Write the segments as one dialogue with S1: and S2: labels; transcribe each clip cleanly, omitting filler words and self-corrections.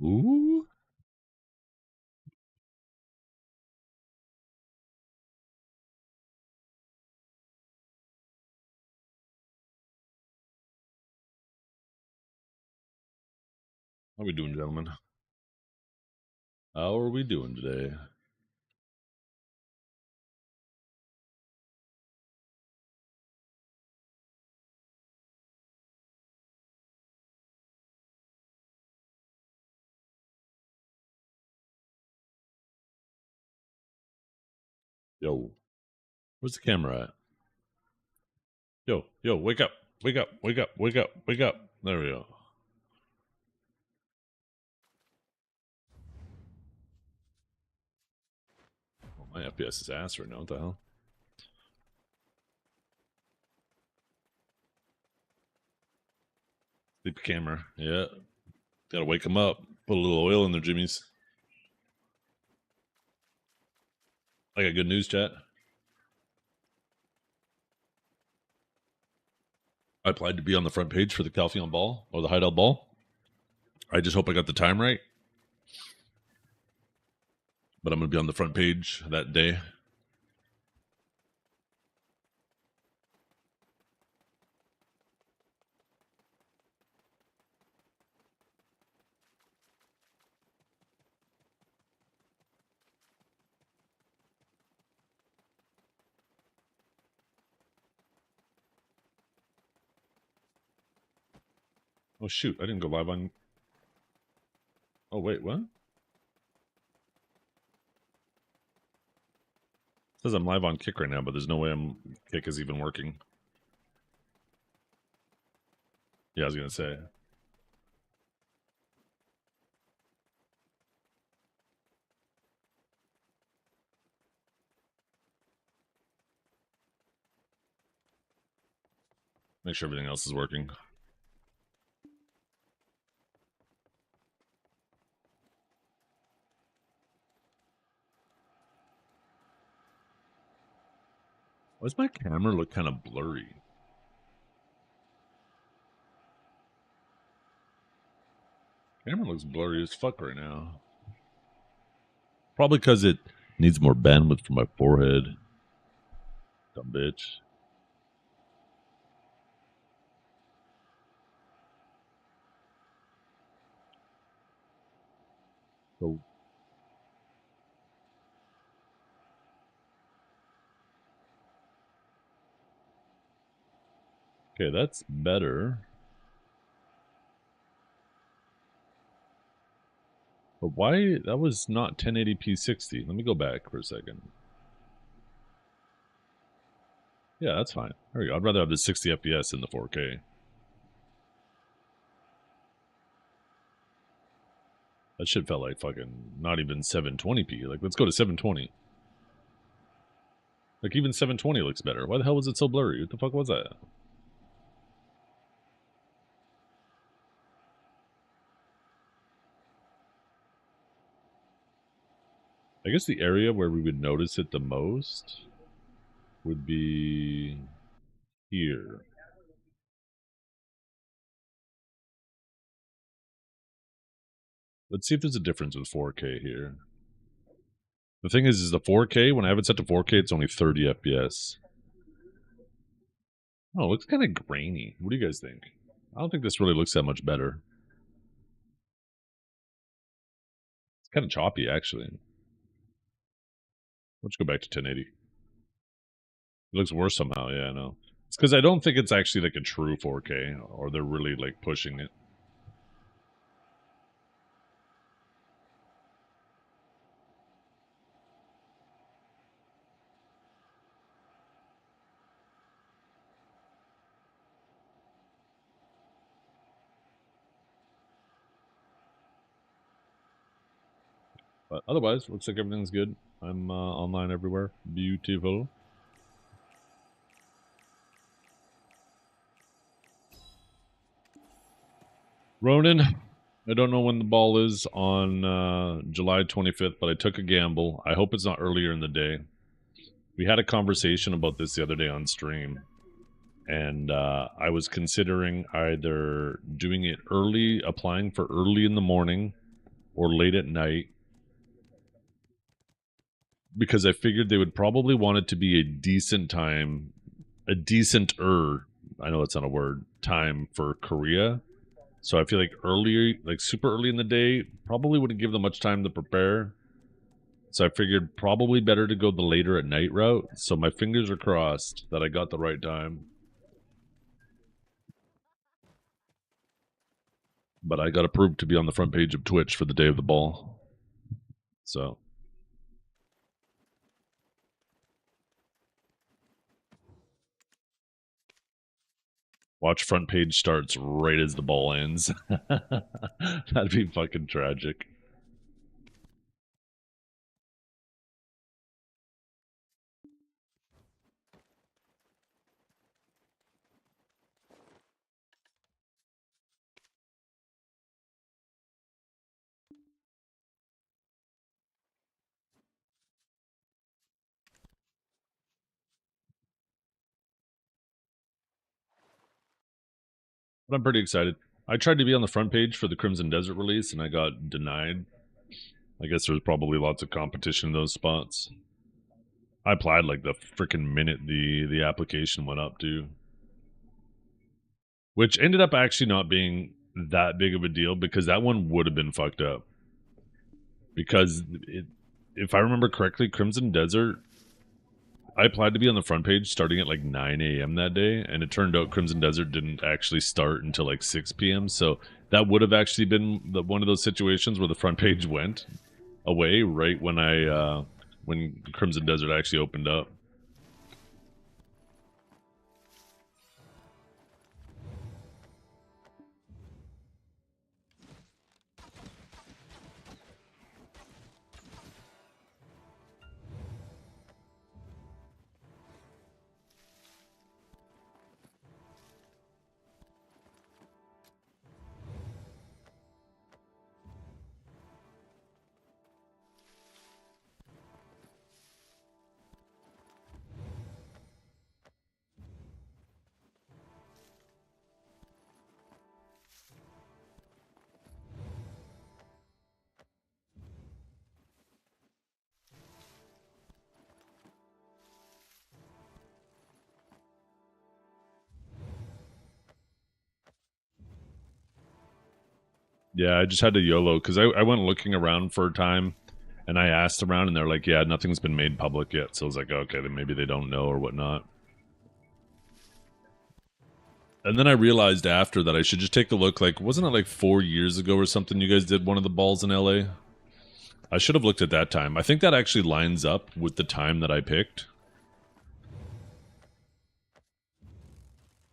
S1: Ooh. How are we doing, gentlemen? How are we doing today? Yo, where's the camera at? Yo, wake up. Wake up, wake up, wake up, wake up. There we go. Oh, my FPS is ass right now. What the hell? Sleep camera. Yeah. Gotta wake them up. Put a little oil in their jimmies. I got good news, chat. I applied to be on the front page for the Calpheon ball or the Heidel ball. I just hope I got the time right. But I'm going to be on the front page that day. Oh, shoot. I didn't go live on. Oh, wait, what? It says I'm live on Kick right now, but there's no way Kick is even working. Yeah, I was going to say. Make sure everything else is working. Why does my camera look kind of blurry? Camera looks blurry as fuck right now. Probably because it needs more bandwidth for my forehead. Dumb bitch. So okay, that's better. But why? That was not 1080p 60. Let me go back for a second. Yeah, that's fine. There we go. I'd rather have the 60 FPS than the 4K. That shit felt like fucking not even 720p. Like, let's go to 720. Like, even 720 looks better. Why the hell was it so blurry? What the fuck was that? I guess the area where we would notice it the most would be here. Let's see if there's a difference with 4K here. The thing is the 4K, when I have it set to 4K, it's only 30 FPS. Oh, it looks kind of grainy. What do you guys think? I don't think this really looks that much better. It's kind of choppy, actually. Let's go back to 1080. It looks worse somehow. Yeah, I know. It's because I don't think it's actually like a true 4K, or they're really like pushing it. But otherwise, looks like everything's good. I'm online everywhere. Beautiful. Ronan, I don't know when the ball is on July 25th, but I took a gamble. I hope it's not earlier in the day. We had a conversation about this the other day on stream, and I was considering either doing it early, applying for early in the morning, or late at night, because I figured they would probably want it to be a decent time, a decent-er, I know that's not a word, time for Korea. So I feel like earlier, like super early in the day, probably wouldn't give them much time to prepare. So I figured probably better to go the later at night route. So my fingers are crossed that I got the right time. But I got approved to be on the front page of Twitch for the day of the ball. So watch front page starts right as the ball ends. That'd be fucking tragic. But I'm pretty excited. I tried to be on the front page for the Crimson Desert release and I got denied. I guess there was probably lots of competition in those spots. I applied like the freaking minute the application went up too. Which ended up actually not being that big of a deal because that one would have been fucked up. Because if I remember correctly, Crimson Desert, I applied to be on the front page starting at like 9 a.m. that day, and it turned out Crimson Desert didn't actually start until like 6 p.m. So that would have actually been one of those situations where the front page went away right when Crimson Desert actually opened up. Yeah, I just had to YOLO because I went looking around for a time and I asked around and they're like, yeah, nothing's been made public yet. So I was like, okay, then maybe they don't know or whatnot. And then I realized after that I should just take a look. Like, wasn't it like 4 years ago or something you guys did one of the balls in LA? I should have looked at that time. I think that actually lines up with the time that I picked.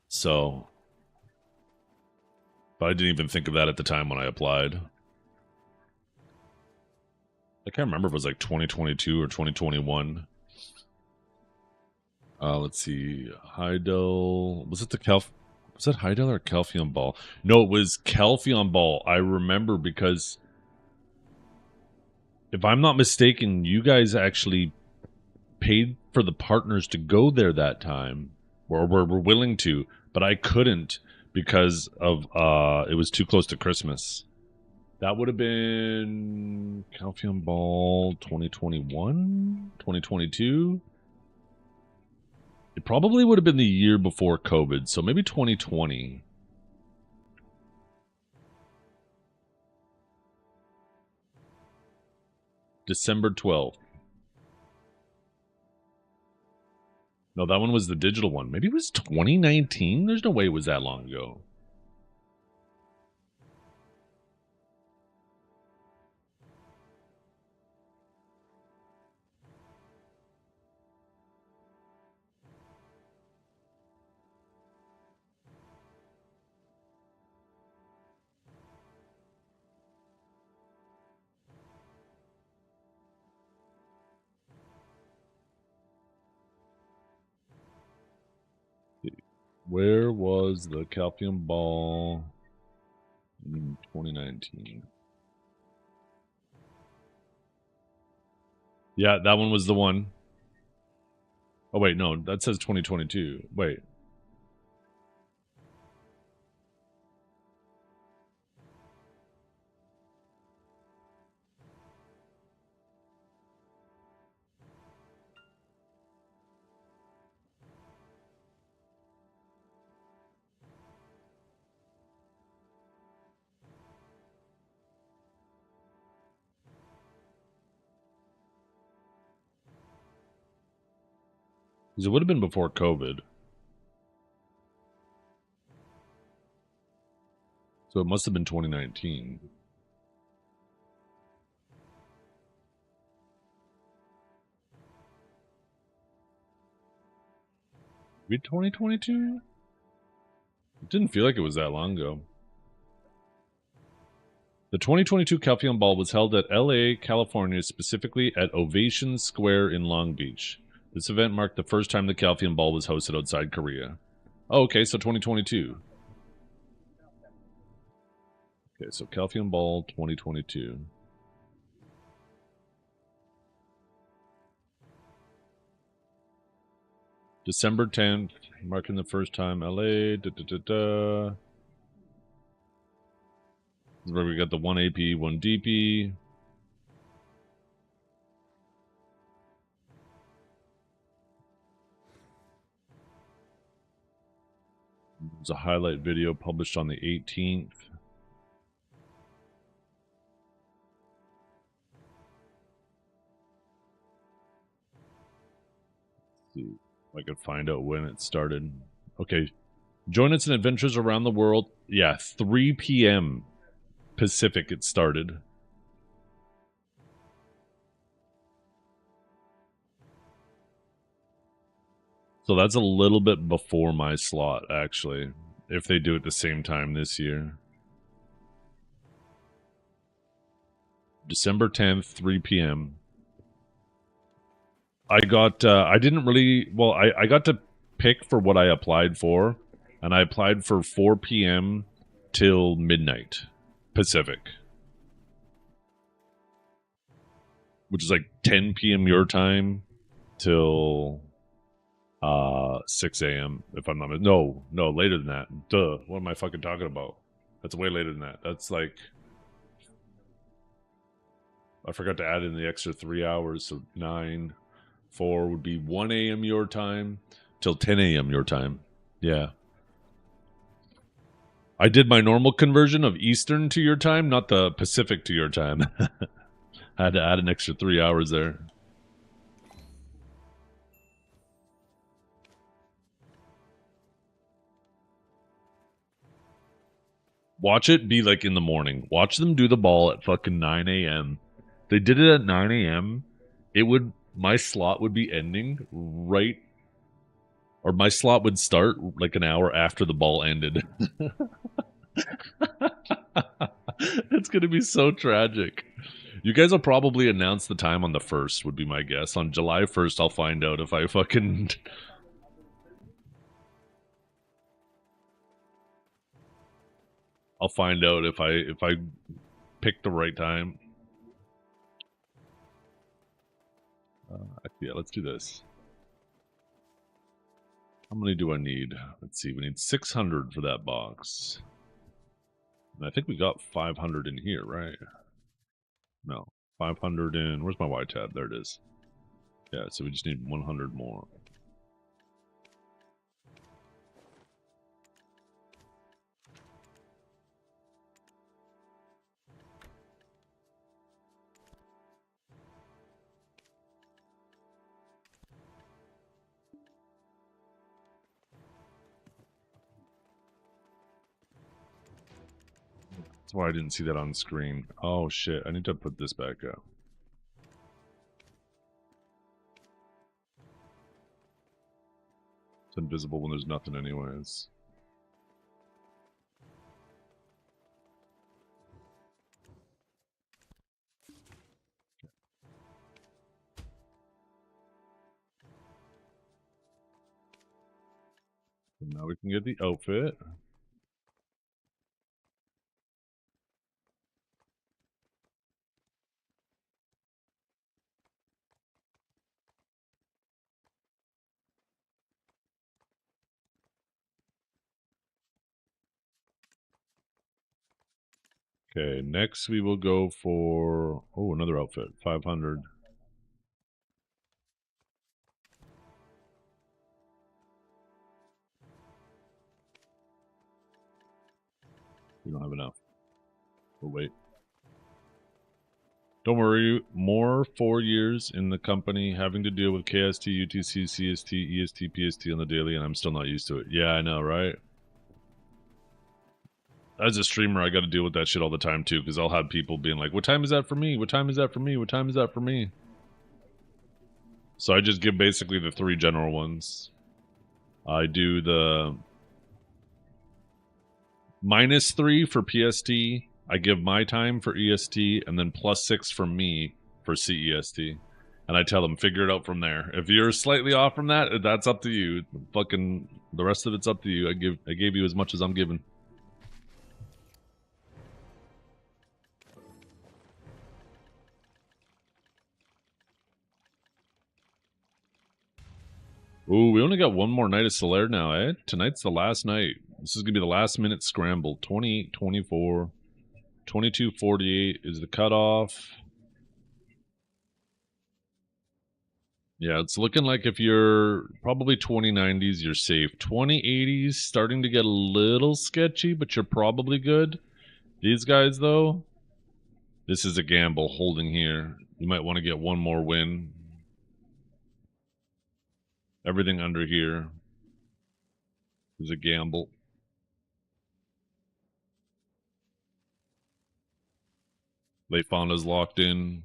S1: So, but I didn't even think of that at the time when I applied. I can't remember if it was like 2022 or 2021. Let's see. Heidel. Was it the Was it Heidel or Calphion Ball? No, it was Calphion Ball. I remember because if I'm not mistaken, you guys actually paid for the partners to go there that time, or were willing to, but I couldn't because of it was too close to Christmas. That would have been Calphion Ball 2021, 2022. It probably would have been the year before COVID, so maybe 2020. December 12th. No, that one was the digital one. Maybe it was 2019? There's no way it was that long ago. Where was the Calphion Ball in 2019? Yeah, that one was the one. Oh, wait, no, that says 2022. Wait. Because it would have been before COVID. So it must have been 2019. Maybe 2022? It didn't feel like it was that long ago. The 2022 Calpheon Ball was held at LA, California, specifically at Ovation Square in Long Beach. This event marked the first time the Calpheon Ball was hosted outside Korea. Oh, okay, so 2022. Okay, so Calpheon Ball 2022. December 10th, marking the first time LA. Da, da, da, da. This is where we got the 1 AP, 1 DP. There's a highlight video published on the 18th. Let's see if I could find out when it started. Okay. Join us in adventures around the world. Yeah, 3 p.m. Pacific it started. So that's a little bit before my slot, actually, if they do it the same time this year. December 10th, 3 p.m. I didn't really, well, I got to pick for what I applied for, and I applied for 4 p.m. till midnight Pacific, which is like 10 p.m. your time till 6 a.m. if I'm not, no, later than that. Duh, what am I fucking talking about? That's way later than that. That's like, I forgot to add in the extra 3 hours, so 9, 4 would be 1 a.m. your time till 10 a.m. your time. Yeah. I did my normal conversion of Eastern to your time, not the Pacific to your time. I had to add an extra 3 hours there. Watch it be like in the morning. Watch them do the ball at fucking 9 a.m. They did it at 9 a.m. My slot would be ending right, or my slot would start like an hour after the ball ended. It's going to be so tragic. You guys will probably announce the time on the 1st, would be my guess. On July 1st, I'll find out if I fucking... I'll find out if I picked the right time. Yeah, let's do this. How many do I need? Let's see. We need 600 for that box. And I think we got 500 in here, right? No. 500 in... Where's my Y tab? There it is. Yeah, so we just need 100 more. That's why I didn't see that on screen. Oh, shit. I need to put this back up. It's invisible when there's nothing anyways. So now we can get the outfit. Okay, next we will go for... Oh, another outfit. 500. We don't have enough. We'll wait. Don't worry, more 4 years in the company having to deal with KST, UTC, CST, EST, PST on the daily, and I'm still not used to it. Yeah, I know, right? As a streamer, I got to deal with that shit all the time too, because I'll have people being like, "What time is that for me? What time is that for me? What time is that for me?" So I just give basically the 3 general ones. I do the -3 for PST. I give my time for EST, and then +6 for me for CEST. And I tell them, figure it out from there. If you're slightly off from that, that's up to you. Fucking the rest of it's up to you. I gave you as much as I'm giving. Ooh, we only got one more night of Solaire now, eh? Tonight's the last night. This is going to be the last minute scramble. 28-24. 22:48 is the cutoff. Yeah, it's looking like if you're probably 2090s, you're safe. 2080s starting to get a little sketchy, but you're probably good. These guys, though, this is a gamble holding here. You might want to get one more win. Everything under here is a gamble. Late Fonda's locked in.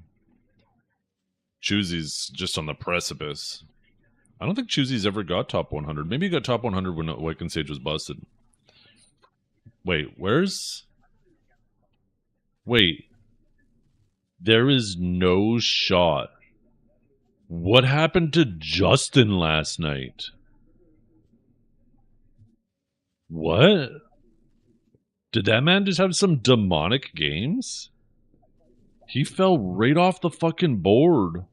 S1: Choosey's just on the precipice. I don't think Choosey's ever got top 100. Maybe he got top 100 when Awakened Sage was busted. Wait, where's... Wait. There is no shot. What happened to Justin last night? What? Did that man just have some demonic games? He fell right off the fucking board.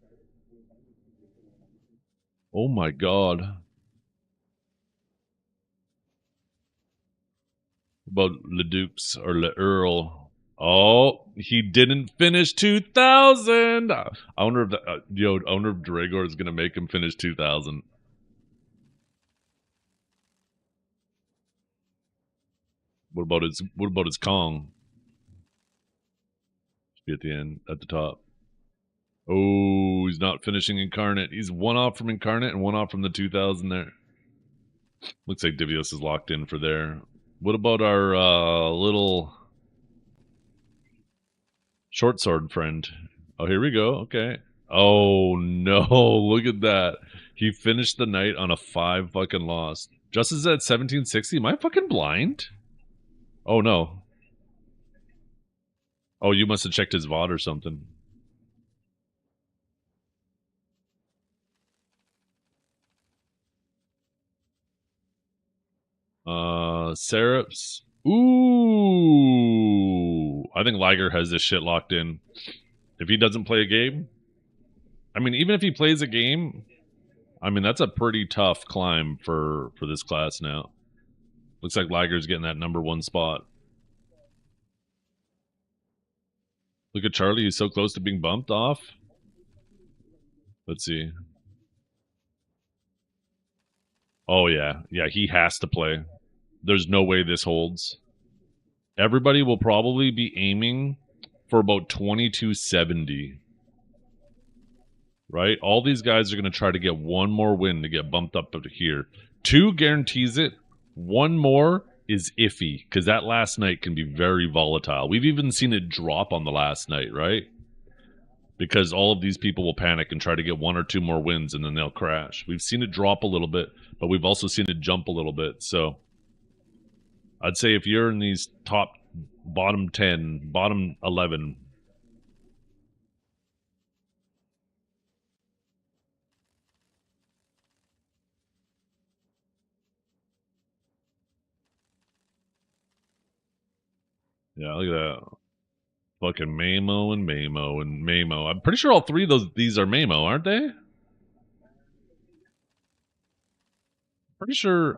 S1: Oh my god. About Ledukes or Le Earl. Oh, he didn't finish 2,000. I wonder if I wonder if Dragor is gonna make him finish 2,000. What about his Kong? Be at the end, at the top. Oh, he's not finishing Incarnate. He's one off from Incarnate and one off from the 2,000 there. Looks like Divios is locked in for there. What about our little short sword friend? Oh, here we go. Okay. Oh no! Look at that. He finished the night on a 5 fucking loss. Justice at 1760. Am I fucking blind? Oh no. Oh, you must have checked his VOD or something. Seraphs. Ooh. I think Liger has this shit locked in. If he doesn't play a game, I mean, even if he plays a game, I mean, that's a pretty tough climb for this class now. Looks like Liger's getting that #1 spot. Look at Charlie. He's so close to being bumped off. Let's see. Oh, yeah. Yeah, he has to play. There's no way this holds. Everybody will probably be aiming for about 2270. Right? All these guys are going to try to get one more win to get bumped up to here. 2 guarantees it. 1 more is iffy, because that last night can be very volatile. We've even seen it drop on the last night, right? Because all of these people will panic and try to get 1 or 2 more wins, and then they'll crash. We've seen it drop a little bit, but we've also seen it jump a little bit. So I'd say if you're in these top bottom 10, bottom 11, yeah, look at that. Fucking Mamo and Mamo and Mamo. I'm pretty sure all 3 of these are Mamo, aren't they? Pretty sure.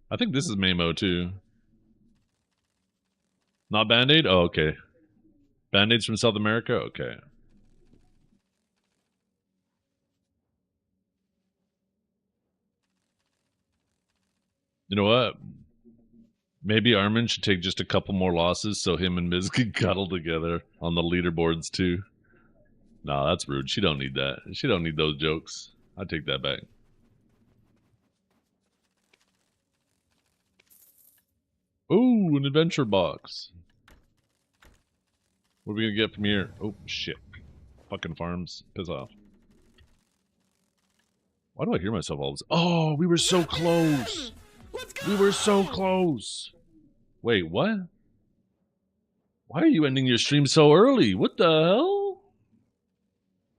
S1: I think this is Mamo too. Not Band-Aid? Oh, okay. Band-Aids from South America? Okay. You know what? Maybe Armin should take just a couple more losses so him and Miz can cuddle together on the leaderboards too. Nah, that's rude. She don't need that. She don't need those jokes. I take that back. Ooh, an adventure box. What are we gonna get from here? Oh, shit. Fucking farms. Piss off. Why do I hear myself all this? Oh, we were so close. We were so close. Wait, what? Why are you ending your stream so early? What the hell?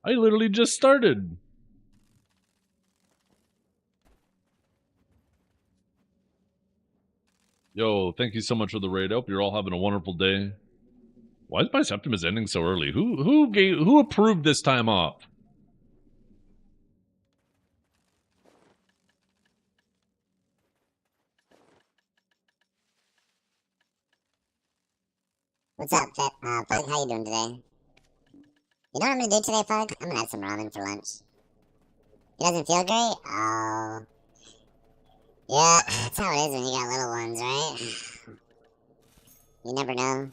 S1: I literally just started. Yo, thank you so much for the raid. I hope you're all having a wonderful day. Why is my Septimus ending so early? Who approved this time off?
S2: What's up, Pug? How you doing today? You know what I'm gonna do today, Pug? I'm gonna have some ramen for lunch. He doesn't feel great? Oh. Yeah, that's how it is when you got little ones, right? You never know.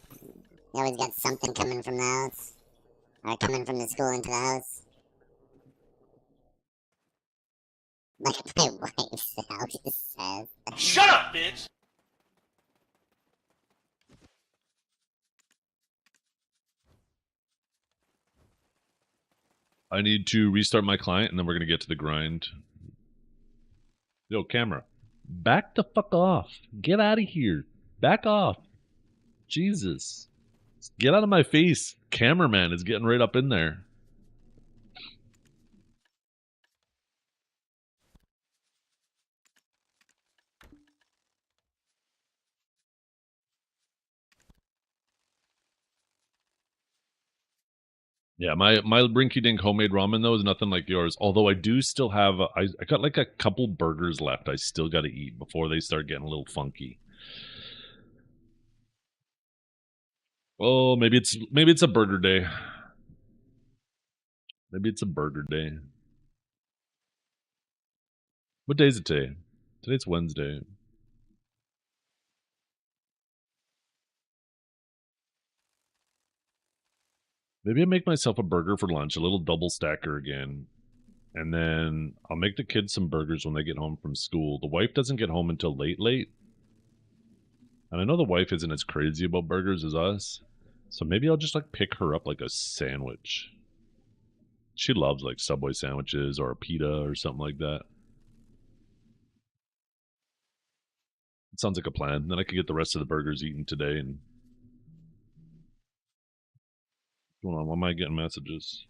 S2: You always got something coming from the house. Or coming from the school into the house. Like my wife always says.
S3: Shut up, bitch!
S1: I need to restart my client, and then we're going to get to the grind. Yo, camera. Back the fuck off. Get out of here. Back off. Jesus. Get out of my face. Cameraman is getting right up in there. Yeah, my rinky dink homemade ramen though is nothing like yours. Although I do still have I got like a couple burgers left. I still got to eat before they start getting a little funky. Oh, maybe it's a burger day. Maybe it's a burger day. What day is it today? Today's Wednesday. Maybe I make myself a burger for lunch, a little double stacker again. And then I'll make the kids some burgers when they get home from school. The wife doesn't get home until late. And I know the wife isn't as crazy about burgers as us. So maybe I'll just like pick her up like a sandwich. She loves like Subway sandwiches or a pita or something like that. It sounds like a plan. Then I could get the rest of the burgers eaten today. And hold on, why am I getting messages?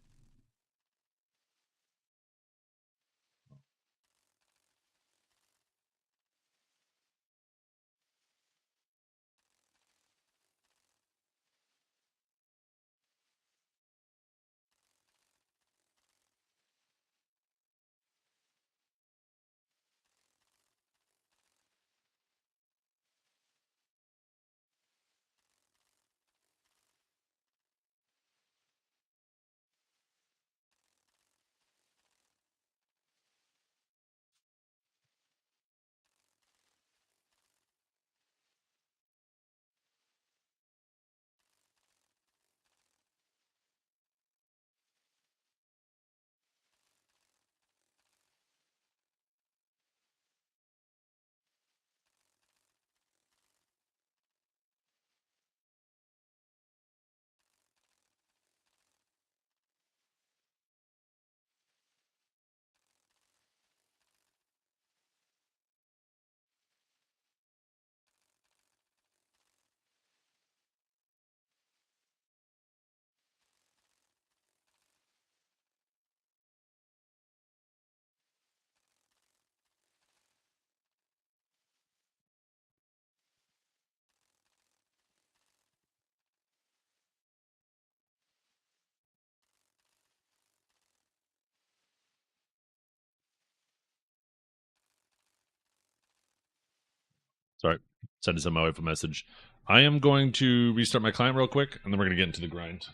S1: Sorry, sending some my wife a message. I am going to restart my client real quick, and then we're going to get into the grind.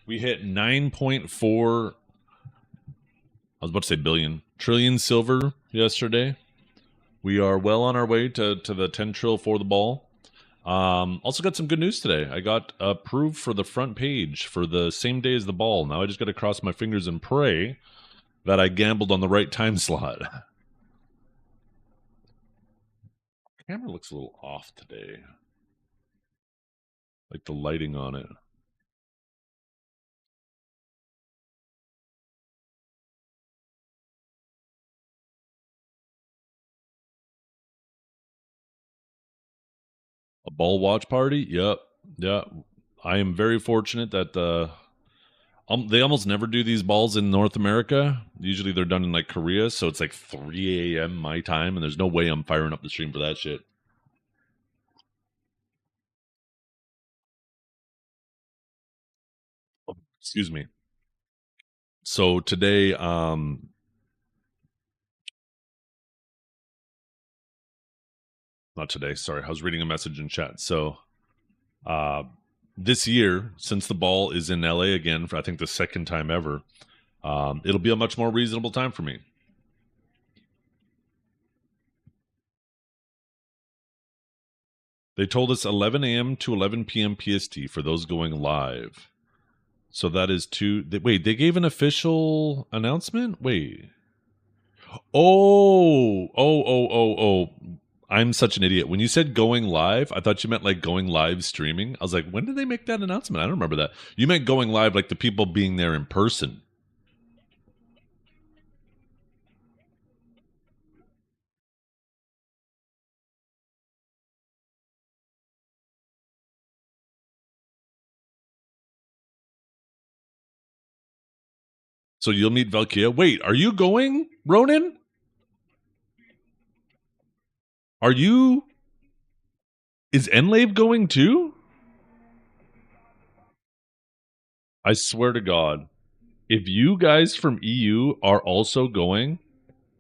S1: We hit 9.4. I was about to say billion, trillion silver yesterday. We are well on our way to the 10 trill for the ball. Also got some good news today. I got approved for the front page for the same day as the ball. Now I just got to cross my fingers and pray that I gambled on the right time slot. Camera looks a little off today. Like the lighting on it. A ball watch party? Yep. Yeah. I am very fortunate that they almost never do these balls in North America. Usually they're done in like Korea, so it's like 3 a.m. my time, and there's no way I'm firing up the stream for that shit. Oh, excuse me. So today, not today, sorry. I was reading a message in chat. So uh this year, since the ball is in LA again for I think the second time ever, it'll be a much more reasonable time for me. They told us 11 a.m. to 11 p.m. PST for those going live. So that is two. Wait, they gave an official announcement? Wait. Oh. I'm such an idiot. When you said going live, I thought you meant like going live streaming. I was like, when did they make that announcement? I don't remember that. You meant going live like the people being there in person. So you'll meet Valkia. Wait, are you going, Ronan? Are you? Is Enlave going too? I swear to God, if you guys from EU are also going,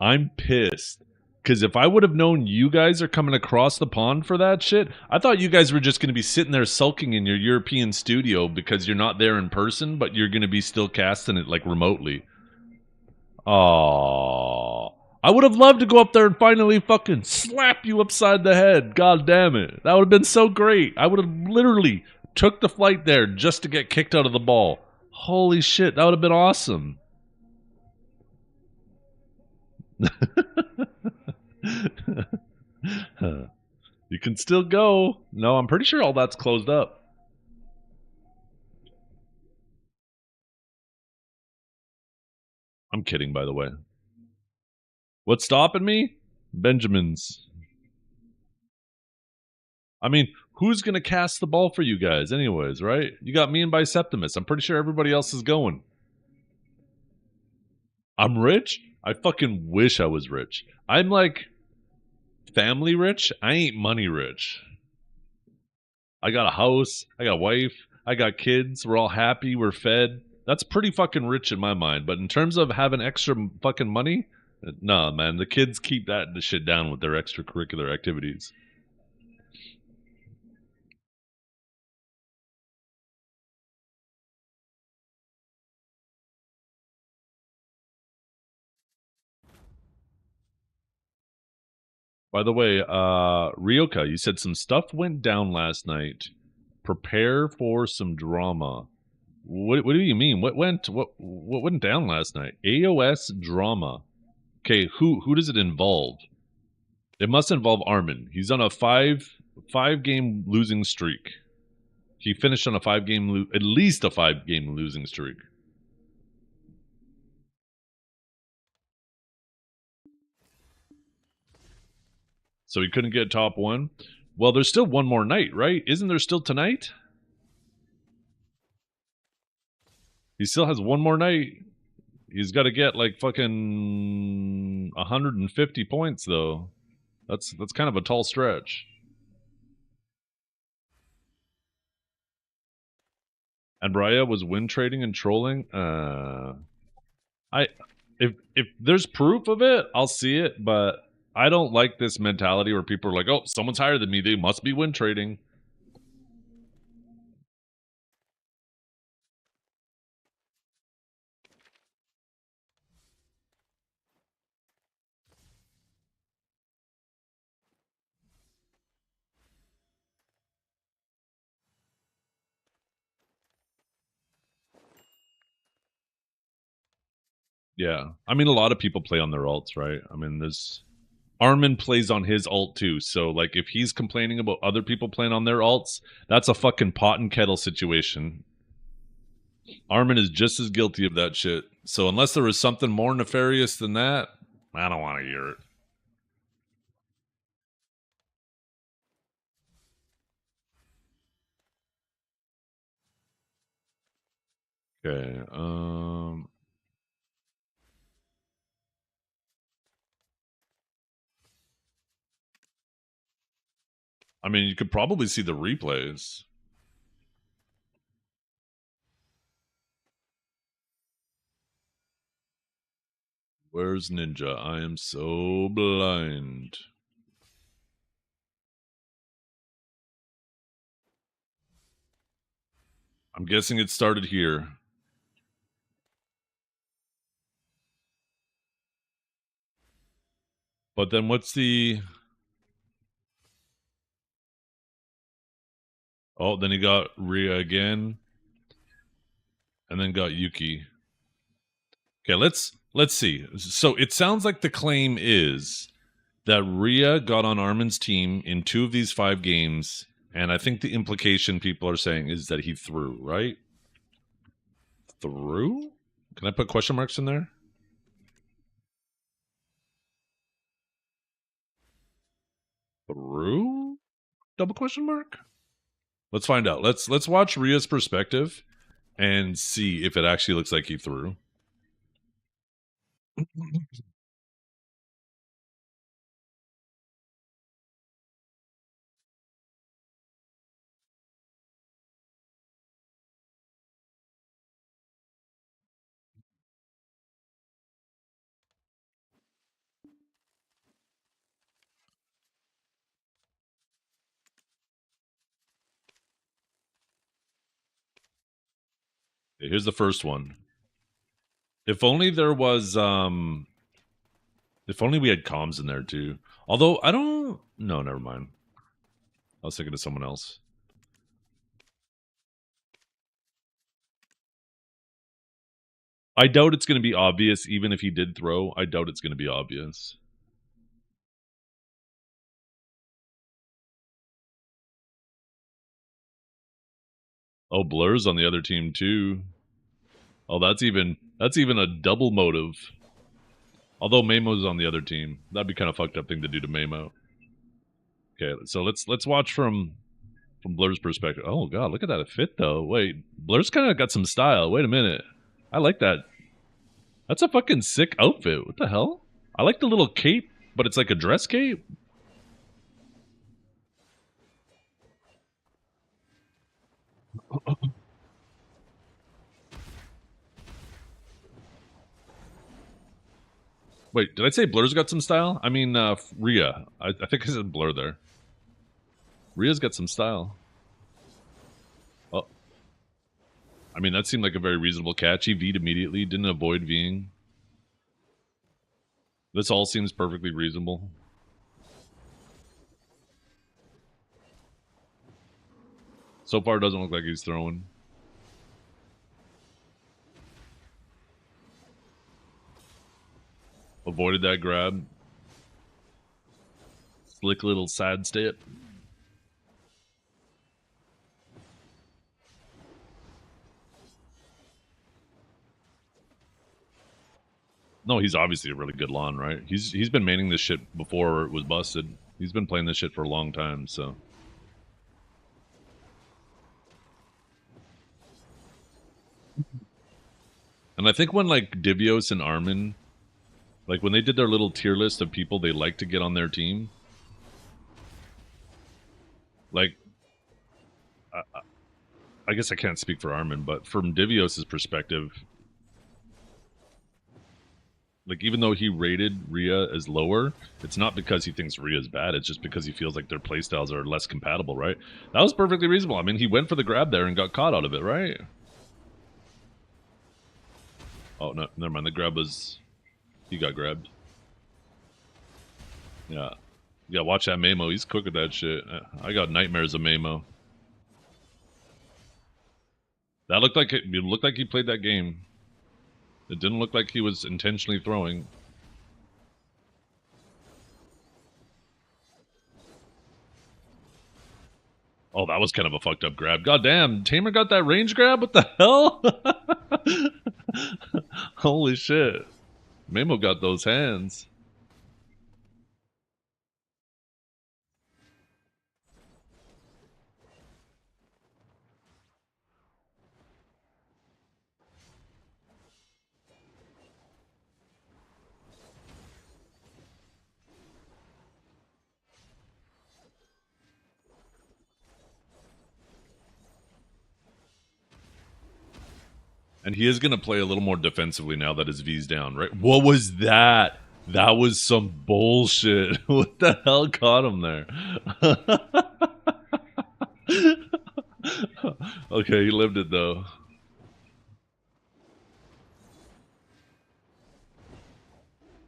S1: I'm pissed. Because if I would have known you guys are coming across the pond for that shit, I thought you guys were just going to be sitting there sulking in your European studio because you're not there in person, but you're going to be still casting it like remotely. Oh, I would have loved to go up there and finally fucking slap you upside the head. God damn it. That would have been so great. I would have literally took the flight there just to get kicked out of the ball. Holy shit, that would have been awesome. You can still go. No, I'm pretty sure all that's closed up. I'm kidding, by the way. What's stopping me? Benjamin's. I mean, who's going to cast the ball for you guys, anyways, right? You got me and Biceptimus. I'm pretty sure everybody else is going. I'm rich? I fucking wish I was rich. I'm like family rich. I ain't money rich. I got a house. I got a wife. I got kids. We're all happy. We're fed. That's pretty fucking rich in my mind. But in terms of having extra fucking money, nah, man. The kids keep that shit down with their extracurricular activities. By the way, Ryoka, you said some stuff went down last night. Prepare for some drama. What do you mean? What went down last night? AOS drama. Okay, who does it involve? It must involve Armin. He's on a five game losing streak. He finished on a at least a 5 game losing streak. So he couldn't get top one. Well, there's still one more night, right? Isn't there still tonight? He still has one more night. He's got to get like fucking 150 points though. That's kind of a tall stretch. And Braya was win trading and trolling. I if there's proof of it, I'll see it, but I don't like this mentality where people are like, "Oh, someone's higher than me, they must be win trading." Yeah. I mean, a lot of people play on their alts, right? I mean, there's Armin plays on his alt too. So, like, if he's complaining about other people playing on their alts, that's a fucking pot and kettle situation. Armin is just as guilty of that shit. So, unless there was something more nefarious than that, I don't want to hear it. Okay. I mean, you could probably see the replays. Where's Ninja? I am so blind. I'm guessing it started here. But then what's the... Oh, then he got Rhea again. And then got Yuki. Okay, let's see. So it sounds like the claim is that Rhea got on Armin's team in 2 of these 5 games, and I think the implication people are saying is that he threw, right? Threw? Can I put question marks in there? Threw? Double question mark? Let's find out. Let's watch Rhea's perspective and see if it actually looks like he threw. Okay, here's the first one. If only there was if only we had comms in there too. Although I don't no, never mind. I was thinking of someone else. I doubt it's going to be obvious, even if he did throw. I doubt it's going to be obvious. Oh, Blur's on the other team too. Oh, that's even a double motive. Although Mamo's on the other team, that'd be kind of fucked up thing to do to Mamo. Okay, so let's watch from Blur's perspective. Oh god, look at that fit though. Wait, Blur's kind of got some style. Wait a minute, I like that. That's a fucking sick outfit. What the hell? I like the little cape, but it's like a dress cape. Wait, did I say Blur's got some style? I mean, Rhea. I think I said Blur there. Rhea's got some style. Oh, I mean, that seemed like a very reasonable catch. He V'd immediately, didn't avoid V'ing. This all seems perfectly reasonable. So far, it doesn't look like he's throwing. Avoided that grab. Slick little side step. No, he's obviously a really good lawn, right? He's been maining this shit before it was busted. He's been playing this shit for a long time, so. And I think when like Divios and Armin, like when they did their little tier list of people they like to get on their team, like I guess I can't speak for Armin, but from Divios' perspective, like even though he rated Rhea as lower, it's not because he thinks Rhea's bad. It's just because he feels like their playstyles are less compatible, right? That was perfectly reasonable. I mean, he went for the grab there and got caught out of it, right? Oh no, never mind. The grab was he got grabbed. Yeah, yeah. Watch that Mamo. He's quick with that shit. I got nightmares of Mamo. That looked like it looked like he played that game. It didn't look like he was intentionally throwing. Oh, that was kind of a fucked up grab. God damn, Tamer got that range grab? What the hell? Holy shit. Memo got those hands. And he is going to play a little more defensively now that his V's down, right? What was that? That was some bullshit. What the hell caught him there? Okay, he lived it though.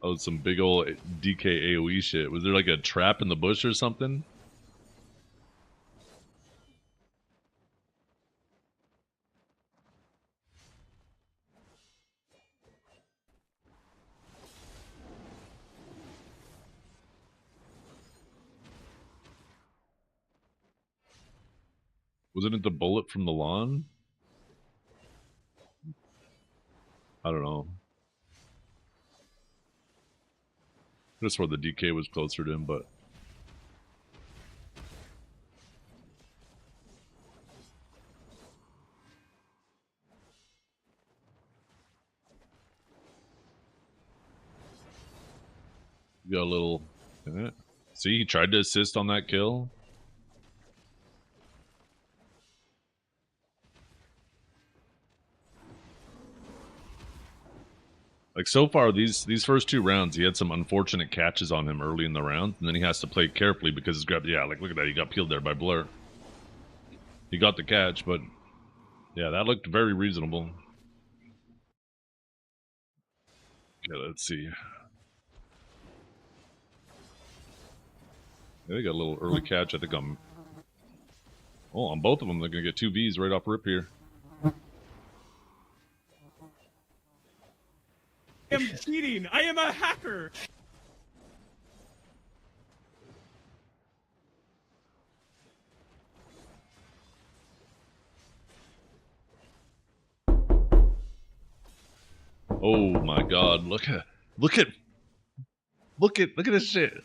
S1: Oh, some big old DK AoE shit. Was there like a trap in the bush or something? Wasn't it the bullet from the lawn? I don't know. I just swore the DK was closer to him, but got a little. See, he tried to assist on that kill. Like so far, these first two rounds, he had some unfortunate catches on him early in the round, and then he has to play carefully because his grab. Yeah, like look at that, he got peeled there by Blur. He got the catch, but yeah, that looked very reasonable. Okay, let's see. Yeah, they got a little early catch. I think I'm. Oh, on both of them, they're gonna get two Vs right off rip here.
S3: I am cheating. I am a hacker.
S1: Oh my god, look at this shit.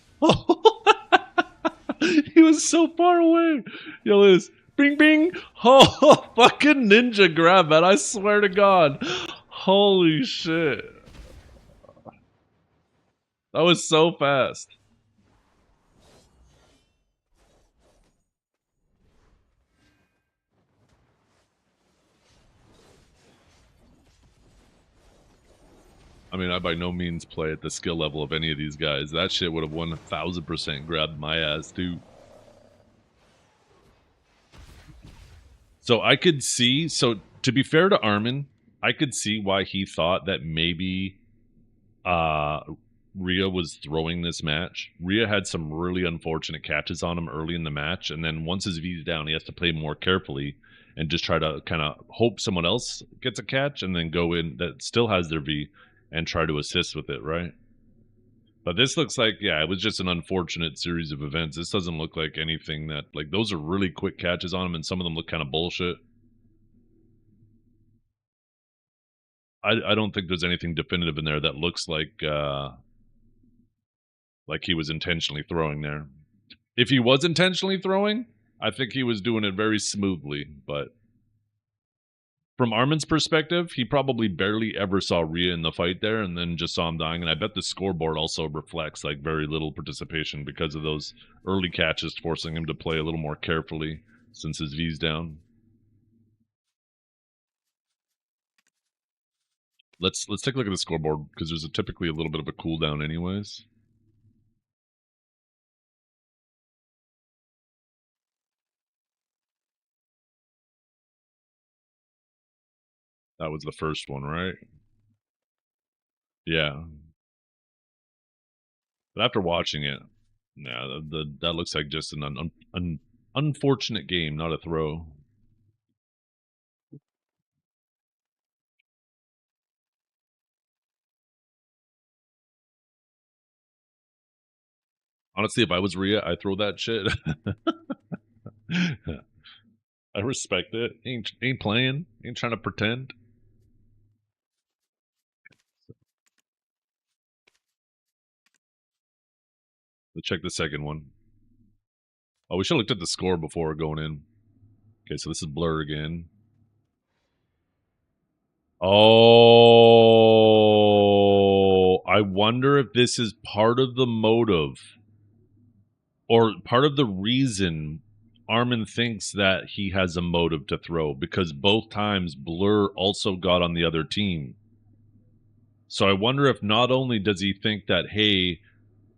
S1: He was so far away. Yo, Liz. Bing bing. Oh, fucking ninja grab, man. I swear to God. Holy shit. That was so fast. I mean, I by no means play at the skill level of any of these guys. That shit would have 1000% grabbed my ass, too. So I could see, so to be fair to Armin, I could see why he thought that maybe uh Rhea was throwing this match. Rhea had some really unfortunate catches on him early in the match, and then once his V's down, he has to play more carefully and just try to kind of hope someone else gets a catch and then go in that still has their V and try to assist with it, right? But this looks like, yeah, it was just an unfortunate series of events. This doesn't look like anything that, like, those are really quick catches on him, and some of them look kind of bullshit. I don't think there's anything definitive in there that looks like he was intentionally throwing there. If he was intentionally throwing, I think he was doing it very smoothly. But from Armin's perspective, he probably barely ever saw Rhea in the fight there and then just saw him dying. And I bet the scoreboard also reflects like very little participation because of those early catches forcing him to play a little more carefully since his V's down. Let's take a look at the scoreboard because there's typically a little bit of a cooldown anyways. That was the first one, right? Yeah. But after watching it, yeah, that looks like just an unfortunate game, not a throw. Honestly, if I was Rhea, I'd throw that shit. I respect it. Ain't playing. Ain't trying to pretend. Let's check the second one. Oh, we should have looked at the score before going in. Okay, so this is Blur again. Oh, I wonder if this is part of the motive or part of the reason Armin thinks that he has a motive to throw, because both times Blur also got on the other team. So I wonder if not only does he think that, hey,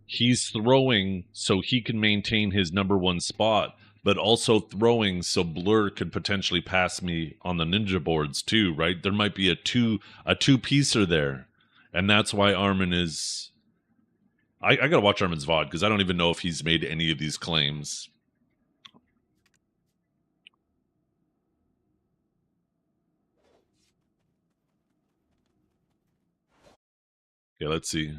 S1: he's throwing so he can maintain his number one spot, but also throwing so Blur could potentially pass me on the ninja boards too, right? There might be a two-piecer there. And that's why Armin is... I gotta watch Armin's VOD, because I don't even know if he's made any of these claims. Okay, let's see.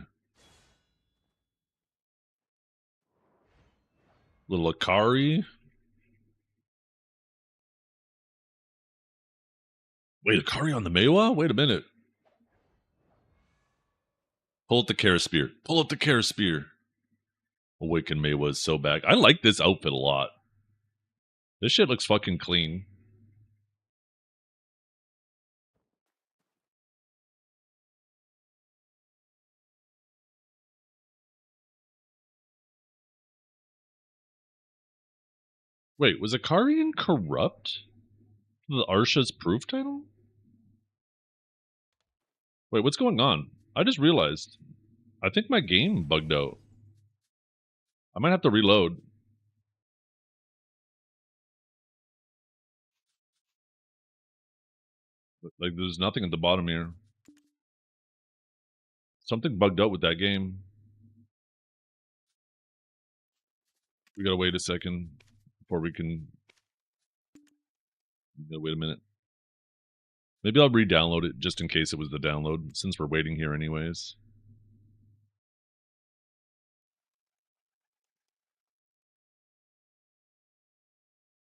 S1: Little Akari. Wait, Akari on the Meiwa? Wait a minute. Pull up the Kara Spear. Pull up the Kara Spear. Awaken Meiwa is so back. I like this outfit a lot. This shit looks fucking clean. Wait, was Akarian corrupt? The Arsha's proof title? Wait, what's going on? I just realized. I think my game bugged out. I might have to reload. Like, there's nothing at the bottom here. Something bugged out with that game. We gotta wait a second before we can... Wait a minute. Maybe I'll re-download it just in case it was the download, since we're waiting here anyways.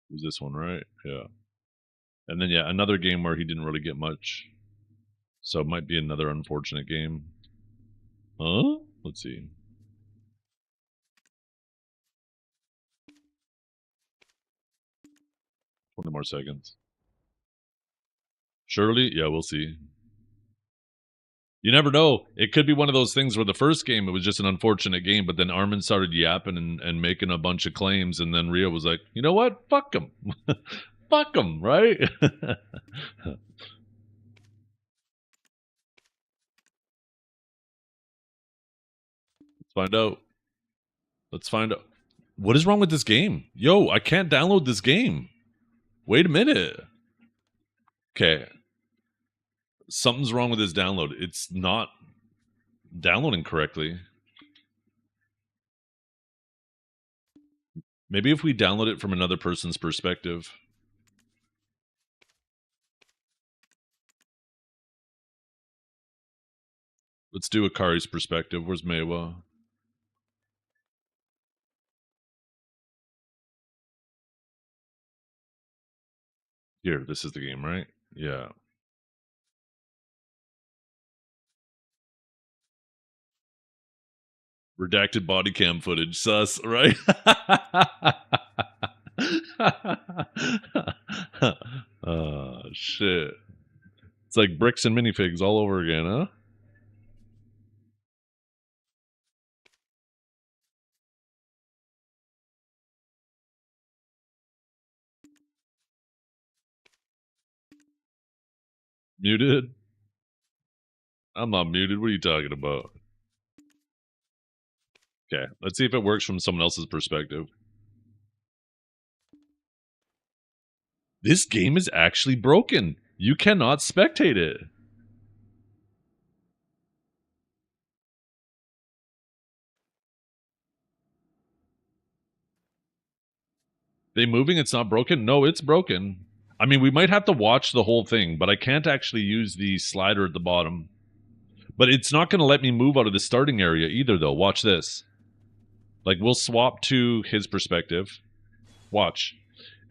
S1: It was this one, right? Yeah. And then, yeah, another game where he didn't really get much. So it might be another unfortunate game. Huh? Let's see. 20 more seconds. Surely? Yeah, we'll see. You never know. It could be one of those things where the first game, it was just an unfortunate game, but then Armin started yapping and making a bunch of claims, and then Rhea was like, you know what? Fuck him. Fuck him, right? Let's find out. Let's find out. What is wrong with this game? Yo, I can't download this game. Wait a minute. Okay. Something's wrong with this download. It's not downloading correctly. Maybe if we download it from another person's perspective. Let's do Akari's perspective. Where's Meiwa? Here, this is the game, right? Yeah. Redacted body cam footage. Sus, right? Oh, shit. It's like bricks and minifigs all over again, huh? Muted? I'm not muted. What are you talking about? Okay, let's see if it works from someone else's perspective. This game is actually broken. You cannot spectate it. They moving, it's not broken? No, it's broken. I mean, we might have to watch the whole thing, but I can't actually use the slider at the bottom. But it's not going to let me move out of the starting area either, though. Watch this. Like, we'll swap to his perspective. Watch.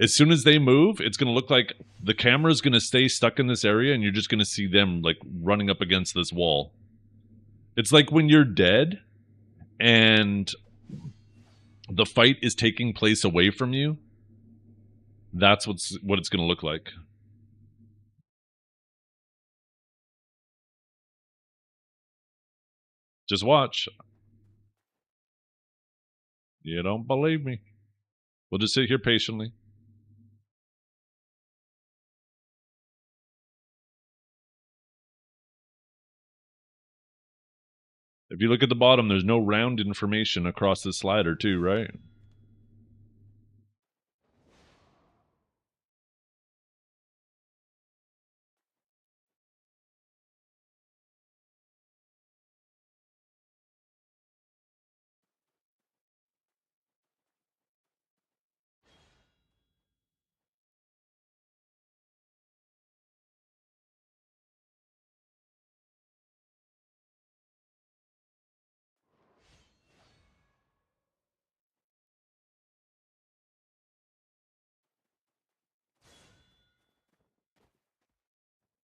S1: As soon as they move, it's going to look like the camera's going to stay stuck in this area, and you're just going to see them, like, running up against this wall. It's like when you're dead, and the fight is taking place away from you. That's what it's going to look like. Just watch. You don't believe me. We'll just sit here patiently. If you look at the bottom, there's no round information across the slider too, right?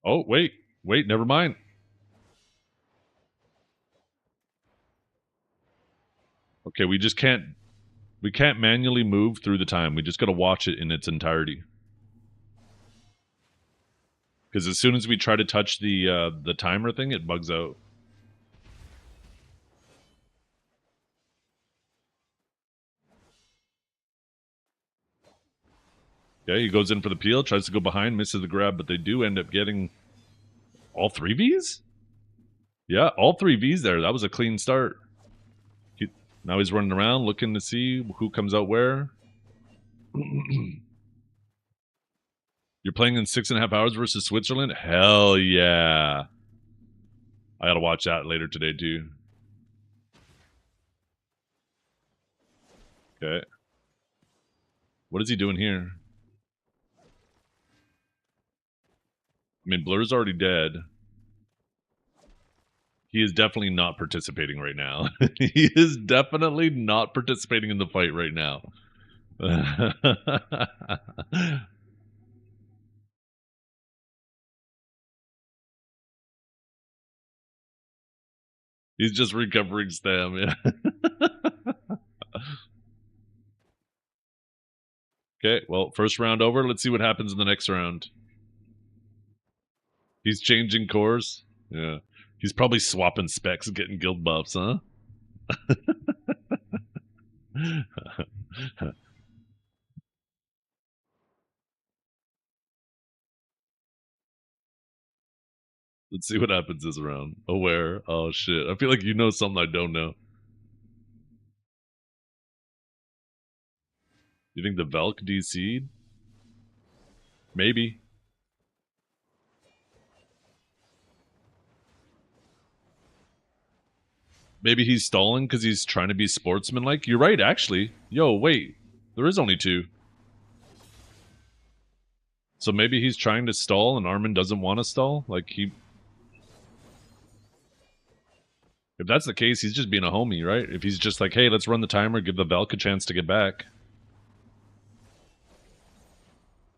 S1: Oh, wait, never mind. Okay, we can't manually move through the time. We just got to watch it in its entirety. Because as soon as we try to touch the timer thing, it bugs out. Okay, he goes in for the peel, tries to go behind, misses the grab, but they do end up getting all 3 Vs? Yeah, all 3 Vs there. That was a clean start. Now he's running around looking to see who comes out where. You're playing in 6.5 hours versus Switzerland? Hell yeah. I gotta watch that later today too. Okay. What is he doing here? I mean, Blur's already dead. He is definitely not participating right now. He is definitely not participating in the fight right now. He's just recovering stam, yeah. Okay, well, first round over. Let's see what happens in the next round. He's changing course. Yeah. He's probably swapping specs and getting guild buffs, huh? Let's see what happens this round. Aware. Oh, shit. I feel like you know something I don't know. You think the Velk DC'd? Maybe. Maybe he's stalling because he's trying to be sportsmanlike. You're right, actually. Yo, wait. There is only 2. So maybe he's trying to stall and Armin doesn't want to stall? Like, he... If that's the case, he's just being a homie, right? If he's just like, hey, let's run the timer, give the Velk a chance to get back.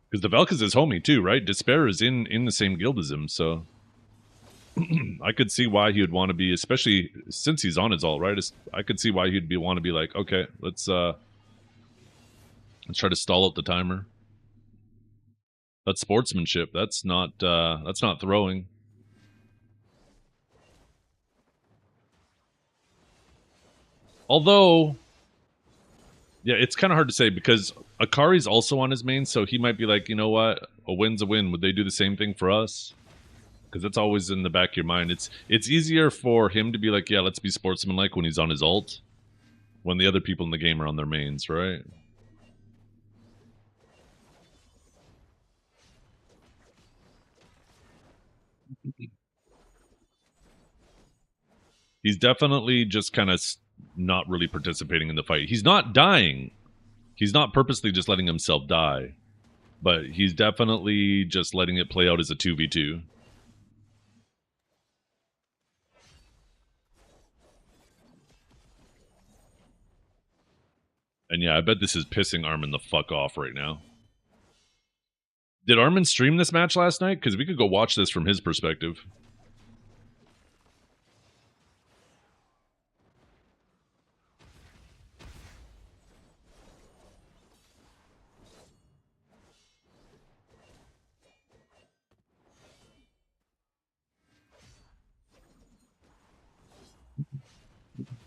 S1: Because the Velk is his homie too, right? Despair is in the same guild as him, so... I could see why he would want to be, especially since he's on his ult, right? I could see why he'd want to be like, okay, let's try to stall out the timer. That's sportsmanship. That's not throwing. Although, yeah, it's kind of hard to say because Akari's also on his main, so he might be like, you know what, a win's a win. Would they do the same thing for us? Because that's always in the back of your mind. It's easier for him to be like, yeah, let's be sportsmanlike when he's on his ult, when the other people in the game are on their mains, right? He's definitely just kind of not really participating in the fight. He's not dying. He's not purposely just letting himself die. But he's definitely just letting it play out as a 2v2. And yeah, I bet this is pissing Armin the fuck off right now. Did Armin stream this match last night? Because we could go watch this from his perspective.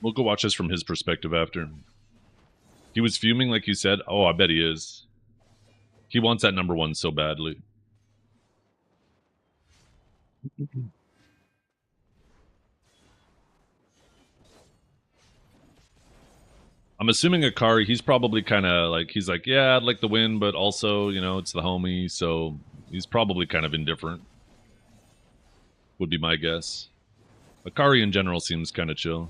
S1: We'll go watch this from his perspective after. He was fuming like you said. Oh, I bet he is. He wants that number one so badly. I'm assuming Akari, he's probably kind of like, he's like, yeah, I'd like the win, but also, you know, it's the homie, so he's probably kind of indifferent. Would be my guess. Akari in general seems kind of chill.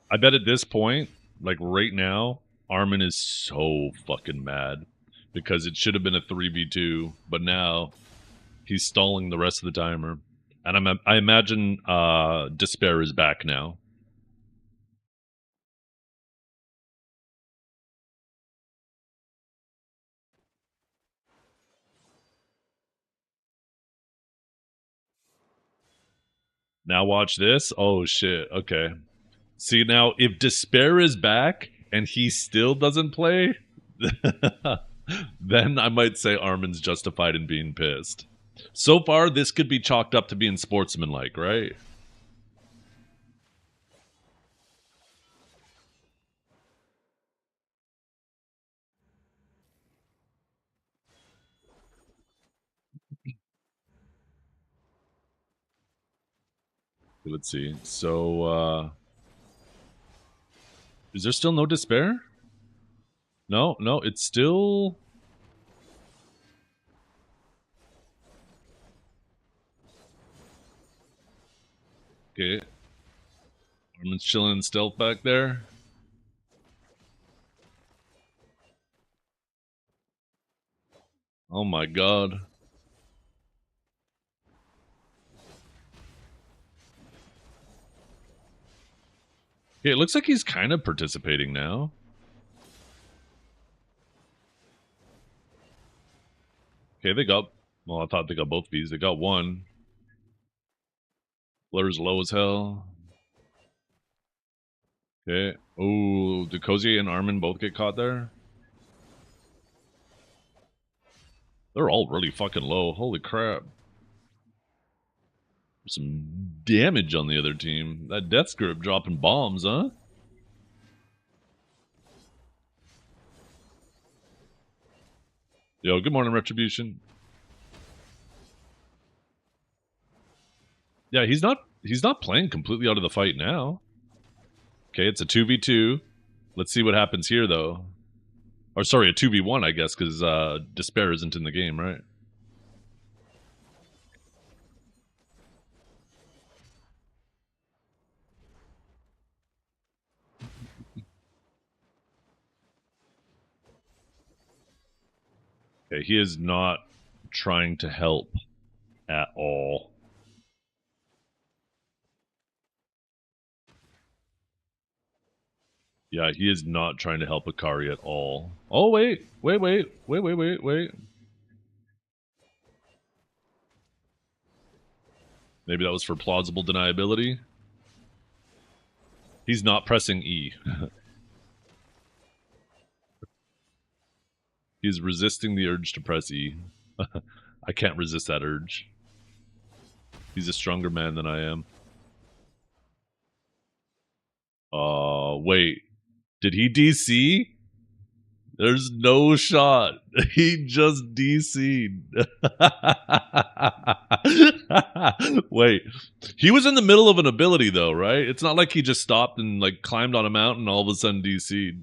S1: I bet at this point, like right now, Armin is so fucking mad because it should have been a 3v2, but now he's stalling the rest of the timer. And I imagine Despair is back now. Now watch this. Oh shit. Okay. See now, if Despair is back and he still doesn't play, then I might say Armin's justified in being pissed. So far, this could be chalked up to being sportsmanlike, right? Let's see. So, is there still no Despair? No, no, it's still... Okay. Armin's chilling in stealth back there. Oh my god. Okay, it looks like he's kind of participating now. Okay, they got... Well, I thought they got both Vs. They got one. Blur's low as hell. Okay. Oh, did Cozy and Armin both get caught there? They're all really fucking low. Holy crap. Some damage on the other team. That Death Script dropping bombs, huh? Yo, good morning, Retribution. Yeah, he's not playing completely out of the fight now. Okay, it's a 2v2. Let's see what happens here, though. Or sorry, a 2v1, I guess, because Despair isn't in the game, right? Okay, he is not trying to help at all. Yeah, he is not trying to help Akari at all. Oh, wait. Wait. Maybe that was for plausible deniability. He's not pressing E. He's resisting the urge to press E. I can't resist that urge. He's a stronger man than I am. Wait. Did he DC? There's no shot. He just DC'd. Wait. He was in the middle of an ability though, right? It's not like he just stopped and like climbed on a mountain and all of a sudden DC'd.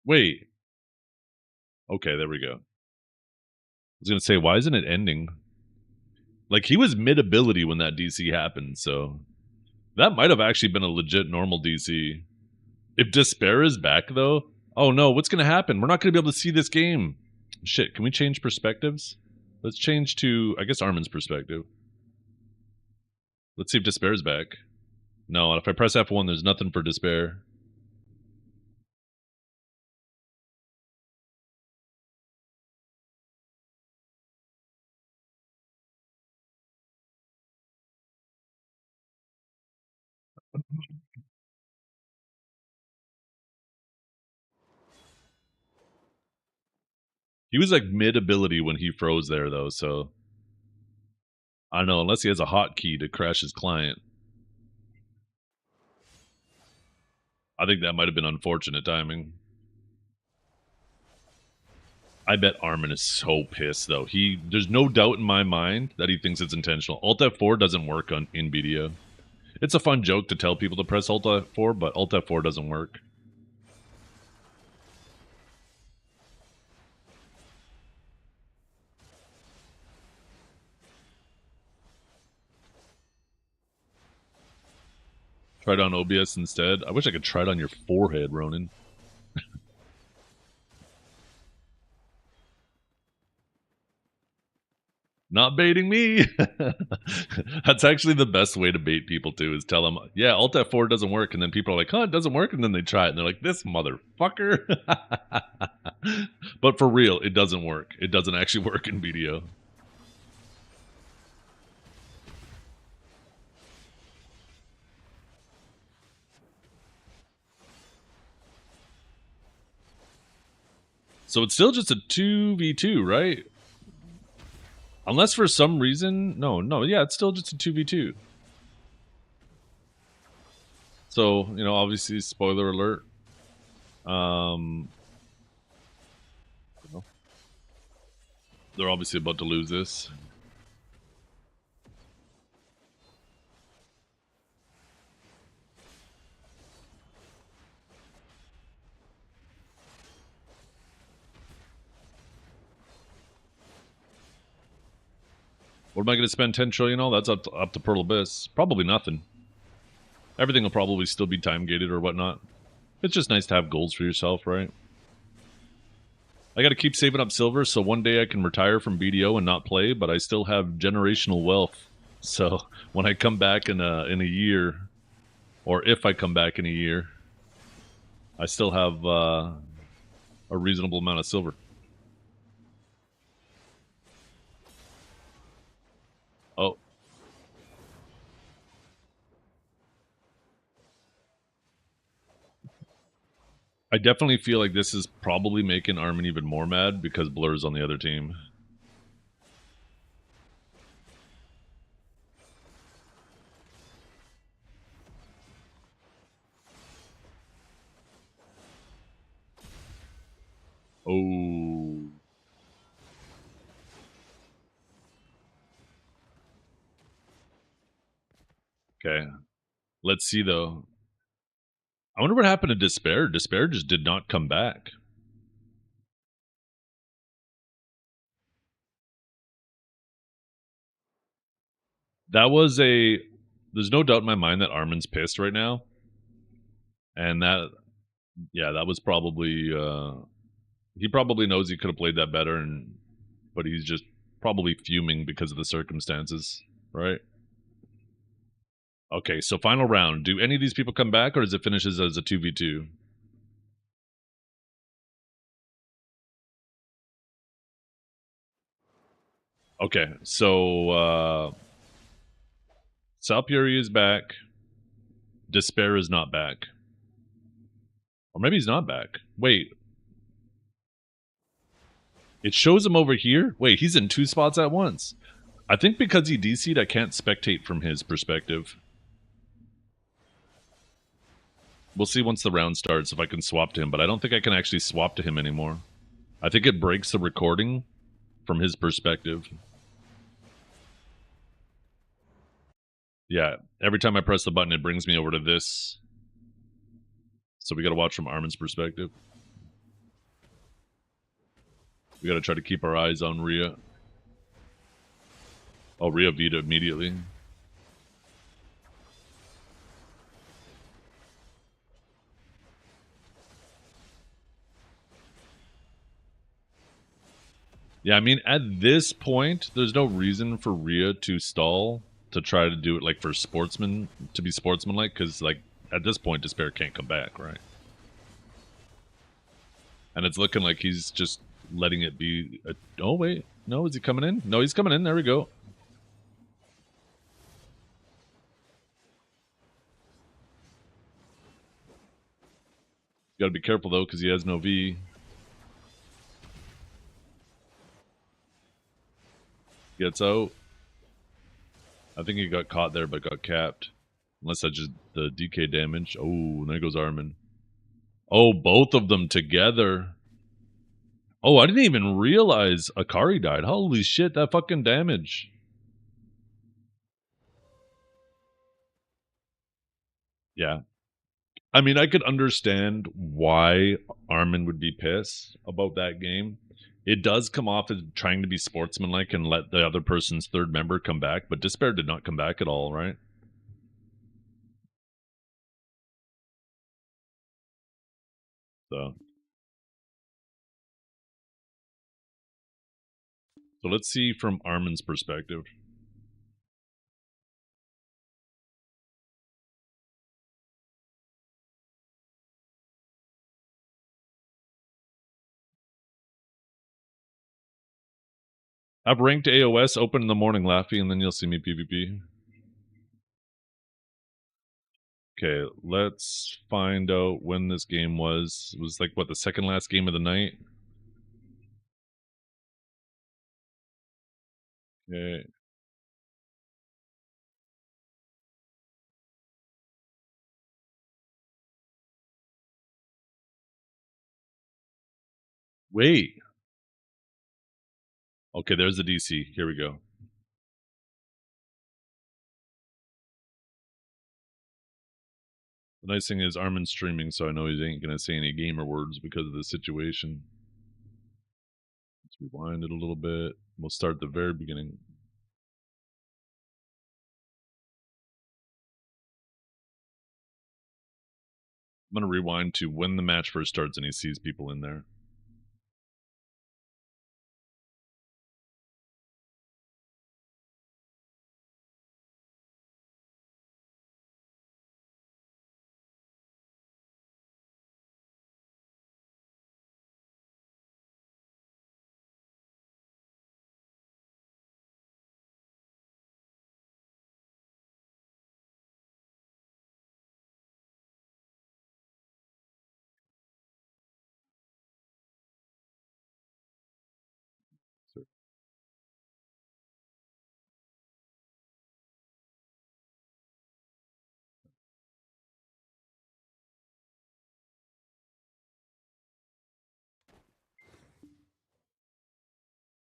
S1: Wait. Okay, there we go. was gonna say, why isn't it ending? Like, he was mid-ability when that DC happened, so... That might have actually been a legit normal DC. If Despair is back, though... Oh no, what's gonna happen? We're not gonna be able to see this game. Shit, can we change perspectives? Let's change to, I guess, Armin's perspective. Let's see if Despair's back. No, if I press F1, there's nothing for Despair. He was like mid-ability when he froze there, though, so... I don't know, unless he has a hotkey to crash his client. I think that might have been unfortunate timing. I bet Armin is so pissed, though. There's no doubt in my mind that he thinks it's intentional. Alt F4 doesn't work in BDO. It's a fun joke to tell people to press Alt F4, but Alt F4 doesn't work. Try it on OBS instead. I wish I could try it on your forehead, Ronan. Not baiting me. That's actually the best way to bait people too, is tell them, yeah, Alt F4 doesn't work, and then people are like, huh, it doesn't work, and then they try it, and they're like, this motherfucker. But for real, it doesn't work. It doesn't actually work in BDO. So it's still just a 2v2, right? Unless for some reason... No, yeah, it's still just a 2v2. So, you know, obviously, spoiler alert. They're obviously about to lose this. What am I going to spend 10 trillion on? That's up to Pearl Abyss. Probably nothing. Everything will probably still be time gated or whatnot. It's just nice to have goals for yourself, right? I got to keep saving up silver so one day I can retire from BDO and not play, but I still have generational wealth. So when I come back in a year, or if I come back in a year, I still have a reasonable amount of silver. Oh. I definitely feel like this is probably making Armin even more mad because Blur's on the other team. Oh. Okay. Let's see, though. I wonder what happened to Despair. Despair just did not come back. That was a... There's no doubt in my mind that Armin's pissed right now. And that... Yeah, that was probably... he probably knows he could have played that better, but he's just probably fuming because of the circumstances, right? Okay, so final round. Do any of these people come back, or does it finishes as a 2v2? Okay, so Salpuri is back. Despair is not back. Or maybe he's not back. Wait. It shows him over here? Wait, he's in two spots at once. I think because he DC'd, I can't spectate from his perspective. We'll see once the round starts if I can swap to him, but I don't think I can actually swap to him anymore. I think it breaks the recording from his perspective. Yeah, every time I press the button, it brings me over to this. So we gotta watch from Armin's perspective. We gotta try to keep our eyes on Rhea. Oh, Ria beat it immediately. Yeah, I mean, at this point, there's no reason for Rhea to stall to try to do it like for sportsman to be sportsmanlike, because like at this point, Despair can't come back, right? And it's looking like he's just letting it be. Oh wait, no, is he coming in? No, he's coming in. There we go. Got to be careful though, because he has no V. Gets out. I think he got caught there, but got capped. Unless that's just the DK damage. Oh, there goes Armin. Oh, both of them together. Oh, I didn't even realize Akari died. Holy shit, that fucking damage. Yeah. I mean, I could understand why Armin would be pissed about that game. It does come off as trying to be sportsmanlike and let the other person's third member come back, but Despair did not come back at all, right? So let's see from Armin's perspective. I've ranked AOS open in the morning, Laffy, and then you'll see me PvP. Okay, let's find out when this game was. It was like, what, the second last game of the night? Okay. Wait. Okay, there's the DC. Here we go. The nice thing is Armin's streaming, so I know he ain't going to say any gamer words because of the situation. Let's rewind it a little bit. We'll start at the very beginning. I'm going to rewind to when the match first starts and he sees people in there. So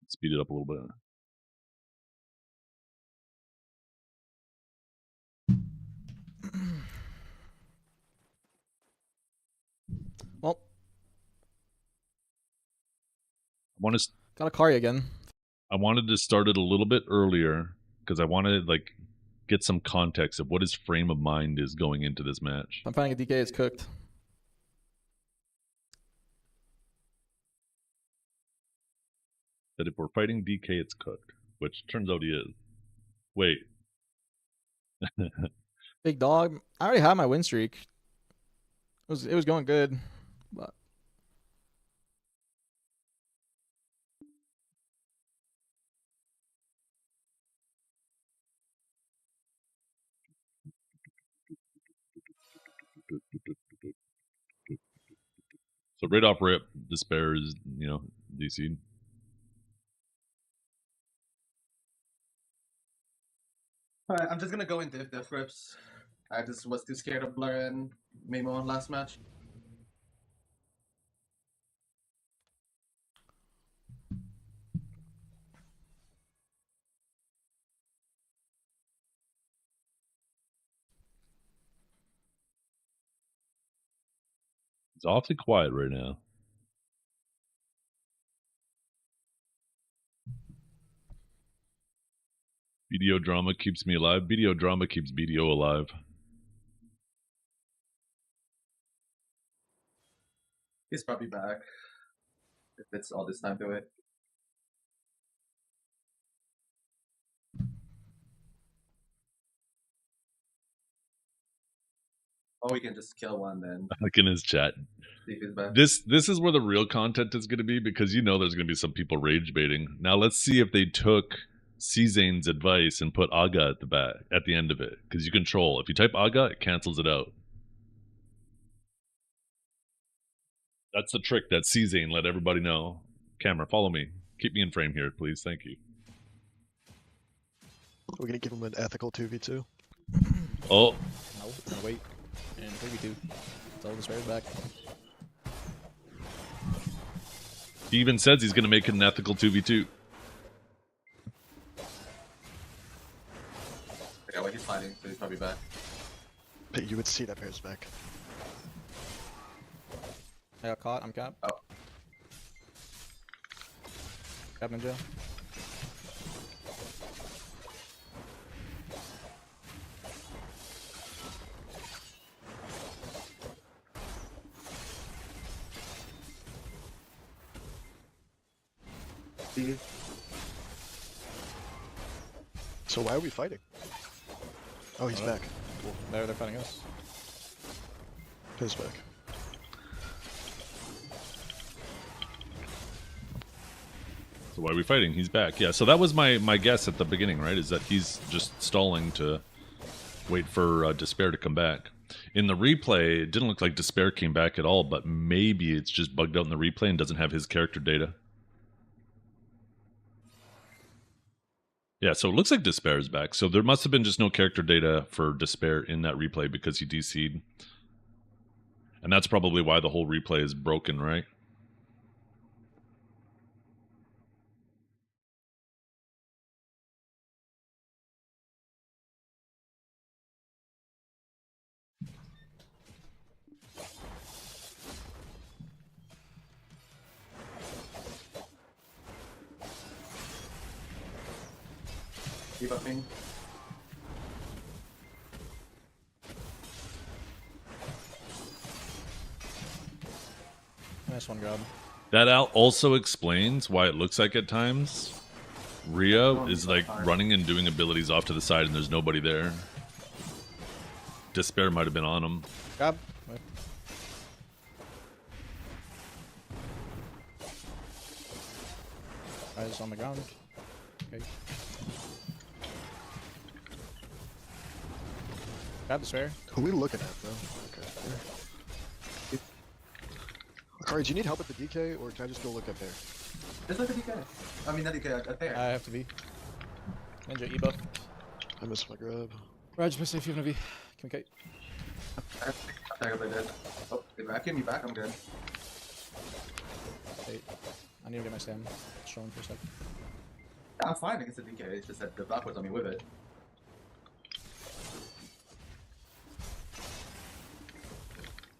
S1: speed it up a little bit.
S4: Well,
S1: I want to
S4: got Akari again.
S1: I wanted to start it a little bit earlier because I wanted to like get some context of what his frame of mind is going into this match.
S4: I'm finding a DK, it's cooked.
S1: That if we're fighting DK, it's cooked, which turns out he is. Wait.
S4: Big dog. I already had my win streak. It was going good, but
S1: So right off rip, Despair is, DC'd.
S5: Alright, I'm just gonna go into the rips. I just was too scared of Blur and Mimo last match.
S1: It's awfully quiet right now. BDO drama keeps me alive. BDO drama keeps BDO alive.
S5: He's probably back. If it's all this time to it. Oh, we can just kill one then.
S1: Like in his chat.
S5: See if he's back.
S1: This is where the real content is going to be, because you know there's going to be some people rage baiting. Now let's see if they took C-Zane's advice and put Aga at the back at the end of it, because you control. If you type Aga, it cancels it out. That's the trick that C-Zane let everybody know. Camera, follow me. Keep me in frame here, please. Thank you.
S6: We're gonna give him an ethical 2v2.
S1: Oh,
S4: No, gonna wait. And 3v2. Tell the spares back.
S1: he even says he's going to make it an ethical 2v2.
S5: Yeah, well, he's fighting, so he's probably back.
S6: But you would see that pair's back.
S4: I got caught. I'm capped.
S5: Oh.
S4: Cap ninja.
S5: See?
S6: So why are we fighting? Oh, he's back.
S4: They're fighting us.
S6: Pair's back.
S1: So why are we fighting? He's back. Yeah, so that was my guess at the beginning, right? Is that he's just stalling to wait for Despair to come back. In the replay, it didn't look like Despair came back at all, but maybe it's just bugged out in the replay and doesn't have his character data. Yeah, so it looks like Despair is back. So there must have been just no character data for Despair in that replay because he DC'd. And that's probably why the whole replay is broken, right?
S5: Debuffing.
S4: Nice one, grab.
S1: That also explains why it looks like at times Rhea is like running and doing abilities off to the side and there's nobody there. Despair might have been on him.
S4: Grab. Wait. Eyes on the ground. Okay. Grab the spare.
S6: Who are we looking at, though? Okay. Akari, do you need help with the DK, or can I just go look up there?
S5: Just look at DK. I mean, not DK, at there.
S4: I have to be. Ninja E-buff.
S6: I missed my grab.
S4: Raj, play safe, you have no V. Communicate.
S5: I hope I did. Oh, if I give me back, I'm good.
S4: Wait. I need to get my stand shown for a sec.
S5: Yeah, I'm fine against the DK, it's just that the block was on me with it.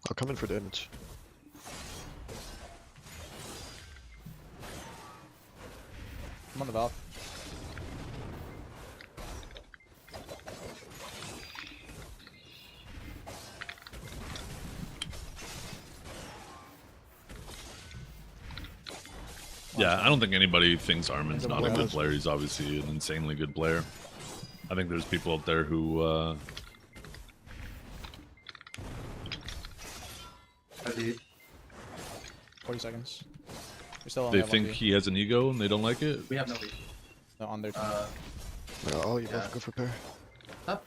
S6: I'll come in for damage.
S4: I'm on the valve.
S1: Yeah, I don't think anybody thinks Armin's not a good
S6: Blast.
S1: player. He's obviously an insanely good player. I think there's people out there who
S5: I did.
S4: 40 seconds. We're still on
S1: they
S4: that
S1: think
S4: 1v.
S1: he has an ego and they don't like it.
S5: We have no lead.
S4: No, on their team.
S6: Oh, you
S5: Yeah.
S6: both go for pair.
S5: Stop.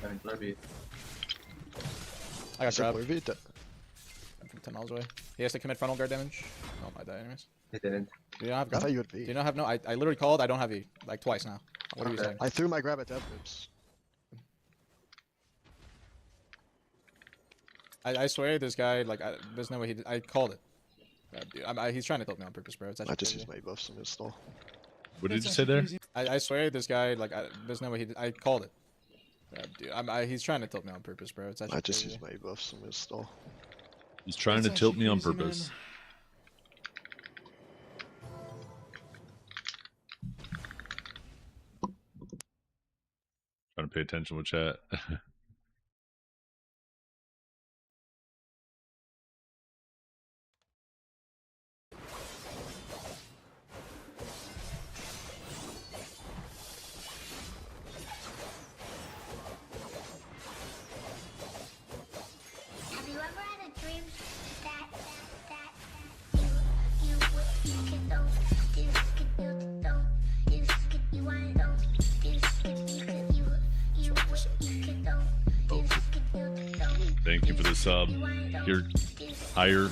S5: I mean, blur beat.
S4: I got
S6: Is it
S4: trapped.
S6: blur beat?
S4: I'm from 10 miles away. He has to commit frontal guard damage. Oh, I die anyways.
S5: He didn't.
S4: Do you not have
S6: I
S4: grab?
S6: thought you would
S4: Do you
S6: be.
S4: not have no? I literally called. I don't have E. Like twice now. What are you
S5: Okay.
S4: saying?
S6: I threw my grab at death whips.
S4: I swear this guy, like, there's no way he I called it. Dude, he's trying to tilt me on purpose, bro. It's
S6: I
S4: actually
S6: just
S4: crazy.
S6: used my buffs and stall.
S1: What did you say there?
S4: I swear this guy, like, there's no way I called it. Dude, he's trying to tilt me on purpose, bro. It's actually
S6: I just
S4: crazy.
S6: used my buffs and stall.
S1: He's trying to tilt me on
S3: crazy,
S1: purpose.
S3: man.
S1: Trying to pay attention with chat.
S7: Have you ever had a dream that you could know, you could know, you want to know, you could know,
S1: Thank you for the sub. You're hired.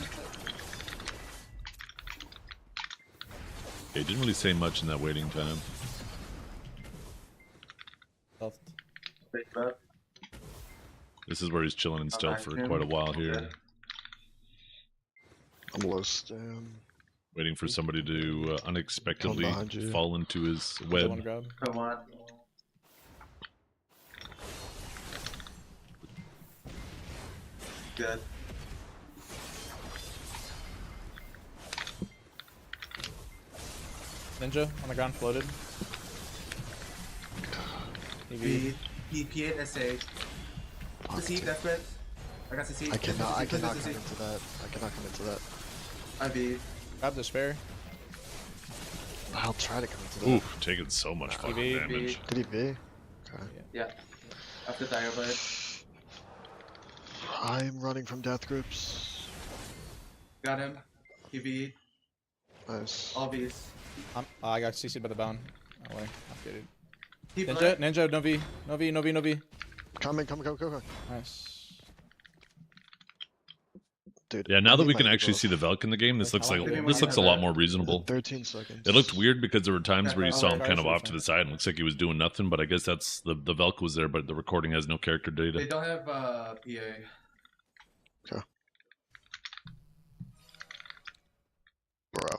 S1: Okay, didn't really say much in that waiting time.
S4: Left.
S5: Big bet.
S1: This is where he's chilling in stealth for quite a while here,
S6: I'm low stam.
S1: waiting for somebody to unexpectedly
S6: behind you.
S1: fall into his
S4: Is that one
S1: web.
S4: grab?
S5: Come on. Good.
S4: Ninja on the ground floated.
S5: B. He P8 SH. CC, that's it. I got CC.
S6: I cannot come
S5: CC.
S6: into that. I cannot come into that.
S5: IB.
S4: Grab the spare.
S6: I'll try to come into that.
S1: Oof, taking so much fucking
S4: EV.
S1: damage.
S6: Did he be? Okay.
S5: Yeah. After Dire Blade.
S6: I'm running from death groups.
S5: Got him. He V.
S6: Nice.
S5: All Vs.
S4: I got CC'd by the bound. Oh wait, updated.
S5: He
S4: Ninja,
S5: bled.
S4: Ninja, no V, no V, no V, no V.
S6: Come.
S4: Nice.
S6: Dude.
S1: Yeah,
S6: I
S1: now that
S6: need
S1: we
S6: my
S1: can actually
S6: buff.
S1: see the Velk in the game, this looks like
S4: Give me
S1: this
S5: my
S1: looks a lot
S5: head.
S1: more reasonable.
S6: 13 seconds.
S1: It looked weird because there were times where you saw him
S4: Oh,
S1: kind of
S4: okay.
S1: off to the side and looks like he was doing nothing, but I guess that's the Velk was there, but the recording has no character
S5: They
S1: data.
S5: don't have PA.
S6: Bro.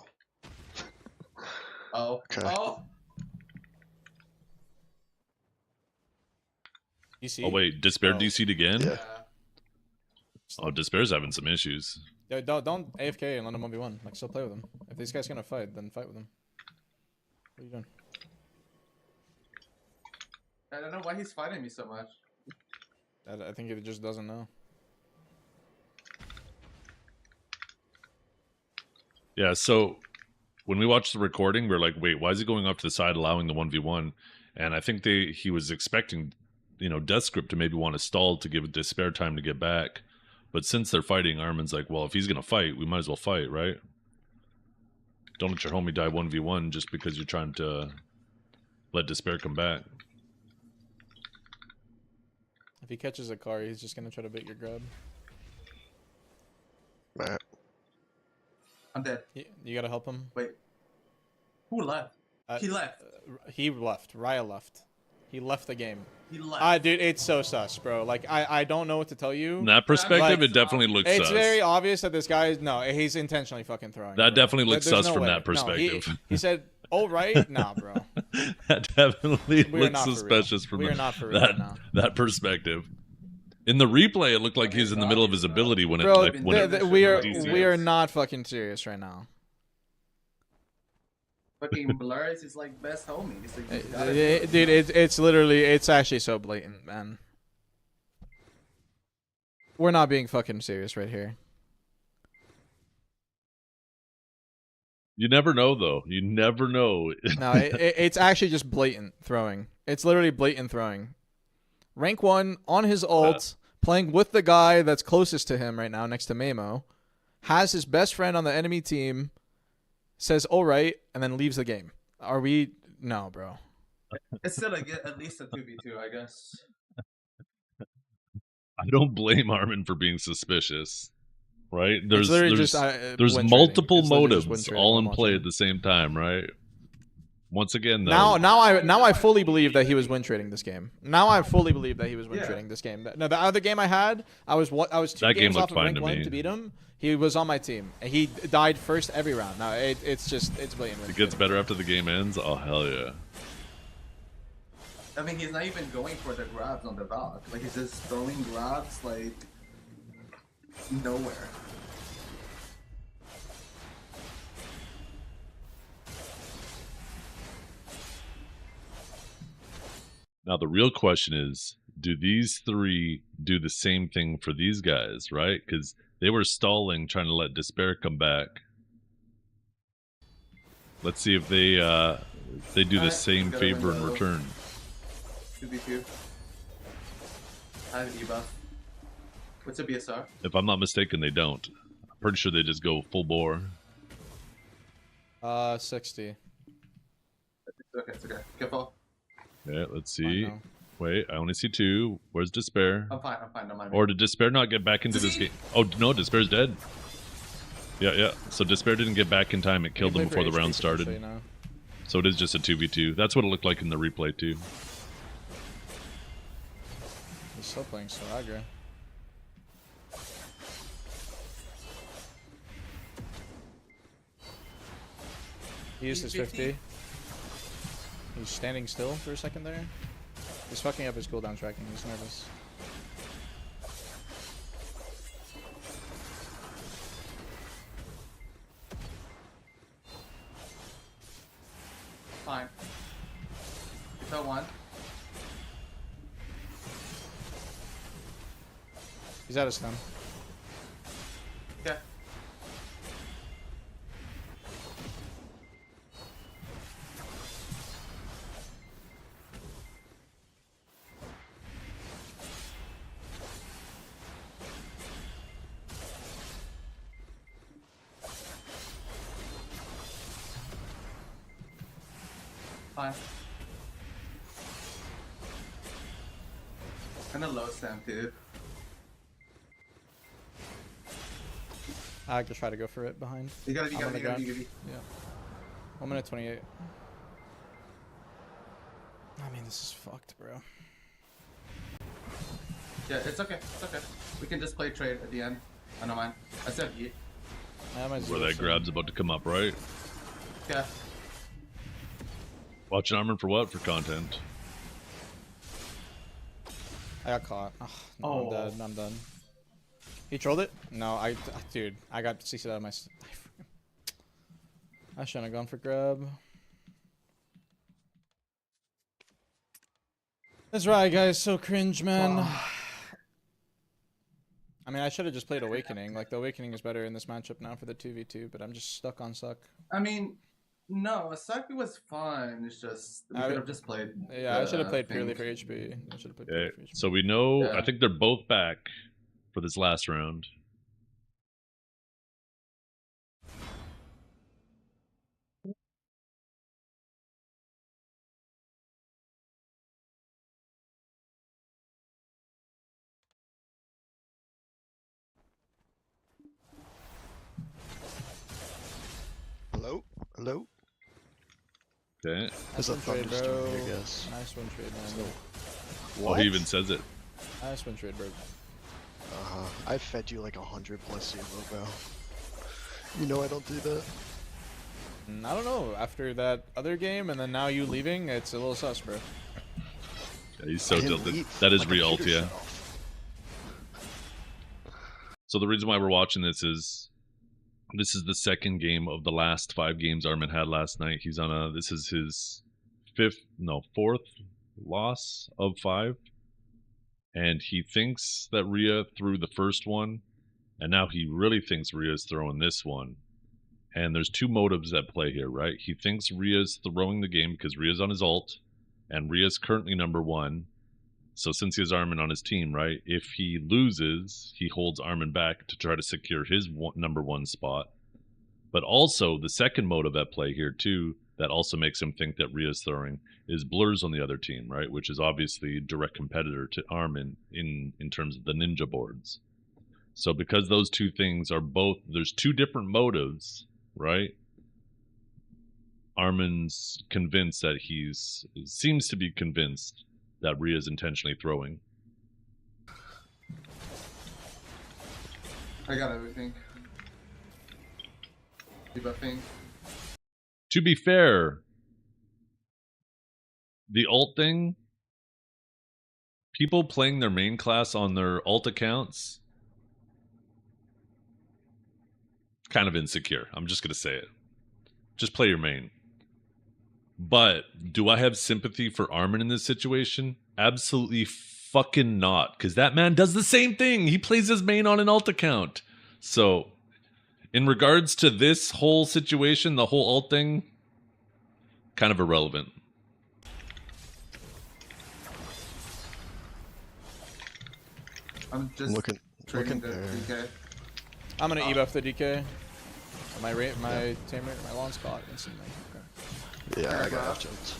S5: Oh.
S6: Okay.
S5: Oh.
S4: DC.
S1: Oh wait, Despair
S4: Oh.
S1: DC'd again?
S6: Yeah.
S5: Yeah.
S1: Oh, Despair's having some issues.
S4: Yeah, don't AFK and let him 1v1. Like, still play with him. If these guys gonna fight, then fight with him. What are you doing?
S5: I don't know why he's fighting me so much.
S4: I think he just doesn't know.
S1: Yeah, so when we watched the recording, we are like, wait, why is he going off to the side allowing the 1v1? And I think he was expecting, Death Script to maybe want to stall to give Despair time to get back. But since they're fighting, Armin's like, well, if he's going to fight, we might as well fight, right? Don't let your homie die 1v1 just because you're trying to let Despair come back.
S4: If he catches a car, he's just gonna try to bait your grab.
S6: Matt.
S5: I'm dead.
S4: You gotta help him.
S5: Wait. Who left? He left.
S4: He left. Raya left. He left the game.
S5: He left.
S4: Dude, it's so sus, bro. Like, I don't know what to tell you.
S1: From that perspective,
S4: Like,
S1: it definitely looks
S4: It's
S1: sus.
S4: very obvious that this guy is he's intentionally fucking throwing.
S1: That
S4: bro.
S1: definitely looks
S4: There's
S1: sus from
S4: way.
S1: that perspective.
S4: He said, "Oh right, nah, bro.
S1: That definitely
S4: We are
S1: looks
S4: not for real.
S1: suspicious from
S4: We are not for real right now.
S1: that perspective. In the replay, it looked like he's in the middle of his ability when
S4: Bro,
S1: it when it
S4: we are
S1: DCs.
S4: not fucking serious right now.
S5: Fucking Blur is his like best homie. He's like, you gotta
S4: Dude, it's literally, it's actually so blatant, man. We're not being fucking serious right here.
S1: You never know, though. You never know.
S4: No, it's actually just blatant throwing. It's literally blatant throwing. Rank 1 on his ult, playing with the guy that's closest to him right now, next to Mamo, has his best friend on the enemy team, says all right, and then leaves the game. Are we? No, bro.
S5: It's still at least a 2v2, I guess.
S1: I don't blame Armin for being suspicious, right? There's
S4: literally
S1: there's,
S4: just,
S1: there's
S4: win
S1: multiple
S4: trading. It's literally just
S1: motives
S4: win trading
S1: all
S4: I'm
S1: in play
S4: watching.
S1: at the same time, right? Once again, though,
S4: Now I fully believe that he was win trading this game. Now I fully believe that he was win
S5: Yeah.
S4: trading this game. No, the other game I had, I was 2
S1: That game
S4: games
S1: looked
S4: off of
S1: fine
S4: rank
S1: to
S4: 1
S1: me.
S4: to beat him. He was on my team. He died first every round. No, it's blatant. win
S1: it gets
S4: trading.
S1: better after the game ends. Oh hell yeah!
S5: I mean, he's not even going for the grabs on the Valk. Like, he's just throwing grabs, like, nowhere.
S1: Now the real question is, do these three do the same thing for these guys, right? Because they were stalling, trying to let Despair come back. Let's see if they do the
S5: Alright,
S1: same
S5: got a
S1: favor in
S5: window.
S1: return.
S5: 2v2. I have E-buff. What's a BSR?
S1: If I'm not mistaken, they don't. I'm pretty sure they just go full bore.
S4: 60.
S5: Okay, it's okay. Careful.
S1: Okay, let's
S4: Fine
S1: see.
S4: now.
S1: Wait, I only see two. Where's Despair?
S5: I'm fine, don't mind me.
S1: Or did Despair not get back into this game? Oh, no, Despair's dead. Yeah. So Despair didn't get back in time. It killed
S4: You
S1: him
S4: play
S1: before
S4: for
S1: the round
S4: HP
S1: started.
S4: potentially now.
S1: So it is just a 2v2. That's what it looked like in the replay, too.
S4: He's still playing so aggro. He used his 50. He's standing still for a second there. He's fucking up his cooldown tracking. He's nervous.
S5: Fine. You fell one.
S4: He's out of stun.
S5: Okay. Fine. And a low stamp too.
S4: I could try to go for it behind.
S5: You got it,
S4: I'm on the ground.
S5: you got it.
S4: Yeah. 1 minute 28. I mean, this is fucked, bro.
S5: Yeah, it's okay, it's okay. We can just play trade at the end. I don't mind. I said E.
S4: I have my
S1: Where
S4: zero
S1: that
S4: stun.
S1: grab's about to come up, right?
S5: Yeah.
S1: Watching Armin for what? For content.
S4: I got caught. Ugh, no,
S5: Oh.
S4: I'm dead. I'm done. He trolled it? No, dude, I got CC'd out of my. I shouldn't have gone for grab. That's right, guys. So cringe, man. I mean, I should have just played Awakening. Like, the Awakening is better in this matchup now for the 2v2, but I'm just stuck on Suck.
S5: I mean, no, Saki was fine. It's just we
S4: I-
S5: could have just played.
S4: Yeah, I should have
S5: the
S4: played purely
S5: thing.
S4: for HP. I should have played
S1: Okay,
S4: purely for HP.
S1: so we know,
S5: Yeah.
S1: I think they're both back for this last round.
S6: Hello? Hello?
S1: Okay.
S6: There's a
S4: Nice win trade,
S6: thunderstorm
S4: bro.
S6: here, guys.
S4: Nice win trade, man.
S1: Well, he even says it.
S4: Nice win trade, bro.
S6: I've fed you like 100 plus CMO, bro. You know I don't do that.
S4: I don't know. After that other game and then now you leaving, it's a little sus, bro.
S1: Yeah, he's so
S6: I didn't
S1: tilted.
S6: leave.
S1: That is
S6: My
S1: real,
S6: computer
S1: yeah.
S6: shut off.
S1: So the reason why we're watching this is the second game of the last 5 games Armin had last night. He's on a, this is his fourth loss of 5. And he thinks that Rhea threw the first one, and now he really thinks Rhea's throwing this one. And there's 2 motives at play here, right? He thinks Rhea's throwing the game because Rhea's on his ult, and Rhea's currently number 1. So since he has Armin on his team, right, if he loses, he holds Armin back to try to secure his number 1 spot. But also, the second motive at play here, too, that also makes him think that Rhea's throwing, is Blur's on the other team, right, which is obviously a direct competitor to Armin in terms of the ninja boards. So because those 2 things are both, there's 2 different motives, right? Armin's convinced that seems to be convinced that Rhea's intentionally throwing.
S5: I got everything. Debuffing.
S1: To be fair, the ult thing, people playing their main class on their ult accounts, kind of insecure. I'm just going to say it. Just play your main. But do I have sympathy for Armin in this situation? Absolutely fucking not. Because that man does the same thing. He plays his main on an alt account. So, in regards to this whole situation, the whole alt thing, kind of irrelevant.
S5: I'm just
S6: looking
S5: trading the
S6: there.
S5: DK.
S4: I'm gonna e-buff the DK. My teammate, my lawn spot instantly. Okay.
S6: Yeah, I got
S5: Yeah.
S6: off jumped.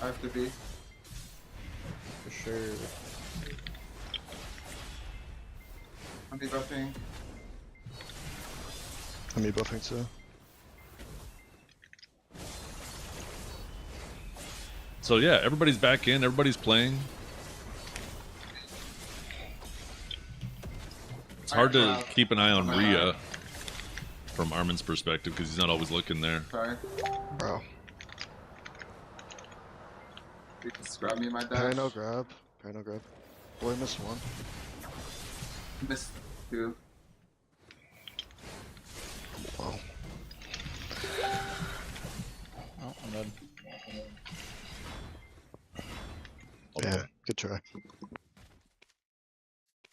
S5: I have to be.
S4: For sure.
S5: I'm debuffing.
S6: I'm buffing too.
S1: So yeah, everybody's back in. Everybody's playing. It's hard to keep an eye on Rhea from Armin's perspective because he's not always looking there.
S5: Sorry.
S6: Bro.
S5: You can grab me my dash.
S6: Parano grab. Parano grab. Boy, missed one.
S5: Missed two.
S6: Wow.
S4: Oh, I'm dead.
S6: Yeah, good try.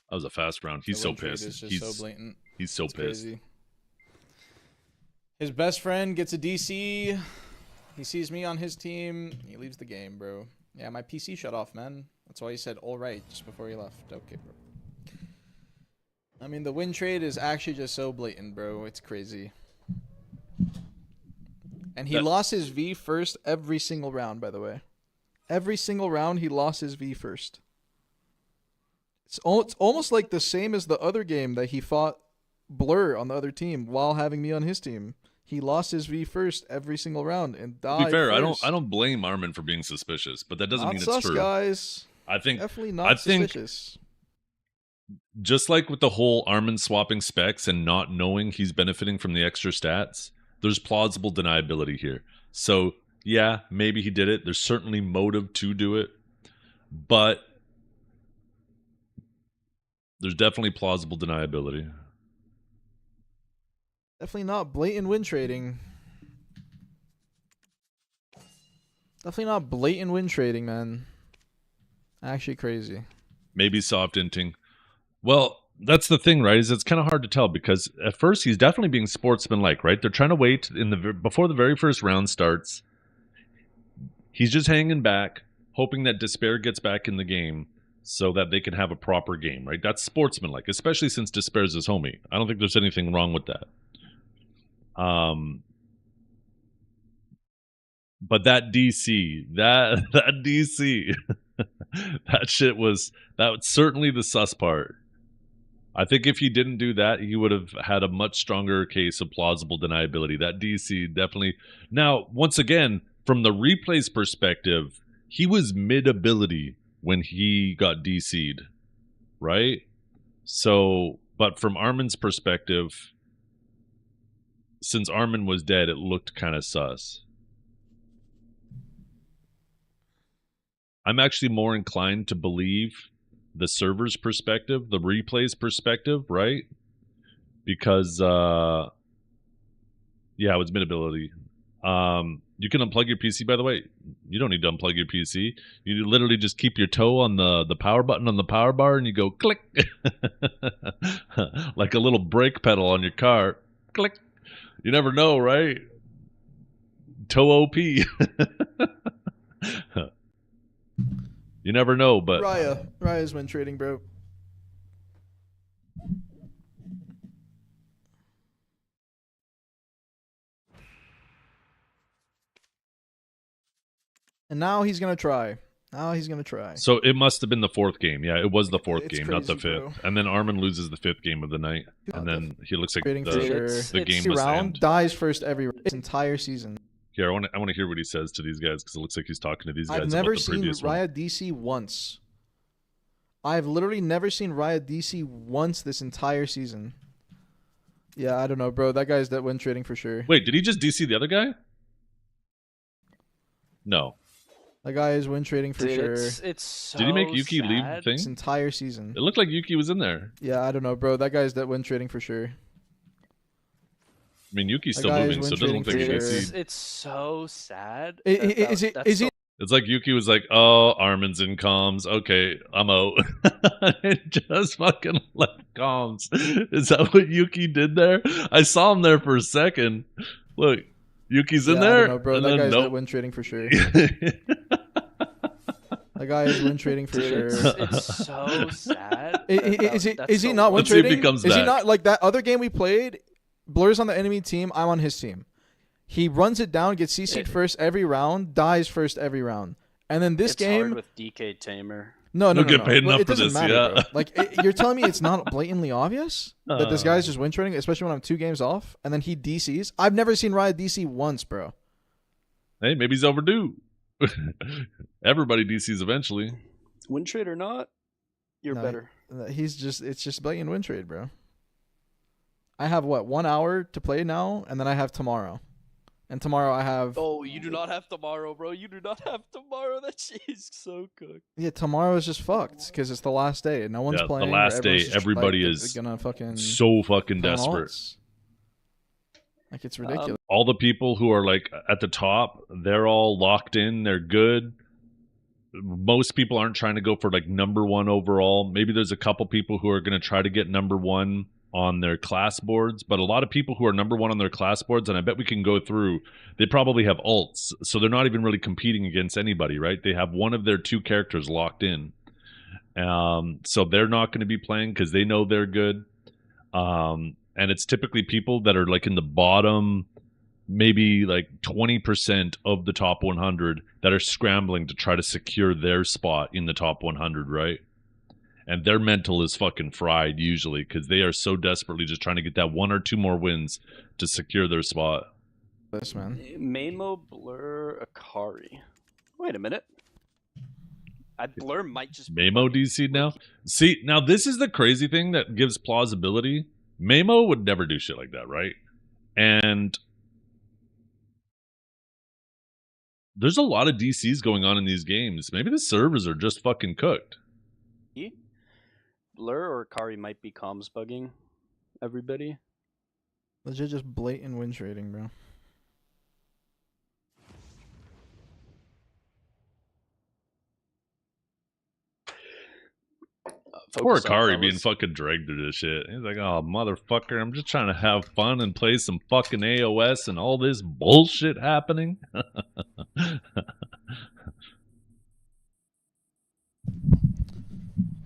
S1: That was a fast round. He's
S4: The
S1: so
S4: win trade
S1: pissed.
S4: is just so blatant.
S1: He's so
S4: It's
S1: pissed.
S4: crazy. His best friend gets a DC. He sees me on his team. He leaves the game, bro. Yeah, my PC shut off, man. That's why he said all right just before he left. Okay, bro. I mean, the win trade is actually just so blatant, bro. It's crazy. And he lost his V first every single round, by the way. Every single round, he lost his V first. It's almost like the same as the other game that he fought Blur on the other team while having me on his team. He lost his V first every single round and died.
S1: To be fair,
S4: first.
S1: I don't blame Armin for being suspicious, but that doesn't
S4: Not
S1: mean
S4: sus,
S1: it's true.
S4: guys.
S1: I think
S4: Definitely not
S1: I think
S4: suspicious.
S1: just like with the whole Armin swapping specs and not knowing he's benefiting from the extra stats, there's plausible deniability here. So yeah, maybe he did it. There's certainly motive to do it, but there's definitely plausible deniability.
S4: Definitely not blatant win trading. Definitely not blatant win trading, man. Actually crazy.
S1: Maybe soft inting. Well, that's the thing, right? Is it's kind of hard to tell because at first he's definitely being sportsmanlike, right? They're trying to wait before the very first round starts. He's just hanging back, hoping that Despair gets back in the game so that they can have a proper game, right? That's sportsmanlike, especially since Despair's his homie. I don't think there's anything wrong with that. But that DC, that DC, that shit was certainly the sus part. I think if he didn't do that, he would have had a much stronger case of plausible deniability. That DC definitely. Now, once again, from the replay's perspective, he was mid-ability when he got DC'd, right? So, but from Armin's perspective, since Armin was dead, it looked kind of sus. I'm actually more inclined to believe the server's perspective, the replay's perspective, right? Because, yeah, it was mid-ability. You can unplug your PC, by the way. You don't need to unplug your PC. You literally just keep your toe on the power button on the power bar and you go click. Like a little brake pedal on your car. Click. You never know, right? Toe OP. You never know, but
S4: Raya's win trading, bro. And now he's gonna try.
S1: So it must have been the fourth game. Yeah, it was the fourth
S4: It's
S1: game, not the
S4: crazy,
S1: fifth.
S4: bro.
S1: And then Armin loses the fifth game of the night, and then he looks like
S4: Trading for sure.
S1: the game
S4: Every
S1: must
S4: round
S1: end.
S4: dies first every entire season.
S1: Here, I want to hear what he says to these guys because it looks like he's talking to these guys
S4: I've
S1: about
S4: never
S1: the
S4: seen
S1: previous one.
S4: Raya DC once. I've literally never seen Raya DC once this entire season. Yeah, I don't know, bro. That guy's that win trading for sure.
S1: Wait, did he just DC the other guy? No.
S4: That guy is win trading for
S8: Dude,
S4: sure.
S8: it's so
S1: Did he make Yuki leave the
S8: sad.
S1: thing?
S4: This entire season.
S1: It looked like Yuki was in there.
S4: Yeah, I don't know, bro. That guy's that win trading for sure.
S1: mean, Yuki's
S4: That
S1: still
S4: guy is
S1: moving, so it doesn't look like
S4: win
S1: he
S4: trading for
S1: gets
S4: sure.
S8: It's so sad.
S4: Is he?
S1: It's like Yuki was like, "Oh, Armin's in comms. Okay, I'm out." And just fucking left comms. Is that what Yuki did there? I saw him there for a second. Look, Yuki's in
S4: I
S1: there.
S4: don't know, bro.
S1: And
S4: That
S1: then,
S4: guy's
S1: nope.
S4: not win trading for sure. That guy is win trading for sure.
S8: It's so sad.
S4: Is he not win
S1: Let's see if
S4: trading?
S1: he comes
S4: Is he
S1: back.
S4: not like that other game we played? Blur's on the enemy team. I'm on his team. He runs it down, gets CC'd first every round, dies first every round, and then this
S8: It's
S4: game.
S8: hard with DK Tamer.
S4: No.
S1: We'll get paid
S4: But
S1: enough
S4: it
S1: for
S4: doesn't
S1: this,
S4: matter,
S1: yeah.
S4: bro. Like you're telling me it's not blatantly obvious that this guy's just win trading, especially when I'm 2 games off, and then he DCs. I've never seen Riot DC once, bro.
S1: Hey, maybe he's overdue. Everybody DCs eventually.
S8: Win trade or not, you're
S4: No,
S8: better.
S4: It's just blatant win trade, bro. I have 1 hour to play now, and then I have tomorrow. And tomorrow I have
S8: Oh, you do not have tomorrow, bro. You do not have tomorrow. That shit is so cooked.
S4: yeah, tomorrow is just fucked because it's the last day and no one's
S1: Yeah,
S4: playing.
S1: the
S4: or
S1: last day,
S4: everyone's just,
S1: everybody
S4: like,
S1: is
S4: gonna fucking
S1: So fucking
S4: play on
S1: desperate.
S4: alts. Like it's ridiculous.
S1: All the people who are like at the top, they're all locked in. They're good. Most people aren't trying to go for like number 1 overall. Maybe there's a couple people who are going to try to get number 1 on their class boards, but a lot of people who are number 1 on their class boards, and I bet we can go through, they probably have alts, so they're not even really competing against anybody, right? They have one of their 2 characters locked in, so they're not going to be playing because they know they're good, and it's typically people that are like in the bottom, maybe like 20% of the top 100 that are scrambling to try to secure their spot in the top 100, right? And their mental is fucking fried usually because they are so desperately just trying to get that 1 or 2 more wins to secure their spot.
S4: This man.
S8: Mainmo, Blur, Akari. Wait a minute. Blur might just be
S1: Mamo DC now? See, now this is the crazy thing that gives plausibility. Mamo would never do shit like that, right? And there's a lot of DCs going on in these games. Maybe the servers are just fucking cooked.
S8: Blur or Akari might be comms bugging everybody.
S4: Legit just blatant win trading, bro.
S1: Poor
S8: Focus on
S1: Akari being
S8: fellas.
S1: fucking dragged through this shit. He's like, oh, motherfucker, I'm just trying to have fun and play some fucking AOS and all this bullshit happening.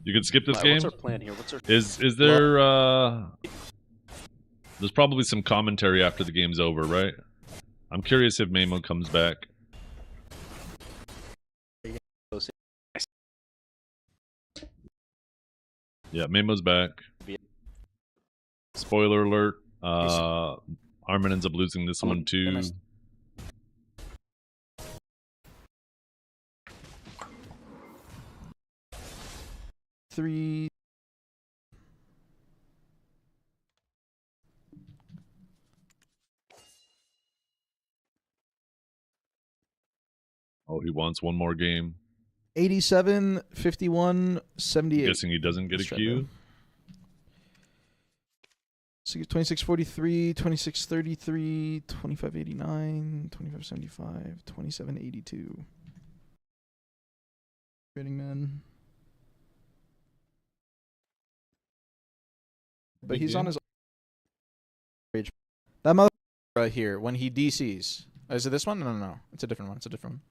S1: You can skip this
S8: Alright,
S1: game?
S8: what's our plan here? What's our
S1: Is there, there's probably some commentary after the game's over, right? I'm curious if Mamo comes back. Yeah, Mamo's back. Spoiler alert. Armin ends up losing this one too.
S4: nice. Three.
S1: Oh, he wants one more game.
S4: 87, 51, 78.
S1: Guessing he doesn't get a
S4: Let's try
S1: queue.
S4: 2643, 2633, 2589, 2575, 2782. Trading man. But
S1: Big
S4: he's
S1: game.
S4: on his rage. That mother right here when he DCs. Is it this one? No. It's a different one. It's a different one.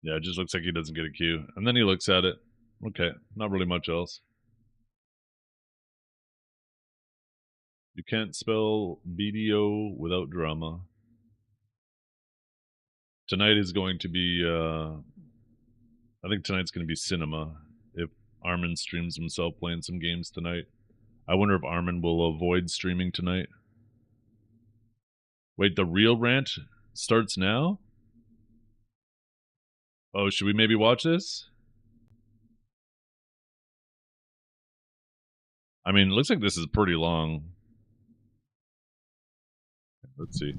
S1: Yeah, it just looks like he doesn't get a queue. And then he looks at it. Okay, not really much else. You can't spell BDO without drama. Tonight is going to be, I think tonight's going to be cinema. If Armin streams himself playing some games tonight. I wonder if Armin will avoid streaming tonight. Wait, the real rant starts now? Oh, should we maybe watch this? I mean, it looks like this is pretty long. Let's see.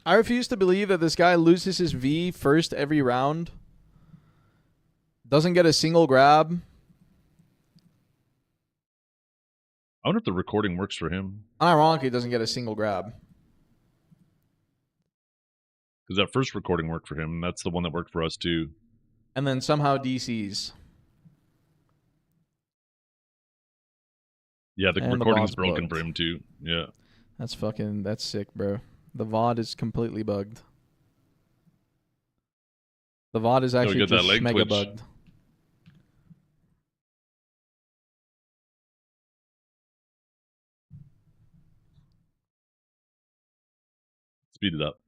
S4: I refuse to believe that this guy loses his V first every round. Doesn't get a single grab.
S1: I wonder if the recording works for him.
S4: Unironically, it doesn't get a single grab.
S1: Because that first recording worked for him. And that's the one that worked for us too.
S4: And then somehow DCs.
S1: Yeah, the
S4: And the
S1: recording's
S4: VOD's
S1: broken
S4: bugged.
S1: for him too. Yeah.
S4: That's sick, bro. The VOD is completely bugged. The VOD is actually
S1: get that
S4: just
S1: leg
S4: mega
S1: twitch.
S4: bugged.
S1: Speed it up.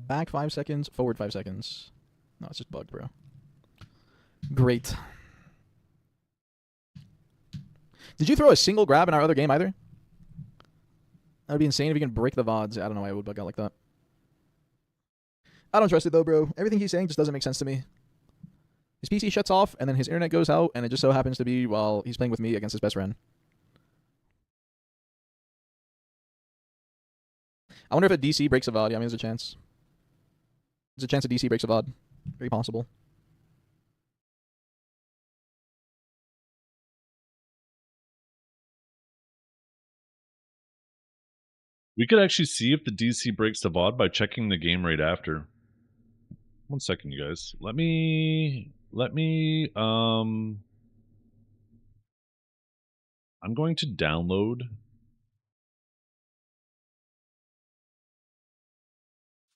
S4: Back 5 seconds, forward 5 seconds. No, it's just bugged, bro. Great. Did you throw a single grab in our other game either? That would be insane if you can break the VODs. I don't know why it would bug out like that. I don't trust it though, bro. Everything he's saying just doesn't make sense to me. His PC shuts off, and then his internet goes out, and it just so happens to be while he's playing with me against his best friend. I wonder if a DC breaks a VOD. I mean, there's a chance. There's a chance a DC breaks a VOD. Very possible.
S1: We could actually see if the DC breaks the VOD by checking the game right after. 1 second, you guys. Let me I'm going to download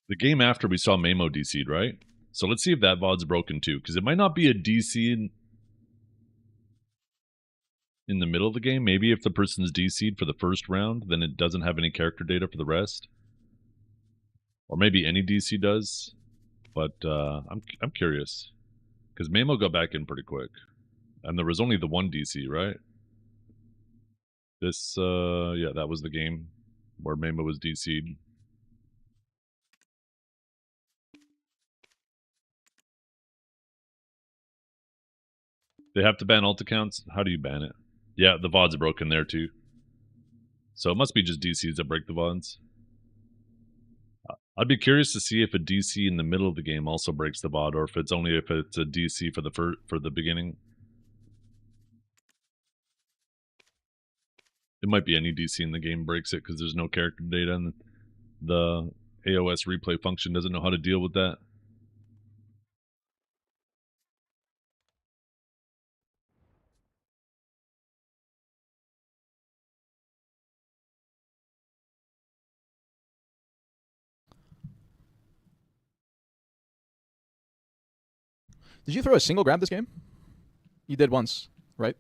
S1: the game after we saw Mamo DC'd, right? So let's see if that VOD's broken too, because it might not be a DC in the middle of the game. Maybe if the person's DC'd for the first round, then it doesn't have any character data for the rest. Or maybe any DC does. But I'm curious. Because Mamo got back in pretty quick. And there was only the one DC, right? This, yeah, that was the game where Mamo was DC'd. They have to ban alt accounts? How do you ban it? Yeah, the VOD's broken there too. So it must be just DCs that break the VODs. I'd be curious to see if a DC in the middle of the game also breaks the VOD, or if it's only if it's a DC for the beginning. It might be any DC in the game breaks it because there's no character data, and the AOS replay function doesn't know how to deal with that.
S4: Did you throw a single grab this game? You did once, right?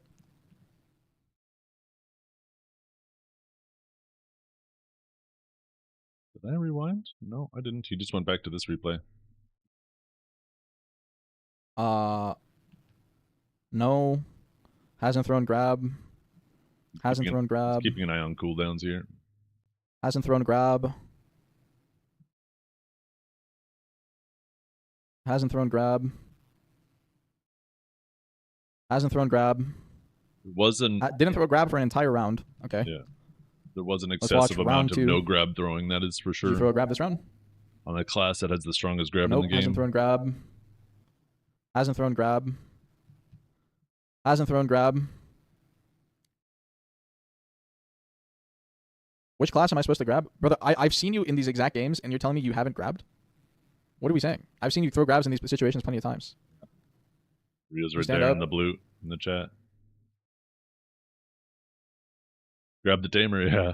S1: Did I rewind? No, I didn't. He just went back to this replay.
S4: No. Hasn't thrown grab. Hasn't thrown grab.
S1: Keeping an eye on cooldowns here.
S4: Hasn't thrown grab. Hasn't thrown grab. Hasn't thrown grab.
S1: It wasn't.
S4: Didn't throw a grab for an entire round. Okay.
S1: Yeah. There was an
S4: watch
S1: excessive amount
S4: round
S1: of
S4: two.
S1: no grab throwing, that is for
S4: Did
S1: sure.
S4: you throw a grab this round?
S1: On a class that has the strongest grab
S4: Nope,
S1: in the game.
S4: hasn't thrown grab. Hasn't thrown grab. Hasn't thrown grab. Which class am I supposed to grab? Brother, I've seen you in these exact games, and you're telling me you haven't grabbed? What are we saying? I've seen you throw grabs in these situations plenty of times.
S1: Rio's
S4: You
S1: right
S4: stand
S1: there
S4: up.
S1: in the blue, in the chat. Grab the tamer, yeah.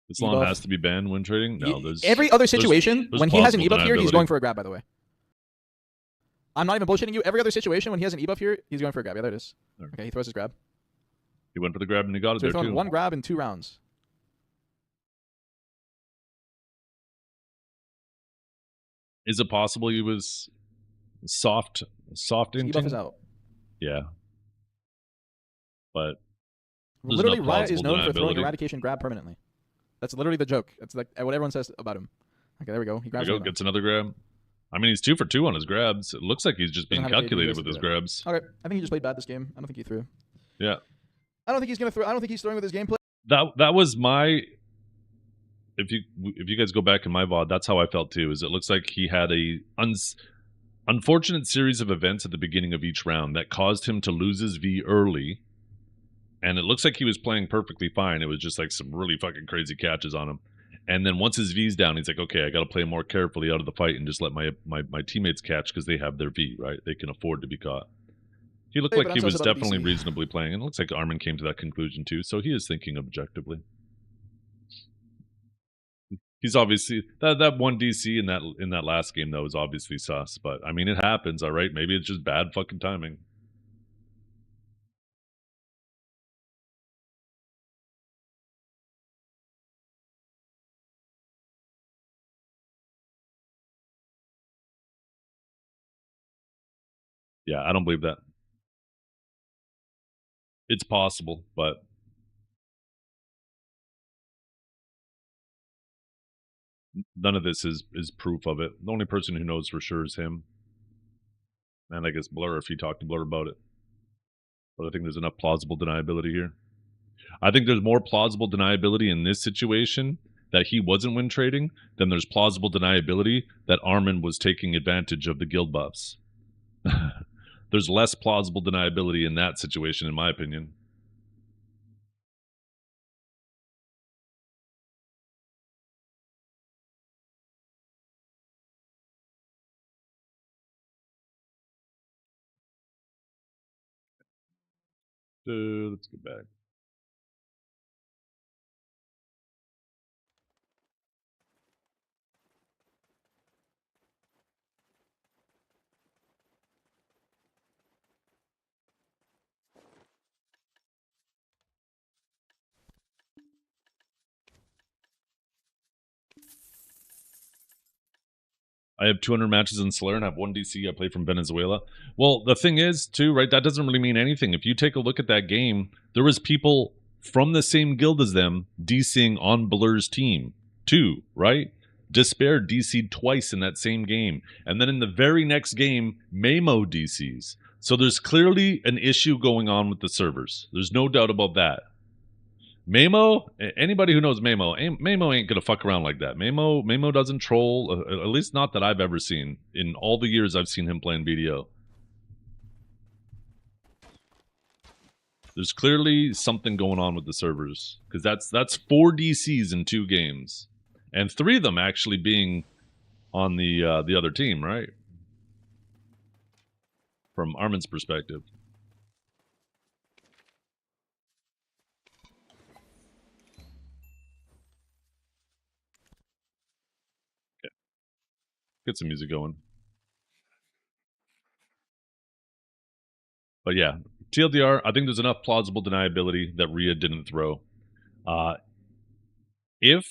S1: Islam
S4: Debuff.
S1: has to be banned when trading? No, there's...
S4: Every other situation,
S1: there's
S4: when he has an
S1: plausible
S4: ebuff here, he's
S1: deniability.
S4: going for a grab, by the way. I'm not even bullshitting you. Every other situation, when he has an ebuff here, he's going for a grab. Yeah, there it is. Okay, he throws his grab.
S1: He went for the grab and he got it
S4: So
S1: there
S4: he's thrown
S1: too.
S4: one grab in 2 rounds.
S1: Is it possible he was soft
S4: His ebuff is
S1: inting?
S4: out.
S1: Yeah. But there's
S4: Literally,
S1: no
S4: Riot is
S1: plausible
S4: known for throwing
S1: deniability.
S4: eradication grab permanently. That's literally the joke. It's like what everyone says about him. Okay, there we go. He
S1: There
S4: grabs
S1: you go,
S4: one.
S1: gets another grab. I mean, he's 2 for 2 on his grabs. It looks like he's just being
S4: Doesn't have a
S1: calculated
S4: KD,
S1: with his
S4: doesn't do
S1: grabs.
S4: Okay, I think he just played bad this game. I don't think he threw.
S1: Yeah.
S4: I don't think he's gonna throw. I don't think he's throwing with his gameplay.
S1: That was my... If you guys go back in my VOD, that's how I felt too. Is it looks like he had a unfortunate series of events at the beginning of each round that caused him to lose his V early. And it looks like he was playing perfectly fine. It was just like some really fucking crazy catches on him. And then once his V's down, he's like, okay, I got to play more carefully out of the fight and just let my teammates catch because they have their V, right? They can afford to be caught. He looked
S4: Hey,
S1: like
S4: but
S1: he
S4: I'm
S1: was
S4: supposed to
S1: definitely
S4: DC.
S1: reasonably playing. And it looks like Armin came to that conclusion too. So he is thinking objectively. He's obviously that one DC in that last game though was obviously sus. But I mean, it happens, all right. Maybe it's just bad fucking timing. Yeah, I don't believe that. It's possible, but none of this is proof of it. The only person who knows for sure is him. And I guess Blur if he talked to Blur about it. But I think there's enough plausible deniability here. I think there's more plausible deniability in this situation that he wasn't win trading than there's plausible deniability that Armin was taking advantage of the guild buffs. There's less plausible deniability in that situation, in my opinion. Let's get back. I have 200 matches in Slayer and I have one DC. I play from Venezuela. Well, the thing is, too, right? That doesn't really mean anything. If you take a look at that game, there was people from the same guild as them DCing on Blur's team, too, right? Despair DC'd twice in that same game. And then in the very next game, Mamo DCs. So there's clearly an issue going on with the servers. There's no doubt about that. Mamo, anybody who knows Mamo, Mamo ain't gonna fuck around like that. Mamo doesn't troll, at least not that I've ever seen in all the years I've seen him playing BDO. There's clearly something going on with the servers because that's 4 DCs in 2 games, and 3 of them actually being on the other team, right? From Armin's perspective. Get some music going. But yeah, TLDR, I think there's enough plausible deniability that Rhea didn't throw. If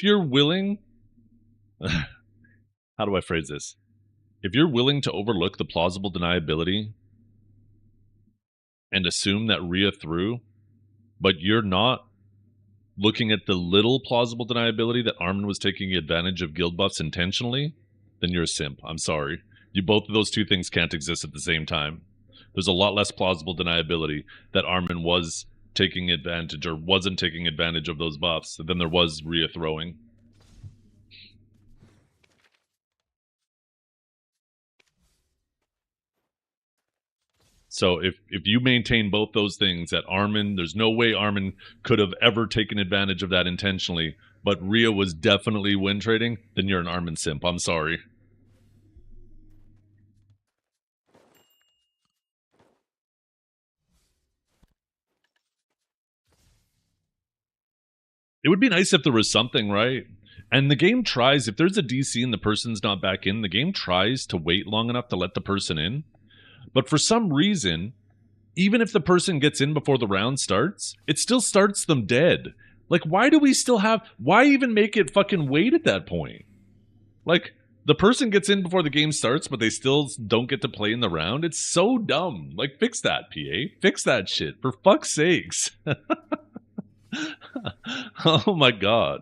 S1: you're willing, how do I phrase this? If you're willing to overlook the plausible deniability and assume that Rhea threw, but you're not looking at the little plausible deniability that Armin was taking advantage of guild buffs intentionally, then you're a simp. I'm sorry. Both of those two things can't exist at the same time. There's a lot less plausible deniability that Armin was taking advantage or wasn't taking advantage of those buffs than there was Rhea throwing. So if you maintain both those things, that Armin, there's no way Armin could have ever taken advantage of that intentionally, but Rhea was definitely win trading, then you're an Armin simp. I'm sorry. It would be nice if there was something, right? And the game tries, if there's a DC and the person's not back in, the game tries to wait long enough to let the person in. But for some reason, even if the person gets in before the round starts, it still starts them dead. Like, why do we still have... Why even make it fucking wait at that point? Like, the person gets in before the game starts, but they still don't get to play in the round? It's so dumb. Like, fix that, PA. Fix that shit, for fuck's sakes. Oh my god.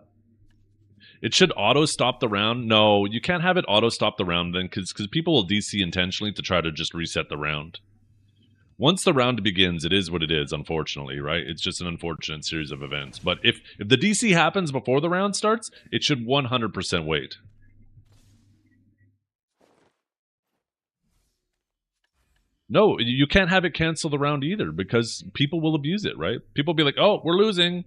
S1: It should auto-stop the round? No, you can't have it auto-stop the round then, because people will DC intentionally to try to just reset the round. once the round begins, it is what it is, unfortunately, right? It's just an unfortunate series of events. But if the DC happens before the round starts, it should 100% wait. No, you can't have it cancel the round either because people will abuse it, right? People will be like, "Oh, we're losing.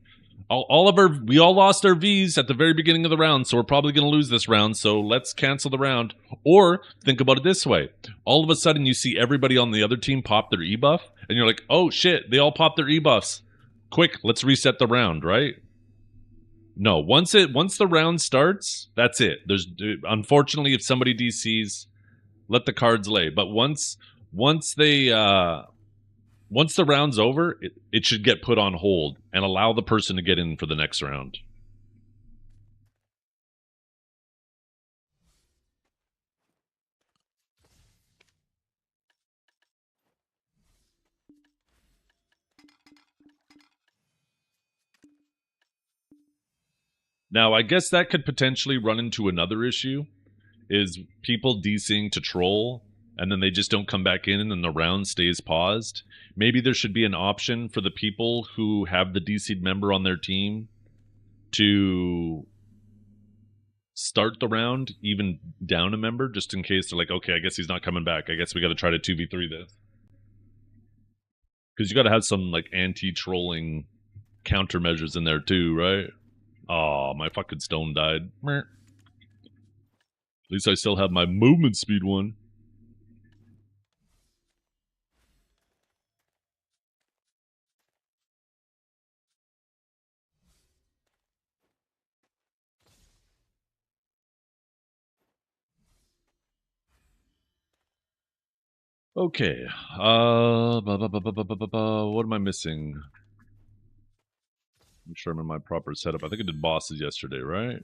S1: We all lost our V's at the very beginning of the round, so we're probably going to lose this round. So let's cancel the round." Or think about it this way: all of a sudden, you see everybody on the other team pop their E buff, and you're like, "Oh shit, they all popped their E buffs. Quick, let's reset the round." Right? No, once the round starts, that's it. There's unfortunately, if somebody DCs, let the cards lay. But once they once the round's over, it should get put on hold and allow the person to get in for the next round. Now, I guess that could potentially run into another issue, is people DCing to troll, and then they just don't come back in, and then the round stays paused. Maybe there should be an option for the people who have the DC'd member on their team to start the round, even down a member, just in case they're like, okay, I guess he's not coming back. I guess we got to try to 2v3 this. Because you got to have some like anti-trolling countermeasures in there too, right? Oh, my fucking stone died. Meh. At least I still have my movement speed one. Okay. What am I missing? I'm sure I'm in my proper setup. I think I did bosses yesterday, right?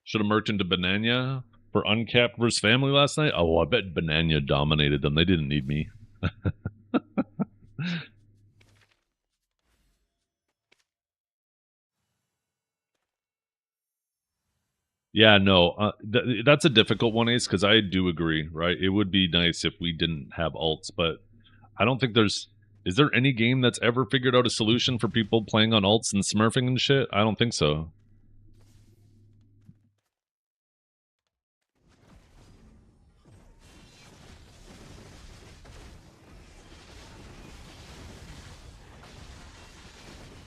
S1: Should have merked into Banana for uncapped versus family last night. Oh, I bet Banana dominated them. They didn't need me. Yeah, no, that's a difficult one, Ace, because I do agree, right? It would be nice if we didn't have alts, but I don't think there's. Is there any game that's ever figured out a solution for people playing on alts and smurfing and shit? I don't think so.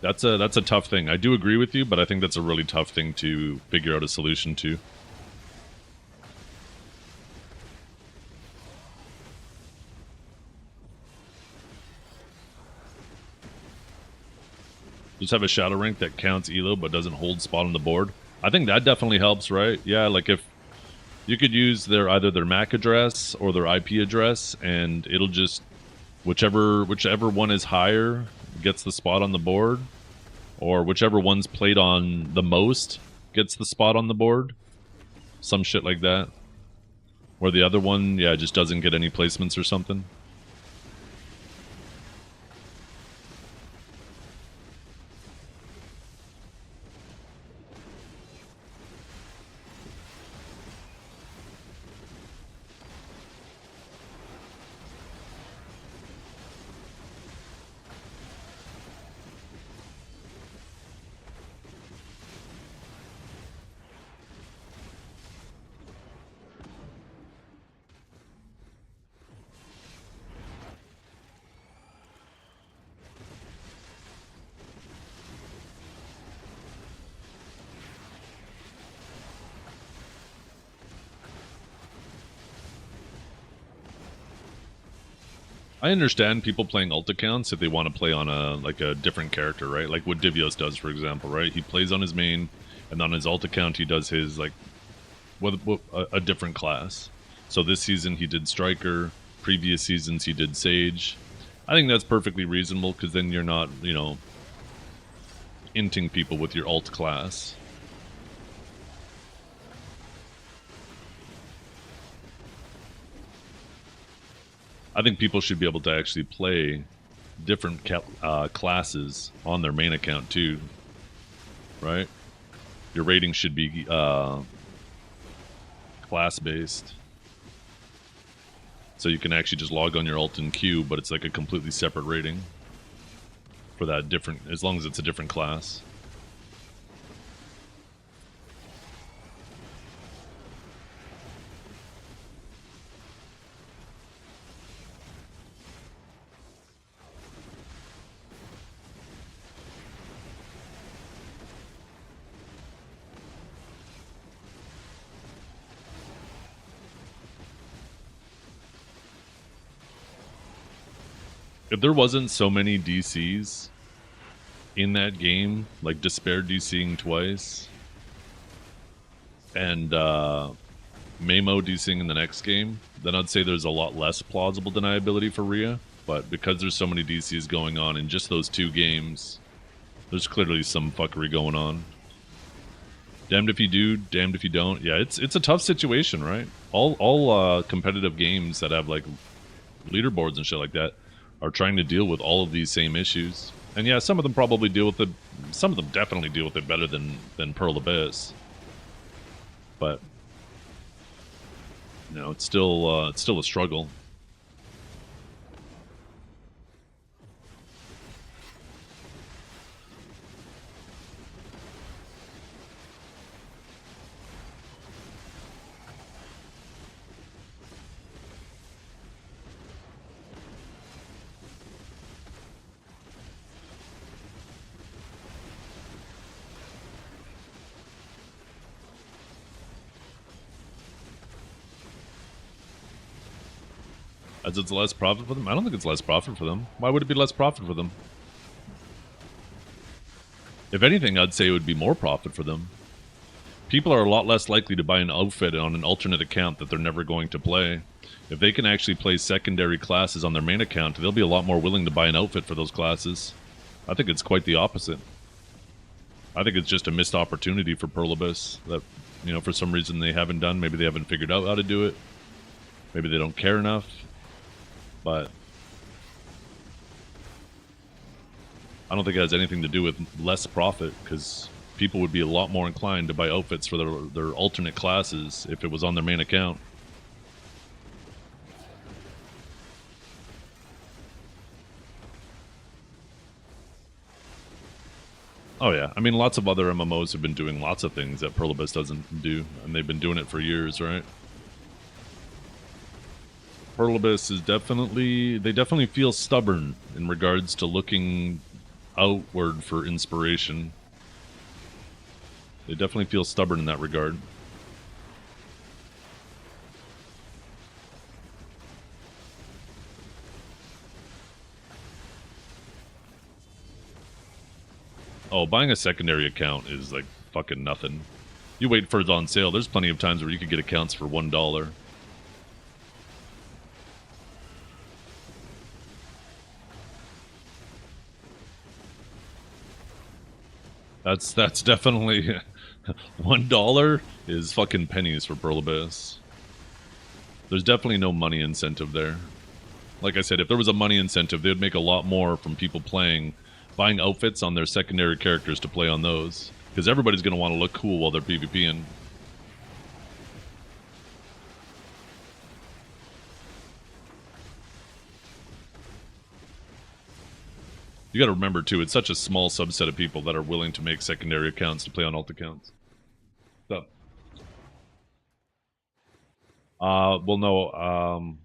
S1: That's a tough thing. I do agree with you, but I think that's a really tough thing to figure out a solution to. Just have a shadow rank that counts elo but doesn't hold spot on the board. I think that definitely helps, right? Yeah, like if you could use either their MAC address or their IP address, and it'll just whichever one is higher gets the spot on the board, or whichever one's played on the most gets the spot on the board. Some shit like that. Where the other one, yeah, just doesn't get any placements or something. I understand people playing alt accounts if they want to play on a different character, right? Like what Divios does, for example, right? He plays on his main, and on his alt account he does his with a different class. So this season he did Striker. Previous seasons he did Sage. I think that's perfectly reasonable because then you're not, inting people with your alt class. I think people should be able to actually play different classes on their main account too, right? Your rating should be class based, so you can actually just log on your alt and queue, but it's like a completely separate rating for that different, as long as it's a different class. If there wasn't so many DCs in that game, like Despair DCing twice, and Mamo DCing in the next game, then I'd say there's a lot less plausible deniability for Rhea. But because there's so many DCs going on in just those 2 games, there's clearly some fuckery going on. Damned if you do, damned if you don't. Yeah, it's a tough situation, right? All competitive games that have like leaderboards and shit like that are trying to deal with all of these same issues. And yeah, some of them probably deal with it. Some of them definitely deal with it better than Pearl Abyss. But you know, it's still a struggle. As it's less profit for them? I don't think it's less profit for them. Why would it be less profit for them? If anything, I'd say it would be more profit for them. People are a lot less likely to buy an outfit on an alternate account that they're never going to play. If they can actually play secondary classes on their main account, they'll be a lot more willing to buy an outfit for those classes. I think it's quite the opposite. I think it's just a missed opportunity for Pearl Abyss that, you know, for some reason they haven't done. Maybe they haven't figured out how to do it. Maybe they don't care enough. But I don't think it has anything to do with less profit, because people would be a lot more inclined to buy outfits for their alternate classes if it was on their main account. Oh yeah, I mean, lots of other MMOs have been doing lots of things that Pearl Abyss doesn't do, and they've been doing it for years, right? Pearl Abyss is they definitely feel stubborn in regards to looking outward for inspiration. They definitely feel stubborn in that regard. Oh, buying a secondary account is like fucking nothing. You wait for it on sale. There's plenty of times where you could get accounts for $1. That's definitely $1 is fucking pennies for Pearl Abyss. There's definitely no money incentive there. Like I said, if there was a money incentive, they'd make a lot more from people buying outfits on their secondary characters to play on those. Because everybody's going to want to look cool while they're PvPing. You got to remember, too, it's such a small subset of people that are willing to make secondary accounts to play on alt accounts. So, well, no,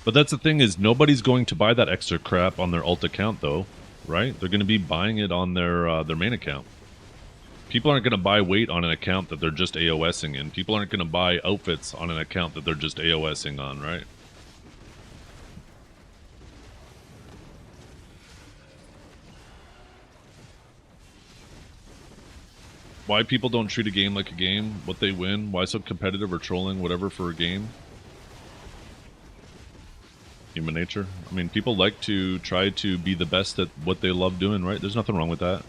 S1: But that's the thing is nobody's going to buy that extra crap on their alt account though, right? They're going to be buying it on their main account. People aren't going to buy weight on an account that they're just AOSing in. People aren't going to buy outfits on an account that they're just AOSing on, right? Why people don't treat a game like a game, what they win, why so competitive or trolling, whatever for a game. Human nature. I mean, people like to try to be the best at what they love doing, right? There's nothing wrong with that.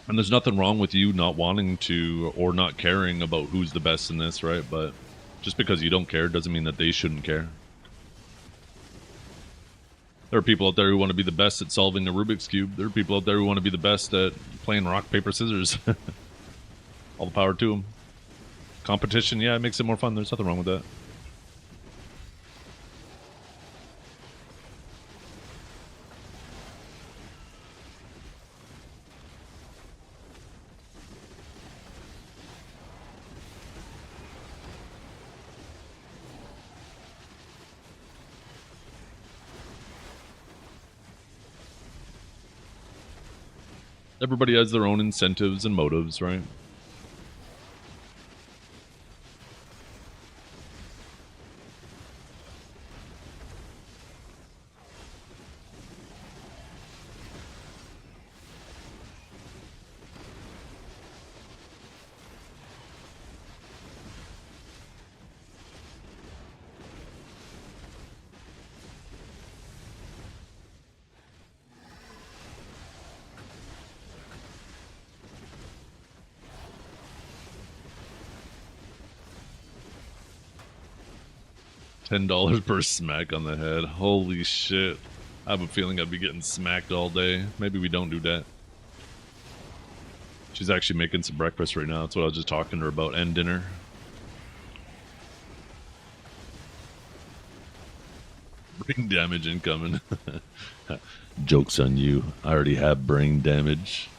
S1: And there's nothing wrong with you not wanting to or not caring about who's the best in this, right? But just because you don't care doesn't mean that they shouldn't care. There are people out there who want to be the best at solving a Rubik's Cube. There are people out there who want to be the best at playing rock, paper, scissors. All the power to them. Competition, yeah, it makes it more fun. There's nothing wrong with that. Everybody has their own incentives and motives, right? $10 per smack on the head. Holy shit. I have a feeling I'd be getting smacked all day. Maybe we don't do that. She's actually making some breakfast right now. That's what I was just talking to her about. And dinner. Brain damage incoming. Joke's on you. I already have brain damage.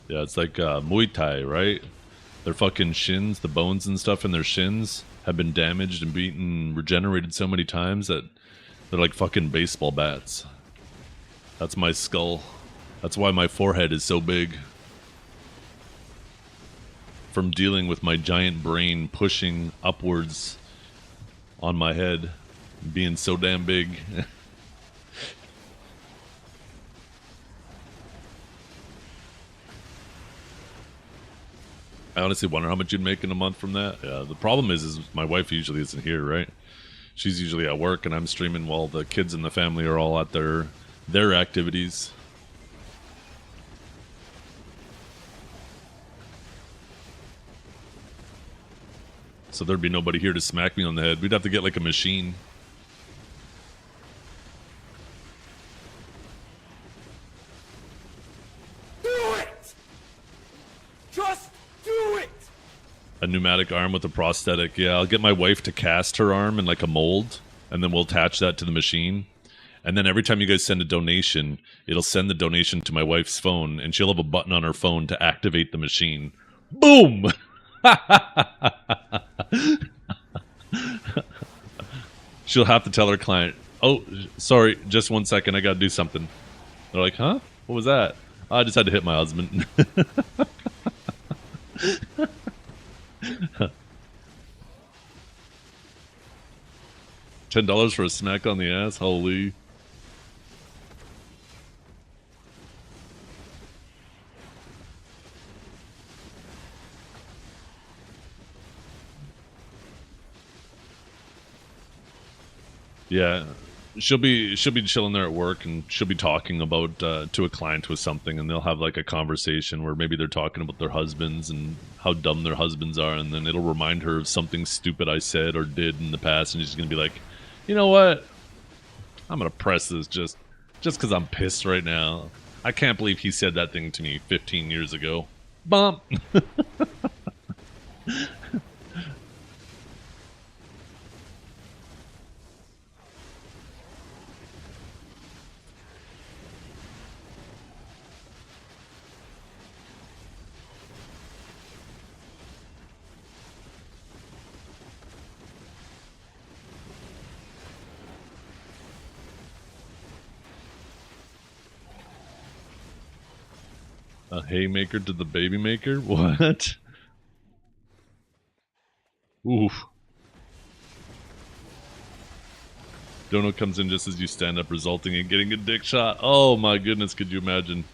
S1: Yeah, it's like Muay Thai, right? Their fucking shins, the bones and stuff in their shins have been damaged and beaten, regenerated so many times that they're like fucking baseball bats. That's my skull. That's why my forehead is so big. From dealing with my giant brain pushing upwards on my head, being so damn big. I honestly wonder how much you'd make in a month from that. Yeah, the problem is my wife usually isn't here, right? She's usually at work, and I'm streaming while the kids and the family are all at their activities. So there'd be nobody here to smack me on the head. We'd have to get like a machine.
S3: Do it! Just do it!
S1: A pneumatic arm with a prosthetic. Yeah, I'll get my wife to cast her arm in like a mold, and then we'll attach that to the machine. And then every time you guys send a donation, it'll send the donation to my wife's phone, and she'll have a button on her phone to activate the machine. Boom! She'll have to tell her client, "Oh, sorry, just 1 second, I gotta do something." They're like, "Huh? What was that?" "I just had to hit my husband." $10 for a smack on the ass? Holy. Yeah, she'll be chilling there at work, and she'll be talking about to a client with something, and they'll have like a conversation where maybe they're talking about their husbands and how dumb their husbands are, and then it'll remind her of something stupid I said or did in the past, and she's gonna be like, "You know what? I'm gonna press this just because I'm pissed right now." I can't believe he said that thing to me 15 years ago. Bump. A haymaker to the baby maker? What? Oof. Dono comes in just as you stand up, resulting in getting a dick shot. Oh my goodness, could you imagine?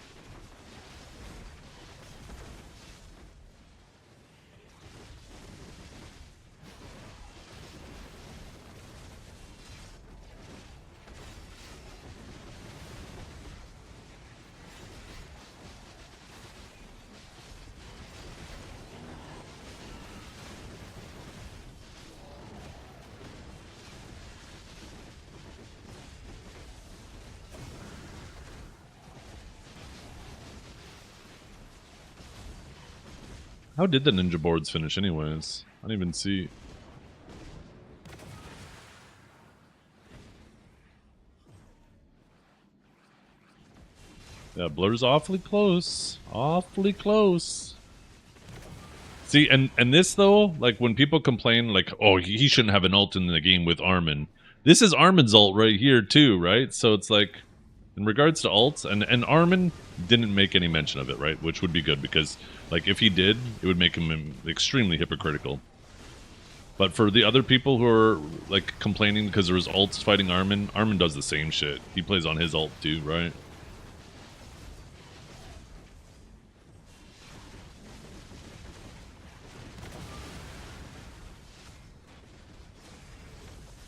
S1: How did the ninja boards finish anyways? I didn't even see. Yeah, Blur's awfully close. Awfully close. See, and this though, like when people complain like, oh, he shouldn't have an ult in the game with Armin. This is Armin's ult right here too, right? So it's like, in regards to ults, and Armin didn't make any mention of it, right? Which would be good because, like, if he did, it would make him extremely hypocritical. But for the other people who are, like, complaining because there was ults fighting Armin, Armin does the same shit. He plays on his ult too, right?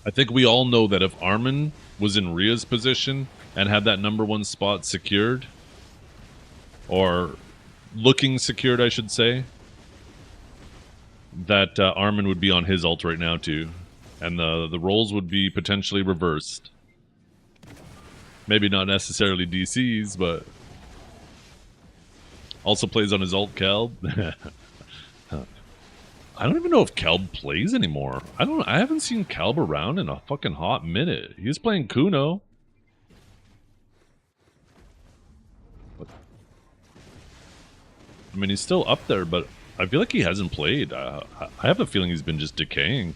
S1: I think we all know that if Armin was in Rhea's position and had that #1 spot secured, or looking secured, I should say, that Armin would be on his ult right now too, and the roles would be potentially reversed. Maybe not necessarily DC's, but also plays on his ult Kelb. I don't even know if Kelb plays anymore. I haven't seen Kelb around in a fucking hot minute. He was playing Kuno. I mean, he's still up there, but I feel like he hasn't played. I have a feeling he's been just decaying.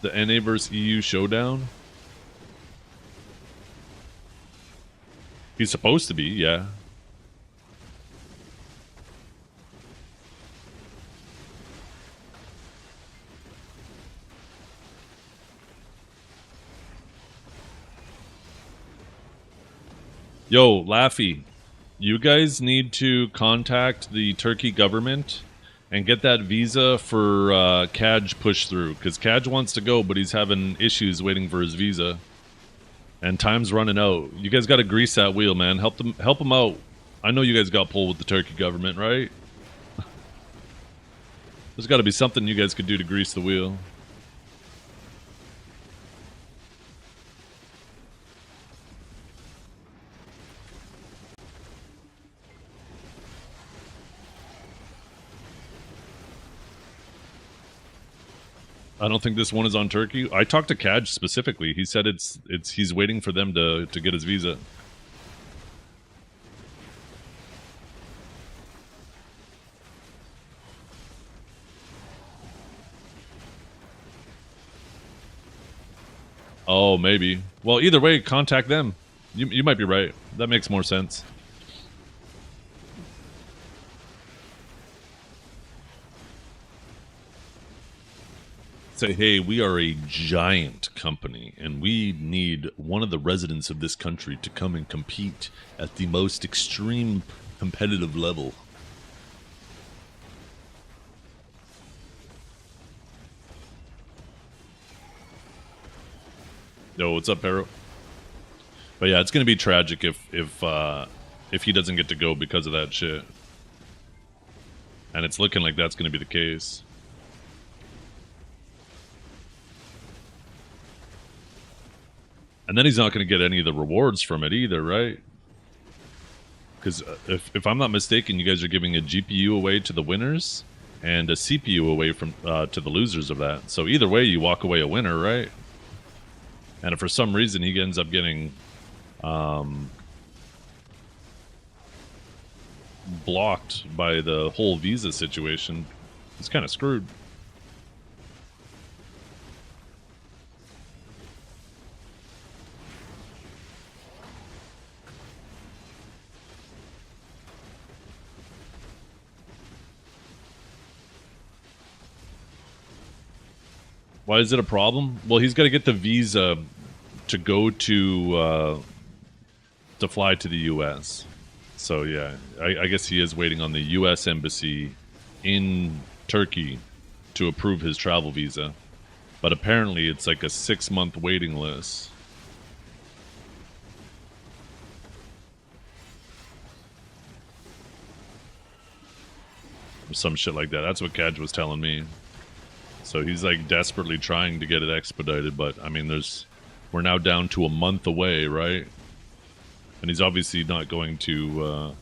S1: The NA vs EU showdown? He's supposed to be, yeah. Yo, Laffy, you guys need to contact the Turkey government and get that visa for Kaj pushed through, because Kaj wants to go, but he's having issues waiting for his visa. And time's running out. You guys got to grease that wheel, man. Help them out. I know you guys got pulled with the Turkey government, right? There's got to be something you guys could do to grease the wheel. I don't think this one is on Turkey. I talked to Kaj specifically. He said he's waiting for them to get his visa. Oh, maybe. Well, either way, contact them. You might be right. That makes more sense. Say, hey, we are a giant company, and we need one of the residents of this country to come and compete at the most extreme competitive level. Yo, what's up, Pero? But yeah, it's gonna be tragic if he doesn't get to go because of that shit, and it's looking like that's gonna be the case. And then he's not going to get any of the rewards from it either, right? Because if I'm not mistaken, you guys are giving a GPU away to the winners and a CPU away from to the losers of that. So either way, you walk away a winner, right? And if for some reason he ends up getting blocked by the whole visa situation, he's kind of screwed. Why is it a problem? Well, he's got to get the visa to go to fly to the U.S. So yeah, I guess he is waiting on the U.S. embassy in Turkey to approve his travel visa, but apparently it's like a 6-month waiting list. Or some shit like that. That's what Kaj was telling me. So he's like desperately trying to get it expedited, but I mean, we're now down to a month away, right? And he's obviously not going to,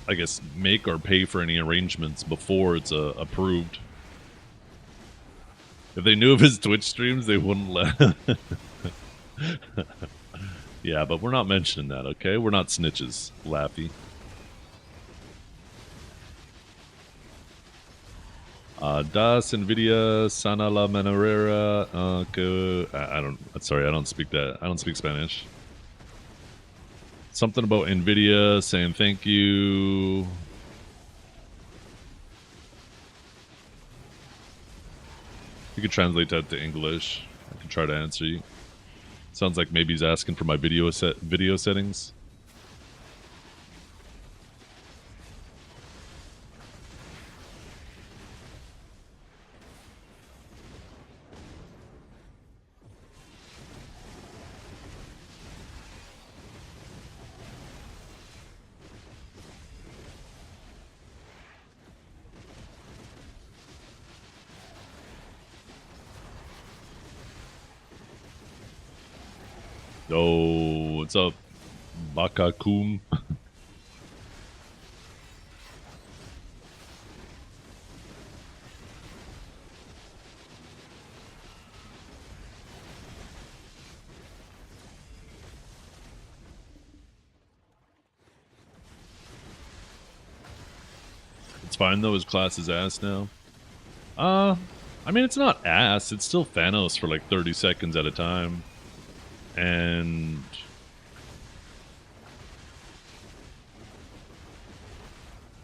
S1: I guess, make or pay for any arrangements before it's approved. If they knew of his Twitch streams, they wouldn't let him. Yeah, but we're not mentioning that, okay? We're not snitches, Laffy. Das Nvidia Sana la Manera I don't speak that. I don't speak Spanish. Something about Nvidia saying thank you. You could translate that to English. I can try to answer you. Sounds like maybe he's asking for my video settings. Oh, what's up, Bakakum? It's fine though, his class is ass now. I mean, it's not ass, it's still Thanos for like 30 seconds at a time. And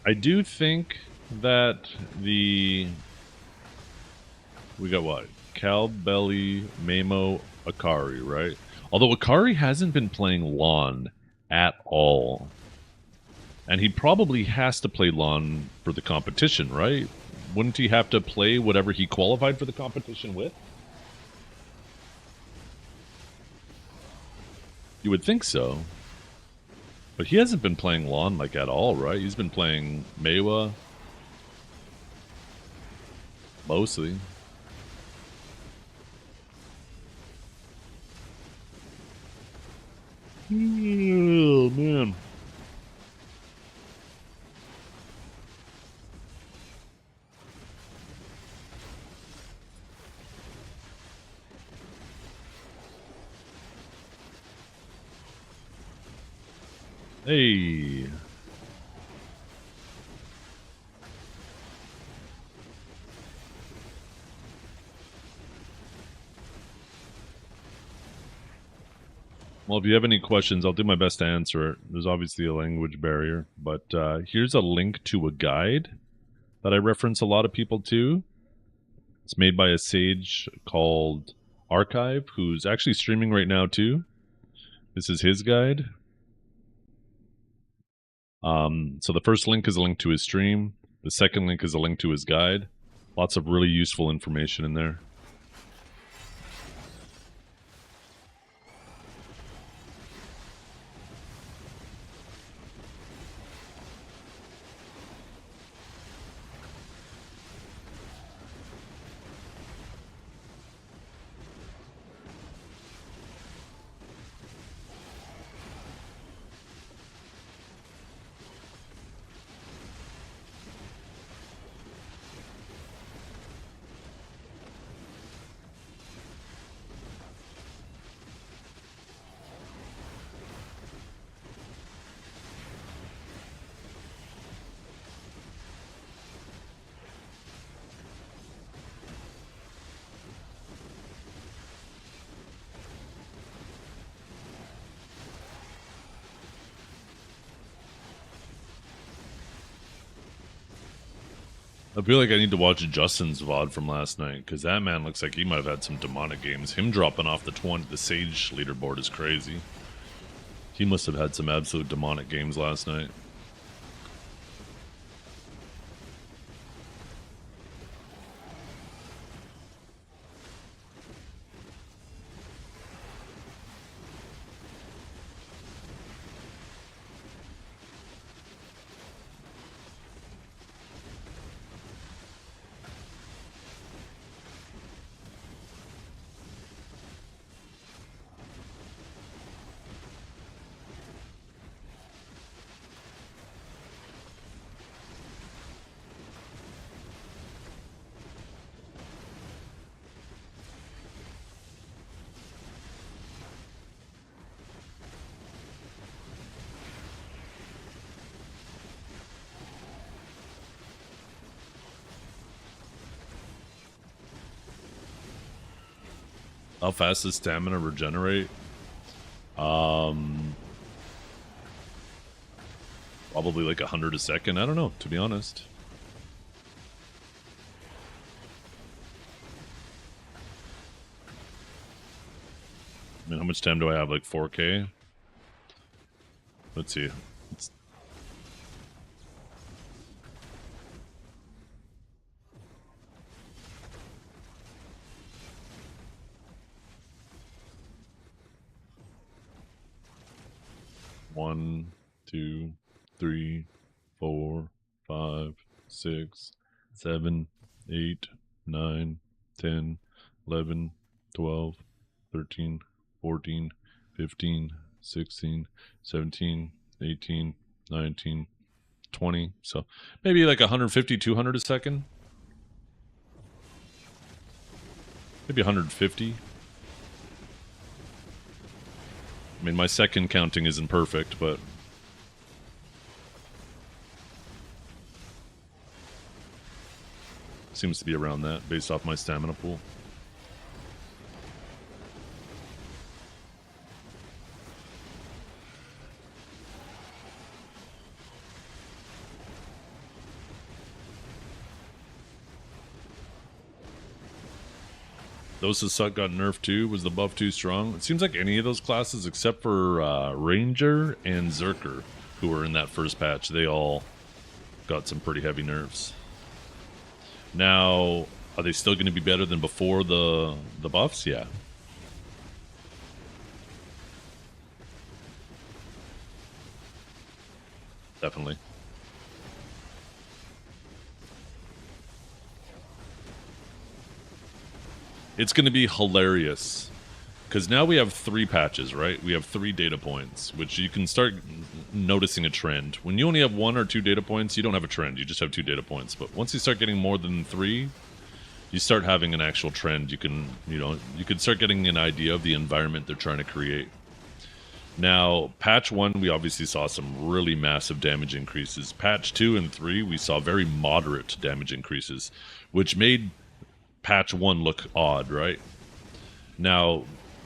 S1: I do think that we got what? Cal, Belly, Mamo, Akari, right? Although Akari hasn't been playing Lon at all. And he probably has to play Lon for the competition, right? Wouldn't he have to play whatever he qualified for the competition with? You would think so. But he hasn't been playing Lon like at all, right? He's been playing Meiwa. Mostly. Oh, man. Hey. Well, if you have any questions, I'll do my best to answer it. There's obviously a language barrier, but here's a link to a guide that I reference a lot of people to. It's made by a sage called Archive, who's actually streaming right now too. This is his guide. So the first link is a link to his stream. The second link is a link to his guide. Lots of really useful information in there. I feel like I need to watch Justin's VOD from last night, because that man looks like he might have had some demonic games. Him dropping off the Sage leaderboard is crazy. He must have had some absolute demonic games last night. How fast does stamina regenerate? Probably like 100 a second. I don't know, to be honest. I mean, how much time do I have? Like 4K? Let's see. It's... One, 2, 3, 4, 5, 6, 7, 8, 9, 10, 11, 12, 13, 14, 15, 16, 17, 18, 19, 20. So maybe like 150, 200 a second. Maybe 150. I mean, my second counting isn't perfect, but seems to be around that based off my stamina pool. Those that suck got nerfed too. Was the buff too strong? It seems like any of those classes except for Ranger and Zerker, who were in that first patch, they all got some pretty heavy nerfs. Now, are they still going to be better than before the buffs? Yeah. Definitely. It's going to be hilarious because now we have 3 patches, right? We have 3 data points, which you can start noticing a trend. When you only have 1 or 2 data points, you don't have a trend. You just have 2 data points. But once you start getting more than 3, you start having an actual trend. You can start getting an idea of the environment they're trying to create. Now, patch 1, we obviously saw some really massive damage increases. Patch 2 and 3, we saw very moderate damage increases, which made patch 1 look odd, right? Now,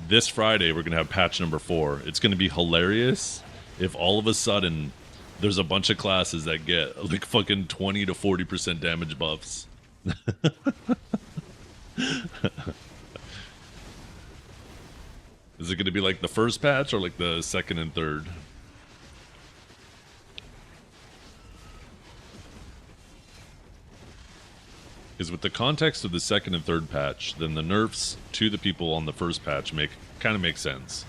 S1: this Friday, we're going to have patch number 4. It's going to be hilarious if all of a sudden there's a bunch of classes that get like fucking 20 to 40% damage buffs. Is it going to be like the first patch or like the second and third? Is with the context of the second and third patch, then the nerfs to the people on the first patch kind of make sense.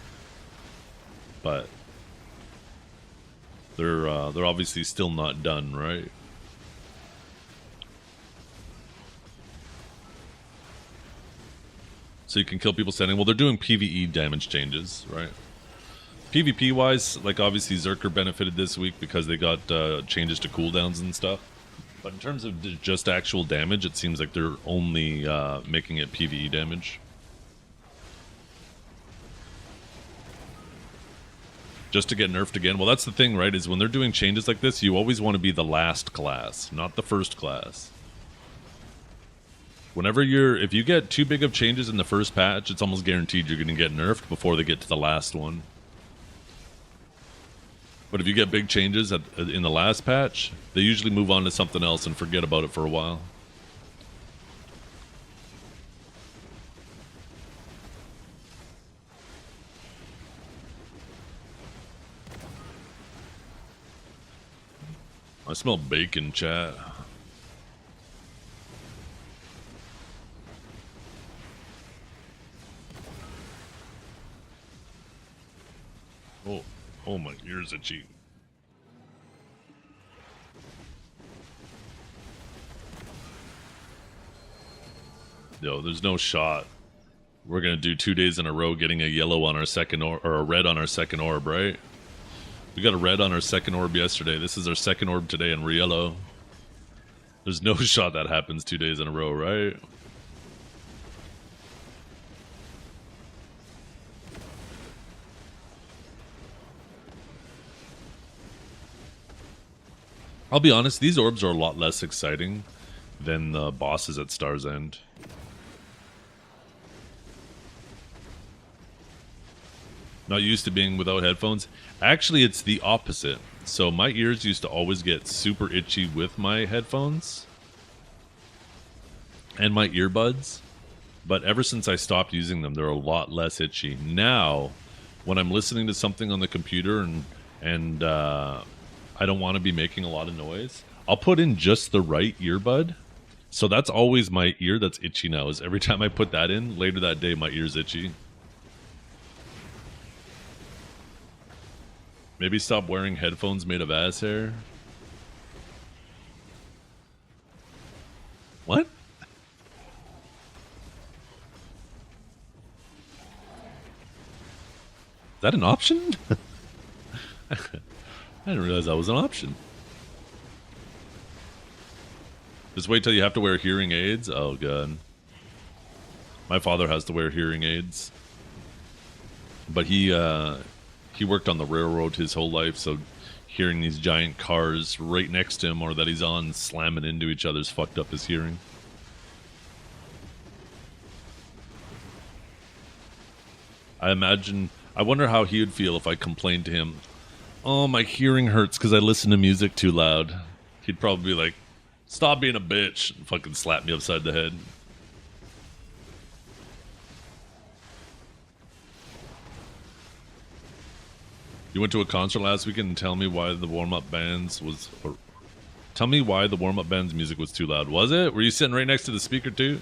S1: But they're obviously still not done, right? So you can kill people standing. Well, they're doing PvE damage changes, right? PvP wise, like obviously Zerker benefited this week because they got changes to cooldowns and stuff. But in terms of just actual damage, it seems like they're only making it PvE damage. Just to get nerfed again. Well, that's the thing, right? Is when they're doing changes like this, you always want to be the last class, not the first class. If you get too big of changes in the first patch, it's almost guaranteed you're going to get nerfed before they get to the last one. But if you get big changes in the last patch, they usually move on to something else and forget about it for a while. I smell bacon, chat. Oh, my ears itchy. Yo, there's no shot. We're gonna do 2 days in a row getting a yellow on our second orb, or a red on our second orb, right? We got a red on our second orb yesterday. This is our second orb today, and we're yellow. There's no shot that happens 2 days in a row, right? I'll be honest, these orbs are a lot less exciting than the bosses at Star's End. Not used to being without headphones. Actually, it's the opposite. So my ears used to always get super itchy with my headphones and my earbuds. But ever since I stopped using them, they're a lot less itchy. Now, when I'm listening to something on the computer and I don't want to be making a lot of noise, I'll put in just the right earbud. So that's always my ear that's itchy now, is every time I put that in, later that day, my ear's itchy. Maybe stop wearing headphones made of ass hair. What? Is that an option? I didn't realize that was an option. Just wait till you have to wear hearing aids? Oh, God. My father has to wear hearing aids. But he worked on the railroad his whole life, so hearing these giant cars right next to him or that he's on slamming into each other's fucked up his hearing. I wonder how he would feel if I complained to him, "Oh, my hearing hurts because I listen to music too loud." He'd probably be like, "Stop being a bitch," and fucking slap me upside the head. You went to a concert last weekend and tell me why the warm-up band's tell me why the warm-up band's music was too loud. Was it? Were you sitting right next to the speaker too?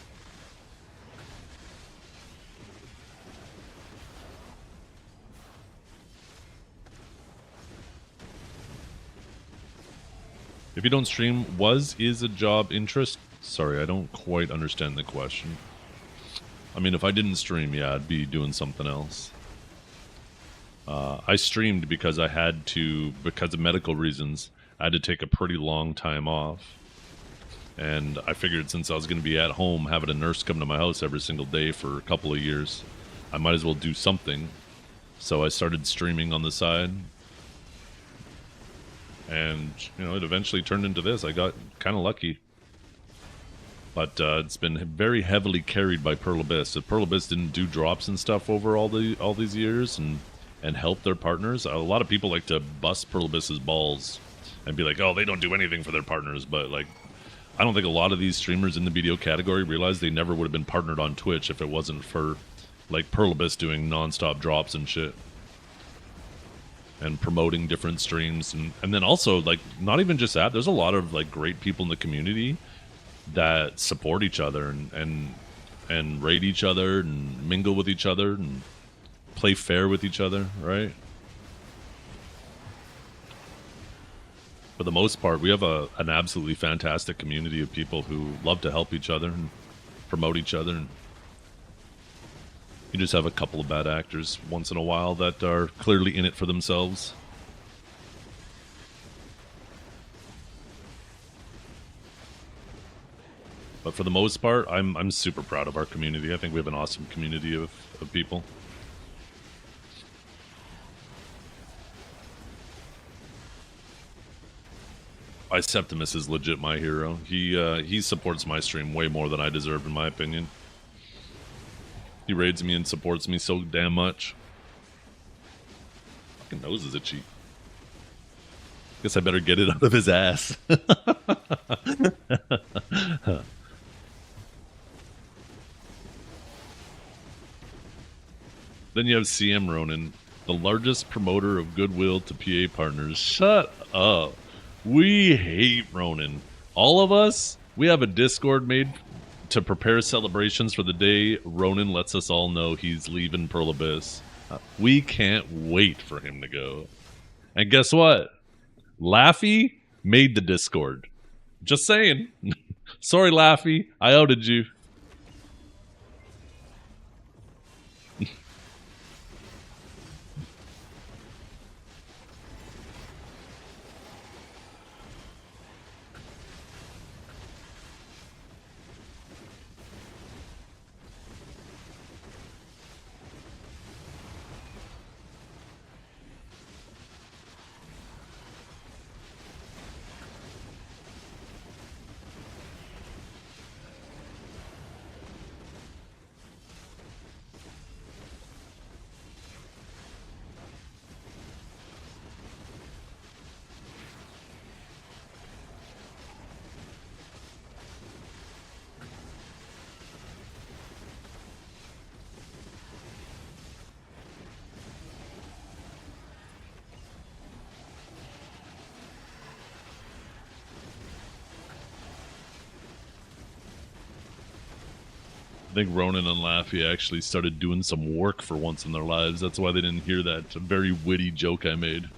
S1: If you don't stream, is a job interest? Sorry, I don't quite understand the question. I mean, if I didn't stream, yeah, I'd be doing something else. I streamed because I had to, because of medical reasons, I had to take a pretty long time off. And I figured since I was going to be at home having a nurse come to my house every single day for a couple of years, I might as well do something. So I started streaming on the side. And, you know, it eventually turned into this. I got kind of lucky. But it's been very heavily carried by Pearl Abyss. If Pearl Abyss didn't do drops and stuff over all these years and help their partners, a lot of people like to bust Pearl Abyss's balls and be like, oh, they don't do anything for their partners. But, like, I don't think a lot of these streamers in the BDO category realize they never would have been partnered on Twitch if it wasn't for, like, Pearl Abyss doing non-stop drops and shit. And promoting different streams. And then also, like, not even just that, there's a lot of, like, great people in the community that support each other and raid each other and mingle with each other and play fair with each other, right? For the most part, we have an absolutely fantastic community of people who love to help each other and promote each other. And you just have a couple of bad actors once in a while that are clearly in it for themselves. But for the most part, I'm super proud of our community. I think we have an awesome community of people. Septimus is legit my hero. He supports my stream way more than I deserve, in my opinion. He raids me and supports me so damn much. Fucking nose is itchy. Guess I better get it out of his ass. Then you have CM Ronan, the largest promoter of goodwill to PA partners. Shut up. We hate Ronan. All of us, we have a Discord made to prepare celebrations for the day Ronan lets us all know he's leaving Pearl Abyss. We can't wait for him to go. And guess what? Laffy made the Discord. Just saying. Sorry, Laffy. I outed you. I think Ronan and Laffy actually started doing some work for once in their lives. That's why they didn't hear that very witty joke I made.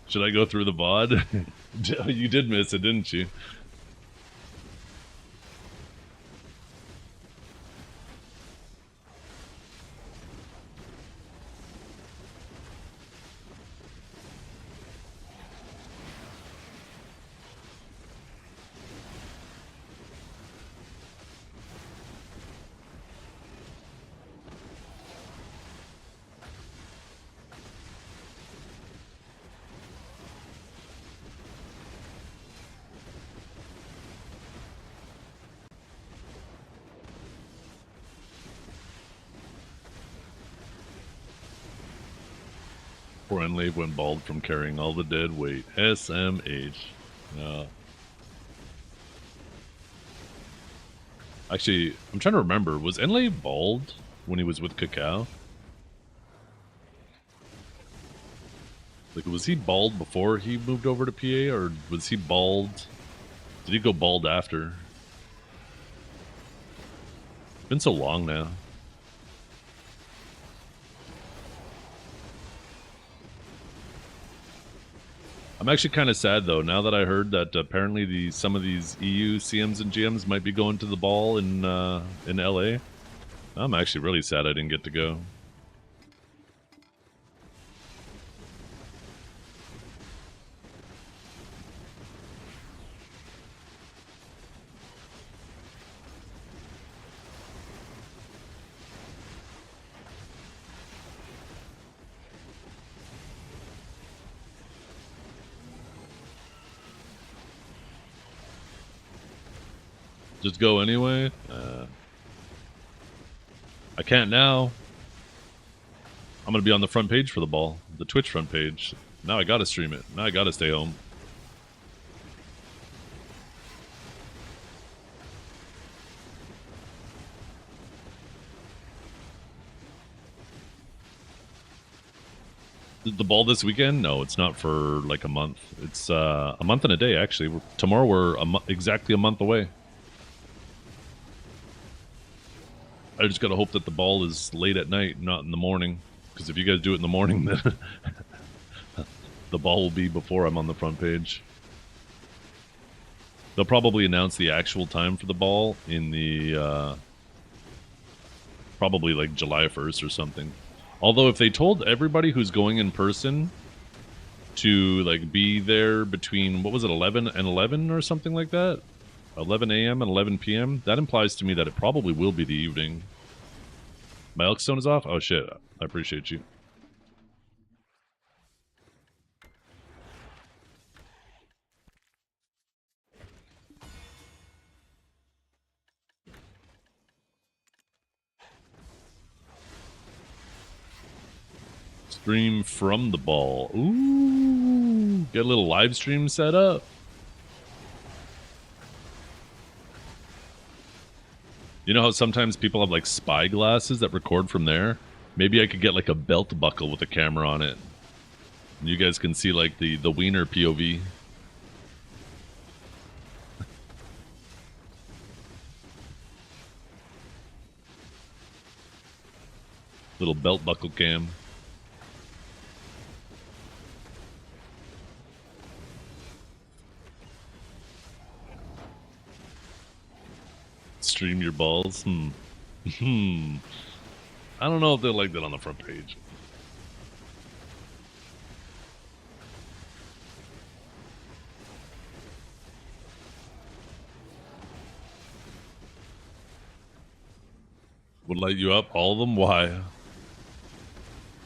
S1: Should I go through the VOD? You did miss it, didn't you? Poor Enlave went bald from carrying all the dead weight. SMH. Actually, I'm trying to remember. Was Enlave bald when he was with Cacao? Like, was he bald before he moved over to PA, or was he bald? Did he go bald after? It's been so long now. I'm actually kind of sad though. Now that I heard that apparently some of these EU CMs and GMs might be going to the ball in LA. I'm actually really sad I didn't get to go. Just go anyway? I can't now. I'm gonna be on the front page for the ball. The Twitch front page. Now I gotta stream it. Now I gotta stay home. The ball this weekend? No, it's not for like a month. It's a month and a day, actually. Tomorrow we're exactly a month away. I just gotta hope that the ball is late at night, not in the morning. Because if you guys do it in the morning, then the ball will be before I'm on the front page. They'll probably announce the actual time for the ball in the probably like July 1st or something. Although if they told everybody who's going in person to like be there between, what was it, 11 and 11 or something like that? 11 a.m. and 11 p.m. That implies to me that it probably will be the evening. My Elkstone is off? Oh shit, I appreciate you. Stream from the ball. Ooh, get a little live stream set up. You know how sometimes people have like spy glasses that record from there? Maybe I could get like a belt buckle with a camera on it. And you guys can see like the wiener POV. Little belt buckle cam. Stream your balls. I don't know if they'll like that on the front page. Would light you up? All of them? Why?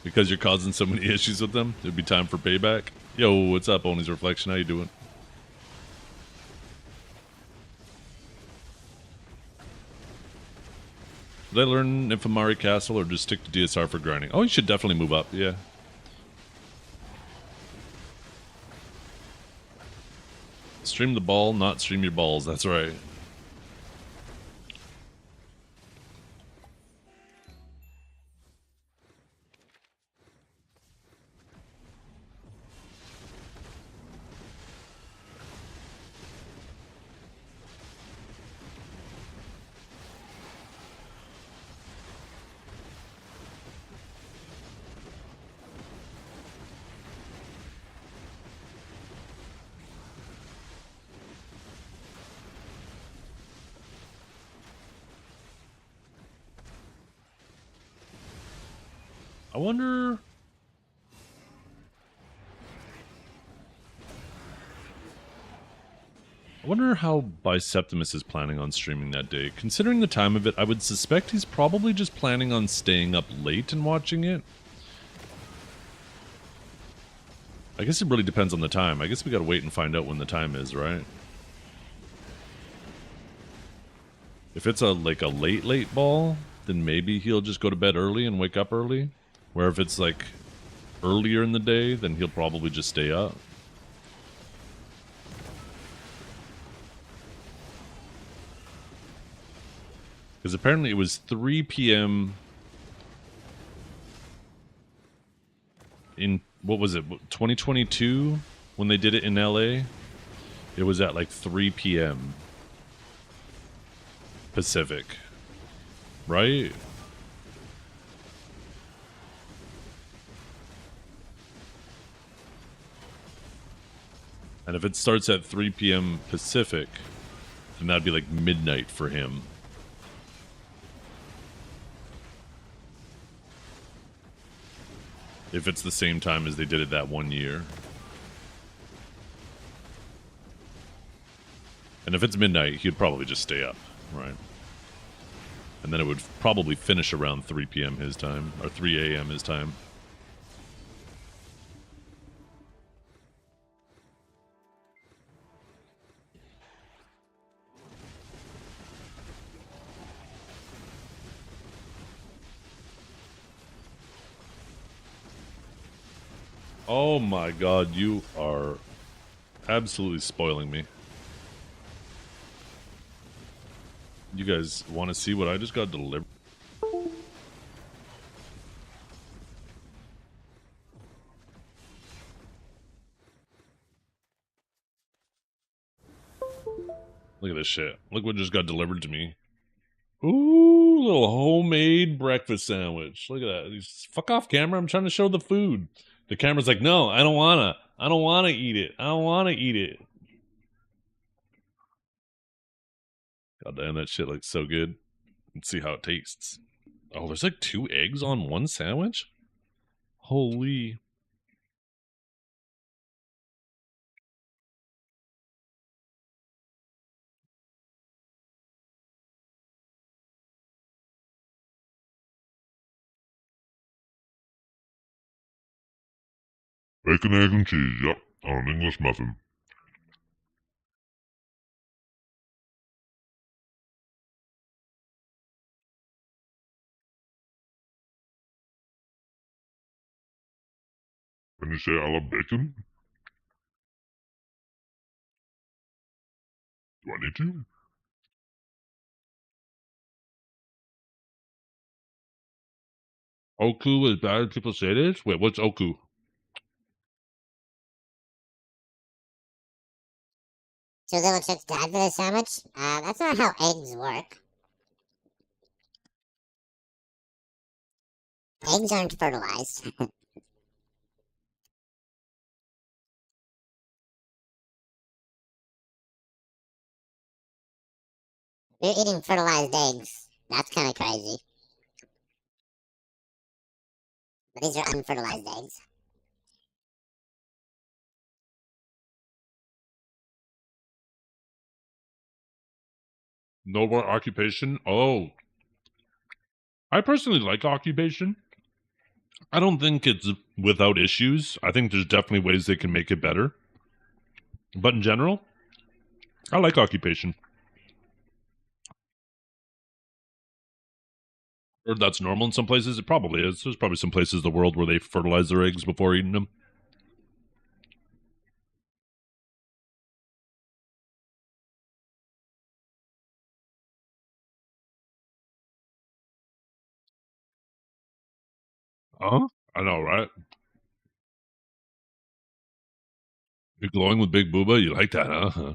S1: Because you're causing so many issues with them? It'd be time for payback? Yo, what's up, Oni's Reflection? How you doing? Did I learn Infamari Castle or just stick to DSR for grinding? Oh, you should definitely move up, yeah. Stream the ball, not stream your balls, that's right. I wonder... I wonder how Biceptimus is planning on streaming that day. Considering the time of it, I would suspect he's probably just planning on staying up late and watching it. I guess it really depends on the time. I guess we gotta wait and find out when the time is, right? If it's like a late ball, then maybe he'll just go to bed early and wake up early. Where if it's like earlier in the day, then he'll probably just stay up. Because apparently it was 3 p.m. in, what was it, 2022? When they did it in LA? It was at like 3 p.m. Pacific. Right? And if it starts at 3 p.m. Pacific, then that'd be like midnight for him. If it's the same time as they did it that one year. And if it's midnight, he'd probably just stay up, right? And then it would probably finish around 3 p.m. his time, or 3 a.m. his time. Oh my god, you are absolutely spoiling me. You guys want to see what I just got delivered? Look at this shit. Look what just got delivered to me. Ooh, little homemade breakfast sandwich. Look at that. Just fuck off, camera. I'm trying to show the food. The camera's like, no, I don't wanna. I don't wanna eat it. I don't wanna eat it. God damn, that shit looks so good. Let's see how it tastes. Oh, there's like 2 eggs on one sandwich? Holy.
S9: Bacon, egg, and cheese, yep, on an English muffin. Can you say I love bacon? Do I need to?
S1: Oku is bad. People say it is. Wait, what's Oku?
S2: Two little chicks died for the sandwich? That's not how eggs work. Eggs aren't fertilized. You're eating fertilized eggs. That's kind of crazy. But these are unfertilized eggs.
S1: No more occupation? Oh. I personally like occupation. I don't think it's without issues. I think there's definitely ways they can make it better. But in general, I like occupation. Or that's normal in some places. It probably is. There's probably some places in the world where they fertilize their eggs before eating them. Huh? I know, right? You're glowing with Big Booba? You like that, huh?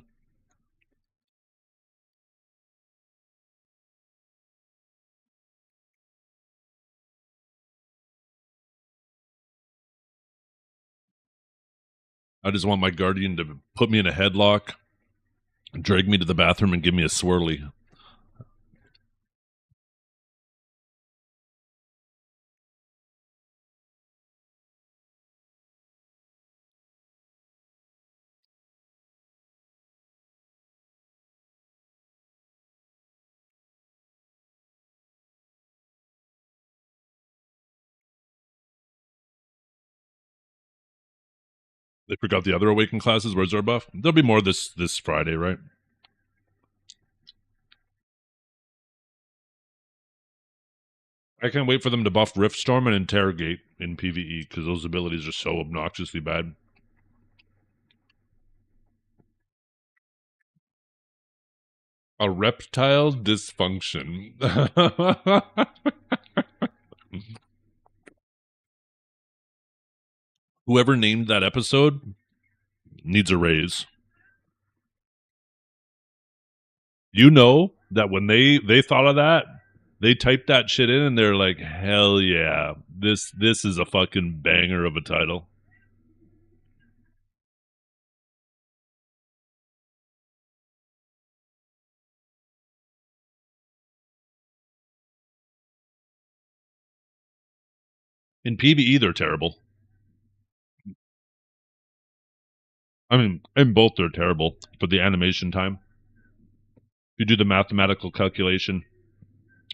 S1: I just want my guardian to put me in a headlock, drag me to the bathroom, and give me a swirly. They forgot the other Awaken classes. Where's our buff? There'll be more this Friday, right? I can't wait for them to buff Riftstorm and Interrogate in PvE because those abilities are so obnoxiously bad. A reptile dysfunction. Whoever named that episode needs a raise. You know that when they thought of that, they typed that shit in and they're like, hell yeah, this is a fucking banger of a title. In PvE, they're terrible. I mean, in both they're terrible for the animation time. If you do the mathematical calculation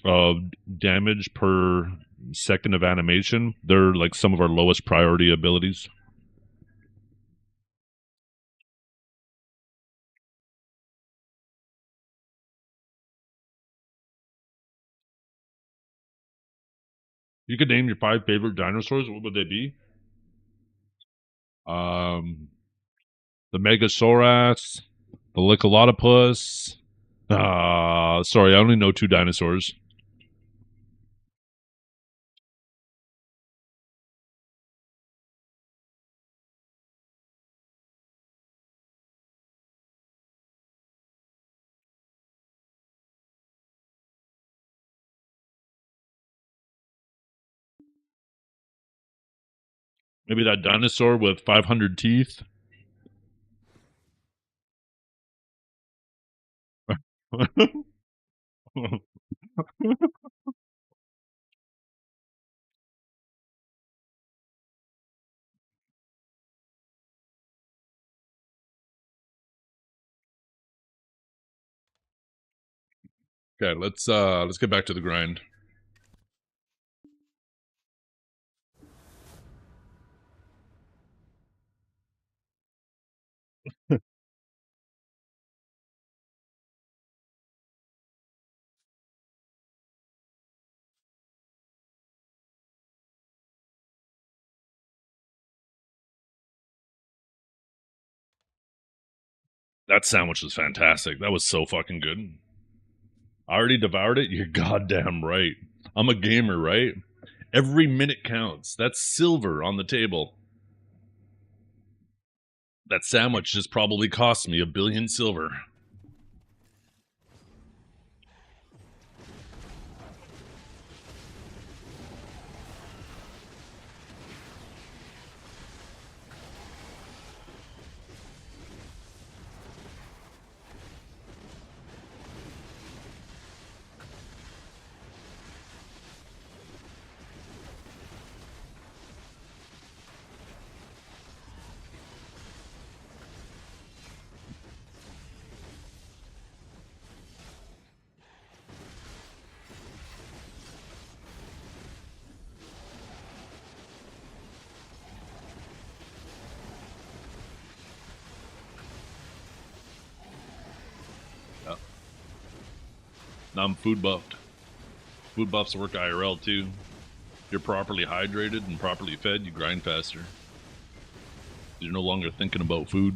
S1: of damage per second of animation, they're like some of our lowest priority abilities. You could name your 5 favorite dinosaurs. What would they be? The Megasaurus, the Licholotopus. Sorry, I only know 2 dinosaurs. Maybe that dinosaur with 500 teeth. Okay, let's get back to the grind. That sandwich was fantastic. That was so fucking good. I already devoured it? You're goddamn right. I'm a gamer, right? Every minute counts. That's silver on the table. That sandwich just probably cost me 1 billion silver. Now I'm food buffed. Food buffs work IRL too. If you're properly hydrated and properly fed, you grind faster. You're no longer thinking about food.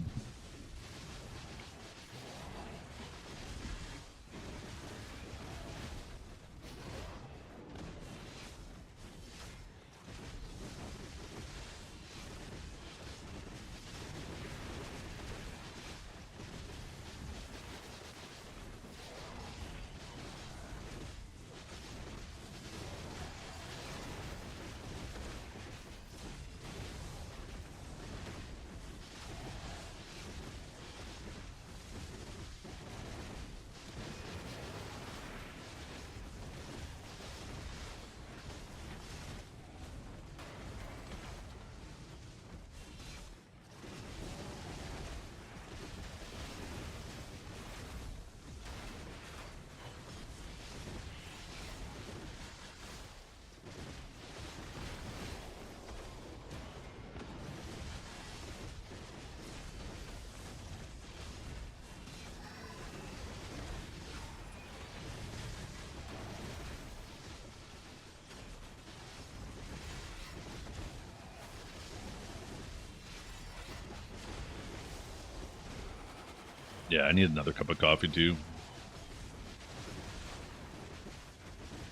S1: Yeah, I need another cup of coffee too.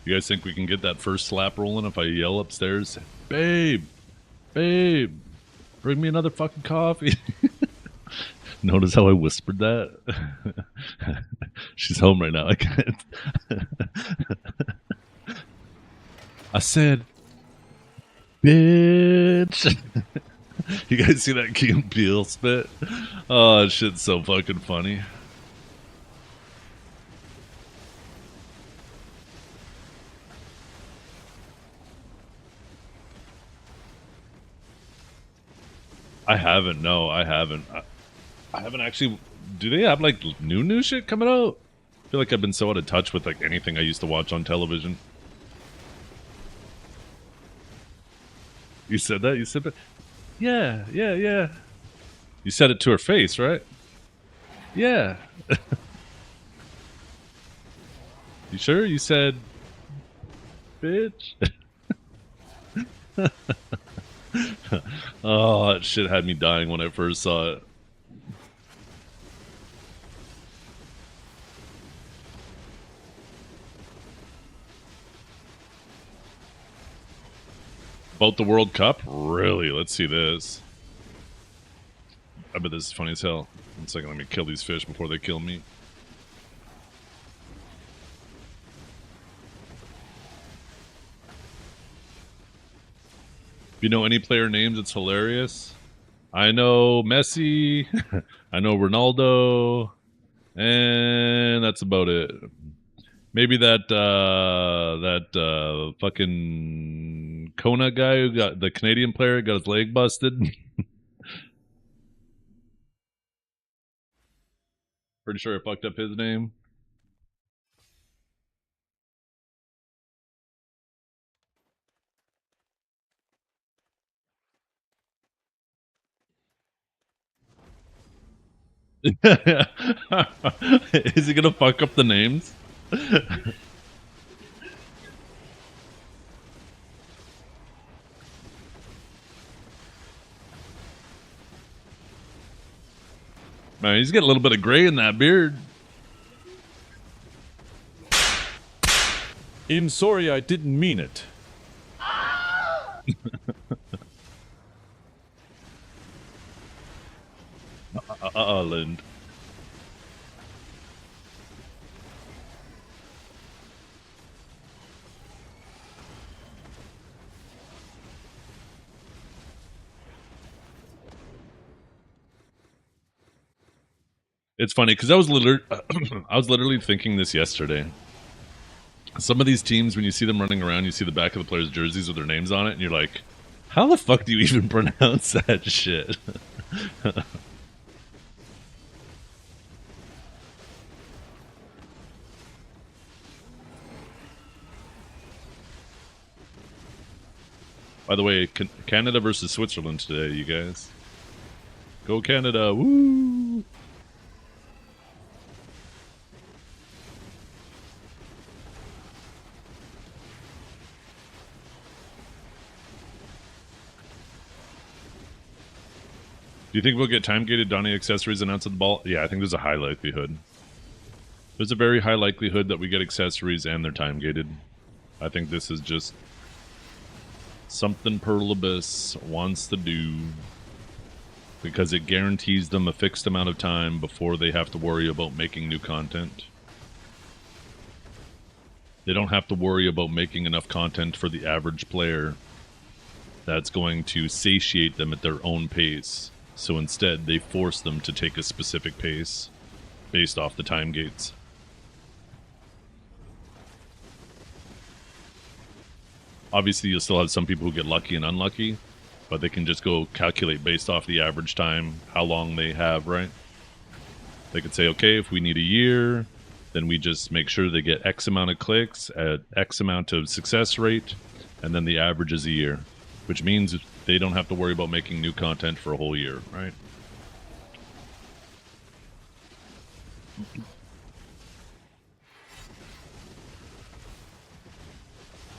S1: You guys think we can get that first slap rolling if I yell upstairs, "Babe, babe, bring me another fucking coffee"? Notice how I whispered that? She's home right now. I can't. I said, "Bitch." You guys see that Key and Peele spit? Oh, that shit's so fucking funny. I haven't. No, I haven't. I haven't actually. Do they have like new shit coming out? I feel like I've been so out of touch with like anything I used to watch on television. You said that? You said that? Yeah, yeah, yeah. You said it to her face, right? Yeah. You sure? You said, "Bitch." Oh, that shit had me dying when I first saw it. About the World Cup? Really? Let's see this. I bet this is funny as hell. 1 second, let me kill these fish before they kill me. If you know any player names, it's hilarious. I know Messi, I know Ronaldo, and that's about it. Maybe that fucking Kona guy who got the Canadian player got his leg busted. Pretty sure I fucked up his name. Is he gonna fuck up the names? Man, he's got a little bit of gray in that beard.
S9: I'm sorry, I didn't mean it.
S1: Lind. It's funny because I was literally thinking this yesterday. Some of these teams, when you see them running around, you see the back of the players' jerseys with their names on it, and you're like, "How the fuck do you even pronounce that shit?" By the way, Canada versus Switzerland today, you guys. Go Canada! Woo! Do you think we'll get time-gated Donnie accessories announced at the ball? Yeah, I think there's a high likelihood. There's a very high likelihood that we get accessories and they're time-gated. I think this is just something Pearl Abyss wants to do because it guarantees them a fixed amount of time before they have to worry about making new content. They don't have to worry about making enough content for the average player that's going to satiate them at their own pace. So instead, they force them to take a specific pace based off the time gates. Obviously, you'll still have some people who get lucky and unlucky, but they can just go calculate based off the average time, how long they have, right? They could say, okay, if we need a year, then we just make sure they get X amount of clicks at X amount of success rate, and then the average is a year, which means they don't have to worry about making new content for a whole year, right?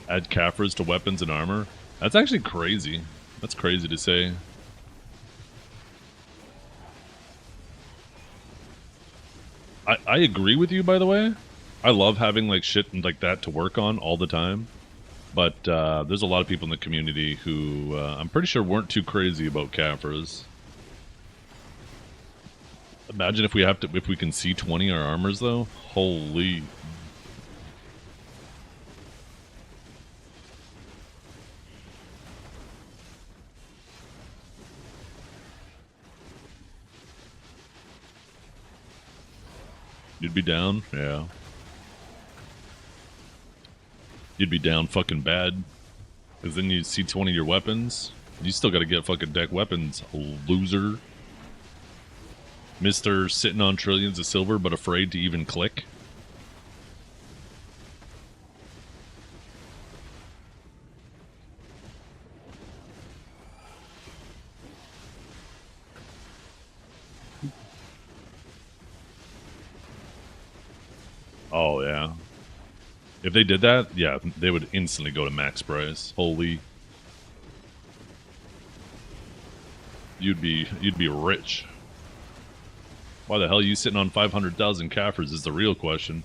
S1: Add Caphras to weapons and armor. That's actually crazy. That's crazy to say. I agree with you, by the way. I love having like shit like that to work on all the time. But there's a lot of people in the community who I'm pretty sure weren't too crazy about Caphras. Imagine if we can see 20 our armors though. Holy. You'd be down? Yeah. You'd be down fucking bad. Because then you see 20 of your weapons. You still gotta get fucking deck weapons, loser. Mr. sitting on trillions of silver but afraid to even click. Oh, yeah. If they did that, yeah, they would instantly go to max price. Holy. You'd be rich. Why the hell are you sitting on 500,000 Caphras is the real question.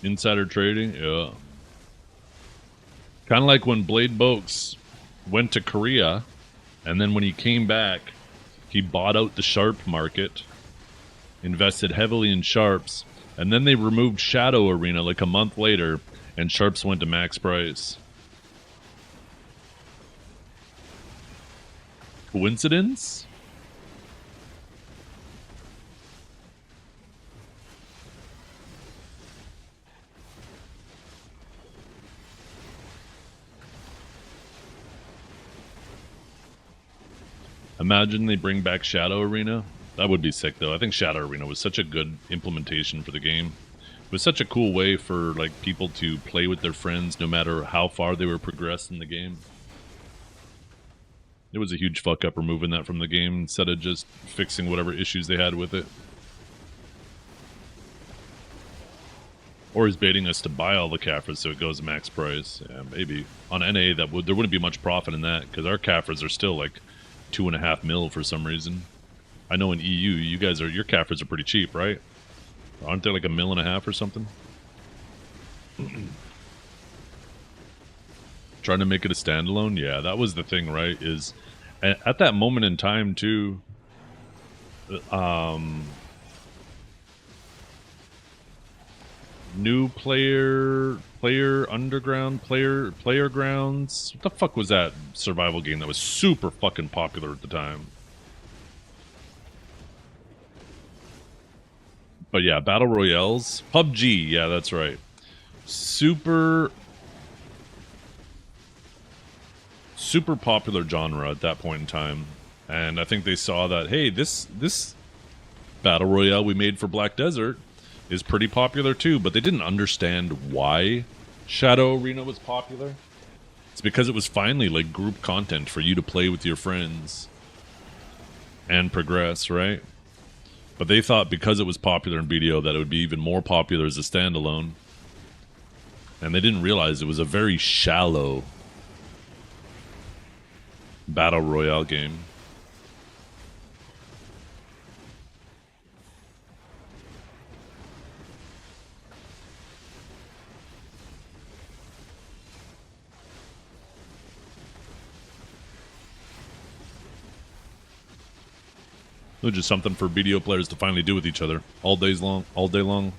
S1: Insider trading, yeah. Kind of like when Blade Boaks went to Korea, and then when he came back, he bought out the Sharp market, invested heavily in Sharps, and then they removed Shadow Arena like a month later, and Sharps went to max price. Coincidence? Imagine they bring back Shadow Arena. That would be sick, though. I think Shadow Arena was such a good implementation for the game. It was such a cool way for like people to play with their friends, no matter how far they were progressed in the game. It was a huge fuck up removing that from the game instead of just fixing whatever issues they had with it. Or he's baiting us to buy all the Caphras so it goes max price. Yeah, maybe. On NA, there wouldn't be much profit in that, because our Caphras are still like 2.5 mil for some reason. I know in EU, your Caphras are pretty cheap, right? Aren't they like 1.5 mil or something? Trying to make it a standalone? Yeah, that was the thing, right? Is at that moment in time too, new player underground player grounds. What the fuck was that survival game that was super fucking popular at the time? But yeah, battle royales, PUBG. Yeah, that's right. Super popular genre at that point in time, and I think they saw that, hey, this battle royale we made for Black Desert is pretty popular too, but they didn't understand why Shadow Arena was popular. It's because it was finally like group content for you to play with your friends and progress, right? But they thought because it was popular in BDO that it would be even more popular as a standalone, and they didn't realize it was a very shallow battle royale game. It was just something for BDO players to finally do with each other all day long.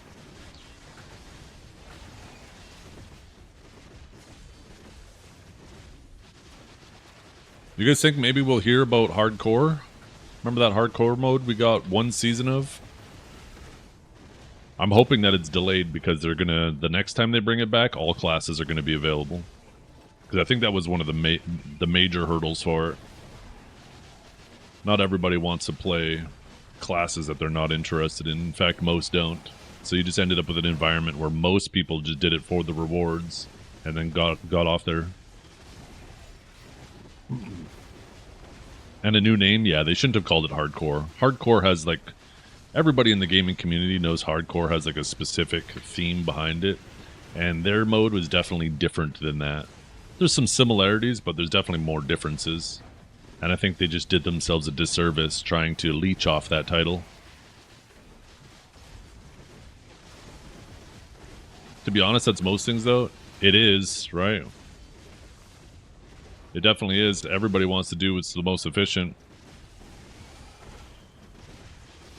S1: You guys think maybe we'll hear about hardcore? Remember that hardcore mode we got 1 season of? I'm hoping that it's delayed because they're gonna, the next time they bring it back, all classes are gonna be available. Because I think that was one of the major hurdles for it. Not everybody wants to play classes that they're not interested in. In fact, most don't. So you just ended up with an environment where most people just did it for the rewards and then got off there. And a new name? Yeah, they shouldn't have called it hardcore. Hardcore has like, everybody in the gaming community knows hardcore has like a specific theme behind it. And their mode was definitely different than that. There's some similarities, but there's definitely more differences. And I think they just did themselves a disservice trying to leech off that title. To be honest, that's most things, though. It is, right? It definitely is. Everybody wants to do what's the most efficient.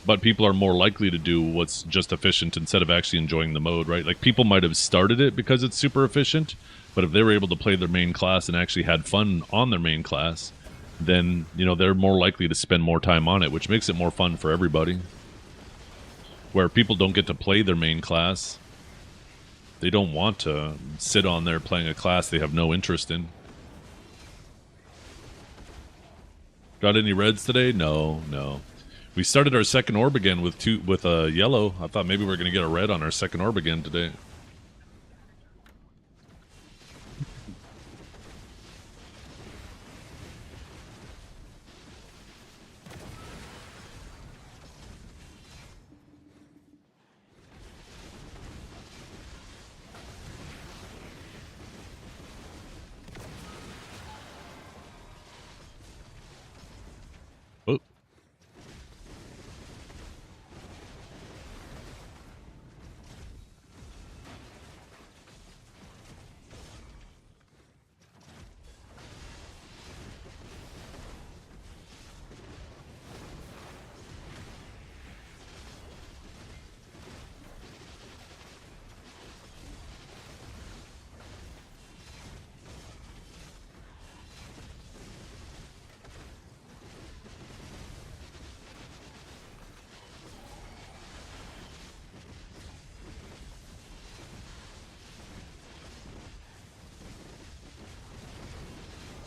S1: But people are more likely to do what's just efficient instead of actually enjoying the mode, right? Like, people might have started it because it's super efficient, but if they were able to play their main class and actually had fun on their main class, then, you know, they're more likely to spend more time on it, which makes it more fun for everybody. Where people don't get to play their main class, they don't want to sit on there playing a class they have no interest in. Got any reds today? No. We started our second orb again with a yellow. I thought maybe we were going to get a red on our second orb again today. Oh.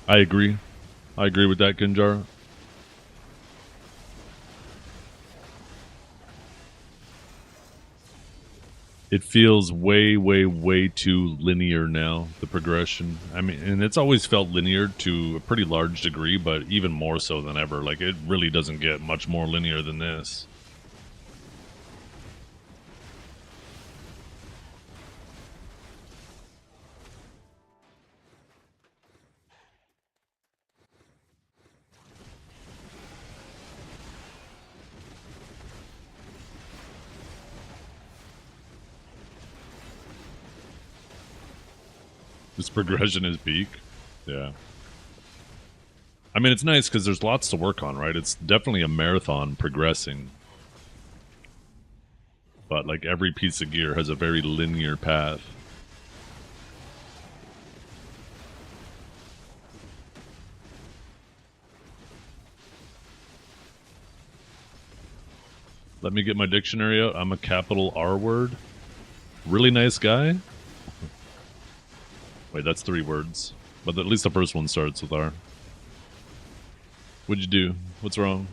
S1: I agree with that, Ginjar. It feels way, way, way too linear now, the progression. I mean, and it's always felt linear to a pretty large degree, but even more so than ever. Like, it really doesn't get much more linear than this. This progression is peak. Yeah. I mean, it's nice because there's lots to work on, right? It's definitely a marathon progressing. But, like, every piece of gear has a very linear path. Let me get my dictionary out. I'm a capital R word. Really nice guy. Wait, that's 3 words. But at least the first one starts with R. What'd you do? What's wrong?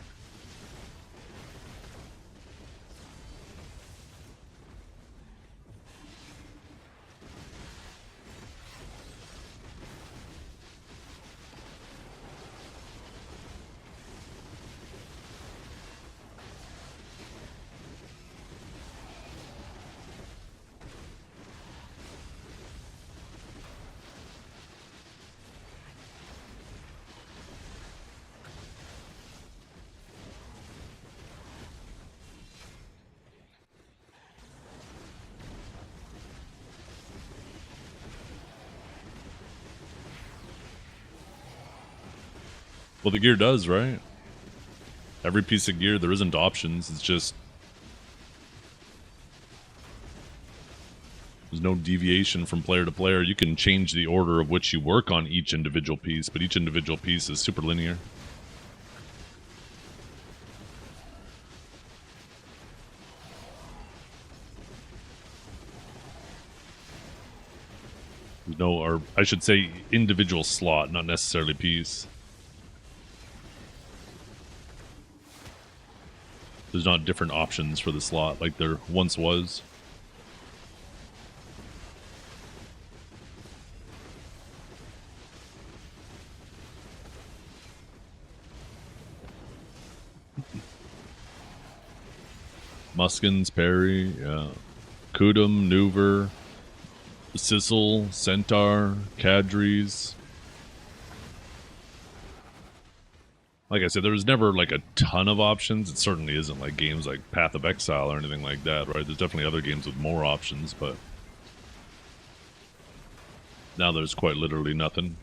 S1: Well, the gear does, right? Every piece of gear, there isn't options. It's just... there's no deviation from player to player. You can change the order of which you work on each individual piece, but each individual piece is super linear. There's no, or I should say individual slot, not necessarily piece. There's not different options for the slot like there once was. Muskins, Parry, yeah. Kudum, Nuver, Sissel, Centaur, Cadres. Like I said, there was never like a ton of options. It certainly isn't like games like Path of Exile or anything like that, right? There's definitely other games with more options, but now there's quite literally nothing.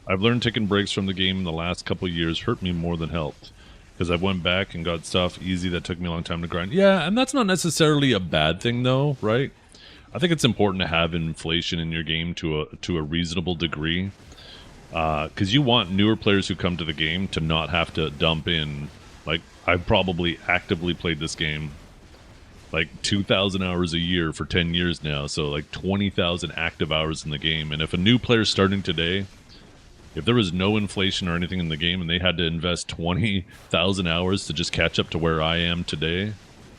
S1: I've learned taking breaks from the game in the last couple of years hurt me more than helped. Because I went back and got stuff easy that took me a long time to grind. Yeah, and that's not necessarily a bad thing, though, right? I think it's important to have inflation in your game to a reasonable degree. Because you want newer players who come to the game to not have to dump in. Like, I've probably actively played this game like 2,000 hours a year for 10 years now. So like 20,000 active hours in the game. And if a new player's starting today... if there was no inflation or anything in the game and they had to invest 20,000 hours to just catch up to where I am today,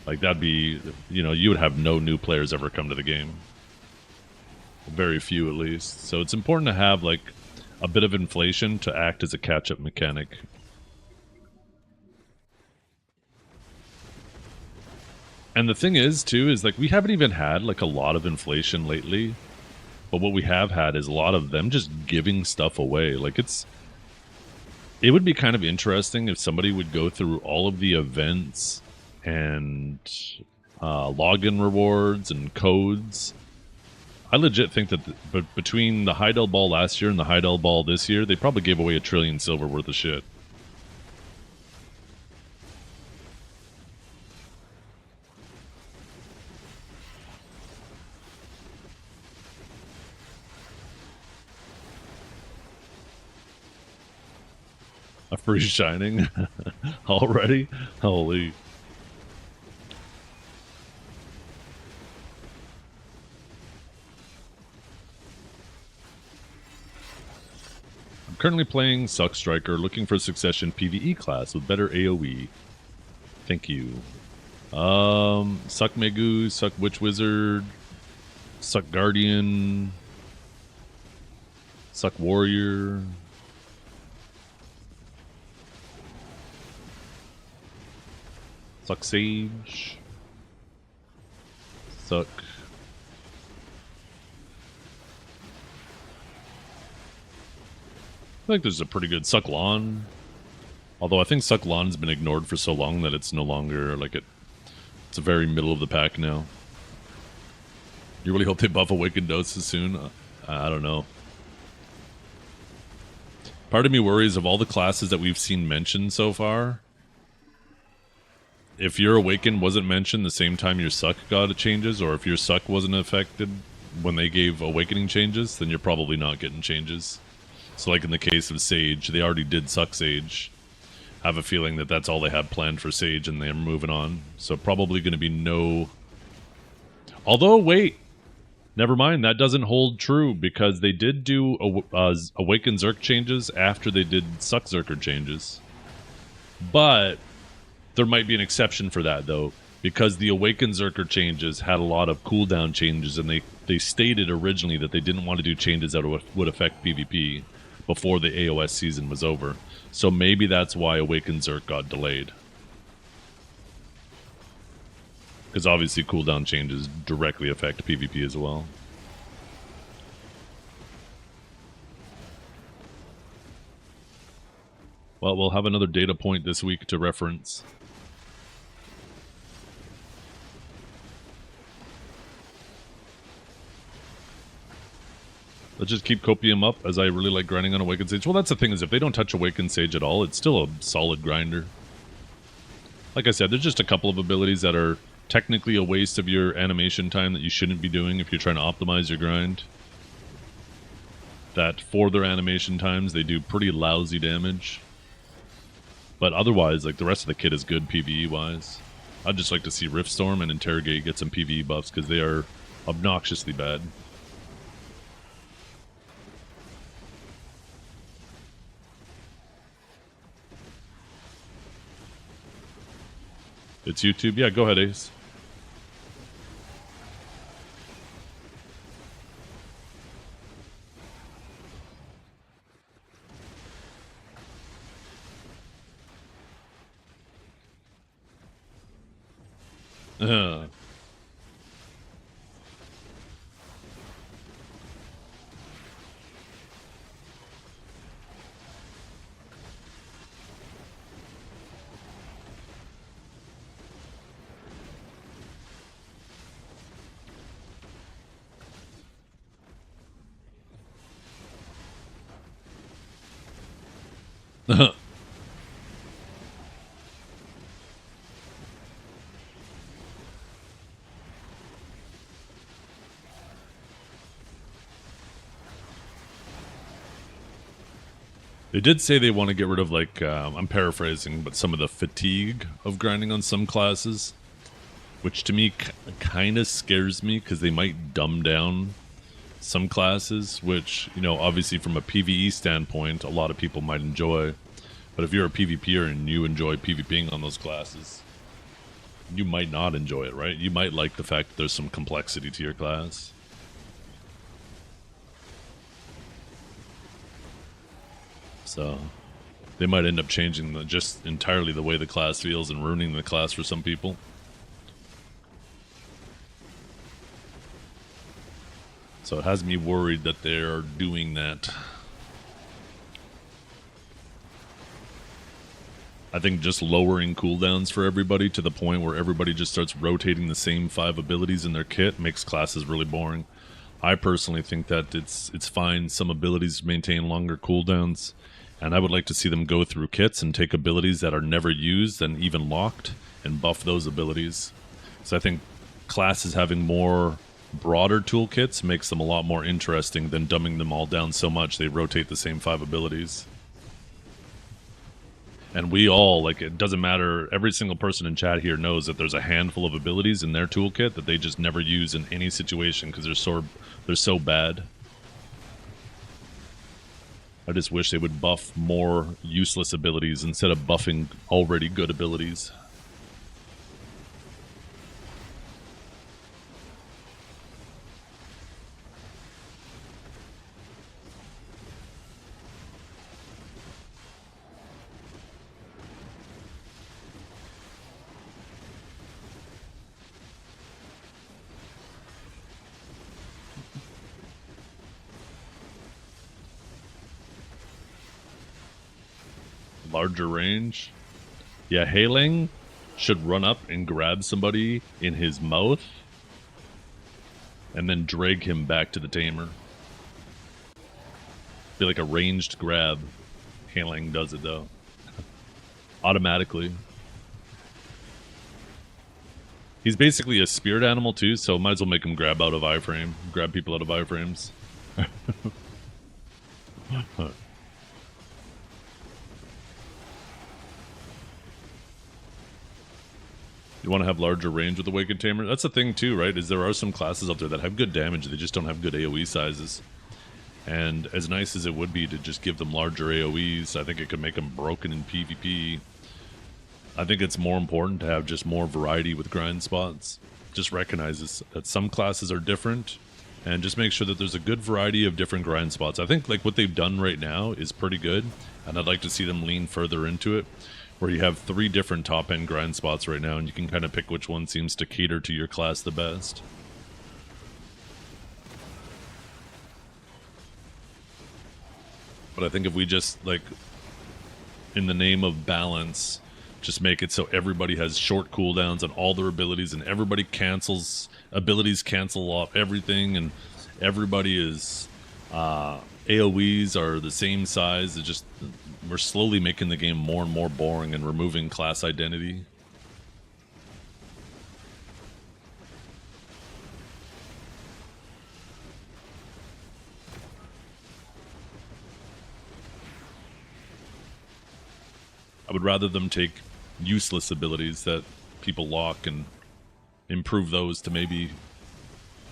S1: like that'd be, you know, you would have no new players ever come to the game. Very few at least. So it's important to have like a bit of inflation to act as a catch-up mechanic. And the thing is, too, is like we haven't even had like a lot of inflation lately. But what we have had is a lot of them just giving stuff away. Like it would be kind of interesting if somebody would go through all of the events and login rewards and codes. I legit think that between the Heidel ball last year and the Heidel ball this year, they probably gave away $1 trillion silver worth of shit. A free shining already? Holy. I'm Currently playing Suck Striker, looking for a Succession PvE class with better AoE. Thank you. Suck Megu, Suck Witch Wizard, Suck Guardian, Suck Warrior. Suck Sage. Suck. I think there's a pretty good Suck Lawn. Although I think Suck Lawn's been ignored for so long that it's no longer like it's a very middle of the pack now. You really hope they buff Awakened Doses soon? I don't know. Part of me worries of all the classes that we've seen mentioned so far. If your Awakened wasn't mentioned the same time your Suck got changes, or if your Suck wasn't affected when they gave Awakening changes, then you're probably not getting changes. So like in the case of Sage, they already did Suck Sage. I have a feeling that that's all they had planned for Sage and they're moving on. So probably going to be no... Although, wait. Never mind, that doesn't hold true because they did do Awakened Zerk changes after they did Suck Zerker changes. But... there might be an exception for that, though, because the Awakened Zerker changes had a lot of cooldown changes, and they stated originally that they didn't want to do changes that would affect PvP before the AOS season was over. So maybe that's why Awakened Zerk got delayed. Because obviously cooldown changes directly affect PvP as well. Well, we'll have another data point this week to reference. Let's just keep Copium up, as I really like grinding on Awakened Sage. Well, that's the thing, is if they don't touch Awakened Sage at all, it's still a solid grinder. Like I said, there's just a couple of abilities that are technically a waste of your animation time that you shouldn't be doing if you're trying to optimize your grind. That for their animation times, they do pretty lousy damage. But otherwise, like, the rest of the kit is good PvE-wise. I'd just like to see Riftstorm and Interrogate get some PvE buffs, because they are obnoxiously bad. It's YouTube? Yeah, go ahead, Ace. They did say they want to get rid of, like, I'm paraphrasing, but some of the fatigue of grinding on some classes, which to me kind of scares me because they might dumb down some classes, which, you know, obviously from a PvE standpoint, a lot of people might enjoy. But if you're a PvPer and you enjoy PvPing on those classes, you might not enjoy it, right? You might like the fact that there's some complexity to your class. So they might end up changing just entirely the way the class feels and ruining the class for some people. So it has me worried that they're doing that. I think just lowering cooldowns for everybody to the point where everybody just starts rotating the same 5 abilities in their kit makes classes really boring. I personally think that it's fine some abilities maintain longer cooldowns, and I would like to see them go through kits and take abilities that are never used and even locked and buff those abilities. So I think classes having more broader toolkits makes them a lot more interesting than dumbing them all down so much they rotate the same 5 abilities. And we all, like, it doesn't matter, every single person in chat here knows that there's a handful of abilities in their toolkit that they just never use in any situation because they're so bad. I just wish they would buff more useless abilities instead of buffing already good abilities. Larger range. Yeah, Hailing should run up and grab somebody in his mouth and then drag him back to the tamer. Be like a ranged grab. Hailing does it though. Automatically. He's basically a spirit animal too, so might as well make him grab out of iframe. Grab people out of iframes. You want to have larger range with Awakened Tamer? That's the thing too, right? Is there are some classes out there that have good damage, they just don't have good AoE sizes. And as nice as it would be to just give them larger AoEs, I think it could make them broken in PvP. I think it's more important to have just more variety with grind spots. Just recognizes that some classes are different, and just make sure that there's a good variety of different grind spots. I think like what they've done right now is pretty good, and I'd like to see them lean further into it, where you have 3 different top-end grind spots right now, and you can kind of pick which one seems to cater to your class the best. But I think if we just, like, in the name of balance, just make it so everybody has short cooldowns on all their abilities, and everybody cancels, abilities cancel off everything, and everybody is, AoEs are the same size. It just, we're slowly making the game more and more boring and removing class identity. I would rather them take useless abilities that people lock and improve those to maybe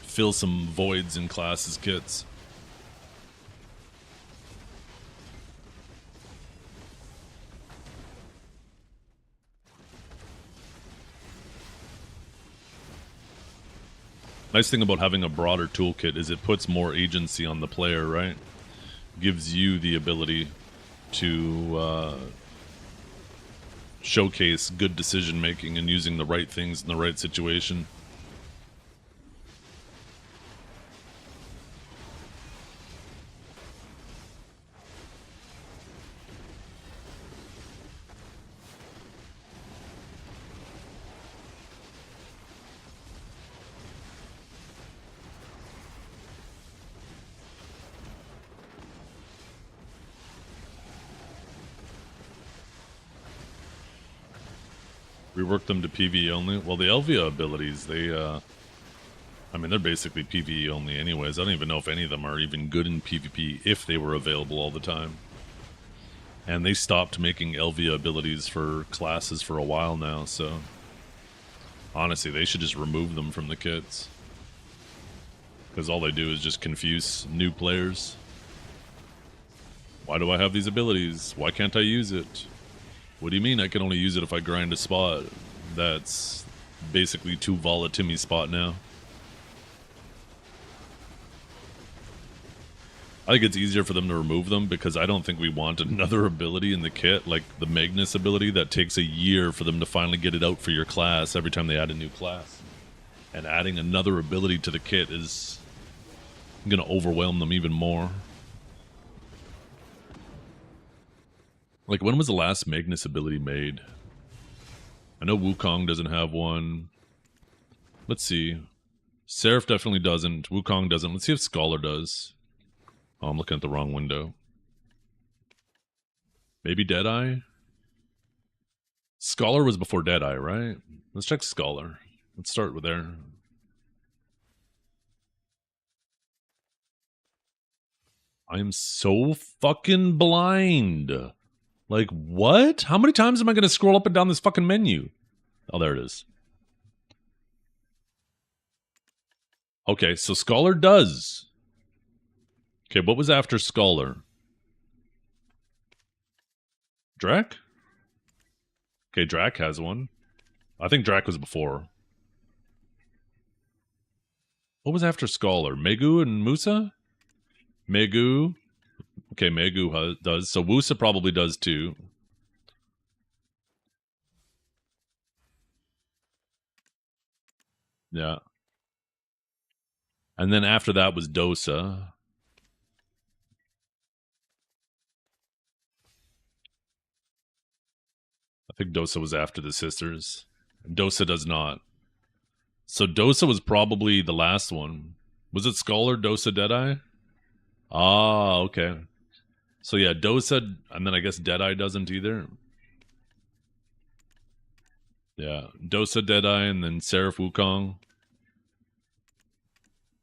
S1: fill some voids in classes kits. Nice thing about having a broader toolkit is it puts more agency on the player, right? Gives you the ability to showcase good decision making and using the right things in the right situation. Rework them to PvE only. Well, the Elvia abilities, they, I mean, they're basically PvE only anyways. I don't even know if any of them are even good in PvP if they were available all the time. And they stopped making Elvia abilities for classes for a while now, so honestly, they should just remove them from the kits. Because all they do is just confuse new players. Why do I have these abilities? Why can't I use it? What do you mean I can only use it if I grind a spot? That's basically 2 Volatimi spot now. I think it's easier for them to remove them because I don't think we want another ability in the kit, like the Magnus ability, that takes a year for them to finally get it out for your class every time they add a new class. And adding another ability to the kit is going to overwhelm them even more. Like, when was the last Magnus ability made? I know Wukong doesn't have one. Let's see. Seraph definitely doesn't. Wukong doesn't. Let's see if Scholar does. Oh, I'm looking at the wrong window. Maybe Deadeye? Scholar was before Deadeye, right? Let's check Scholar. Let's start with there. I'm so fucking blind. Like, what? How many times am I going to scroll up and down this fucking menu? Oh, there it is. Okay, so Scholar does. Okay, what was after Scholar? Drac? Okay, Drac has one. I think Drac was before. What was after Scholar? Megu and Musa? Megu. Okay, Megu does. So Wusa probably does too. Yeah. And then after that was Dosa. I think Dosa was after the sisters. Dosa does not. So Dosa was probably the last one. Was it Scholar, Dosa, Deadeye? Ah, okay. So yeah, Dosa, and then I guess Deadeye doesn't either. Yeah, Dosa, Deadeye, and then Seraph Wukong.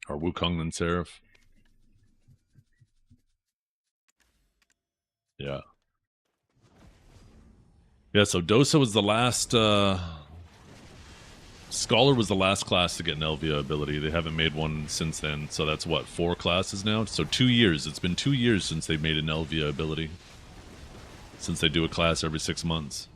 S1: Or Wukong, then Seraph. Yeah. Yeah, so Dosa was the last, Scholar was the last class to get an Elvia ability. They haven't made one since then, so that's what, 4 classes now? So 2 years. It's been 2 years since they made an Elvia ability. Since they do a class every 6 months.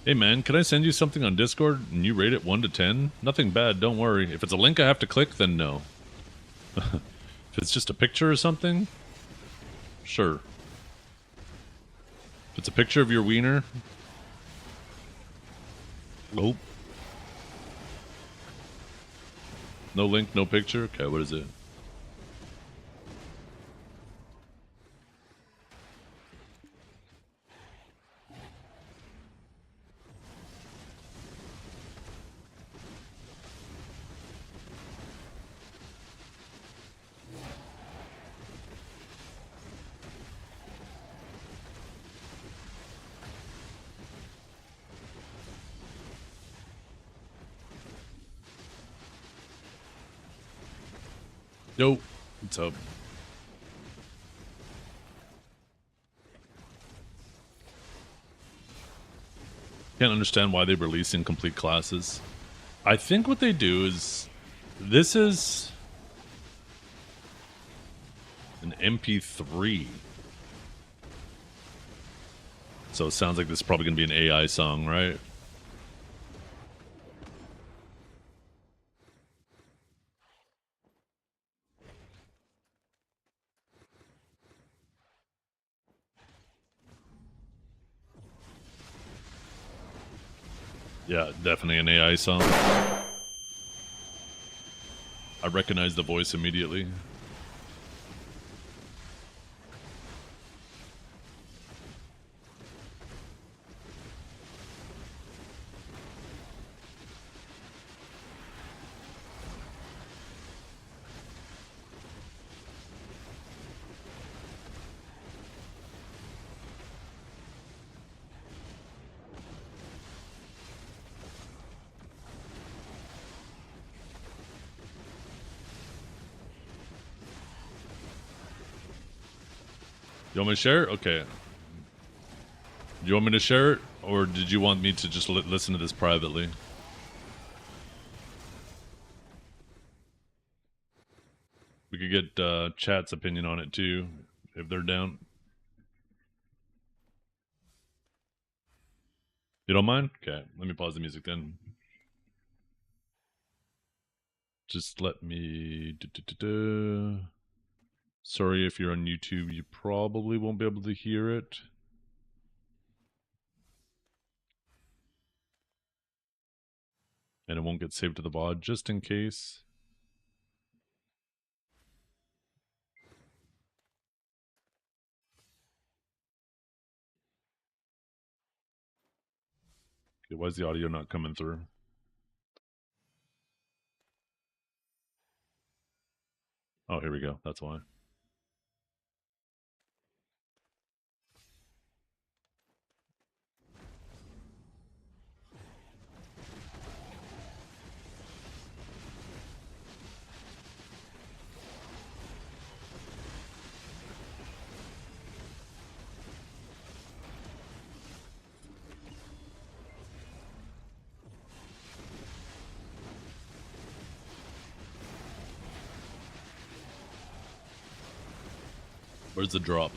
S1: Hey man, can I send you something on Discord and you rate it 1 to 10? Nothing bad, don't worry. If it's a link I have to click, then no. If it's just a picture or something, sure. If it's a picture of your wiener... Oh. No link, no picture? Okay, what is it? Yo, what's up? Can't understand why they release incomplete classes. I think what they do is... This is... an MP3. So it sounds like this is probably going to be an AI song, right? Yeah, definitely an AI song. I recognize the voice immediately. You want me to share it? Okay. Do you want me to share it? Or did you want me to just listen to this privately? We could get chat's opinion on it too, if they're down. You don't mind? Okay, let me pause the music then. Just let me... Sorry if you're on YouTube, you probably won't be able to hear it. And it won't get saved to the VOD, just in case. Okay, why is the audio not coming through? Oh, here we go. That's why. Where's the drop?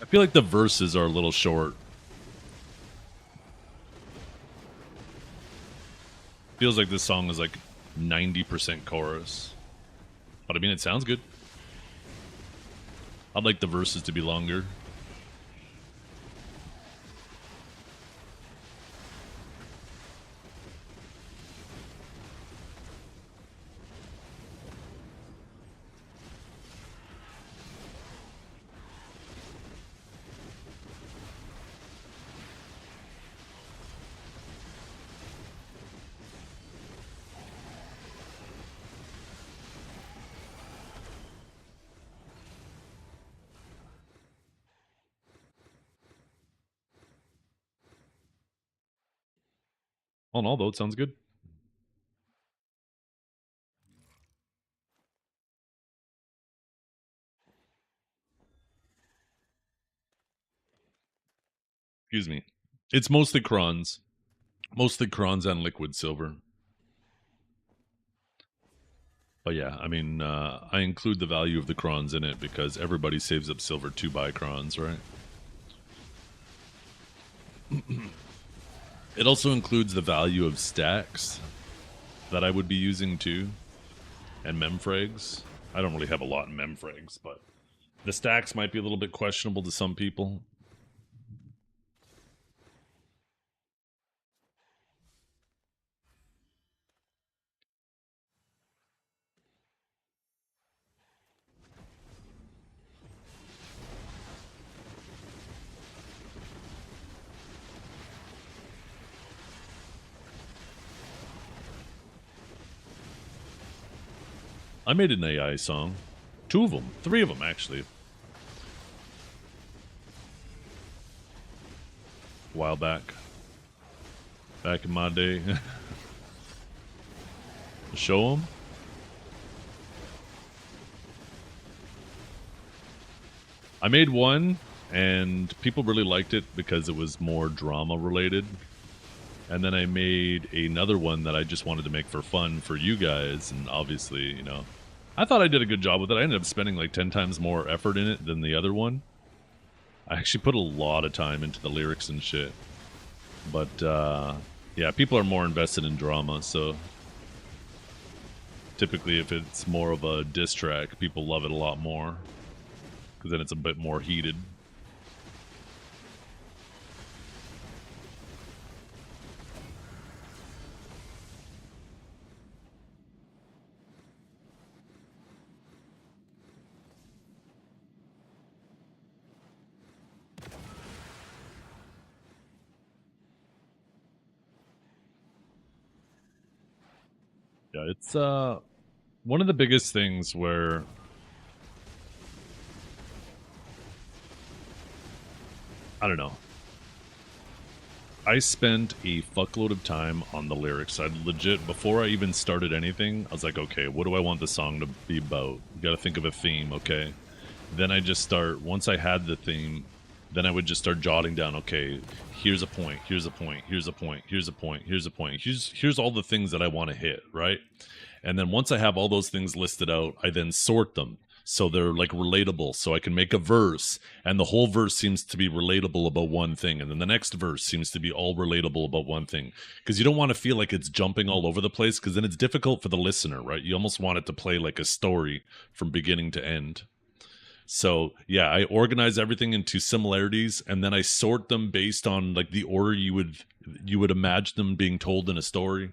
S1: I feel like the verses are a little short. Feels like this song is like 90% chorus. But I mean, it sounds good. I'd like the verses to be longer. All in all, though, it sounds good. Excuse me. It's mostly crons. Mostly crons and liquid silver. But yeah, I mean, I include the value of the crons in it because everybody saves up silver to buy crons, right? It also includes the value of stacks that I would be using too, and memfrags. I don't really have a lot in memfrags, but the stacks might be a little bit questionable to some people. I made an AI song. 2 of them. 3 of them, actually. A while back. Back in my day. Show them. I made one, and people really liked it because it was more drama related. And then I made another one that I just wanted to make for fun for you guys, and obviously, you know, I thought I did a good job with it. I ended up spending like 10 times more effort in it than the other one. I actually put a lot of time into the lyrics and shit. But, yeah, people are more invested in drama, so typically if it's more of a diss track, people love it a lot more. Because then it's a bit more heated. Yeah, it's one of the biggest things where I don't know. I spent a fuckload of time on the lyrics. I legit, before I even started anything, I was like, okay, what do I want the song to be about? You got to think of a theme, okay? Then I just start, once I had the theme, then I would just start jotting down, okay, here's a point, here's a point, here's a point, here's a point, here's a point, here's all the things that I want to hit, right? And then once I have all those things listed out, I then sort them so they're like relatable. So I can make a verse and the whole verse seems to be relatable about one thing. And then the next verse seems to be all relatable about one thing. Because you don't want to feel like it's jumping all over the place because then it's difficult for the listener, right? You almost want it to play like a story from beginning to end. So yeah, I organize everything into similarities and then I sort them based on like the order you would imagine them being told in a story.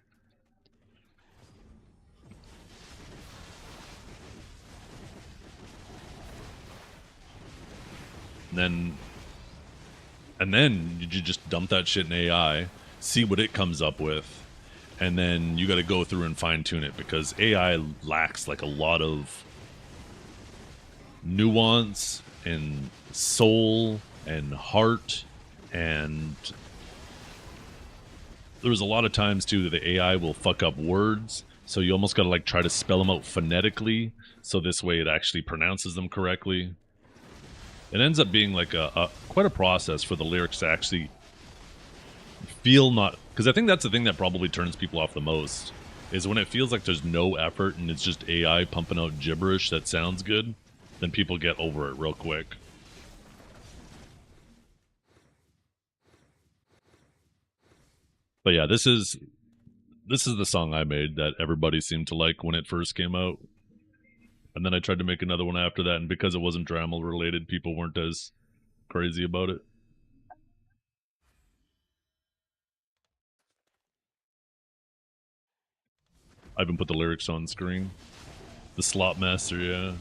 S1: And then you just dump that shit in AI, see what it comes up with, and then you got to go through and fine tune it because AI lacks like a lot of nuance and soul and heart, and there's a lot of times too that the AI will fuck up words, so you almost got to like try to spell them out phonetically so this way it actually pronounces them correctly. It ends up being like a quite a process for the lyrics to actually feel not, because I think that's the thing that probably turns people off the most is when it feels like there's no effort and it's just AI pumping out gibberish that sounds good, then people get over it real quick. But yeah, this is the song I made that everybody seemed to like when it first came out. And then I tried to make another one after that, and because it wasn't Dremel related, people weren't as crazy about it. I even put the lyrics on screen. The Slop Master, yeah.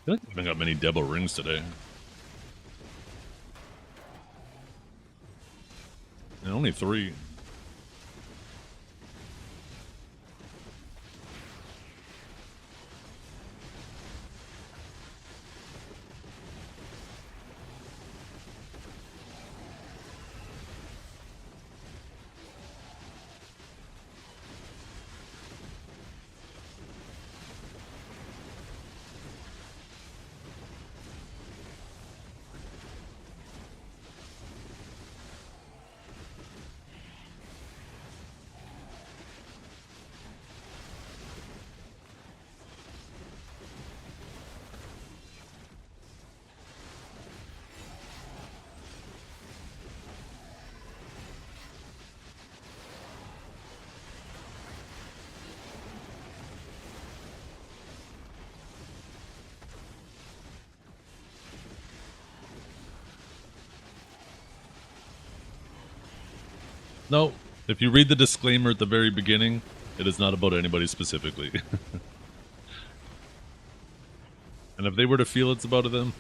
S1: I feel like I haven't got many Debo rings today. And only 3. No, if you read the disclaimer at the very beginning, it is not about anybody specifically. And if they were to feel it's about them,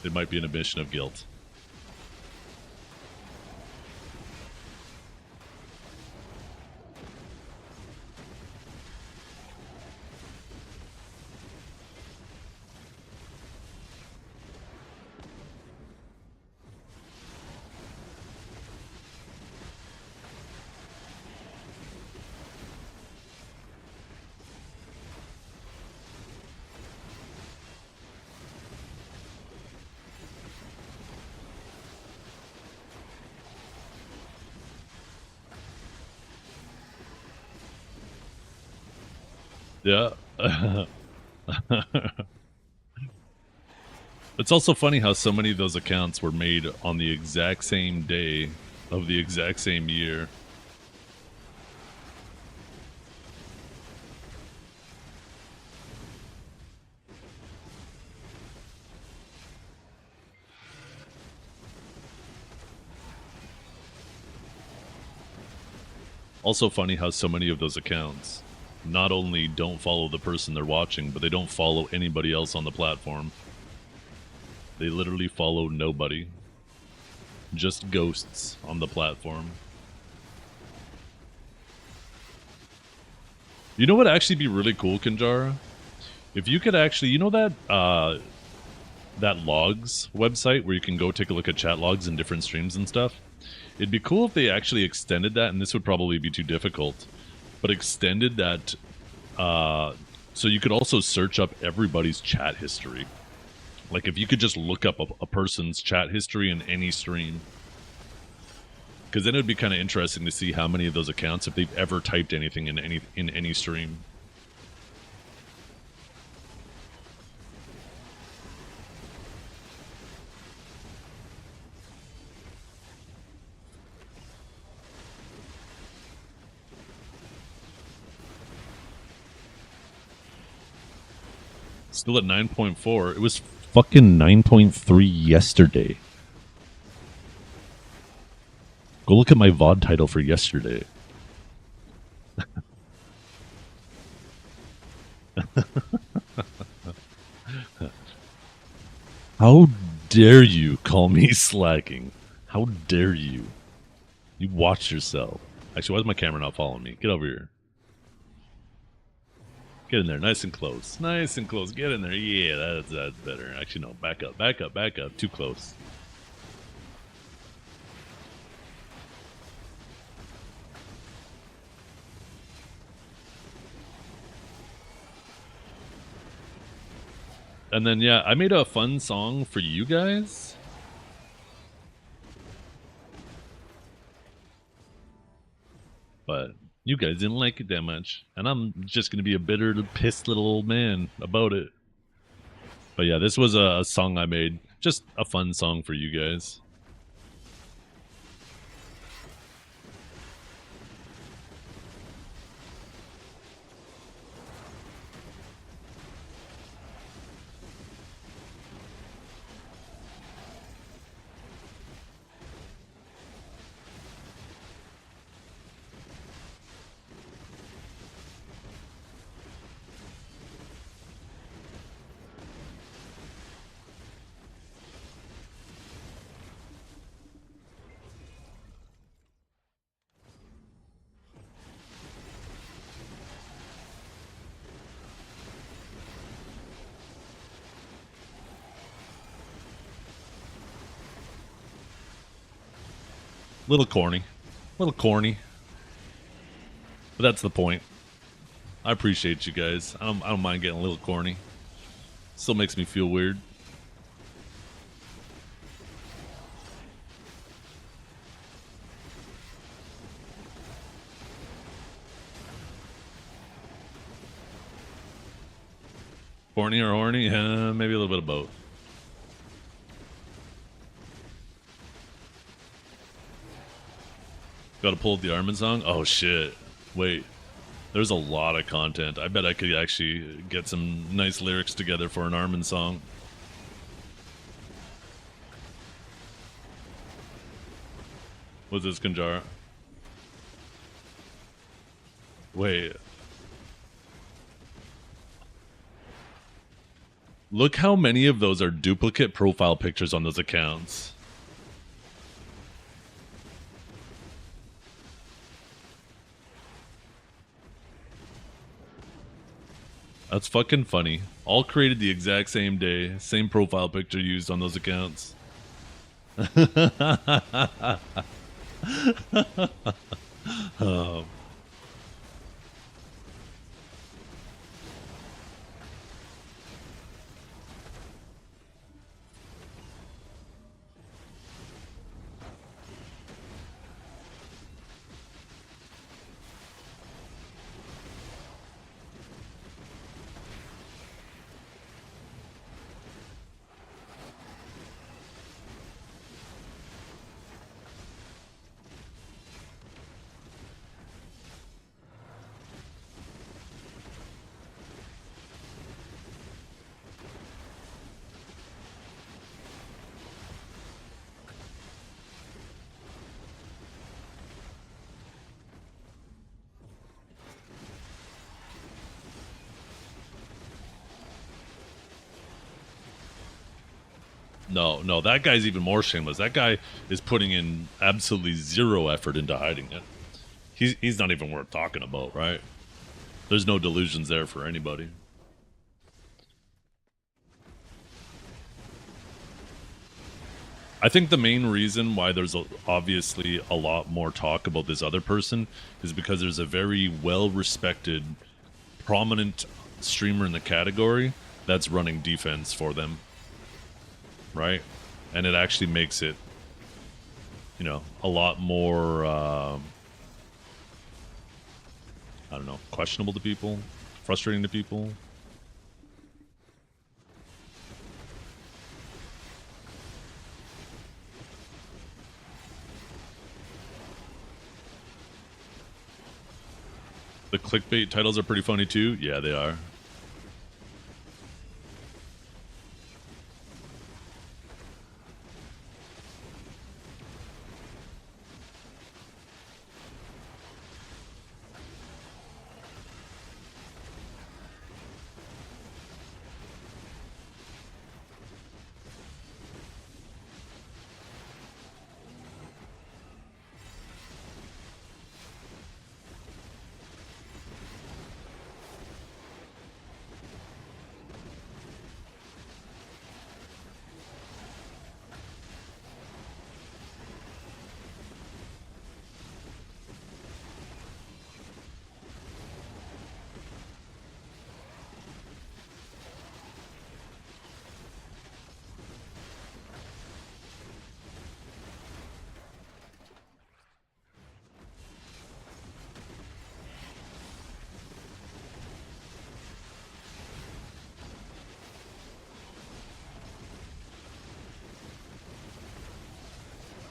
S1: it might be an admission of guilt. Yeah. It's also funny how so many of those accounts were made on the exact same day of the exact same year. Also funny how so many of those accounts not only don't follow the person they're watching, but they don't follow anybody else on the platform. They literally follow nobody. Just ghosts on the platform. You know what would actually be really cool, Kanjara? If you could actually, you know that logs website where you can go take a look at chat logs and different streams and stuff? It'd be cool if they actually extended that, and this would probably be too difficult, but extended that so you could also search up everybody's chat history. Like if you could just look up a person's chat history in any stream. Because then it would be kind of interesting to see how many of those accounts, if they've ever typed anything in any stream. Still at 9.4. It was fucking 9.3 yesterday. Go look at my VOD title for yesterday. How dare you call me slacking? How dare you? You watch yourself. Actually, why is my camera not following me? Get over here. Get in there, nice and close. Nice and close. Get in there. Yeah, that's better. Actually, no. Back up, back up, back up. Too close. And then, yeah, I made a fun song for you guys. But you guys didn't like it that much. And I'm just going to be a bitter, pissed little old man about it. But yeah, this was a song I made. Just a fun song for you guys. Little corny. Little corny. But that's the point. I appreciate you guys. I don't mind getting a little corny. Still makes me feel weird. Corny or horny? Maybe a little bit of both. Got to pull up the Armin song? Oh shit. Wait. There's a lot of content. I bet I could actually get some nice lyrics together for an Armin song. What's this, Kanjara? Wait. Look how many of those are duplicate profile pictures on those accounts. That's fucking funny. All created the exact same day. Same profile picture used on those accounts. Oh. No, that guy's even more shameless. That guy is putting in absolutely zero effort into hiding it. He's not even worth talking about, right? There's no delusions there for anybody. I think the main reason why there's obviously a lot more talk about this other person is because there's a very well-respected, prominent streamer in the category that's running defense for them, right? And it actually makes it, you know, a lot more, I don't know, questionable to people, frustrating to people. The clickbait titles are pretty funny too. Yeah, they are.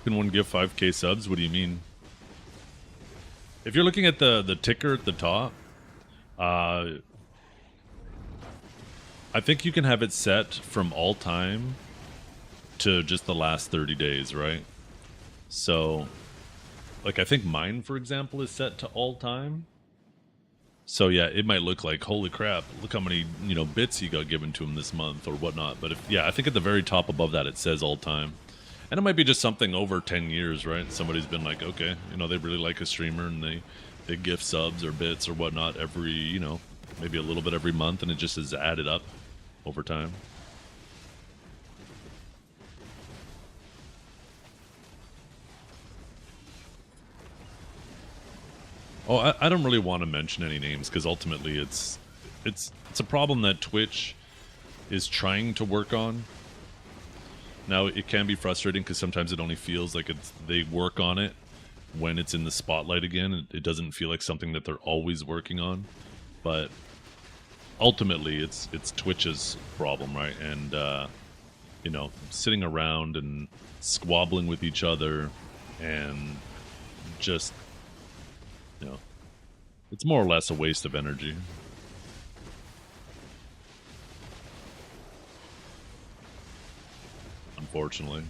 S1: Can one give 5K subs? What do you mean? If you're looking at the ticker at the top, I think you can have it set from all time to just the last 30 days, right? So, like, I think mine, for example, is set to all time. So yeah, it might look like, holy crap, look how many, you know, bits you got given to him this month or whatnot. But if, yeah, I think at the very top above that it says all time. And it might be just something over 10 years, right? Somebody's been like, okay, you know, they really like a streamer and they gift subs or bits or whatnot every, you know, maybe a little bit every month, and it just is added up over time. Oh, I don't really want to mention any names because ultimately it's a problem that Twitch is trying to work on. Now it can be frustrating because sometimes it only feels like they work on it when it's in the spotlight again. It doesn't feel like something that they're always working on, but ultimately it's Twitch's problem, right? And you know, sitting around and squabbling with each other and just, you know, it's more or less a waste of energy. Unfortunately.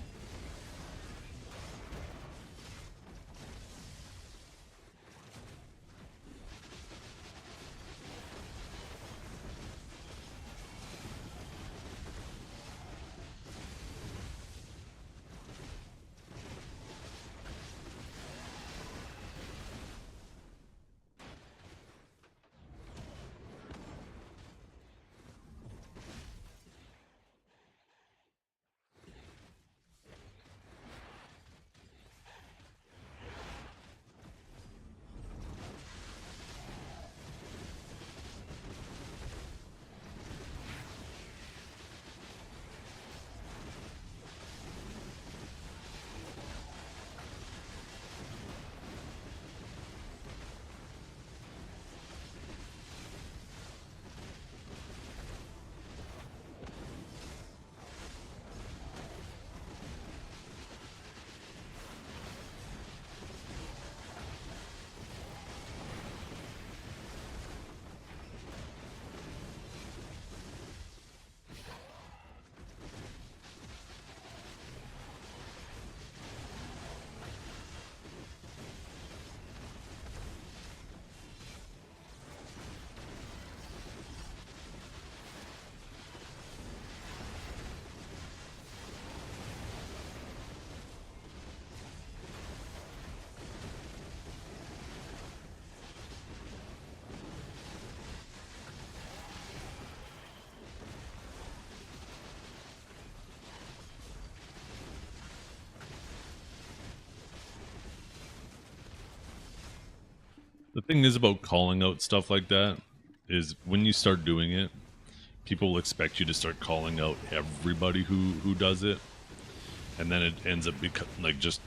S1: thing is about calling out stuff like that is when you start doing it, people will expect you to start calling out everybody who does it, and then it ends up like just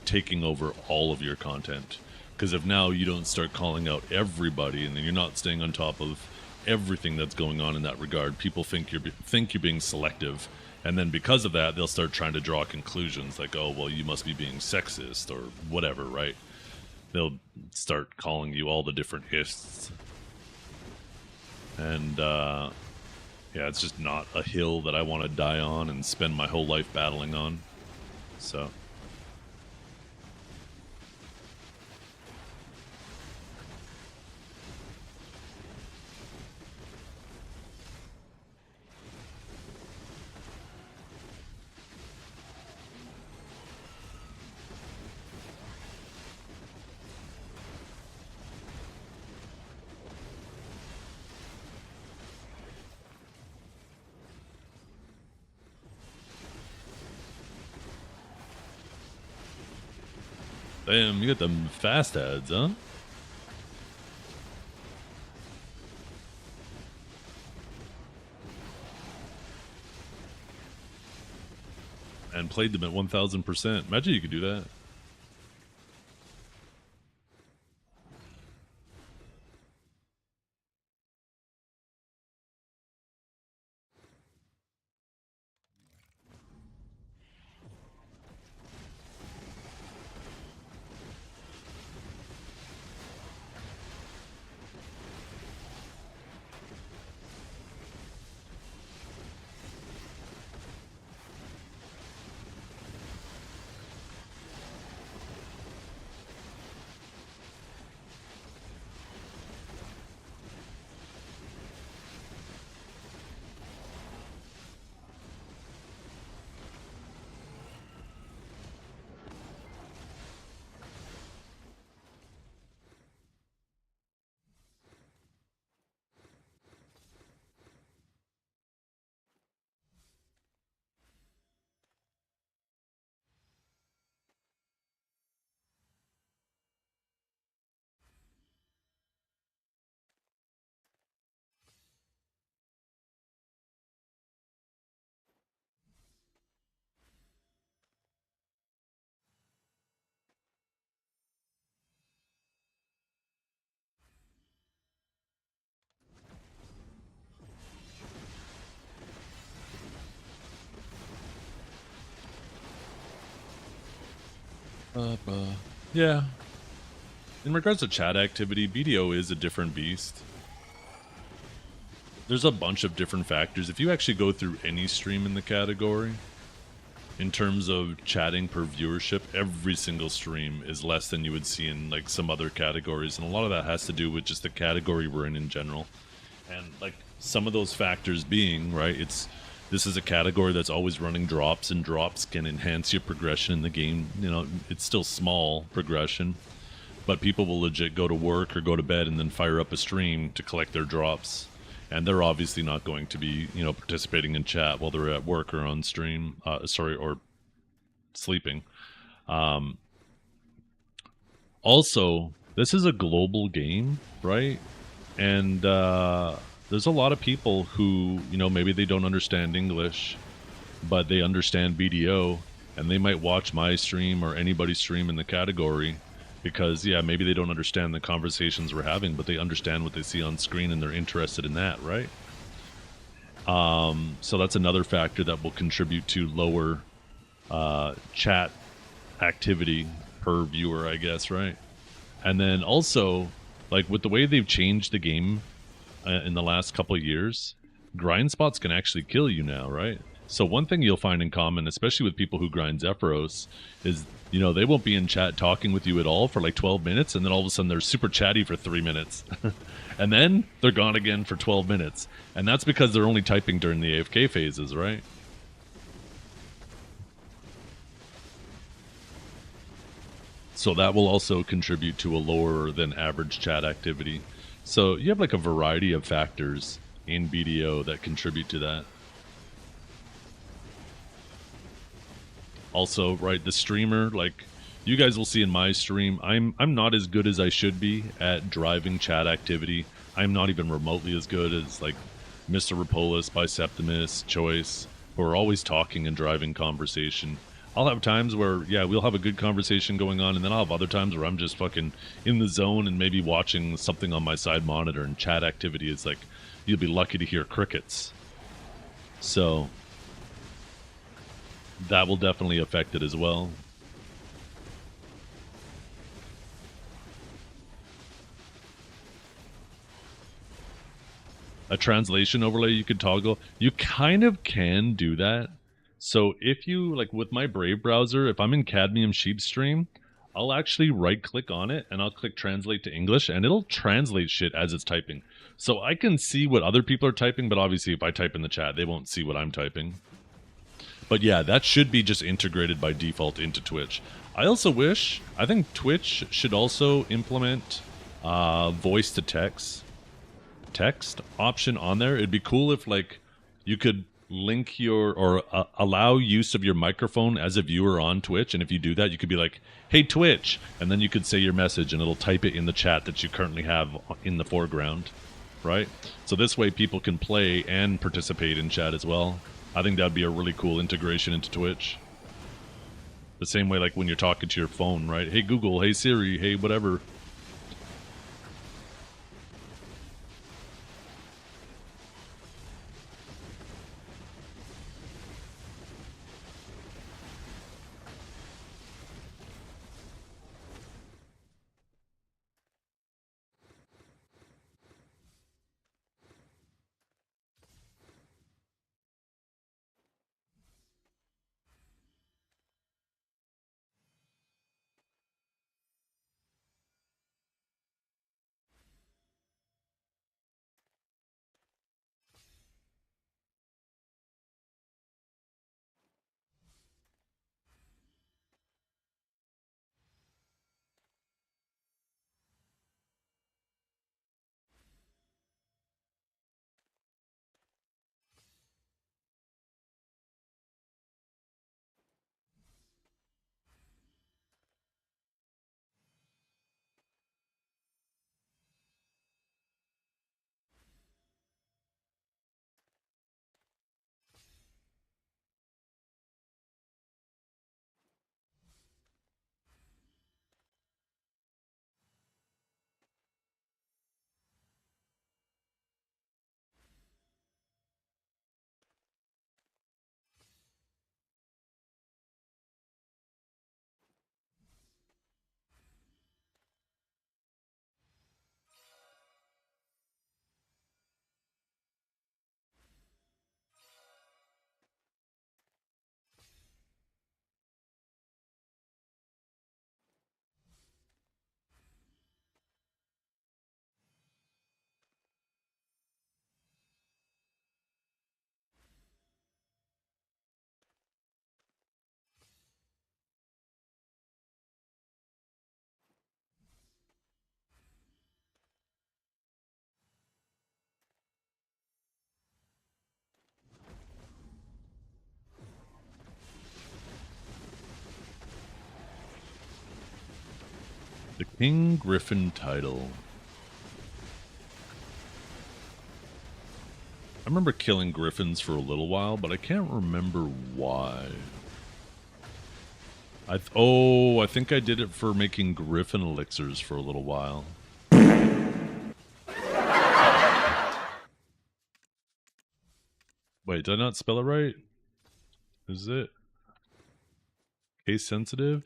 S1: taking over all of your content. Because if now you don't start calling out everybody, and then you're not staying on top of everything that's going on in that regard, people think you're being selective, and then because of that, they'll start trying to draw conclusions like, oh, well, you must be being sexist or whatever, right? They'll start calling you all the different ists, and yeah, it's just not a hill that I want to die on and spend my whole life battling on. So. Damn, you got them fast ads, huh? And played them at 1000%. Imagine you could do that. Yeah. In regards to chat activity, BDO is a different beast. There's a bunch of different factors. If you actually go through any stream in the category, in terms of chatting per viewership, every single stream is less than you would see in like some other categories, and a lot of that has to do with just the category we're in general. And like some of those factors being, right, this is a category that's always running drops, and drops can enhance your progression in the game. You know, it's still small progression, but people will legit go to work or go to bed and then fire up a stream to collect their drops. And they're obviously not going to be, you know, participating in chat while they're at work or on stream, or sleeping. Also, this is a global game, right? And there's a lot of people who, you know, maybe they don't understand English, but they understand BDO, and they might watch my stream or anybody's stream in the category because, yeah, maybe they don't understand the conversations we're having, but they understand what they see on screen and they're interested in that, right? So that's another factor that will contribute to lower chat activity per viewer, I guess, right? And then also, like with the way they've changed the game in the last couple of years, grind spots can actually kill you now, right? So one thing you'll find in common, especially with people who grind Zephyros, is, you know, they won't be in chat talking with you at all for like 12 minutes, and then all of a sudden they're super chatty for 3 minutes. And then they're gone again for 12 minutes. And that's because they're only typing during the AFK phases, right? So that will also contribute to a lower than average chat activity. So you have like a variety of factors in BDO that contribute to that. Also, right, the streamer, like, You guys will see in my stream, I'm not as good as I should be at driving chat activity. I'm not even remotely as good as like Mr. Rapolis, Biceptimus, Choice, who are always talking and driving conversation. I'll have times where, yeah, we'll have a good conversation going on, and then I'll have other times where I'm just fucking in the zone and maybe watching something on my side monitor, and chat activity is like, you'll be lucky to hear crickets. So that will definitely affect it as well. A translation overlay you could toggle. You kind of can do that. So if you, like with my Brave browser, if I'm in Cadmium Sheep Stream, I'll actually right click on it and I'll click translate to English and it'll translate shit as it's typing. So I can see what other people are typing, but obviously if I type in the chat, they won't see what I'm typing. But yeah, that should be just integrated by default into Twitch. I also wish, I think Twitch should also implement voice to text option on there. It'd be cool if like you could link your or allow use of your microphone as a viewer on Twitch, and if you do that you could be like, hey Twitch, and then you could say your message and it'll type it in the chat that you currently have in the foreground, right? So this way people can play and participate in chat as well. I think that'd be a really cool integration into Twitch. The same way like when you're talking to your phone, right? Hey Google, hey Siri, hey whatever. The King Griffin title. I remember killing griffins for a little while, but I can't remember why. I think I did it for making griffin elixirs for a little while. Wait, did I not spell it right? Is it case sensitive?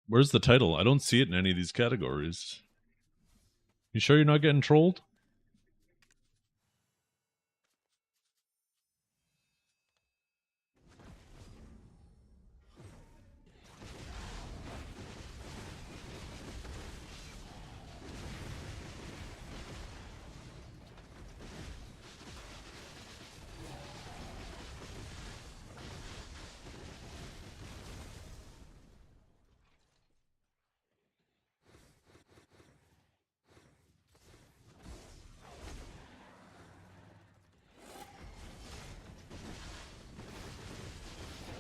S1: Where's the title? I don't see it in any of these categories. You sure you're not getting trolled?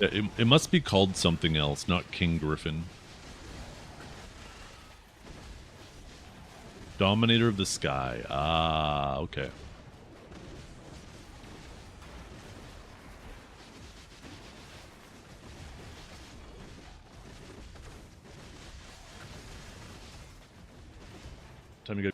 S1: Yeah, it must be called something else, not King Griffin. Dominator of the Sky. Ah, okay. Time to get.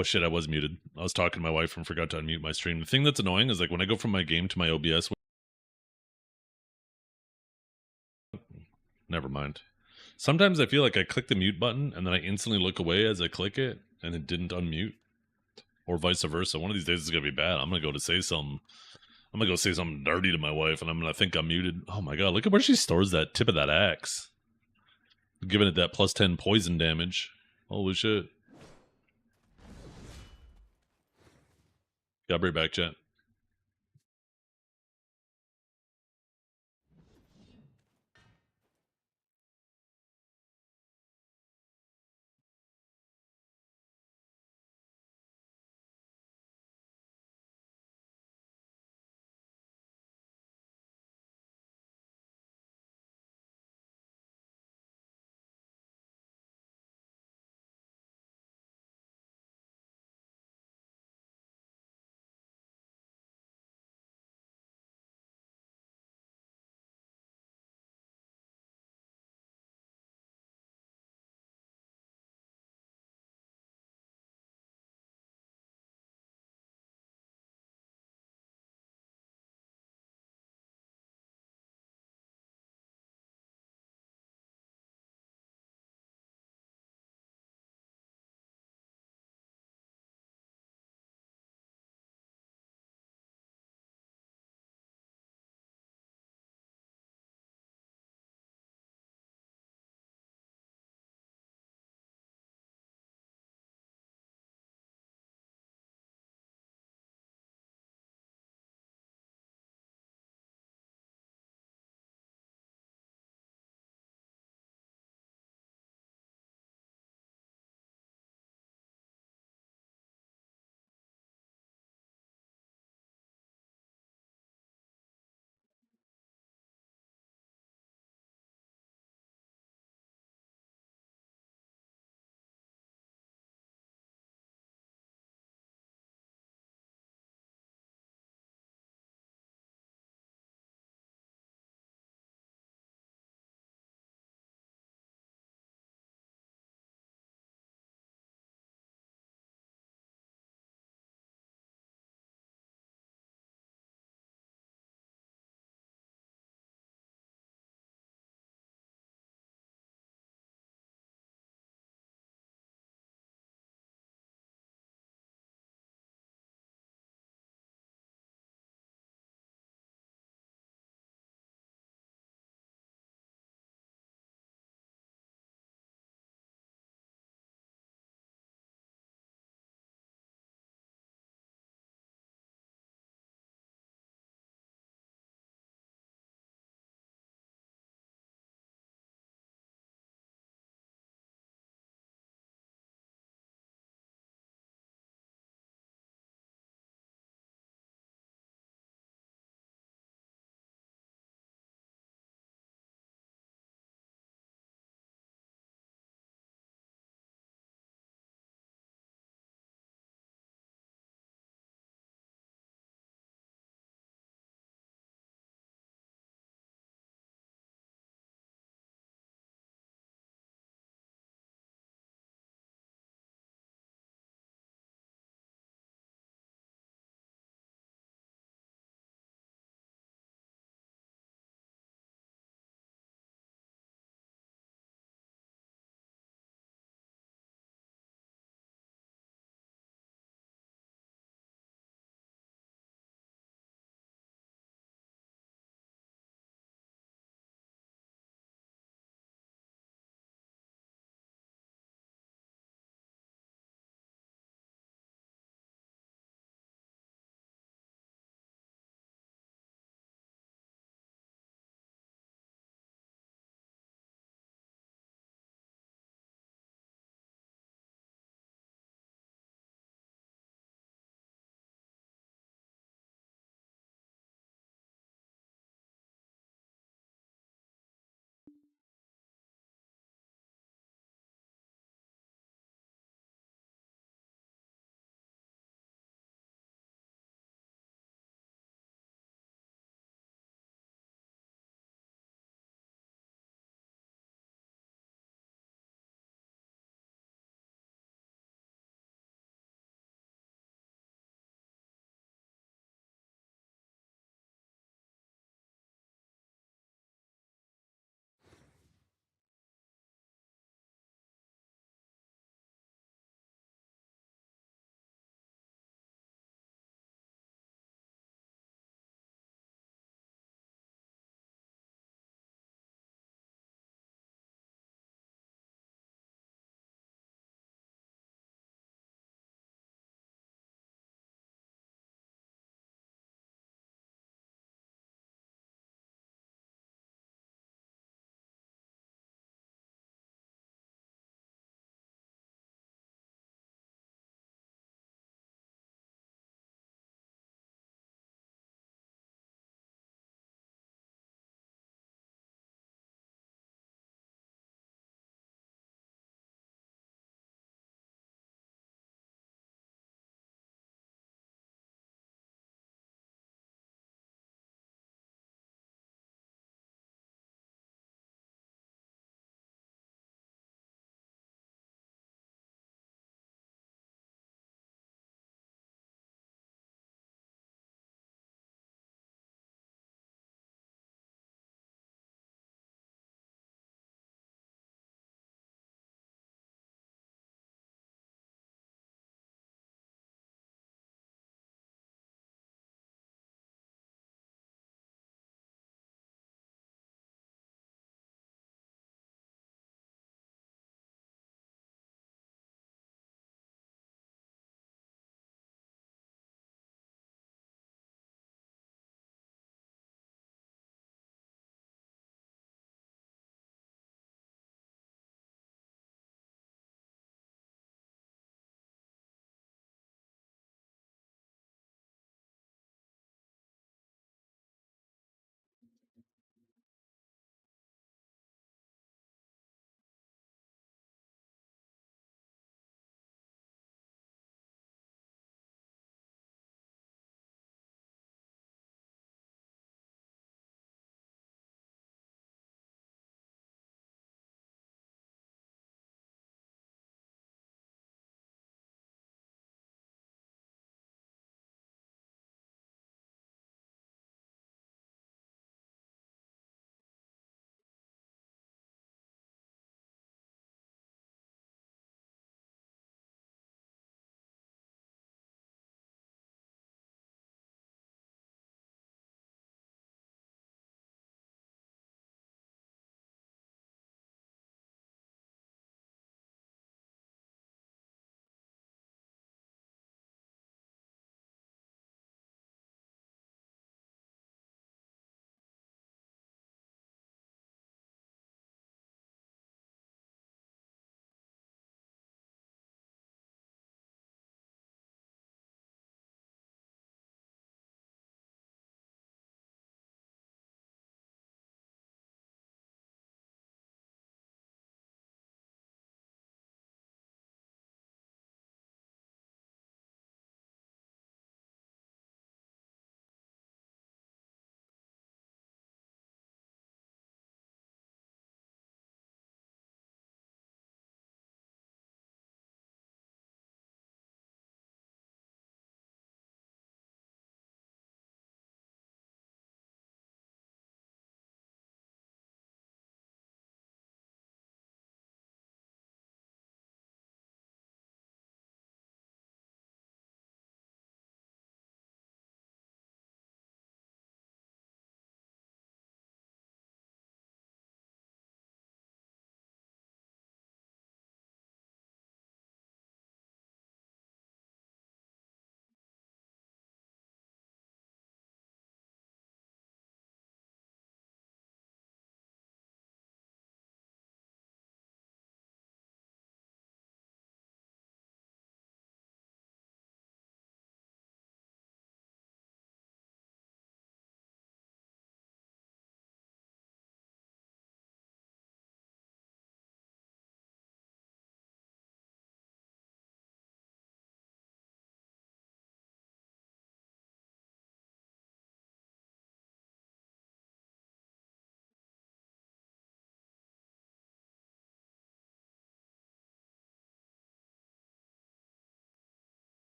S1: Oh shit, I was muted. I was talking to my wife and forgot to unmute my stream. The thing that's annoying is like when I go from my game to my OBS. Never mind. Sometimes I feel like I click the mute button and then I instantly look away as I click it and it didn't unmute. Or vice versa. One of these days is gonna be bad. I'm gonna go to say something. I'm gonna go say something dirty to my wife and I'm gonna think I'm muted. Oh my god, look at where she stores that tip of that axe. Giving it that plus 10 poison damage. Holy shit. Yeah, I'll be right back, chat.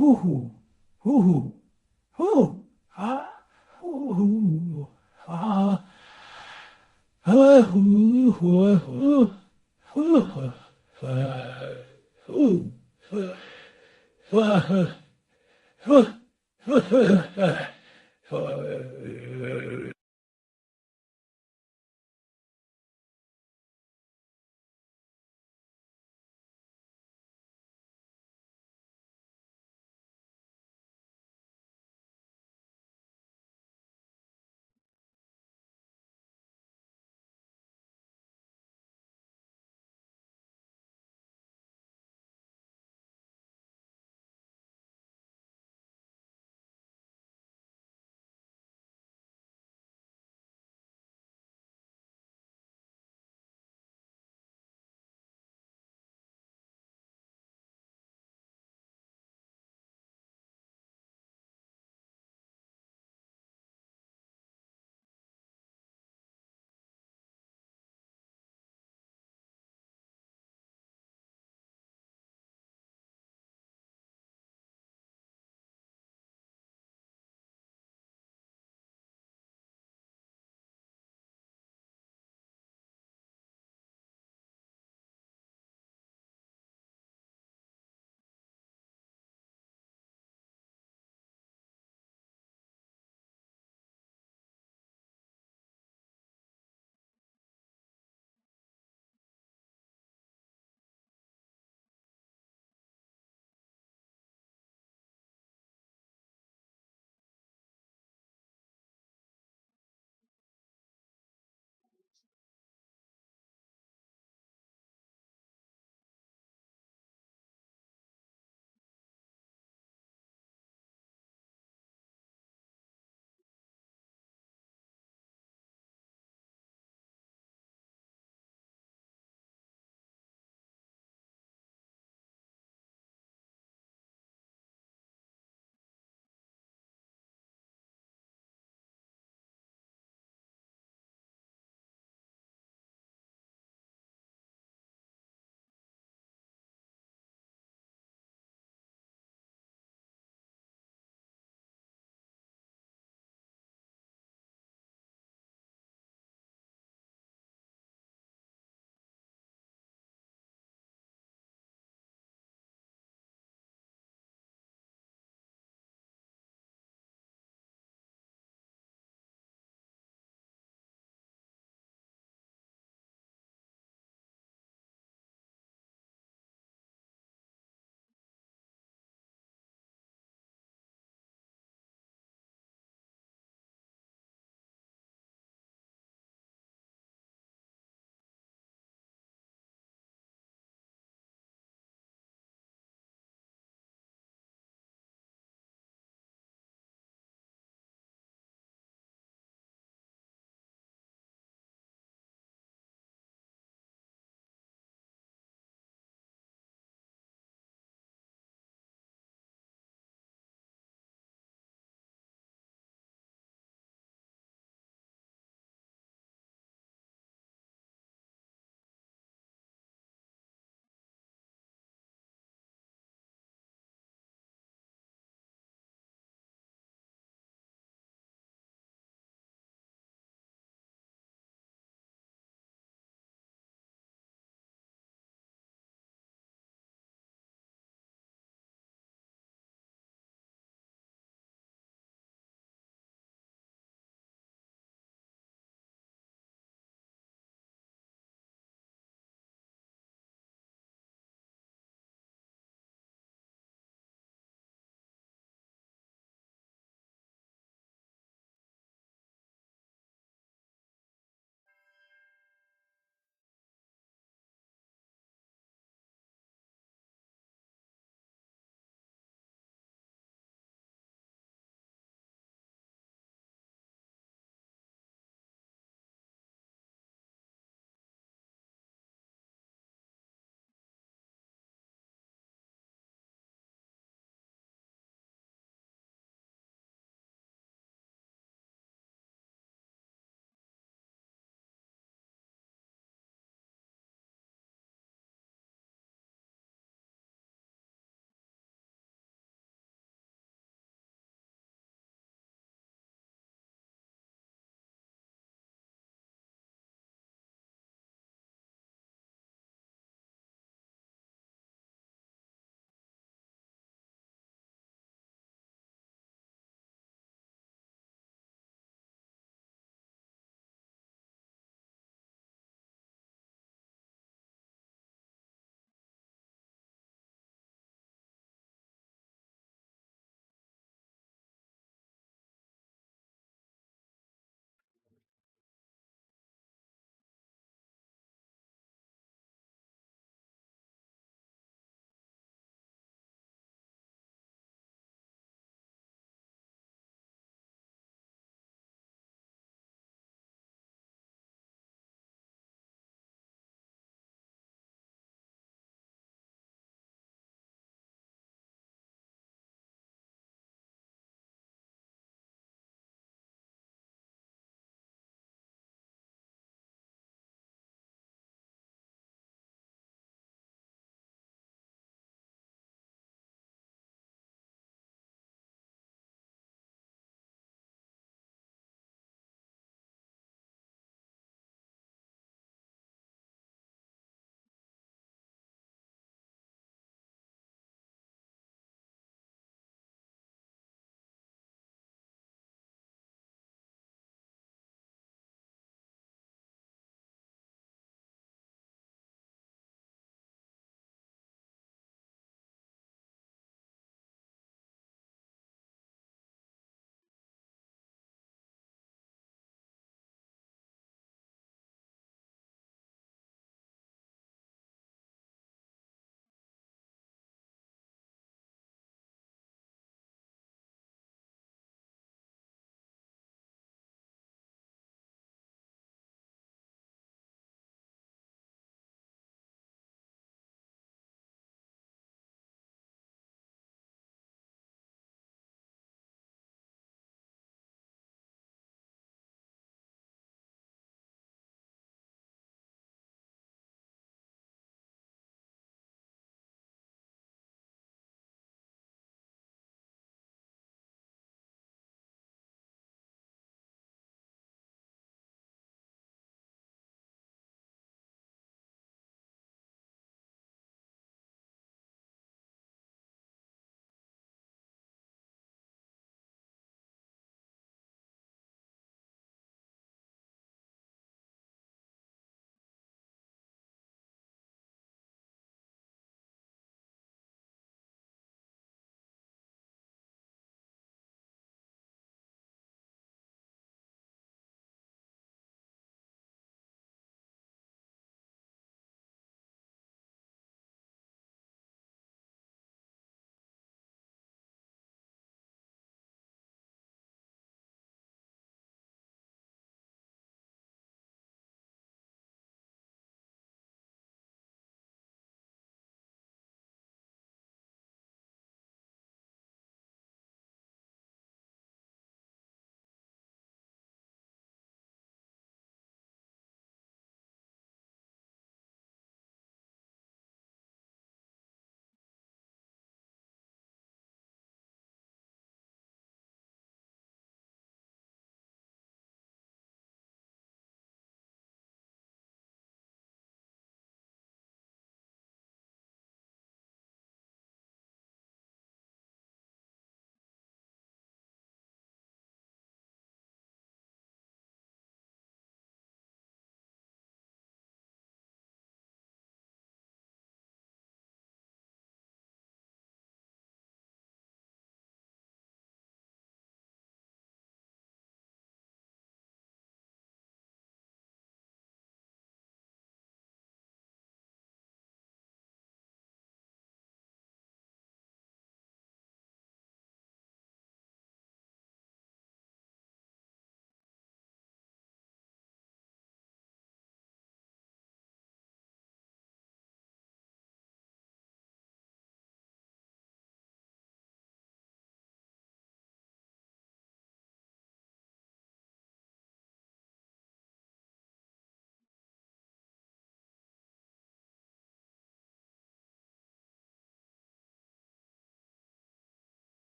S3: Ooh, ooh, ooh, ah, ooh, ah, ooh, ooh, ooh, ooh, ooh.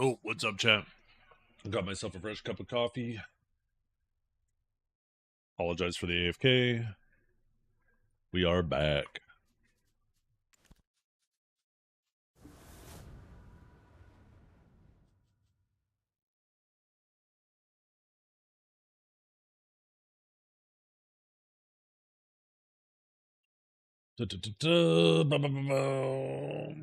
S1: Oh, what's up, chat? I got myself a fresh cup of coffee. Apologize for the AFK. We are back. Ba-ba-ba-ba.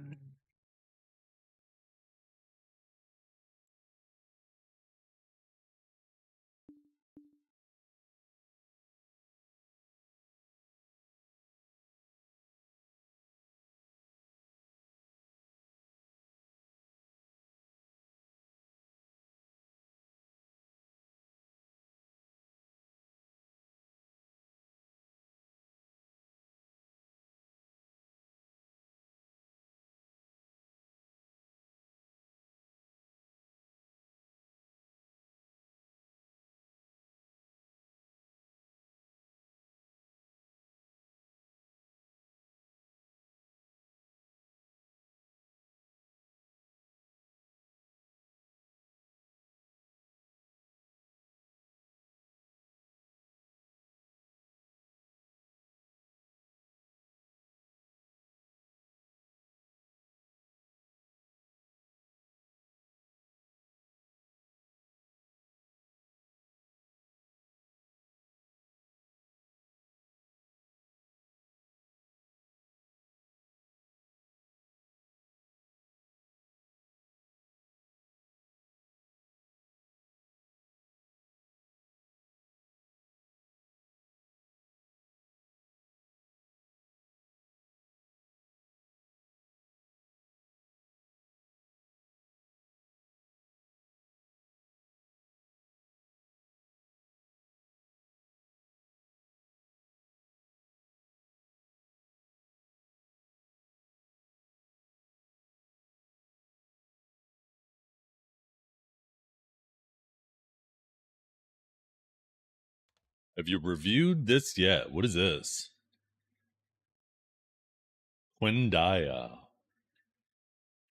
S1: Have you reviewed this yet? What is this? Quindaya.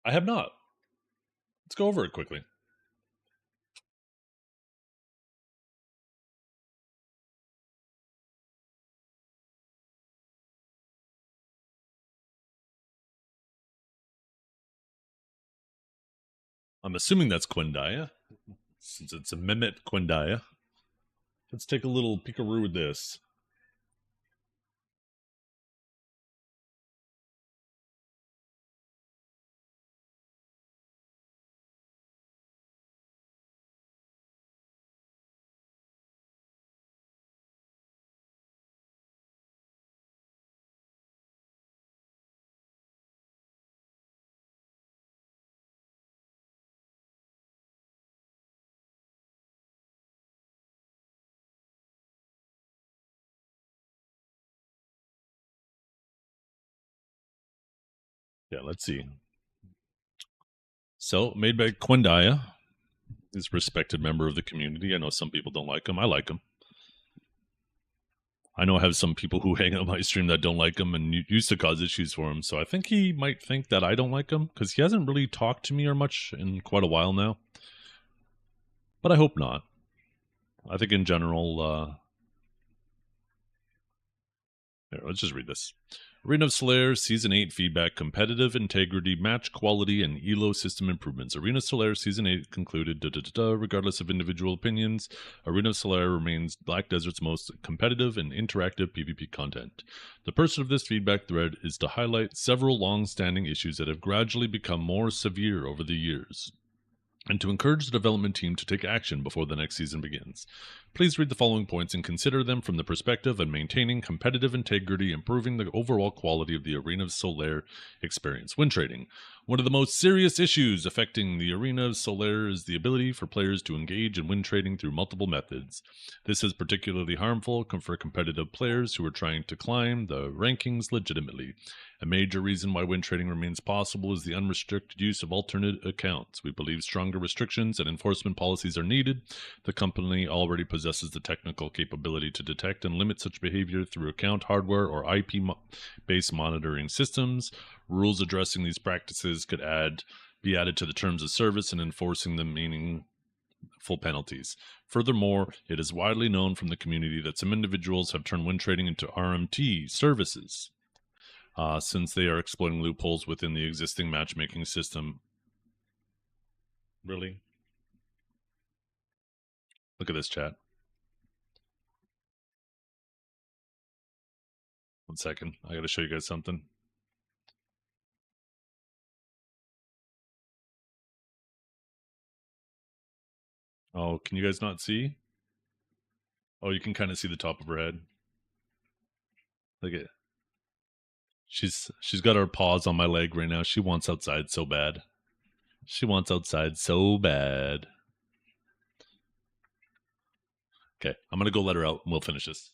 S1: I have not. Let's go over it quickly. I'm assuming that's Quindaya, since it's a Mehmet Quindaya. Let's take a little peekaroo with this. Yeah, let's see. So, made by Quindaya. He's a respected member of the community. I know some people don't like him. I like him. I know I have some people who hang on my stream that don't like him and used to cause issues for him. So I think he might think that I don't like him because he hasn't really talked to me or much in quite a while now. But I hope not. I think in general, here, let's just read this. Arena of Solaire Season 8 feedback, competitive integrity, match quality, and ELO system improvements. Arena of Solaire Season 8 concluded, regardless of individual opinions, Arena of Solaire remains Black Desert's most competitive and interactive PvP content. The purpose of this feedback thread is to highlight several long-standing issues that have gradually become more severe over the years, and to encourage the development team to take action before the next season begins. Please read the following points and consider them from the perspective of maintaining competitive integrity, improving the overall quality of the Arena of Solaire experience. Win trading. One of the most serious issues affecting the Arena of Solaire is the ability for players to engage in win trading through multiple methods. This is particularly harmful for competitive players who are trying to climb the rankings legitimately. A major reason why win trading remains possible is the unrestricted use of alternate accounts. We believe stronger restrictions and enforcement policies are needed. The company already possesses the technical capability to detect and limit such behavior through account hardware or IP-based monitoring systems. Rules addressing these practices could be added to the terms of service and enforcing them, meaning full penalties. Furthermore, it is widely known from the community that some individuals have turned win trading into RMT services. Since they are exploiting loopholes within the existing matchmaking system. Really? Look at this chat. 1 second. I gotta show you guys something. Oh, can you guys not see? Oh, you can kind of see the top of her head. Look at it. She's got her paws on my leg right now. She wants outside so bad. She wants outside so bad. Okay, I'm gonna go let her out and we'll finish this.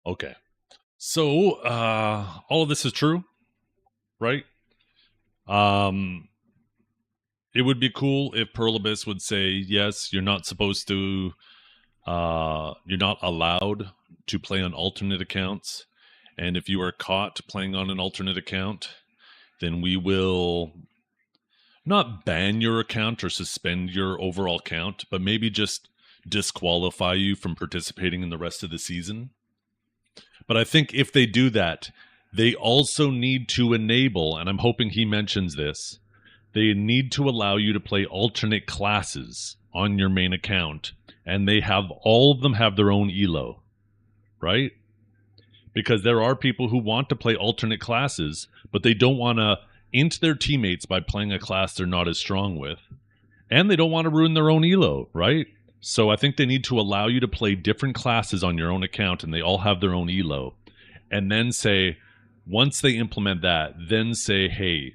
S1: Okay. So, all of this is true, right? It would be cool if Pearl Abyss would say, yes, you're not supposed to, you're not allowed to play on alternate accounts. And if you are caught playing on an alternate account, then we will not ban your account or suspend your overall count, but maybe just disqualify you from participating in the rest of the season. But I think if they do that, they also need to enable, and I'm hoping he mentions this, they need to allow you to play alternate classes on your main account, and they have all of them have their own elo, right? Because there are people who want to play alternate classes, but they don't want to int their teammates by playing a class they're not as strong with, and they don't want to ruin their own elo, right? So I think they need to allow you to play different classes on your own account, and they all have their own elo, and then say, once they implement that, then say, hey,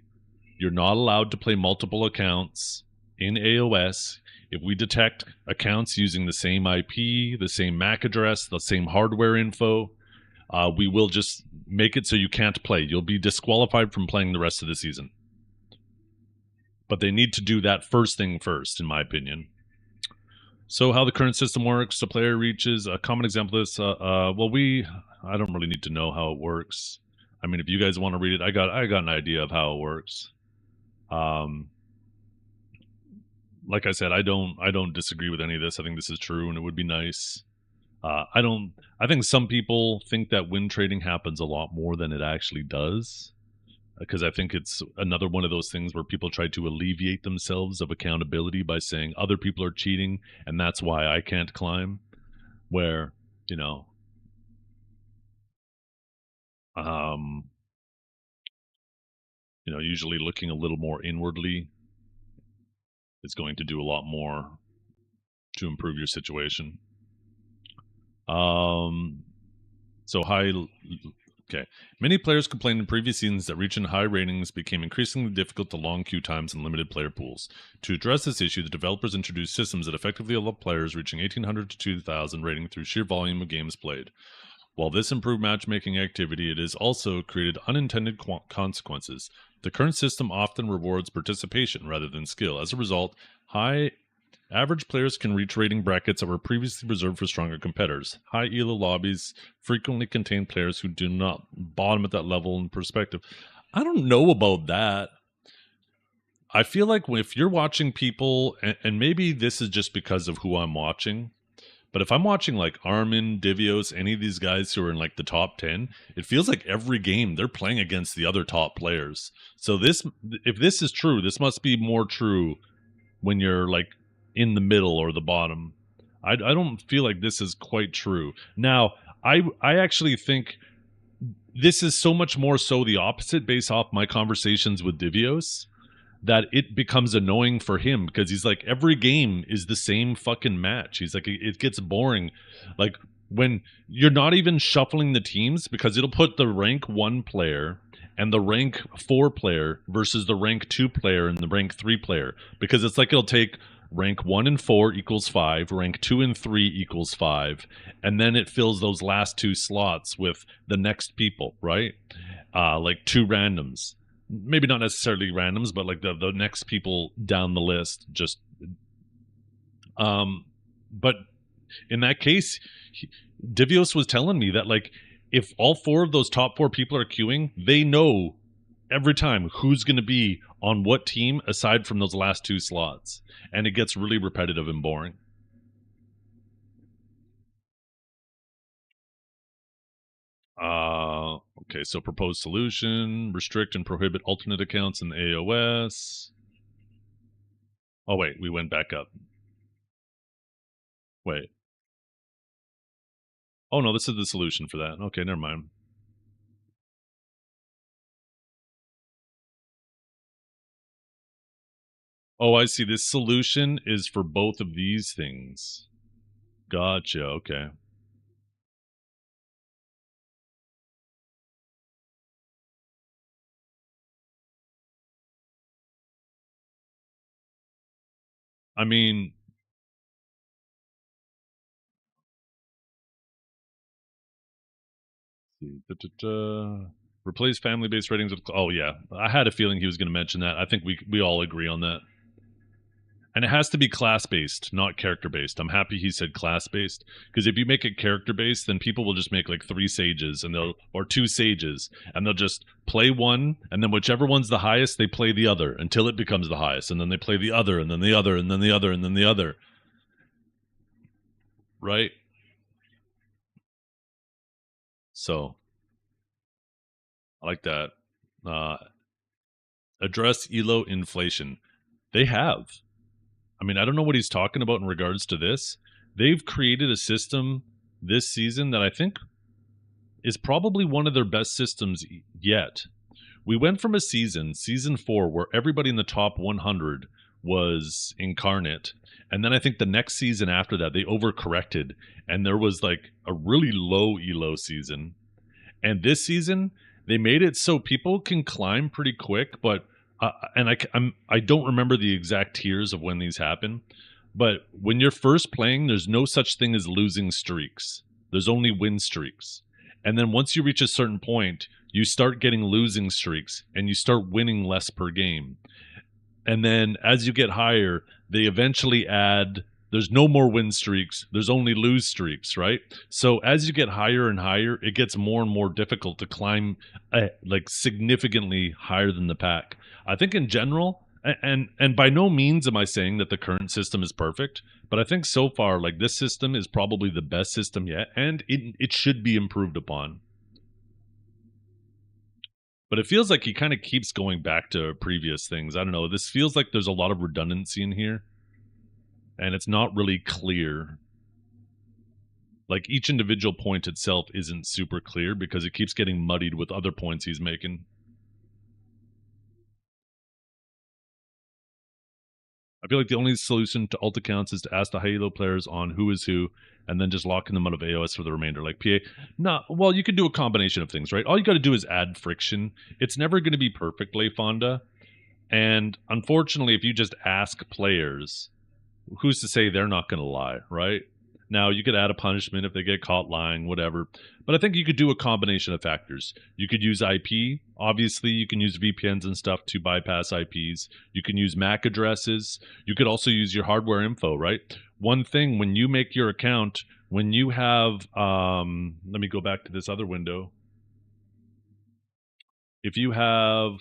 S1: You're not allowed to play multiple accounts in AOS. If we detect accounts using the same IP, the same MAC address, the same hardware info, we will just make it so you can't play. You'll be disqualified from playing the rest of the season. But they need to do that first thing first, in my opinion. So how the current system works, the player reaches a common example of this. I don't really need to know how it works. I mean, if you guys want to read it, I got an idea of how it works. Like I said, I don't disagree with any of this. I think this is true, and it would be nice. I think some people think that win trading happens a lot more than it actually does, because I think it's another one of those things where people try to alleviate themselves of accountability by saying other people are cheating, and that's why I can't climb. Where, usually looking a little more inwardly is going to do a lot more to improve your situation. Okay. Many players complained in previous seasons that reaching high ratings became increasingly difficult to long queue times and limited player pools. To address this issue, the developers introduced systems that effectively allow players reaching 1,800 to 2,000 rating through sheer volume of games played. While this improved matchmaking activity, it has also created unintended consequences. The current system often rewards participation rather than skill. As a result, average players can reach rating brackets that were previously reserved for stronger competitors. High ELO lobbies frequently contain players who do not bottom at that level in perspective. I don't know about that. I feel like if you're watching people, and maybe this is just because of who I'm watching, but if I'm watching like Armin, Divios, any of these guys who are in like the top 10, it feels like every game they're playing against the other top players. So if this is true, this must be more true when you're like in the middle or the bottom. I don't feel like this is quite true. Now, I actually think this is so much more so the opposite based off my conversations with Divios, that it becomes annoying for him because he's like, every game is the same fucking match. He's like, it gets boring. Like when you're not even shuffling the teams, because it'll put the rank 1 player and the rank 4 player versus the rank 2 player and the rank 3 player, because it's like it'll take rank 1 and 4 equals 5, rank 2 and 3 equals 5, and then it fills those last 2 slots with the next people, right? Like 2 randoms. Maybe not necessarily randoms, but like the next people down the list. Just, but in that case, Divios was telling me that like if all 4 of those top 4 people are queuing, they know every time who's going to be on what team aside from those last 2 slots, and it gets really repetitive and boring. Okay, so proposed solution, restrict and prohibit alternate accounts in the AOS. Oh, wait, we went back up. Wait. Oh, no, this is the solution for that. Okay, never mind. Oh, I see. This solution is for both of these things. Gotcha, okay. I mean, replace family-based ratings with... Oh, yeah. I had a feeling he was going to mention that. I think we all agree on that. And it has to be class-based, not character-based. I'm happy he said class-based, because if you make it character-based, then people will just make like 3 sages or 2 sages, and they'll just play one, and then whichever one's the highest, they play the other until it becomes the highest, and then they play the other, and then the other, and then the other, and then the other. Right? So, I like that. Address ELO inflation. They have. I mean, I don't know what he's talking about in regards to this. They've created a system this season that I think is probably one of their best systems yet. We went from a season 4, where everybody in the top 100 was incarnate. And then I think the next season after that, they overcorrected. And there was like a really low ELO season. And this season, they made it so people can climb pretty quick, but and I don't remember the exact tiers of when these happen, but when you're first playing, there's no such thing as losing streaks. There's only win streaks. And then once you reach a certain point, you start getting losing streaks and you start winning less per game. And then as you get higher, they eventually add there's no more win streaks, there's only lose streaks, right? So as you get higher and higher, it gets more and more difficult to climb like significantly higher than the pack. I think in general, and by no means am I saying that the current system is perfect, but I think so far like this system is probably the best system yet, and it should be improved upon. But it feels like he kind of keeps going back to previous things. I don't know. This feels like there's a lot of redundancy in here. And it's not really clear. Like each individual point itself isn't super clear because it keeps getting muddied with other points he's making. I feel like the only solution to alt accounts is to ask the Heidel players on who is who and then just locking them out of AOS for the remainder. Like PA, no, well, you could do a combination of things, right? All you got to do is add friction. It's never going to be perfect, Fonda. And unfortunately, if you just ask players, who's to say they're not going to lie, right? Now, you could add a punishment if they get caught lying, whatever. But I think you could do a combination of factors. You could use IP. Obviously, you can use VPNs and stuff to bypass IPs. You can use MAC addresses. You could also use your hardware info, right? One thing, when you make your account, when you have, let me go back to this other window. If you have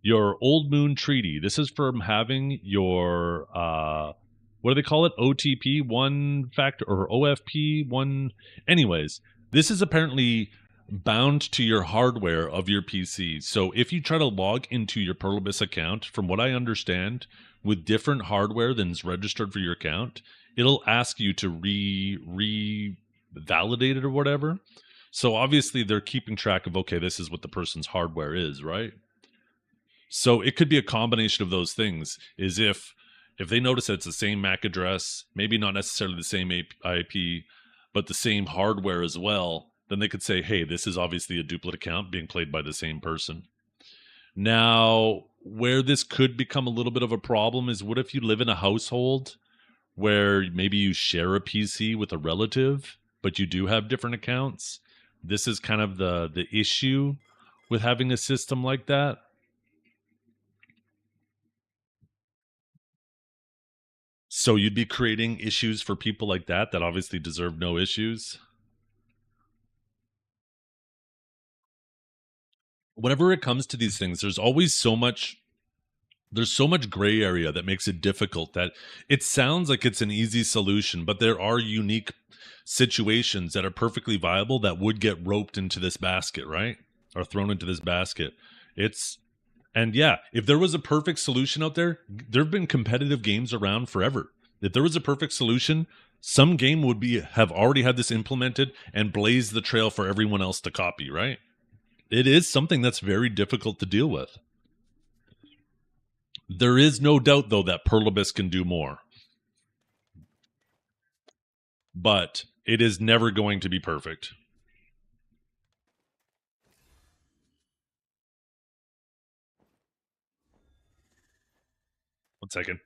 S1: your Old Moon Treaty, this is from having your, what do they call it? OTP, one factor, or OFP, one. Anyways, this is apparently bound to your hardware of your PC. So if you try to log into your Perlibus account, from what I understand, with different hardware than's registered for your account, it'll ask you to revalidate it or whatever. So obviously they're keeping track of, okay, this is what the person's hardware is, right? So it could be a combination of those things. Is if they notice that it's the same MAC address, maybe not necessarily the same IP, but the same hardware as well, then they could say, hey, this is obviously a duplicate account being played by the same person. Now, where this could become a little bit of a problem is what if you live in a household where maybe you share a PC with a relative, but you do have different accounts? This is kind of the issue with having a system like that. So you'd be creating issues for people like that obviously deserve no issues. Whenever it comes to these things, there's so much gray area that makes it difficult, that it sounds like it's an easy solution, but there are unique situations that are perfectly viable that would get roped into this basket, right? Or thrown into this basket. And yeah, if there was a perfect solution out there, there have been competitive games around forever. If there was a perfect solution, some game would have already had this implemented and blazed the trail for everyone else to copy, right? It is something that's very difficult to deal with. There is no doubt, though, that Perlibus can do more. But it is never going to be perfect. One second.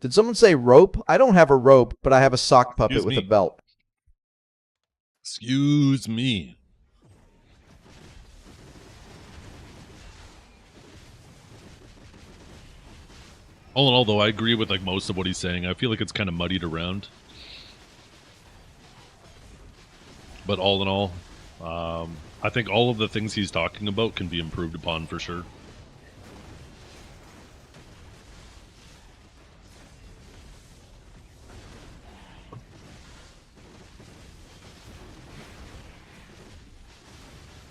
S4: Did someone say rope? I don't have a rope, but I have a sock puppet
S1: Excuse
S4: with
S1: me.
S4: a belt.
S1: Excuse me. All in all, though, I agree with like most of what he's saying. I feel like it's kind of muddied around. But all in all, I think all of the things he's talking about can be improved upon for sure.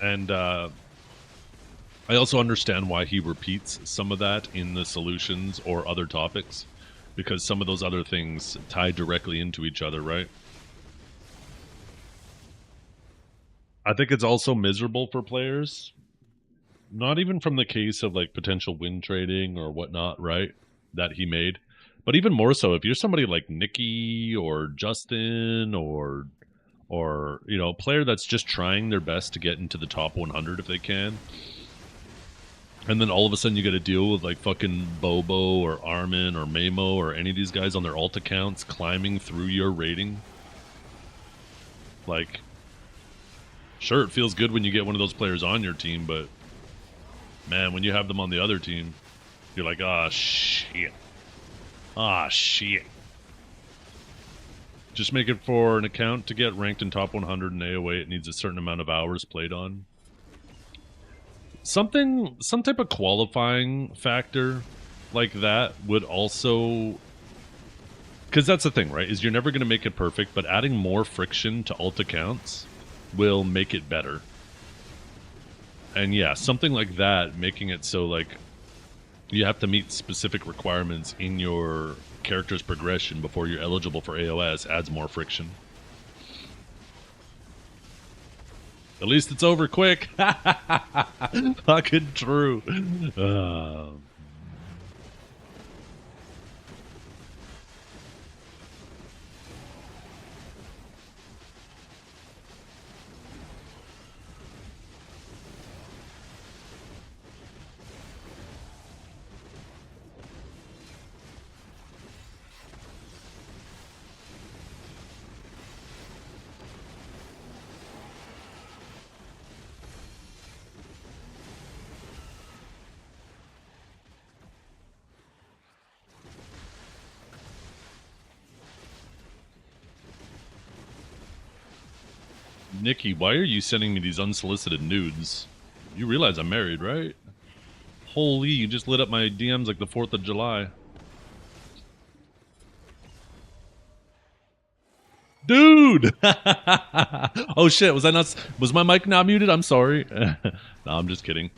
S1: And I also understand why he repeats some of that in the solutions or other topics, because some of those other things tie directly into each other, right? I think it's also miserable for players, not even from the case of like potential win trading or whatnot, right? That he made, but even more so if you're somebody like Nikki or Justin or or you know, a player that's just trying their best to get into the top 100 if they can. And then all of a sudden you got to deal with like fucking Bobo or Armin or Mamo or any of these guys on their alt accounts climbing through your rating. Like, sure, it feels good when you get one of those players on your team, but man, when you have them on the other team, you're like, ah, shit. Ah, shit. Just make it for an account to get ranked in top 100 in AOA. It needs a certain amount of hours played on. Some type of qualifying factor like that would also, because that's the thing, right? Is you're never going to make it perfect, but adding more friction to alt accounts will make it better. And yeah, something like that, making it so like you have to meet specific requirements in your character's progression before you're eligible for AOS adds more friction. At least it's over quick. Fucking true. Nikki, why are you sending me these unsolicited nudes? You realize I'm married, right? Holy, you just lit up my DMs like the 4th of July. Dude! Oh shit, was I not... Was my mic not muted? I'm sorry. No, I'm just kidding.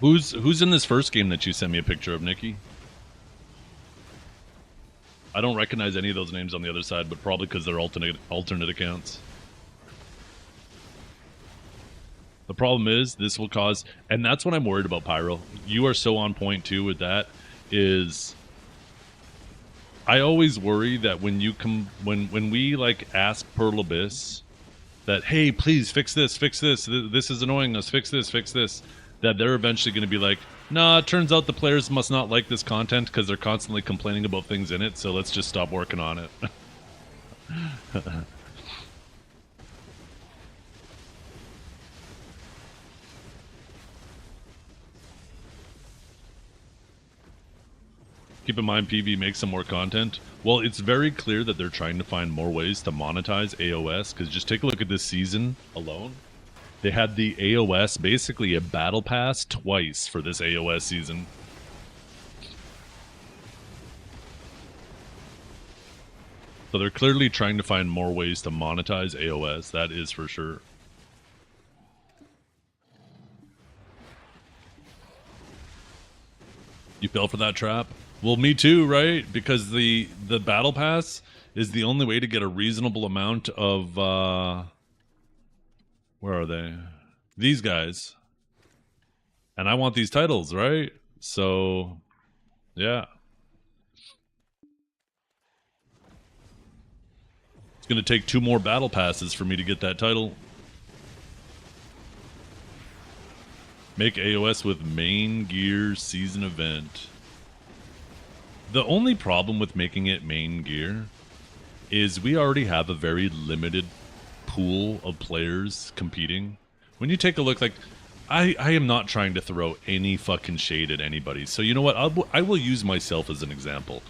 S1: Who's in this first game that you sent me a picture of, Nikki? I don't recognize any of those names on the other side, but probably because they're alternate accounts. The problem is this will cause, and that's what I'm worried about, Pyro. You are so on point too with that. Is I always worry that when you when we like ask Pearl Abyss that, hey, please fix this, this is annoying us, fix this, that they're eventually going to be like, nah, it turns out the players must not like this content because they're constantly complaining about things in it, so let's just stop working on it. Keep in mind, PV makes some more content. Well, it's very clear that they're trying to find more ways to monetize AOS, because just take a look at this season alone. They had the AOS, basically a battle pass twice for this AOS season. So they're clearly trying to find more ways to monetize AOS, that is for sure. You fell for that trap? Well, me too, right? Because the battle pass is the only way to get a reasonable amount of where are they? These guys. And I want these titles, right? So, yeah. It's going to take 2 more battle passes for me to get that title. Make AOS with main gear season event. The only problem with making it main gear is we already have a very limited pool of players competing. When you take a look, like, I am not trying to throw any fucking shade at anybody. So you know what? I will use myself as an example.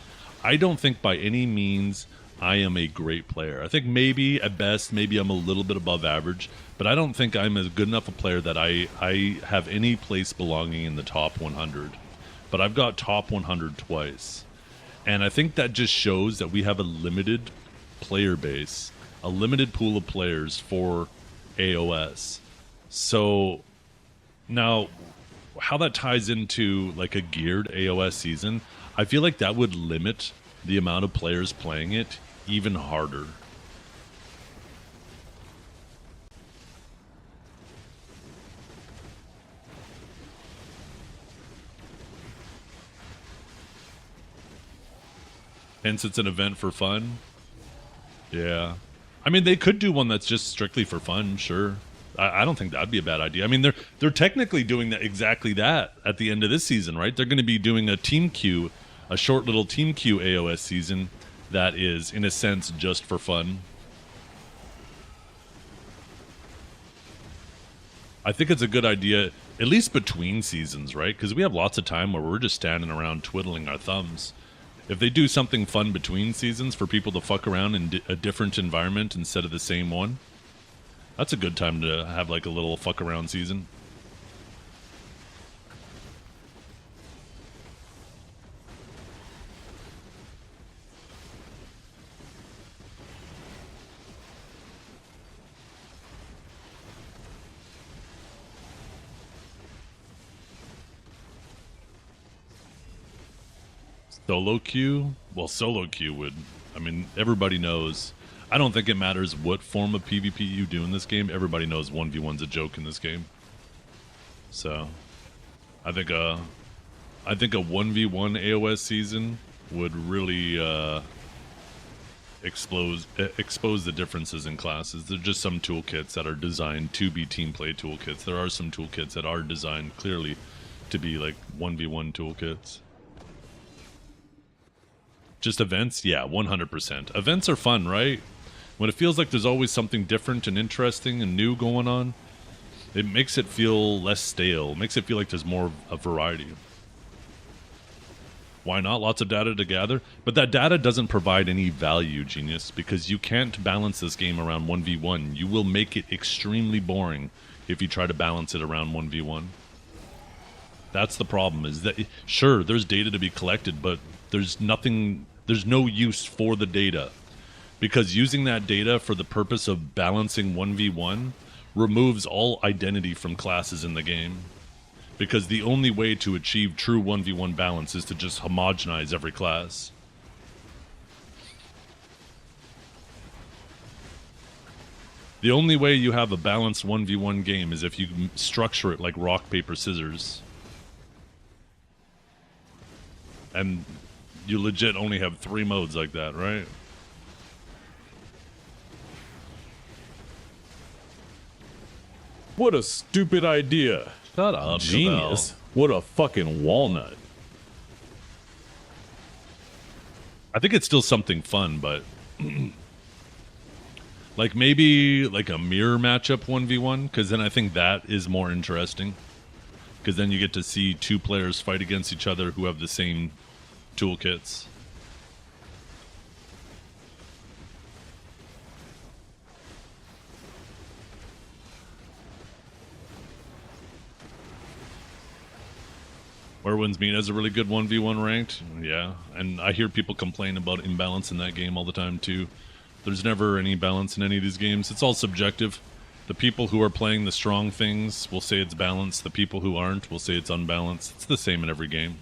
S1: I don't think by any means I am a great player. I think maybe at best, maybe I'm a little bit above average, but I don't think I'm as good enough a player that I have any place belonging in the top 100. But I've got top 100 twice. And I think that just shows that we have a limited player base, a limited pool of players for AOS. So now, how that ties into like a geared AOS season, I feel like that would limit the amount of players playing it even harder. Hence, it's an event for fun. Yeah. I mean, they could do one that's just strictly for fun, sure. I don't think that'd be a bad idea. I mean, they're technically doing that exactly that at the end of this season, right? They're going to be doing a team queue, a short little team queue AOS season that is, in a sense, just for fun. I think it's a good idea, at least between seasons, right? Because we have lots of time where we're just standing around twiddling our thumbs. If they do something fun between seasons for people to fuck around in a different environment instead of the same one, that's a good time to have like a little fuck around season. Solo queue? Well, solo queue would... I mean, everybody knows... I don't think it matters what form of PvP you do in this game. Everybody knows 1v1's a joke in this game. So, I think a 1v1 AOS season would really expose the differences in classes. There's just some toolkits that are designed to be team play toolkits. There are some toolkits that are designed clearly to be like 1v1 toolkits. Just events? Yeah, 100%. Events are fun, right? When it feels like there's always something different and interesting and new going on, it makes it feel less stale. It makes it feel like there's more of variety. Why not? Lots of data to gather. But that data doesn't provide any value, Genius, because you can't balance this game around 1v1. You will make it extremely boring if you try to balance it around 1v1. That's the problem, is that, sure, there's data to be collected, but there's no use for the data. Because using that data for the purpose of balancing 1v1 removes all identity from classes in the game. Because the only way to achieve true 1v1 balance is to just homogenize every class. The only way you have a balanced 1v1 game is if you structure it like rock, paper, scissors. And you legit only have 3 modes like that, right?
S9: What a stupid idea.
S1: Shut up,
S9: Genius. What a fucking walnut.
S1: I think it's still something fun, but like maybe like a mirror matchup 1v1, because then I think that is more interesting. Because then you get to see 2 players fight against each other who have the same toolkits. Merwin's Mean has a really good 1v1 ranked. Yeah, and I hear people complain about imbalance in that game all the time too. There's never any balance in any of these games. It's all subjective. The people who are playing the strong things will say it's balanced. The people who aren't will say it's unbalanced. It's the same in every game.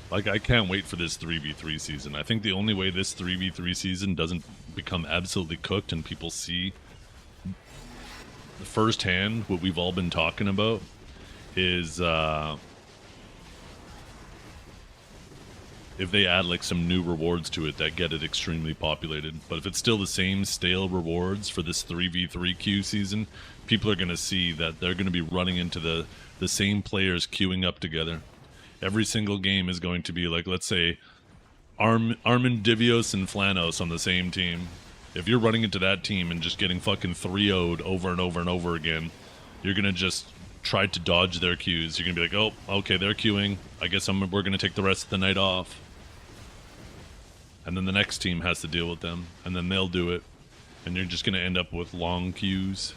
S1: Like, I can't wait for this 3v3 season. I think the only way this 3v3 season doesn't become absolutely cooked and people see firsthand what we've all been talking about is if they add like some new rewards to it that get it extremely populated. But if it's still the same stale rewards for this 3v3 queue season, people are going to see that they're going to be running into the same players queuing up together. Every single game is going to be like, let's say, Armin Divios and Flanos on the same team. If you're running into that team and just getting fucking 3-0'd over and over and over again, you're going to just try to dodge their queues. You're going to be like, oh, okay, they're queuing. I guess we're going to take the rest of the night off. And then the next team has to deal with them. And then they'll do it. And you're just going to end up with long queues.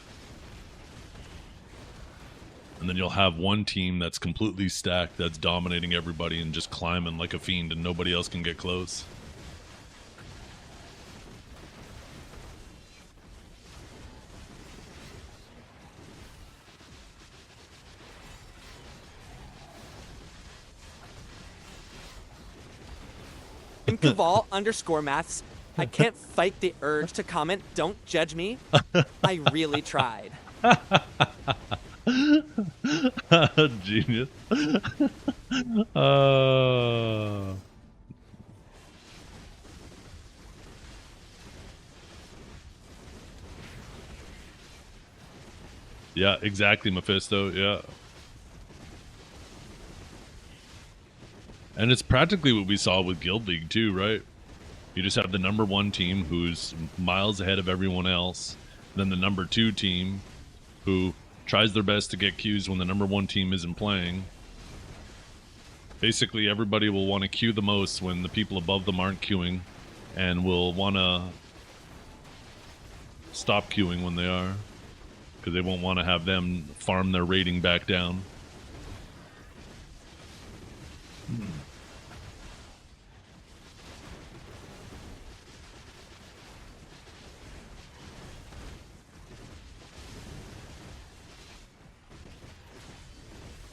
S1: And then you'll have one team that's completely stacked, that's dominating everybody and just climbing like a fiend, and nobody else can get close.
S10: Inkaval underscore maths. I can't fight the urge to comment. Don't judge me. I really tried.
S1: Genius. Uh, yeah, exactly, Mephisto. Yeah. And it's practically what we saw with Guild League too, right? You just have the number 1 team who's miles ahead of everyone else, then the number 2 team who tries their best to get queues when the number 1 team isn't playing. Basically, everybody will want to queue the most when the people above them aren't queuing, and will want to stop queuing when they are, because they won't want to have them farm their rating back down.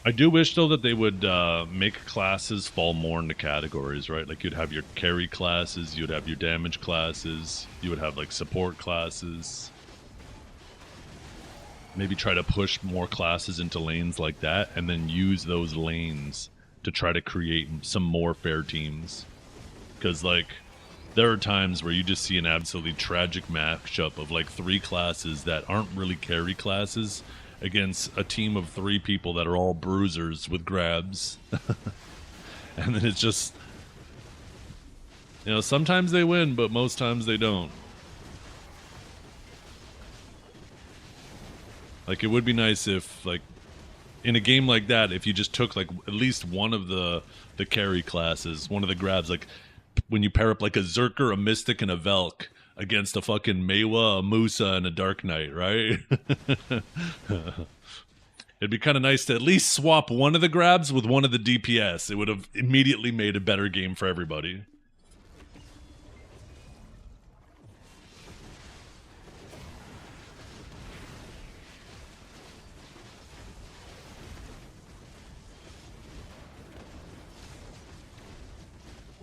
S1: I do wish, though, that they would make classes fall more into categories, right? Like, you'd have your carry classes, you'd have your damage classes, you would have, like, support classes. Maybe try to push more classes into lanes like that, and then use those lanes to try to create some more fair teams. Because, like, there are times where you just see an absolutely tragic matchup of, like, 3 classes that aren't really carry classes against a team of 3 people that are all bruisers with grabs. And then it's just, you know, sometimes they win, but most times they don't. Like, it would be nice if, like, in a game like that, if you just took, like, at least one of the carry classes, one of the grabs, like, when you pair up, like, a Zerker, a Mystic, and a Velk against a fucking Mewa, a Musa, and a Dark Knight, right? It'd be kind of nice to at least swap one of the grabs with one of the DPS. It would have immediately made a better game for everybody.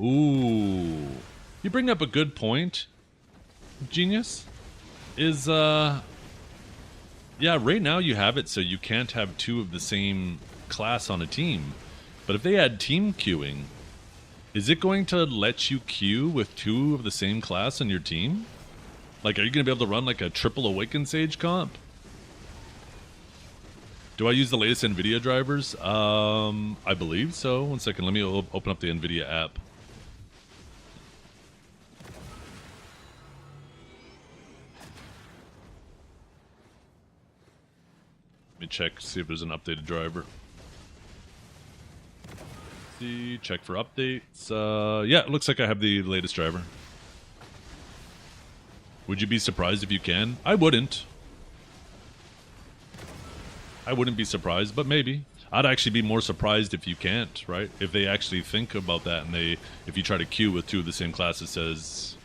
S1: Ooh. You bring up a good point, Genius. Yeah, right now you have it so you can't have 2 of the same class on a team. But if they add team queuing, is it going to let you queue with 2 of the same class on your team? Like, are you going to be able to run, like, a triple Awakened Sage comp? Do I use the latest NVIDIA drivers? I believe so. One second, let me open up the NVIDIA app. Let me check, see if there's an updated driver. See, check for updates. Yeah, it looks like I have the latest driver. Would you be surprised if you can? I wouldn't. I wouldn't be surprised, but maybe. I'd actually be more surprised if you can't, right? If they actually think about that and if you try to queue with 2 of the same class, it says,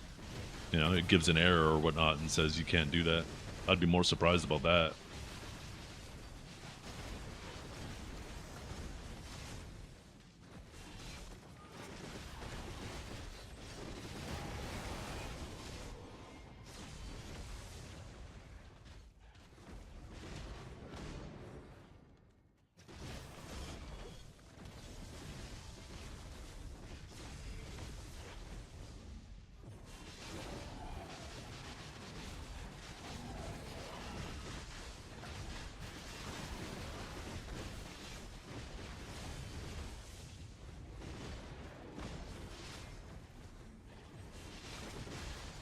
S1: you know, it gives an error or whatnot and says you can't do that. I'd be more surprised about that.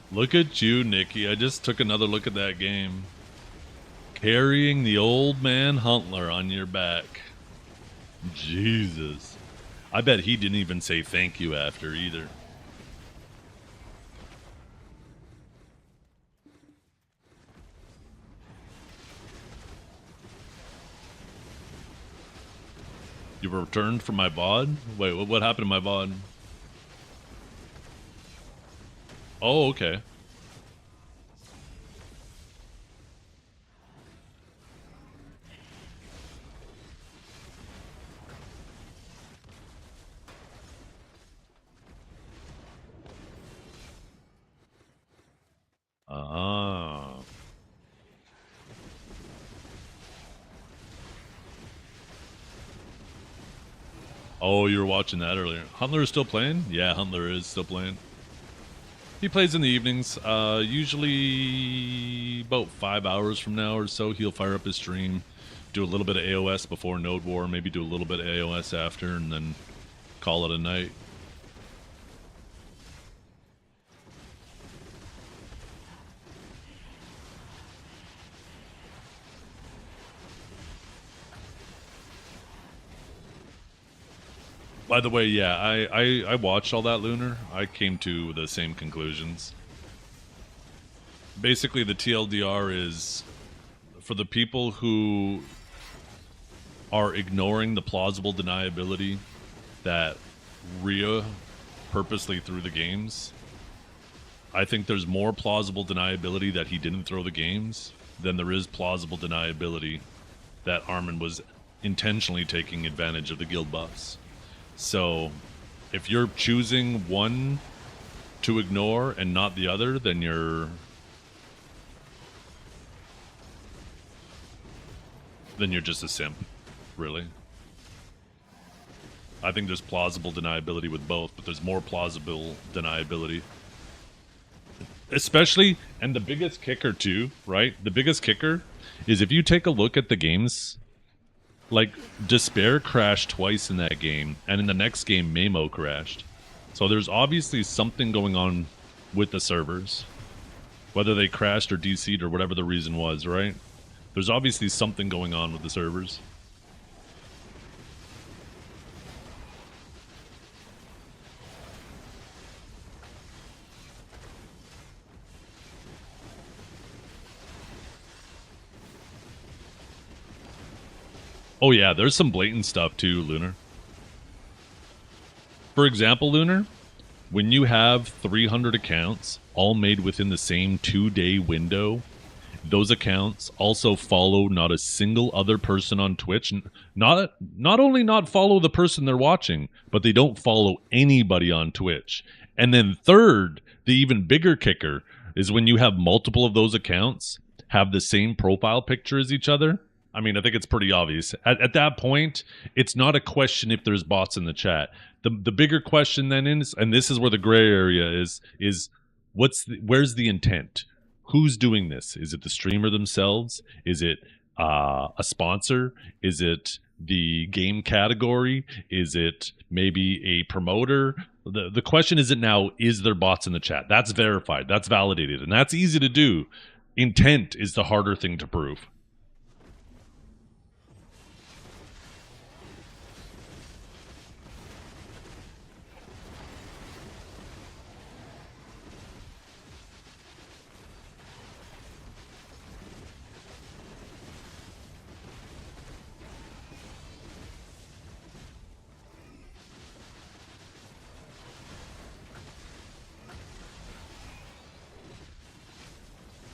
S1: Look at you, Nikki. I just took another look at that game. Carrying the old man Huntler on your back. Jesus. I bet he didn't even say thank you after either. You returned from my VOD? Wait, what happened to my VOD? Oh, okay. Oh, you were watching that earlier. Huntler is still playing? Yeah, Huntler is still playing. He plays in the evenings. Usually about 5 hours from now or so, he'll fire up his stream, do a little bit of AOS before Node War, maybe do a little bit of AOS after, and then call it a night. By the way, yeah, I watched all that, Lunar. I came to the same conclusions. Basically, the TLDR is for the people who are ignoring the plausible deniability that Rhea purposely threw the games. I think there's more plausible deniability that he didn't throw the games than there is plausible deniability that Armin was intentionally taking advantage of the guild buffs. So, if you're choosing one to ignore and not the other, then you're just a simp, really. I think there's plausible deniability with both, but there's more plausible deniability. Especially, and the biggest kicker too, right? The biggest kicker is if you take a look at the games. Like, Despair crashed twice in that game, and in the next game, Mamo crashed. So there's obviously something going on with the servers. Whether they crashed or DC'd or whatever the reason was, right? There's obviously something going on with the servers. Oh yeah, there's some blatant stuff too, Lunar. For example, Lunar, when you have 300 accounts all made within the same 2-day window, those accounts also follow not a single other person on Twitch. Not only not follow the person they're watching, but they don't follow anybody on Twitch. And then third, the even bigger kicker is when you have multiple of those accounts have the same profile picture as each other. I mean, I think it's pretty obvious. At that point, it's not a question if there's bots in the chat. The bigger question then is, and this is where the gray area is where's the intent? Who's doing this? Is it the streamer themselves? Is it a sponsor? Is it the game category? Is it maybe a promoter? The question isn't now, is there bots in the chat? That's verified. That's validated. And that's easy to do. Intent is the harder thing to prove.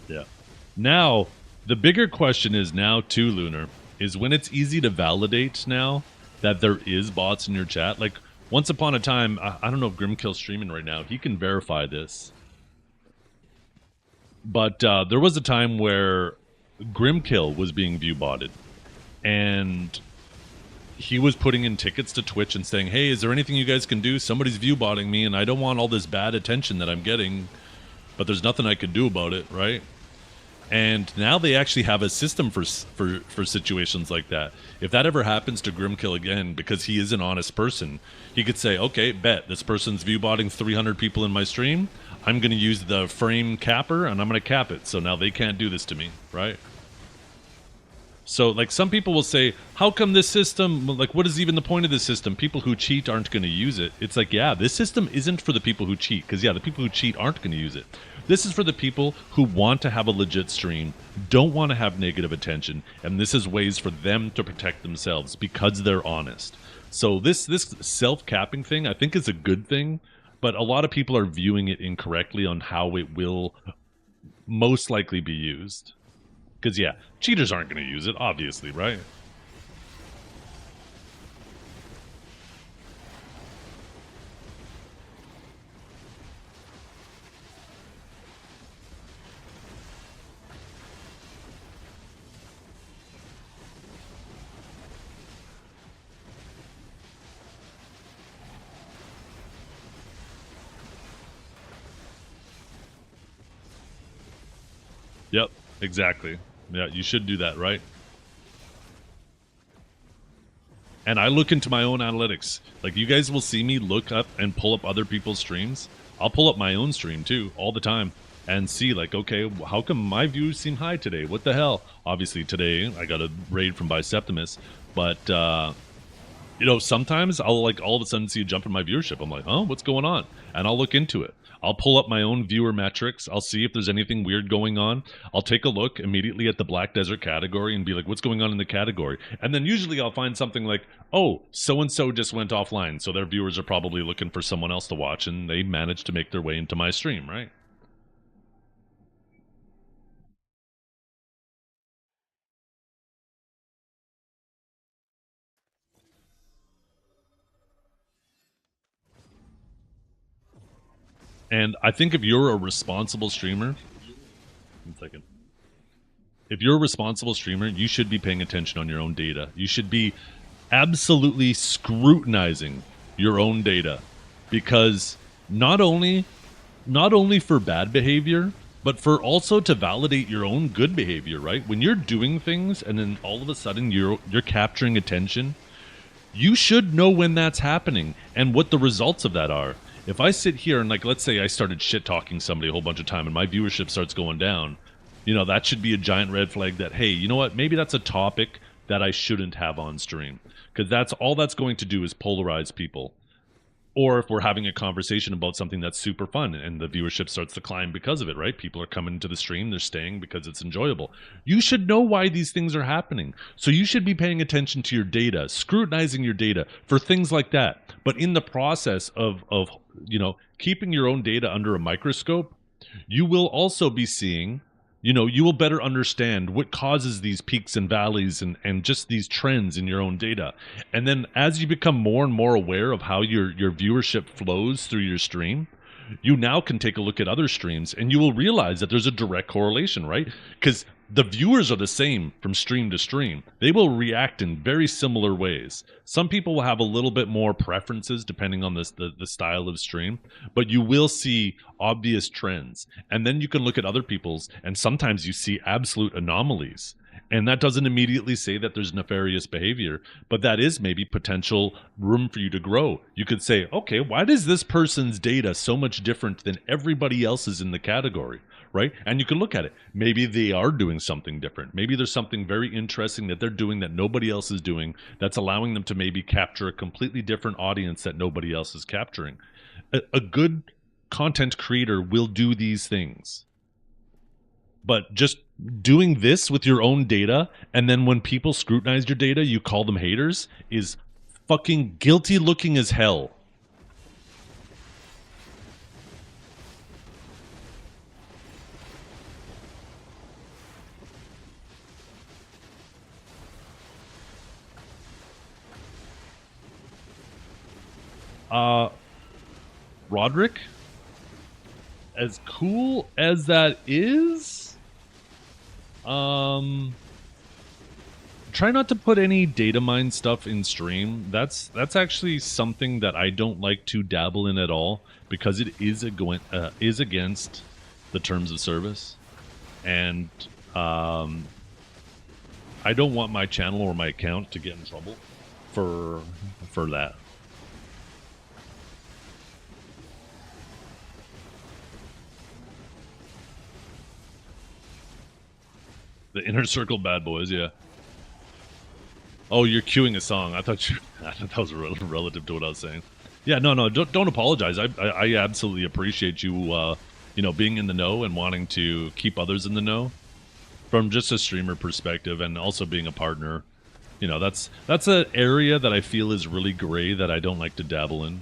S1: Yeah. Now, the bigger question is now too, Lunar, is when it's easy to validate now that there is bots in your chat. Like, once upon a time, I don't know if Grimkill's streaming right now. He can verify this. But there was a time where Grimkill was being view botted. And he was putting in tickets to Twitch and saying, hey, is there anything you guys can do? Somebody's view botting me and I don't want all this bad attention that I'm getting. But there's nothing I can do about it, right? And now they actually have a system for situations like that. If that ever happens to Grimkill again, because he is an honest person, he could say, okay, bet, this person's view-botting 300 people in my stream. I'm going to use the frame capper, and I'm going to cap it. So now they can't do this to me, right? So, like, some people will say, how come this system, like, what is even the point of this system? People who cheat aren't going to use it. It's like, yeah, this system isn't for the people who cheat, because, yeah, the people who cheat aren't going to use it. This is for the people who want to have a legit stream, don't want to have negative attention, and this is ways for them to protect themselves because they're honest. So this self-capping thing, I think, is a good thing, but a lot of people are viewing it incorrectly on how it will most likely be used. Because, yeah, cheaters aren't going to use it, obviously, right? Yep, exactly. Yeah, you should do that, right? And I look into my own analytics. Like, you guys will see me look up and pull up other people's streams. I'll pull up my own stream too, all the time, and see, like, okay, how come my views seem high today? What the hell? Obviously, today I got a raid from Biseptimus, but you know, sometimes I'll like all of a sudden see a jump in my viewership. I'm like, oh, what's going on? And I'll look into it. I'll pull up my own viewer metrics. I'll see if there's anything weird going on. I'll take a look immediately at the Black Desert category and be like, what's going on in the category? And then usually I'll find something like, oh, so-and-so just went offline. So their viewers are probably looking for someone else to watch, and they managed to make their way into my stream, right? And I think if you're a responsible streamer, 1 second. If you're a responsible streamer, you should be paying attention on your own data. You should be absolutely scrutinizing your own data, because not only for bad behavior, but for also to validate your own good behavior, right? When you're doing things and then all of a sudden you're capturing attention, you should know when that's happening and what the results of that are. If I sit here and, like, let's say I started shit talking somebody a whole bunch of time and my viewership starts going down, you know, that should be a giant red flag that, hey, you know what, maybe that's a topic that I shouldn't have on stream, because that's all that's going to do is polarize people. Or if we're having a conversation about something that's super fun and the viewership starts to climb because of it, right? People are coming to the stream, they're staying because it's enjoyable. You should know why these things are happening. So you should be paying attention to your data, scrutinizing your data for things like that. But in the process of you know, keeping your own data under a microscope, you will also be seeing, you know, you will better understand what causes these peaks and valleys and just these trends in your own data. And then as you become more and more aware of how your viewership flows through your stream, you now can take a look at other streams and you will realize that there's a direct correlation, right? Because the viewers are the same from stream to stream. They will react in very similar ways. Some people will have a little bit more preferences depending on the style of stream, but you will see obvious trends. And then you can look at other people's, and sometimes you see absolute anomalies. And that doesn't immediately say that there's nefarious behavior, but that is maybe potential room for you to grow. You could say, okay, why is this person's data so much different than everybody else's in the category, right? And you can look at it. Maybe they are doing something different. Maybe there's something very interesting that they're doing that nobody else is doing that's allowing them to maybe capture a completely different audience that nobody else is capturing. A good content creator will do these things. But just doing this with your own data, and then when people scrutinize your data, you call them haters, is fucking guilty looking as hell. Roderick, as cool as that is, try not to put any data mine stuff in stream. That's actually something that I don't like to dabble in at all, because it is against the terms of service, and I don't want my channel or my account to get in trouble for that. The Inner Circle Bad Boys, yeah. Oh, you're queuing a song. I thought that was relative to what I was saying. Yeah, no, don't apologize. I absolutely appreciate you, you know, being in the know and wanting to keep others in the know from just a streamer perspective, and also being a partner. You know, that's an area that I feel is really gray that I don't like to dabble in.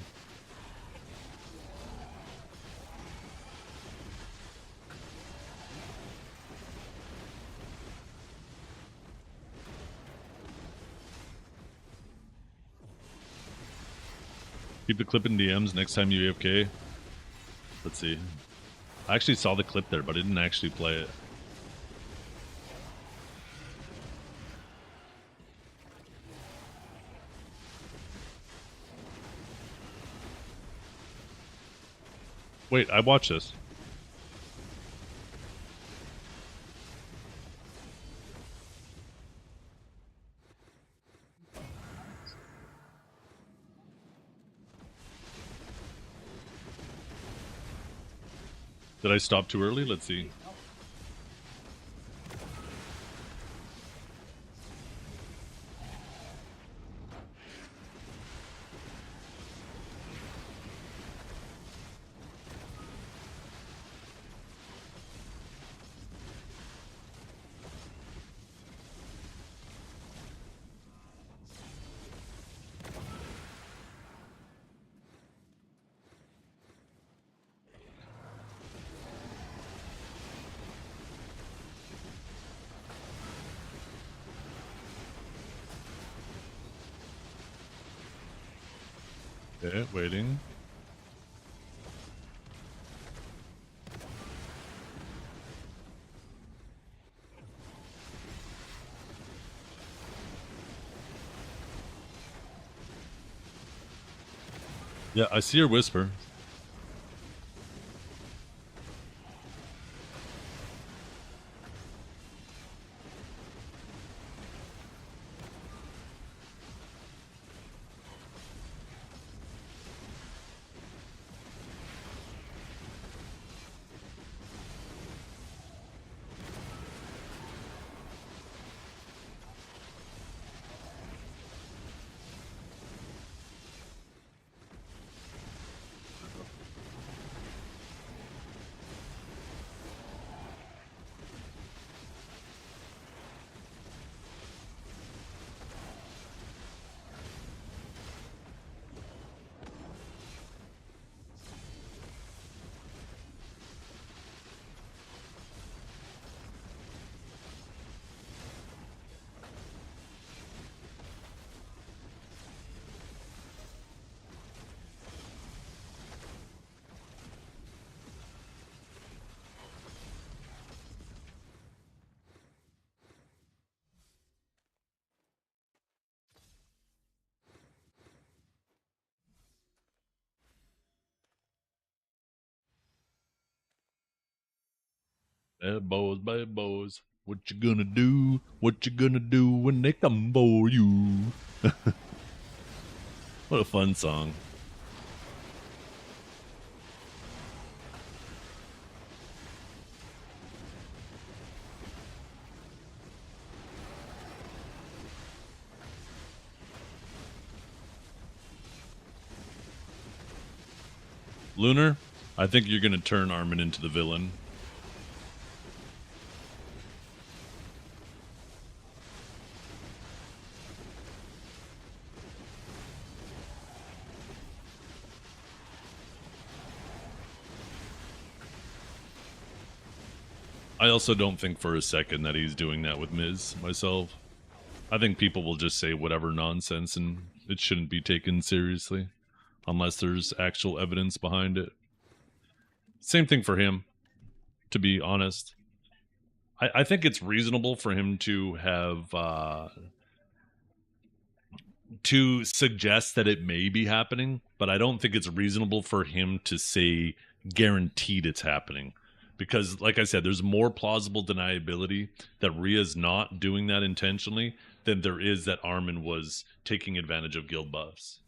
S1: Keep the clip in DMs next time you AFK. Let's see. I actually saw the clip there, but I didn't actually play it. Wait, I watched this. Did I stop too early? Let's see. Okay, waiting. Yeah, I see your whisper. Bad boys. What you gonna do? What you gonna do when they come for you? What a fun song. Lunar, I think you're gonna turn Armin into the villain. I also don't think for a second that he's doing that with Miz myself. I think people will just say whatever nonsense and it shouldn't be taken seriously unless there's actual evidence behind it. Same thing for him, to be honest. I think it's reasonable for him to have to suggest that it may be happening, but I don't think it's reasonable for him to say guaranteed it's happening. Because, like I said, there's more plausible deniability that Rhea's not doing that intentionally than there is that Armin was taking advantage of guild buffs.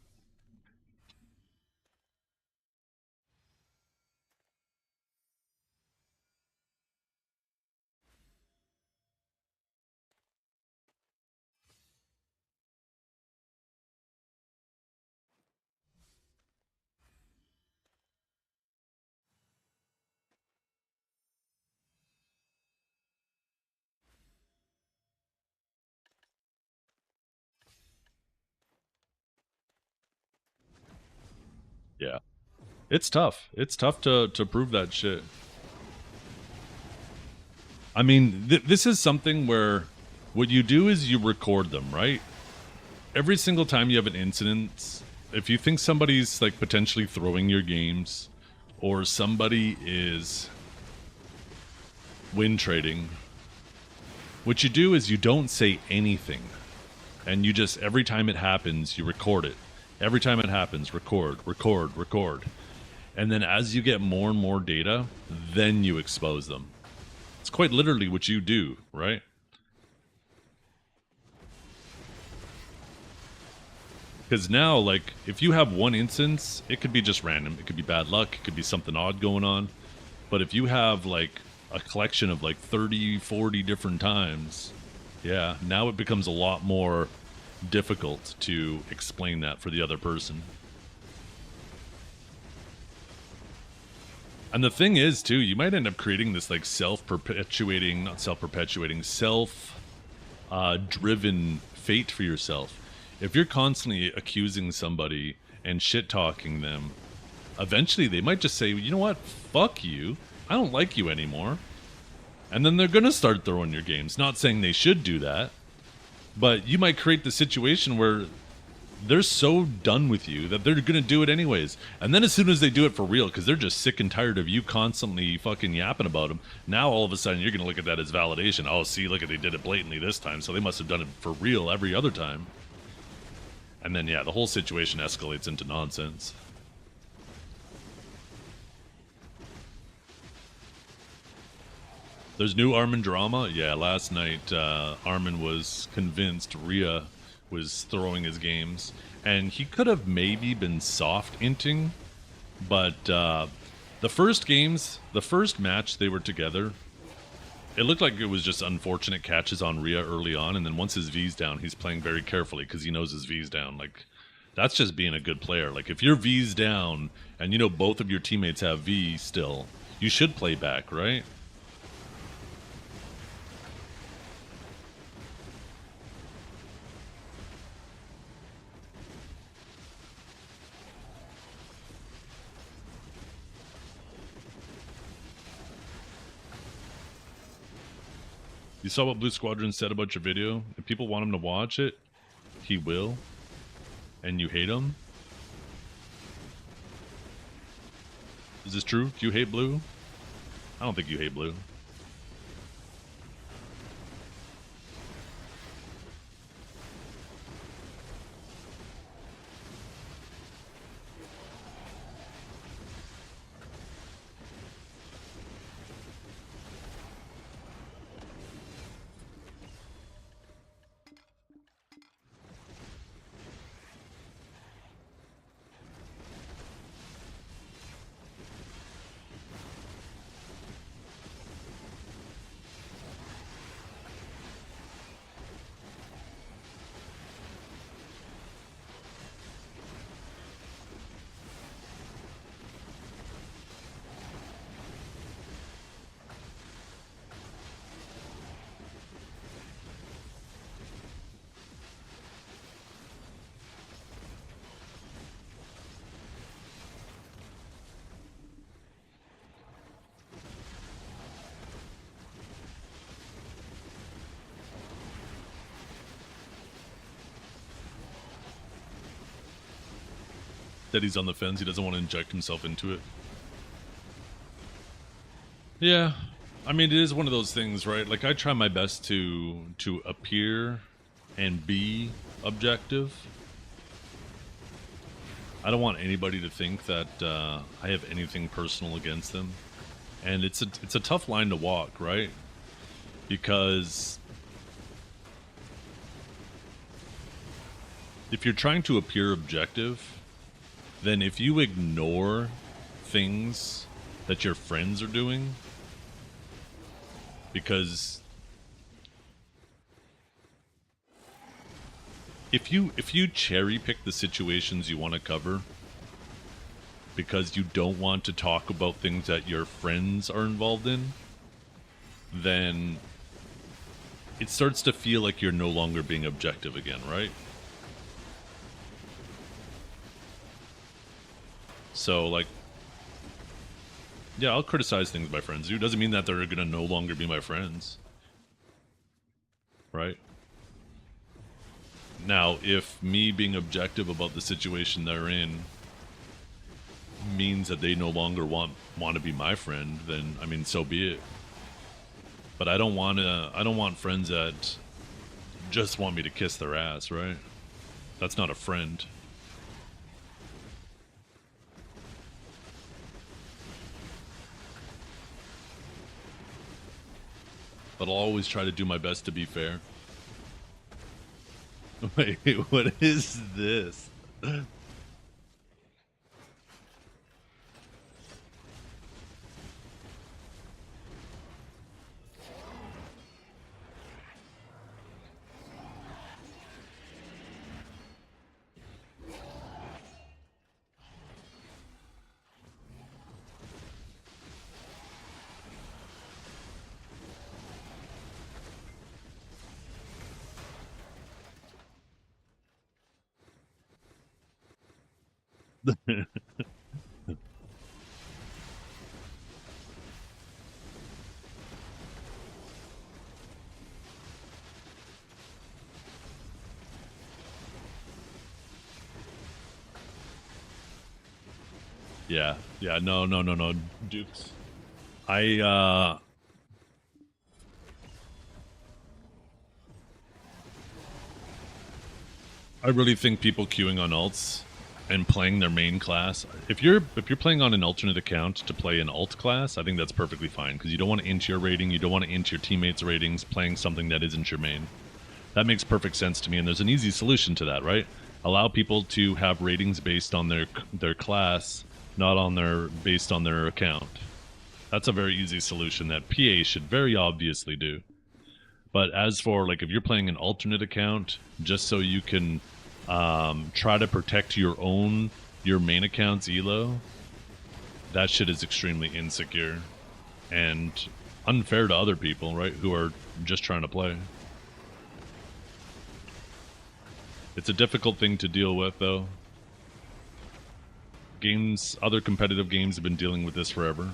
S1: Yeah. It's tough. It's tough to prove that shit. I mean, this is something where what you do is you record them, right? Every single time you have an incident, if you think somebody's like potentially throwing your games or somebody is win trading, what you do is you don't say anything. And you just, every time it happens, you record it. Every time it happens, record. And then as you get more and more data, then you expose them. It's quite literally what you do, right? Because now, like, if you have one instance, it could be just random. It could be bad luck. It could be something odd going on. But if you have like a collection of like 30, 40 different times, yeah, now it becomes a lot more difficult to explain that for the other person. And the thing is, too, you might end up creating this like self-perpetuating, not self-perpetuating, self-driven fate for yourself. If you're constantly accusing somebody and shit-talking them, eventually they might just say, you know what, fuck you, I don't like you anymore. And then they're going to start throwing your games. Not saying they should do that, but you might create the situation where they're so done with you that they're going to do it anyways. And then as soon as they do it for real, because they're just sick and tired of you constantly fucking yapping about them, now all of a sudden you're going to look at that as validation. Oh, see, look at, they did it blatantly this time, so they must have done it for real every other time. And then, yeah, the whole situation escalates into nonsense. There's new Armin drama? Yeah, last night Armin was convinced Rhea was throwing his games, and he could have maybe been soft inting, but the first match they were together, it looked like it was just unfortunate catches on Rhea early on, and then once his V's down, he's playing very carefully because he knows his V's down. Like, that's just being a good player. Like, if your V's down and you know both of your teammates have V still, you should play back, right? You saw what Blue Squadron said about your video? If people want him to watch it, he will. And you hate him? Is this true? Do you hate Blue? I don't think you hate Blue. That he's on the fence, he doesn't want to inject himself into it. Yeah, I mean, it is one of those things, right? Like, I try my best to appear and be objective. I don't want anybody to think that I have anything personal against them. And it's a tough line to walk, right? Because if you're trying to appear objective, then if you ignore things that your friends are doing, because if you cherry pick the situations you want to cover because you don't want to talk about things that your friends are involved in, then it starts to feel like you're no longer being objective again, right? So, like, yeah, I'll criticize things my friends do. Doesn't mean that they're gonna no longer be my friends. Right? Now, if me being objective about the situation they're in means that they no longer want to be my friend, then, I mean, so be it. But I don't want friends that just want me to kiss their ass, right? That's not a friend. But I'll always try to do my best to be fair. Wait, what is this? Yeah, yeah, no, Dukes. I really think people queuing on alts and playing their main class. If you're playing on an alternate account to play an alt class, I think that's perfectly fine because you don't want to inch your rating, you don't want to inch your teammates' ratings playing something that isn't your main. That makes perfect sense to me, and there's an easy solution to that, right? Allow people to have ratings based on their class, not on their based on their account. That's a very easy solution that PA should very obviously do. But as for like if you're playing an alternate account just so you can try to protect your main account's elo, that shit is extremely insecure and unfair to other people, right? Who are just trying to play. It's a difficult thing to deal with, though. Other competitive games have been dealing with this forever.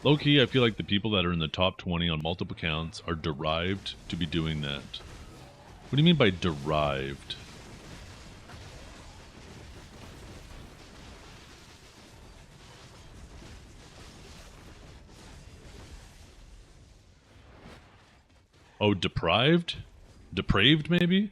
S1: Low-key, I feel like the people that are in the top 20 on multiple accounts are derived to be doing that. What do you mean by derived? Oh, deprived? Depraved, maybe?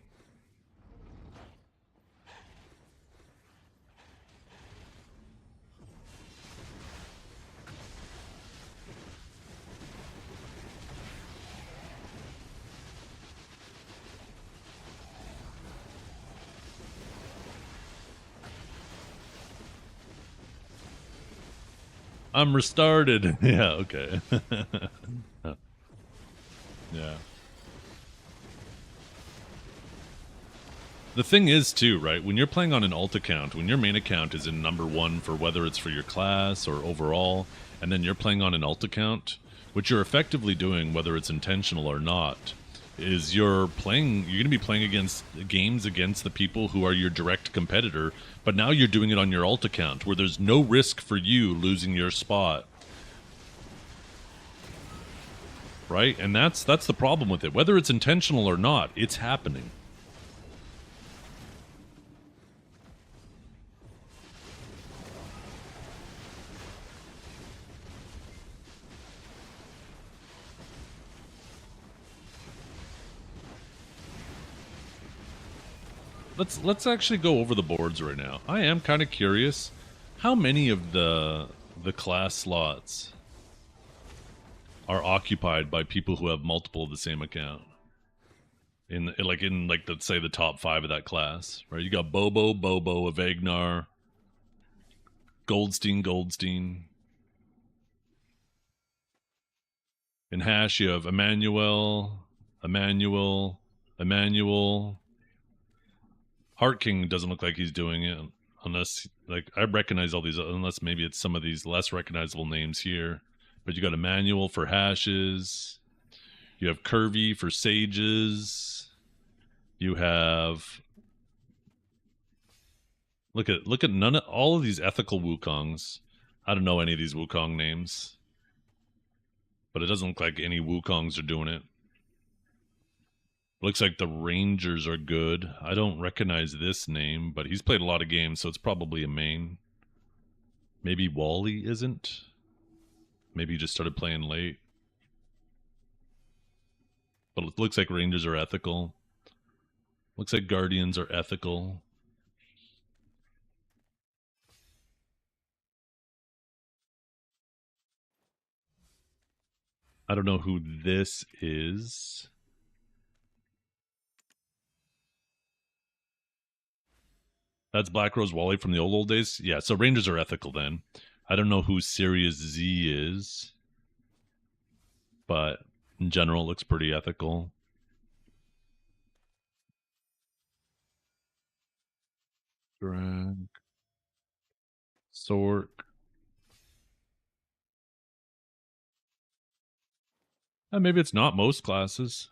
S1: I'm restarted. Yeah, okay. Yeah. The thing is, too, right? When you're playing on an alt account, when your main account is in number one for whether it's for your class or overall, and then you're playing on an alt account, what you're effectively doing, whether it's intentional or not, is you're going to be playing against games against the people who are your direct competitor, but now you're doing it on your alt account where there's no risk for you losing your spot. Right? And that's the problem with it. Whether it's intentional or not, it's happening. Let's actually go over the boards right now. I am kind of curious how many of the class slots are occupied by people who have multiple of the same account. In let's say the top 5 of that class, right? You got Bobo, Avegnar, Goldstein. In Hash, you have Emmanuel. Heart King doesn't look like he's doing it, unless, like, I recognize all these, unless maybe it's some of these less recognizable names here. But you got Emmanuel for Hashes. You have Curvy for Sages. You have... Look at all of these ethical Wukongs. I don't know any of these Wukong names. But it doesn't look like any Wukongs are doing it. Looks like the Rangers are good. I don't recognize this name, but he's played a lot of games, so it's probably a main. Maybe Wally isn't. Maybe he just started playing late. But it looks like Rangers are ethical. Looks like Guardians are ethical. I don't know who this is. That's Black Rose Wally from the old days? Yeah, so Rangers are ethical then. I don't know who Sirius Z is, but in general, it looks pretty ethical. Drag. Sork. Maybe it's not most classes.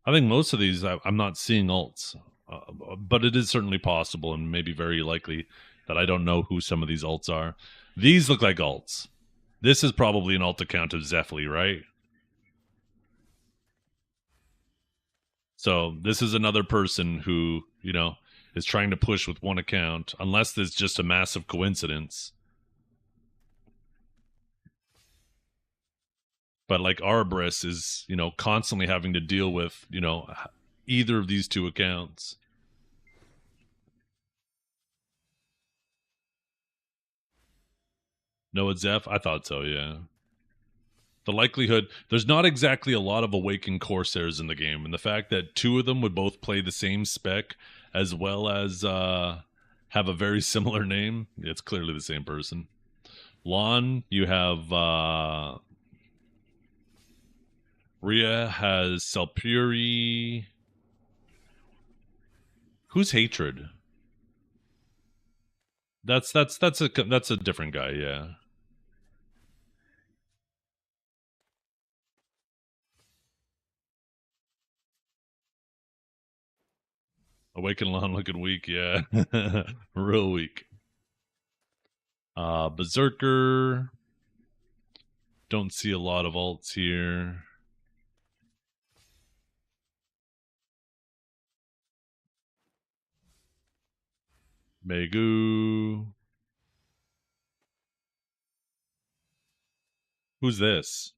S1: I think most of these, I'm not seeing alts. But it is certainly possible and maybe very likely that I don't know who some of these alts are. These look like alts. This is probably an alt account of Zephyr, right? So this is another person who, you know, is trying to push with one account, unless there's just a massive coincidence. But like Arbris is, you know, constantly having to deal with, you know, either of these two accounts. Noah Zeph? I thought so, yeah. The likelihood, there's not exactly a lot of awakened Corsairs in the game, and the fact that two of them would both play the same spec as well as have a very similar name, it's clearly the same person. Lon, you have Rhea has Selpuri. Who's Hatred? That's a different guy, yeah. Awaken Lon looking weak, yeah. Real weak. Berserker. Don't see a lot of alts here. Megu. Who's this?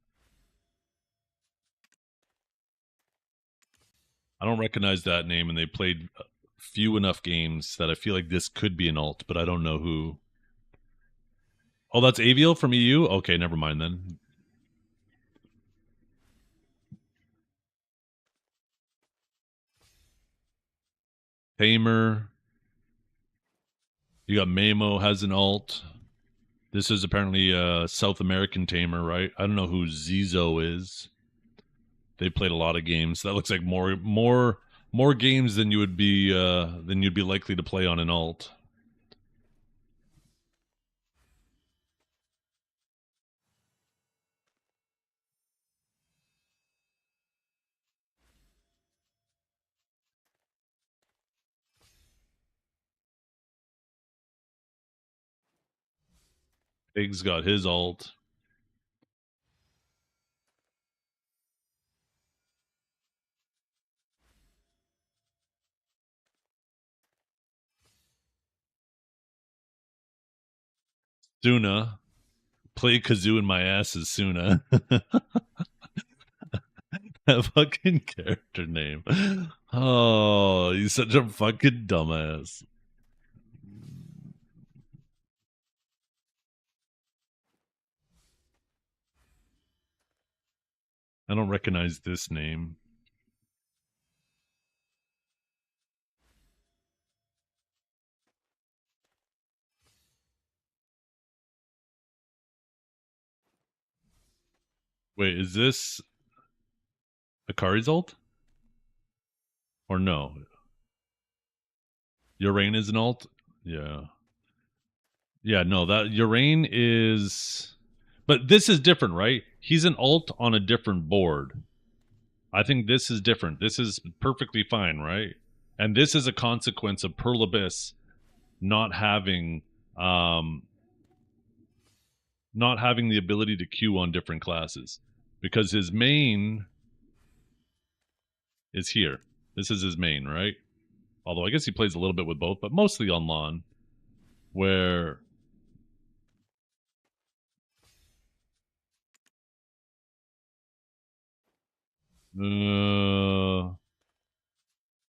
S1: I don't recognize that name, and they played few enough games that I feel like this could be an alt, but I don't know who. Oh, that's Aviel from EU? Okay, never mind then. Tamer. You got Mamo has an alt. This is apparently a South American Tamer, right? I don't know who Zizo is. They played a lot of games. That looks like more games than you'd be likely to play on an alt. Pig's got his alt. Suna. Play kazoo in my ass is Suna. That fucking character name. Oh, he's such a fucking dumbass. I don't recognize this name. Wait, is this Akari's alt? Or no? Urain is an alt? Yeah. Yeah, no, that Urain is. But this is different, right? He's an alt on a different board. I think this is different. This is perfectly fine, right? And this is a consequence of Pearl Abyss not having the ability to queue on different classes. Because his main is here. This is his main, right? Although I guess he plays a little bit with both, but mostly on lawn. Where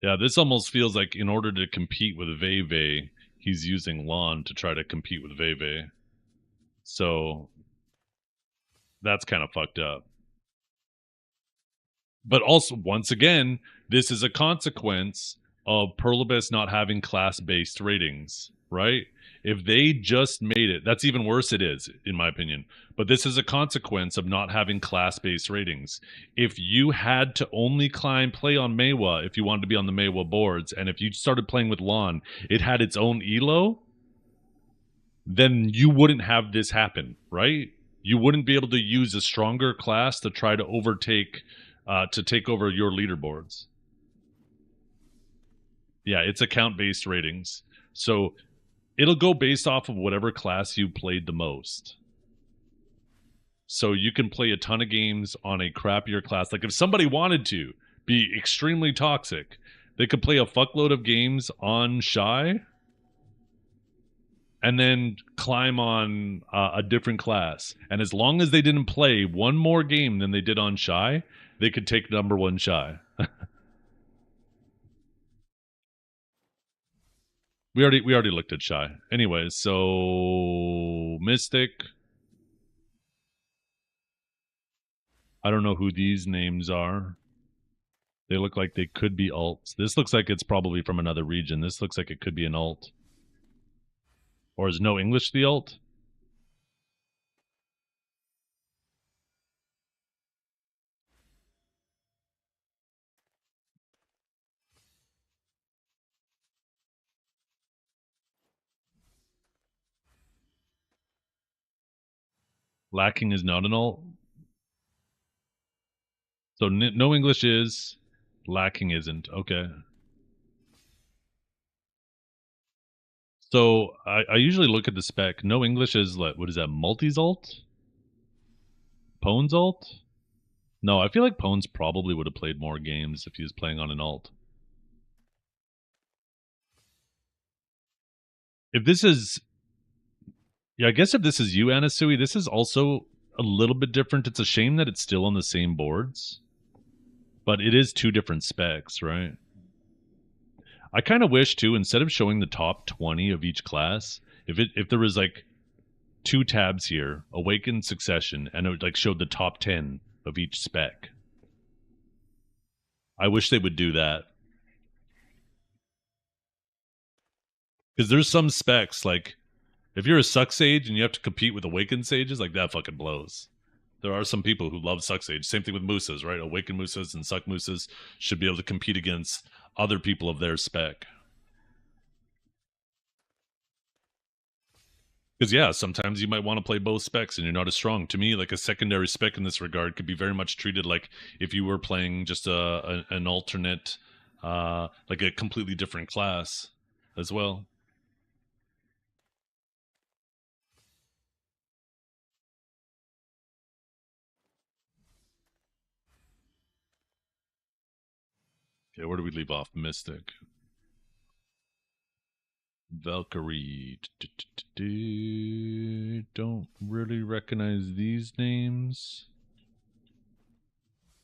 S1: yeah, this almost feels like in order to compete with Veve, he's using Lawn to try to compete with Veve. So that's kind of fucked up. But also, once again, this is a consequence of Perlibus not having class-based ratings, right? If they just made it, that's even worse. It is, in my opinion. But this is a consequence of not having class-based ratings. If you had to only play on Meiwa if you wanted to be on the Meiwa boards, and if you started playing with Lon, it had its own elo, then you wouldn't have this happen, right? You wouldn't be able to use a stronger class to try to take over your leaderboards. Yeah, it's account-based ratings. So it'll go based off of whatever class you played the most. So you can play a ton of games on a crappier class. Like if somebody wanted to be extremely toxic, they could play a fuckload of games on Shy and then climb on a different class. And as long as they didn't play one more game than they did on Shy, they could take number one Shy. We already looked at Shy. Anyways, so Mystic. I don't know who these names are. They look like they could be alts. This looks like it's probably from another region. This looks like it could be an alt. Or is no English the alt? Lacking is not an alt. So no English is, lacking isn't. Okay. So I usually look at the spec. No English is what is that? Multi's alt? Pone's alt? No, I feel like Pones probably would have played more games if he was playing on an alt. If this is... Yeah, I guess if this is you, Anasui, this is also a little bit different. It's a shame that it's still on the same boards. But it is two different specs, right? I kind of wish, too, instead of showing the top 20 of each class, if there was, like, two tabs here, Awaken, Succession, and it would, like, showed the top 10 of each spec. I wish they would do that. Because there's some specs, like, if you're a Suck Sage and you have to compete with Awakened Sages, like, that fucking blows. There are some people who love Suck Sage. Same thing with Musas, right? Awakened Musas and Suck Musas should be able to compete against other people of their spec. Because, yeah, sometimes you might want to play both specs and you're not as strong. To me, like, a secondary spec in this regard could be very much treated like if you were playing just an alternate, like a completely different class as well. Okay, where do we leave off? Mystic. Valkyrie. Don't really recognize these names.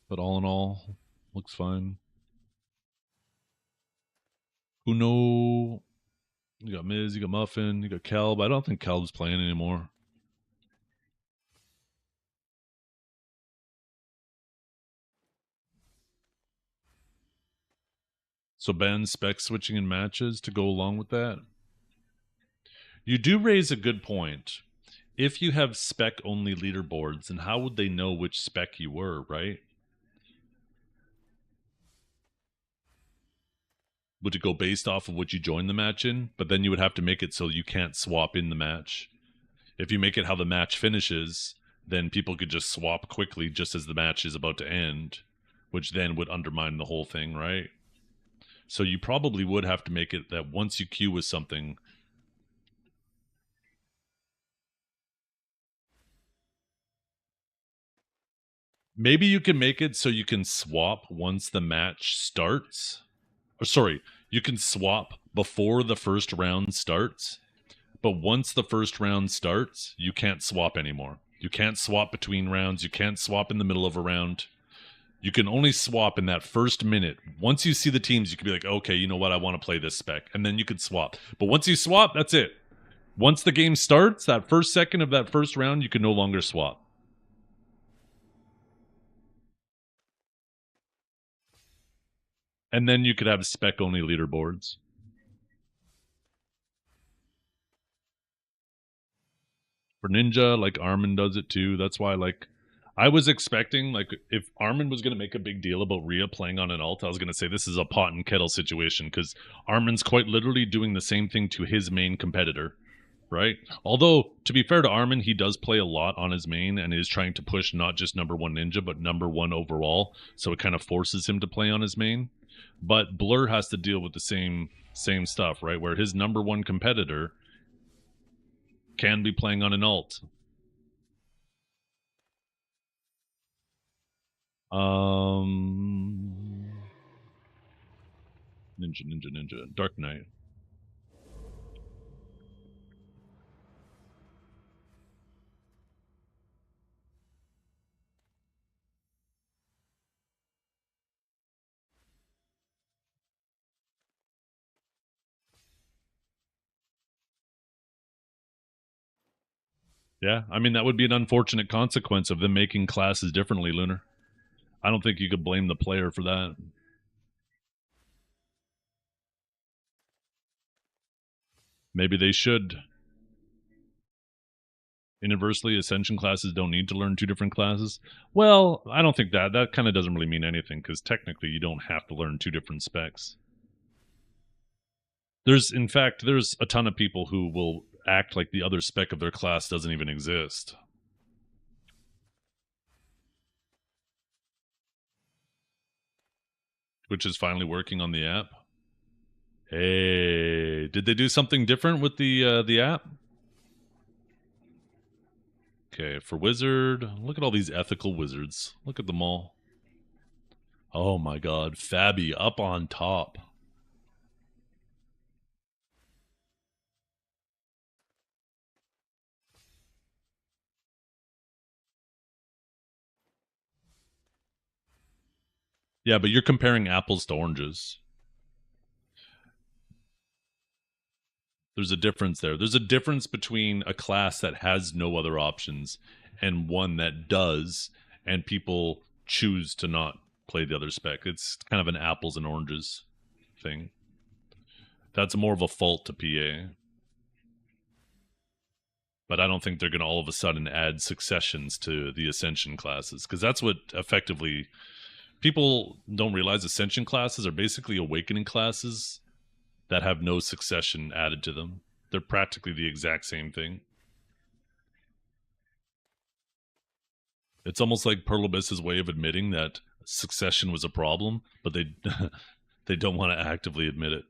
S1: But all in all, looks fine. Uno. You got Miz, you got Muffin, you got Calb. I don't think Calb's playing anymore. So ban spec switching in matches to go along with that. You do raise a good point. If you have spec-only leaderboards, then how would they know which spec you were, right? Would it go based off of what you joined the match in? But then you would have to make it so you can't swap in the match. If you make it how the match finishes, then people could just swap quickly just as the match is about to end, which then would undermine the whole thing, right? So you probably would have to make it that once you queue with something... Maybe you can make it so you can swap once the match starts. Or sorry, you can swap before the first round starts. But once the first round starts, you can't swap anymore. You can't swap between rounds. You can't swap in the middle of a round. You can only swap in that first minute. Once you see the teams, you can be like, okay, you know what? I want to play this spec. And then you could swap. But once you swap, that's it. Once the game starts, that first second of that first round, you can no longer swap. And then you could have spec-only leaderboards. For Ninja, like Armin does it too. That's why, like, I was expecting, like, if Armin was going to make a big deal about Rhea playing on an ult, I was going to say this is a pot and kettle situation, because Armin's quite literally doing the same thing to his main competitor, right? Although, to be fair to Armin, he does play a lot on his main and is trying to push not just number 1 Ninja, but number 1 overall, so it kind of forces him to play on his main. But Blur has to deal with the same stuff, right? Where his number 1 competitor can be playing on an ult. Ninja. Dark Knight. Yeah, I mean, that would be an unfortunate consequence of them making classes differently, Lunar. I don't think you could blame the player for that. Maybe they should. Universally, Ascension classes don't need to learn 2 different classes. Well, I don't think that. That kind of doesn't really mean anything, because technically you don't have to learn 2 different specs. In fact, there's a ton of people who will act like the other spec of their class doesn't even exist. Twitch is finally working on the app. Hey, did they do something different with the app? Okay, for Wizard, look at all these ethical wizards. Look at them all. Oh my god, Fabi up on top. Yeah, but you're comparing apples to oranges. There's a difference there. There's a difference between a class that has no other options and one that does, and people choose to not play the other spec. It's kind of an apples and oranges thing. That's more of a fault to PA. But I don't think they're going to all of a sudden add successions to the Ascension classes, because that's what effectively people don't realize. Ascension classes are basically awakening classes that have no succession added to them. They're practically the exact same thing. It's almost like Pearl Abyss's way of admitting that succession was a problem, but they they don't want to actively admit it.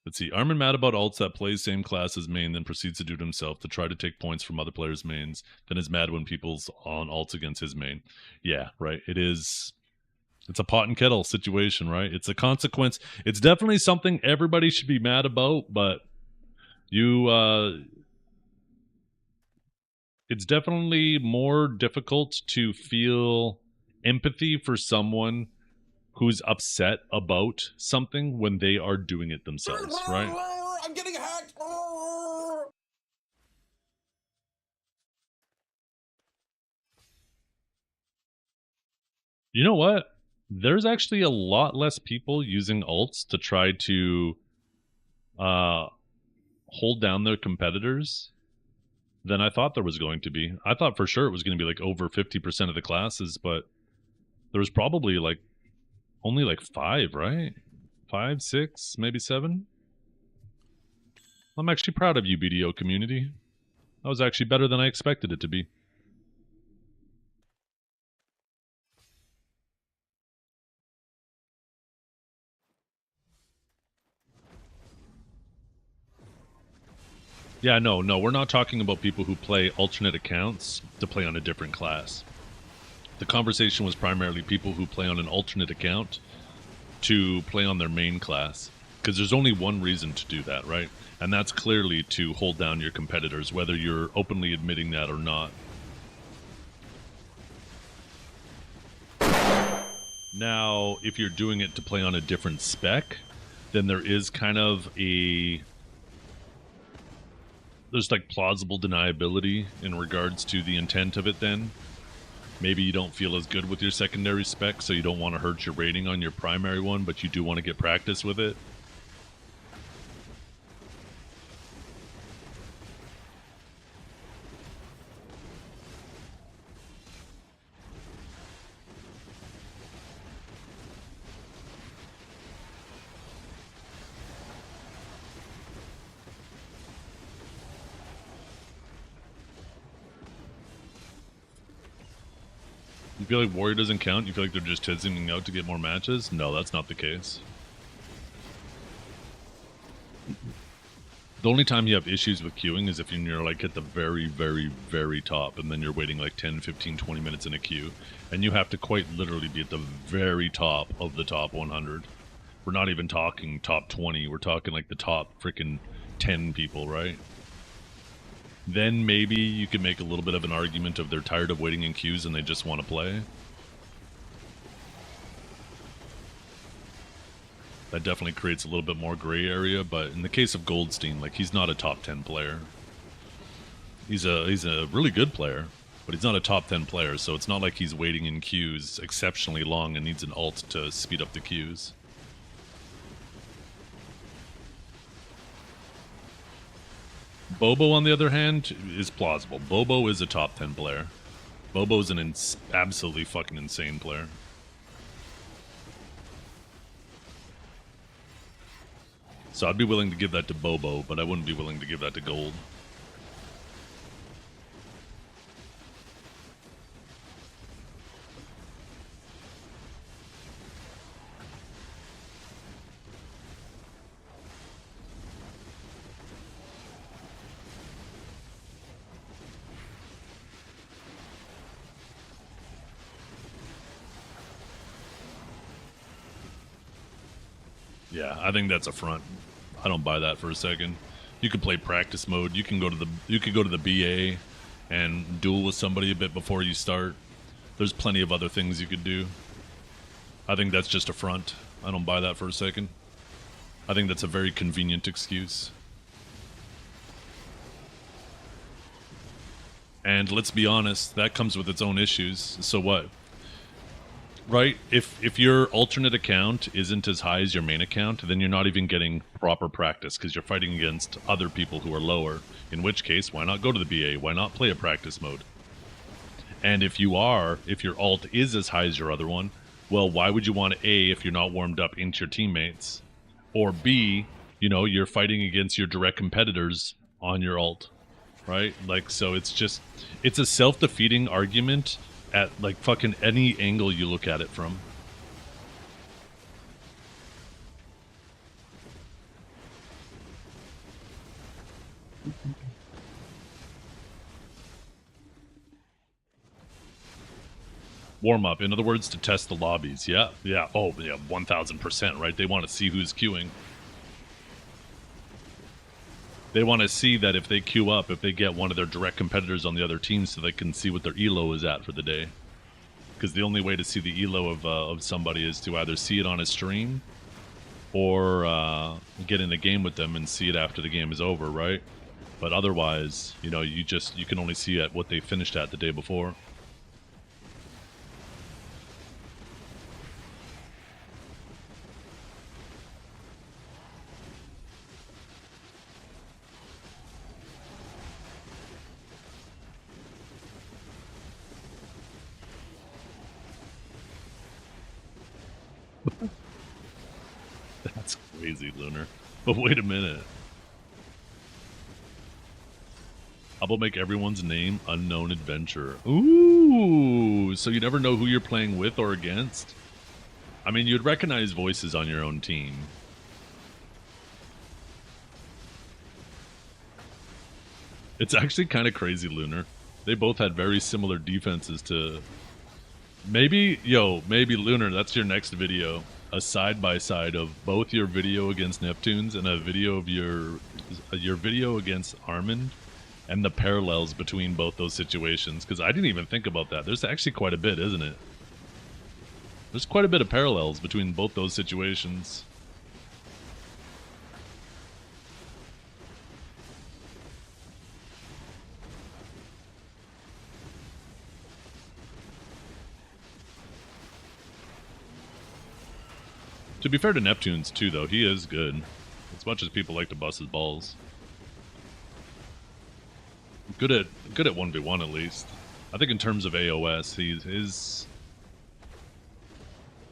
S1: Let's see. Armin mad about alts that plays same class as main, then proceeds to do it himself to try to take points from other players' mains, then is mad when people's on alts against his main. Yeah, right. It's a pot and kettle situation, right? It's a consequence. It's definitely something everybody should be mad about, but it's definitely more difficult to feel empathy for someone who's upset about something when they are doing it themselves, right?
S11: I'm getting hacked.
S1: You know what? There's actually a lot less people using ults to try to hold down their competitors than I thought there was going to be. I thought for sure it was going to be like over 50% of the classes, but there was probably like only like 5, right? 5, 6, maybe 7. I'm actually proud of you, BDO community. That was actually better than I expected it to be. Yeah, no, we're not talking about people who play alternate accounts to play on a different class. The conversation was primarily people who play on an alternate account to play on their main class. Because there's only one reason to do that, right? And that's clearly to hold down your competitors, whether you're openly admitting that or not. Now, if you're doing it to play on a different spec, then there is kind of there's like plausible deniability in regards to the intent of it then. maybe you don't feel as good with your secondary spec, so you don't want to hurt your rating on your primary one, but you do want to get practice with it. You feel like Warrior doesn't count? You feel like they're just teasing out to get more matches? No, that's not the case. The only time you have issues with queuing is if you're like at the very, very, very top and then you're waiting like 10, 15, 20 minutes in a queue. And you have to quite literally be at the very top of the top 100. We're not even talking top 20. We're talking like the top freaking 10 people, right? Then maybe you could make a little bit of an argument of they're tired of waiting in queues and they just want to play. That definitely creates a little bit more gray area, but in the case of Goldstein, like, he's not a top 10 player. He's a really good player, but he's not a top 10 player, so it's not like he's waiting in queues exceptionally long and needs an ult to speed up the queues. Bobo, on the other hand, is plausible. Bobo is a top 10 player. Bobo's an absolutely fucking insane player. So I'd be willing to give that to Bobo, but I wouldn't be willing to give that to Gold. Yeah, I think that's a front. I don't buy that for a second. You could play practice mode. You can go to the BA and duel with somebody a bit before you start. There's plenty of other things you could do. I think that's just a front. I don't buy that for a second. I think that's a very convenient excuse. And let's be honest, that comes with its own issues. So what? Right? If your alternate account isn't as high as your main account, then you're not even getting proper practice because you're fighting against other people who are lower. In which case, why not go to the BA? Why not play a practice mode? And if your alt is as high as your other one, well, why would you want A if you're not warmed up into your teammates? Or B, you're fighting against your direct competitors on your alt, right? Like, so it's a self-defeating argument at like fucking any angle you look at it from. Warm up, in other words, to test the lobbies. Yeah. Oh yeah, 1000%, right? They want to see who's queuing. They want to see that if they queue up, if they get one of their direct competitors on the other team, so they can see what their elo is at for the day. Because the only way to see the elo of somebody is to either see it on a stream or get in a game with them and see it after the game is over, right? But otherwise, you can only see at what they finished at the day before. That's crazy, Lunar. But wait a minute. How about make everyone's name unknown adventurer? Ooh, so you never know who you're playing with or against? I mean, you'd recognize voices on your own team. It's actually kind of crazy, Lunar. They both had very similar defenses to... Maybe Lunar, that's your next video. A side-by-side of both your video against Neptunes and a video of your video against Armand, and the parallels between both those situations. Because I didn't even think about that. There's actually quite a bit, isn't it? There's quite a bit of parallels between both those situations. To be fair to Neptune's too, though, he is good. As much as people like to bust his balls. Good at 1v1 at least. I think in terms of AOS,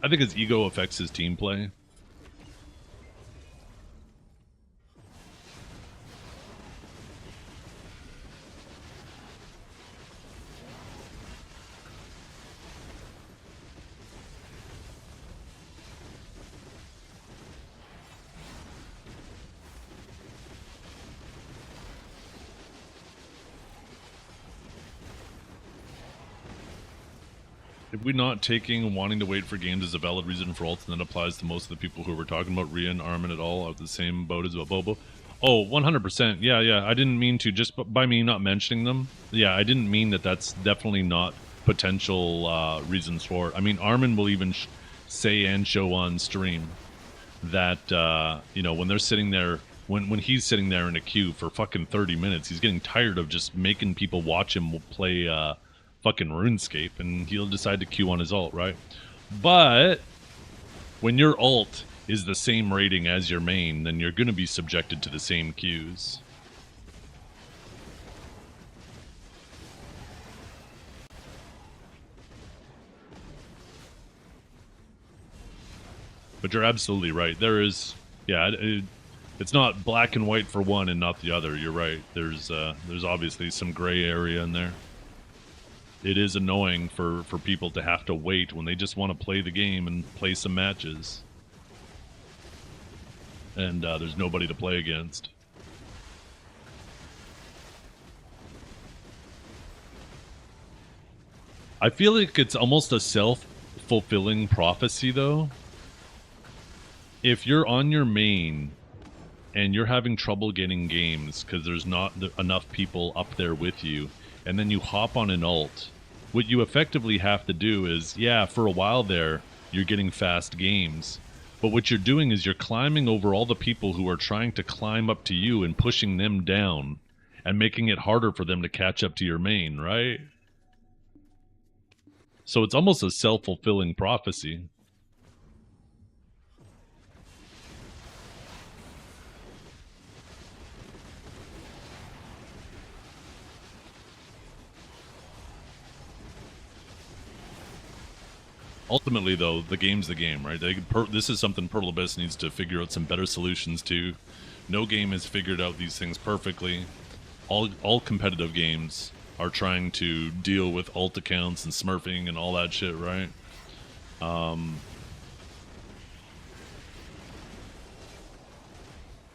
S1: I think his ego affects his team play. If we're not taking wanting to wait for games as a valid reason for ults, and that applies to most of the people who were talking about Rhea and Armin at all, of the same boat as Bobo. Oh, 100%. Yeah. I didn't mean to, just by me not mentioning them. Yeah, I didn't mean that that's definitely not potential reasons for it. I mean, Armin will even say and show on stream that, you know, when they're sitting there, when he's sitting there in a queue for fucking 30 minutes, he's getting tired of just making people watch him play, fucking RuneScape, and he'll decide to queue on his ult, right? But when your ult is the same rating as your main, then you're going to be subjected to the same queues. But you're absolutely right. There is, yeah, it's not black and white for one and not the other. You're right. There's obviously some gray area in there. It is annoying for people to have to wait when they just want to play the game and play some matches. And there's nobody to play against. I feel like it's almost a self-fulfilling prophecy, though. If you're on your main and you're having trouble getting games because there's not enough people up there with you, and then you hop on an ult, what you effectively have to do is, yeah, for a while there, you're getting fast games. But what you're doing is you're climbing over all the people who are trying to climb up to you and pushing them down and making it harder for them to catch up to your main, right? So it's almost a self-fulfilling prophecy. Ultimately, though, the game's the game, right? This is something Pearl Abyss needs to figure out some better solutions to. No game has figured out these things perfectly. All competitive games are trying to deal with alt accounts and smurfing and all that shit, right?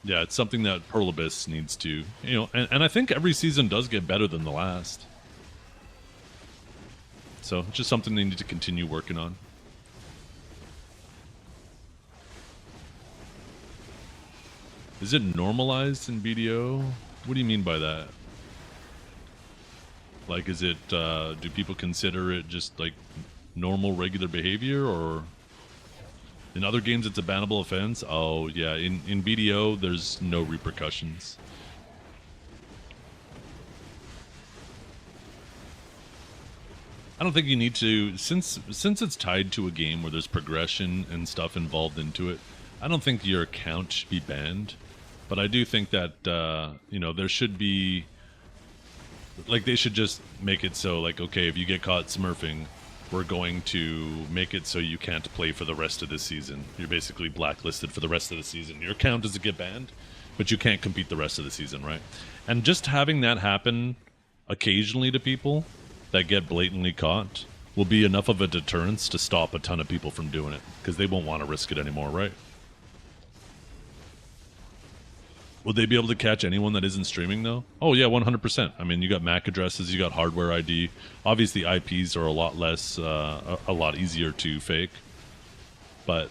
S1: Yeah, it's something that Pearl Abyss needs to, you know, and I think every season does get better than the last. So it's just something they need to continue working on. Is it normalized in BDO? What do you mean by that? Like, is it, do people consider it just like normal, regular behavior, or in other games it's a bannable offense? Oh, yeah, in BDO there's no repercussions. I don't think you need to, since it's tied to a game where there's progression and stuff involved into it, I don't think your account should be banned. But I do think that, you know, there should be, like, they should just make it so, like, okay, if you get caught smurfing, we're going to make it so you can't play for the rest of the season. You're basically blacklisted for the rest of the season. Your account doesn't get banned, but you can't compete the rest of the season, right? And just having that happen occasionally to people that get blatantly caught will be enough of a deterrence to stop a ton of people from doing it, because they won't want to risk it anymore, right? Would they be able to catch anyone that isn't streaming, though? Oh, yeah, 100%. I mean, you got MAC addresses, you got hardware ID. Obviously, IPs are a lot less, a lot easier to fake. But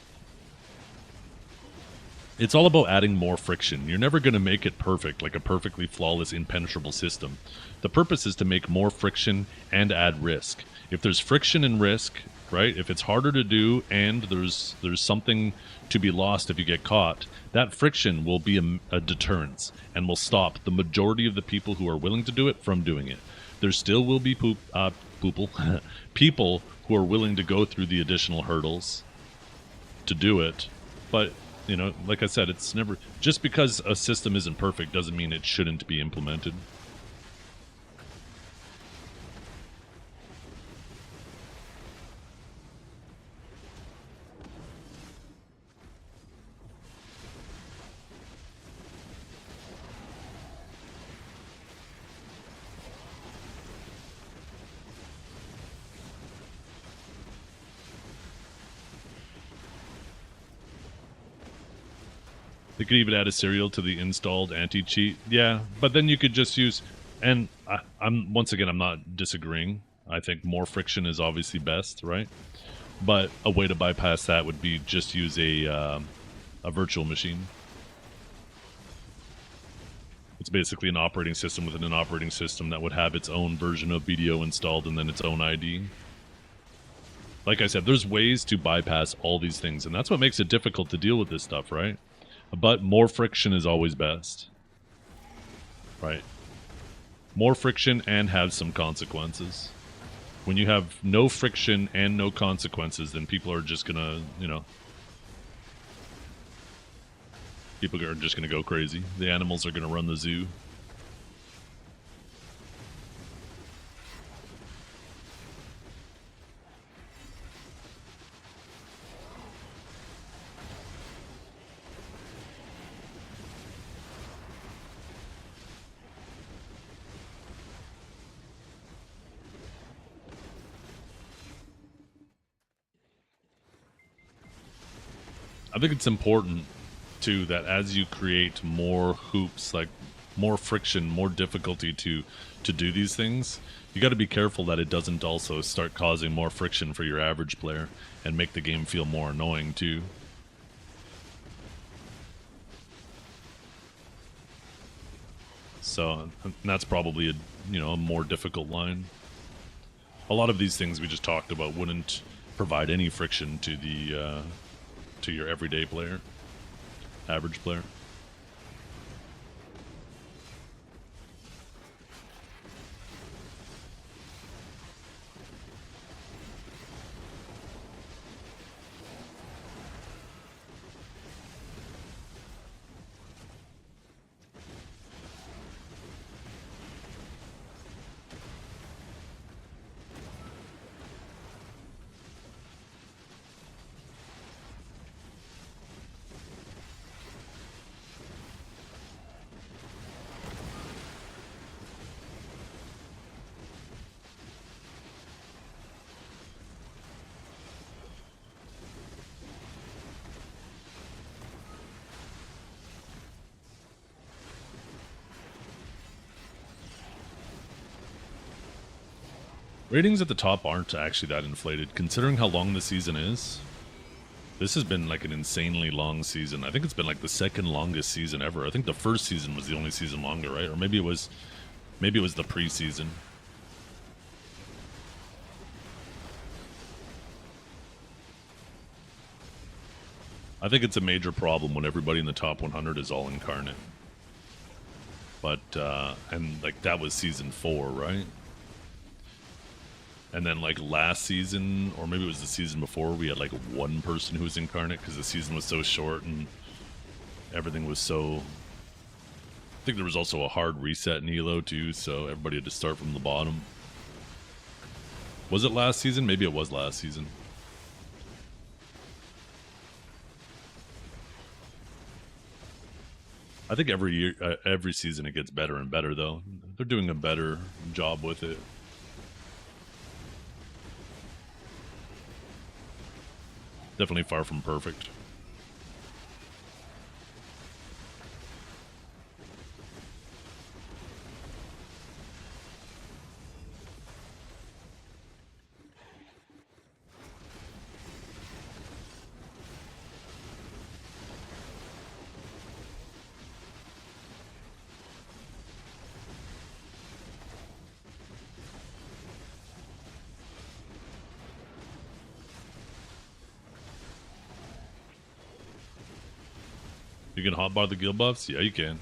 S1: it's all about adding more friction. You're never going to make it perfect, like a perfectly flawless, impenetrable system. The purpose is to make more friction and add risk. If there's friction and risk, right, if it's harder to do and there's something to be lost if you get caught, that friction will be a deterrence and will stop the majority of the people who are willing to do it from doing it. There still will be people who are willing to go through the additional hurdles to do it, But you know, like I said, it's never just because a system isn't perfect doesn't mean it shouldn't be implemented. They could even add a serial to the installed anti-cheat. Yeah, but then you could just use, and I'm once again, I'm not disagreeing. I think more friction is obviously best, right? But a way to bypass that would be just use a virtual machine. It's basically an operating system within an operating system that would have its own version of BDO installed and then its own ID. Like I said, there's ways to bypass all these things, and that's what makes it difficult to deal with this stuff, right? But more friction is always best. Right. More friction and have some consequences. When you have no friction and no consequences, then people are just gonna, you know, people are just gonna go crazy. The animals are gonna run the zoo. I think it's important too that as you create more hoops, like more friction, more difficulty to do these things, you got to be careful that it doesn't also start causing more friction for your average player and make the game feel more annoying too. So that's probably a more difficult line. A lot of these things we just talked about wouldn't provide any friction to the to your everyday player, average player. Ratings at the top aren't actually that inflated, considering how long the season is. This has been like an insanely long season. I think it's been like the second longest season ever. I think the first season was the only season longer, right? Or maybe it was the preseason. I think it's a major problem when everybody in the top 100 is all incarnate. But and like that was season 4, right? And then like last season, or maybe it was the season before, we had like one person who was incarnate because the season was so short and everything was so... I think there was also a hard reset in Elo too, so everybody had to start from the bottom. Was it last season? Maybe it was last season. I think every year, every season it gets better and better though. They're doing a better job with it. Definitely far from perfect. You can hotbar the guild buffs? Yeah, you can.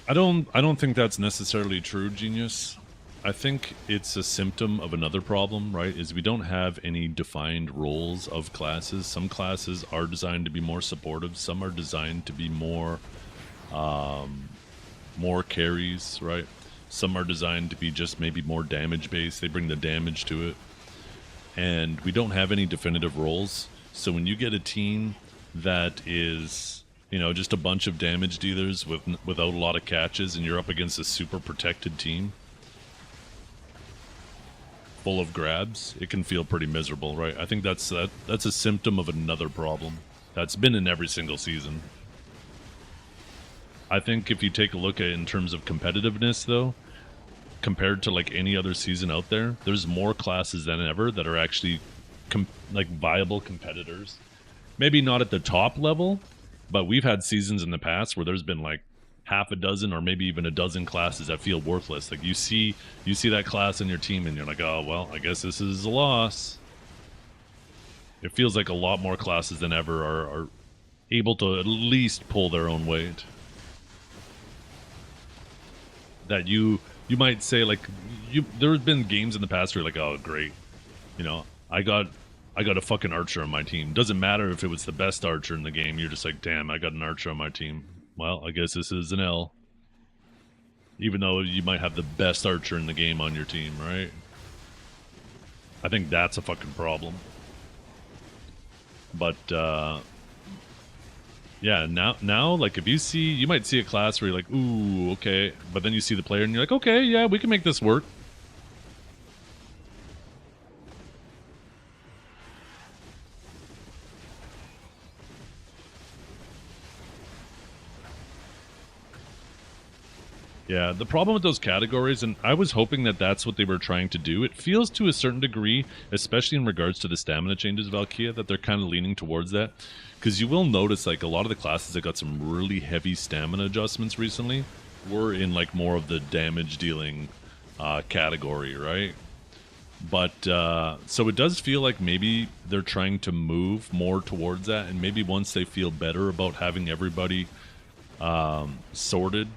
S1: I don't think that's necessarily true, Genius. I think it's a symptom of another problem, right? Is we don't have any defined roles of classes. Some classes are designed to be more supportive, some are designed to be more carries, right? Some are designed to be just maybe more damage based. They bring the damage to it. And we don't have any definitive roles. So when you get a team that is, just a bunch of damage dealers without a lot of catches, and you're up against a super protected team full of grabs, it can feel pretty miserable, right? I think that's a symptom of another problem that's been in every single season. I think if you take a look at it in terms of competitiveness, though, compared to like any other season out there, there's more classes than ever that are actually like viable competitors. Maybe not at the top level, but we've had seasons in the past where there's been like half a dozen or maybe even a dozen classes that feel worthless. Like you see that class in your team and you're like, oh well, I guess this is a loss. It feels like a lot more classes than ever are able to at least pull their own weight. That you might say like there have been games in the past where you're like, oh great, I got a fucking archer on my team. Doesn't matter if it was the best archer in the game. You're just like, damn, I got an archer on my team. Well, I guess this is an L. Even though you might have the best archer in the game on your team, right? I think that's a fucking problem. But yeah, now like if you might see a class where you're like, ooh, okay, but then you see the player and you're like, okay, yeah, we can make this work. Yeah, the problem with those categories, and I was hoping that that's what they were trying to do. It feels to a certain degree, especially in regards to the stamina changes, Valkia, that they're kind of leaning towards that. Because you will notice, like, a lot of the classes that got some really heavy stamina adjustments recently were in, like, more of the damage dealing category, right? But, so it does feel like maybe they're trying to move more towards that, and maybe once they feel better about having everybody sorted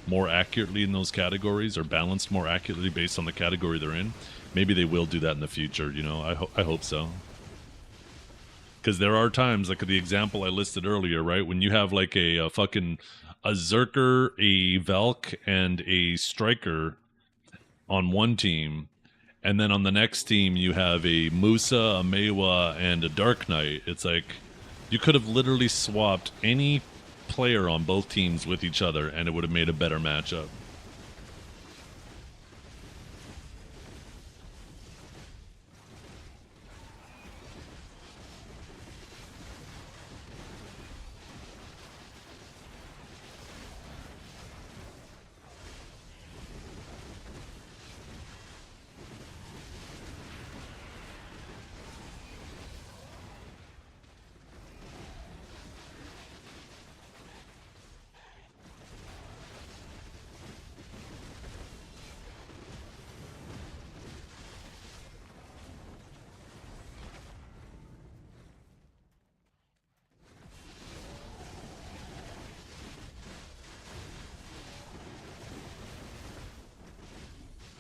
S1: more accurately in those categories or balanced more accurately based on the category they're in, maybe they will do that in the future. I hope so, because there are times like the example I listed earlier, right, when you have like a fucking a Zerker, a Velk, and a Striker on one team, and then on the next team you have a Musa, a Mewa, and a Dark Knight. It's like you could have literally swapped any player on both teams with each other and it would have made a better matchup.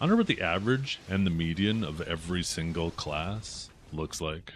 S1: I wonder what the average and the median of every single class looks like.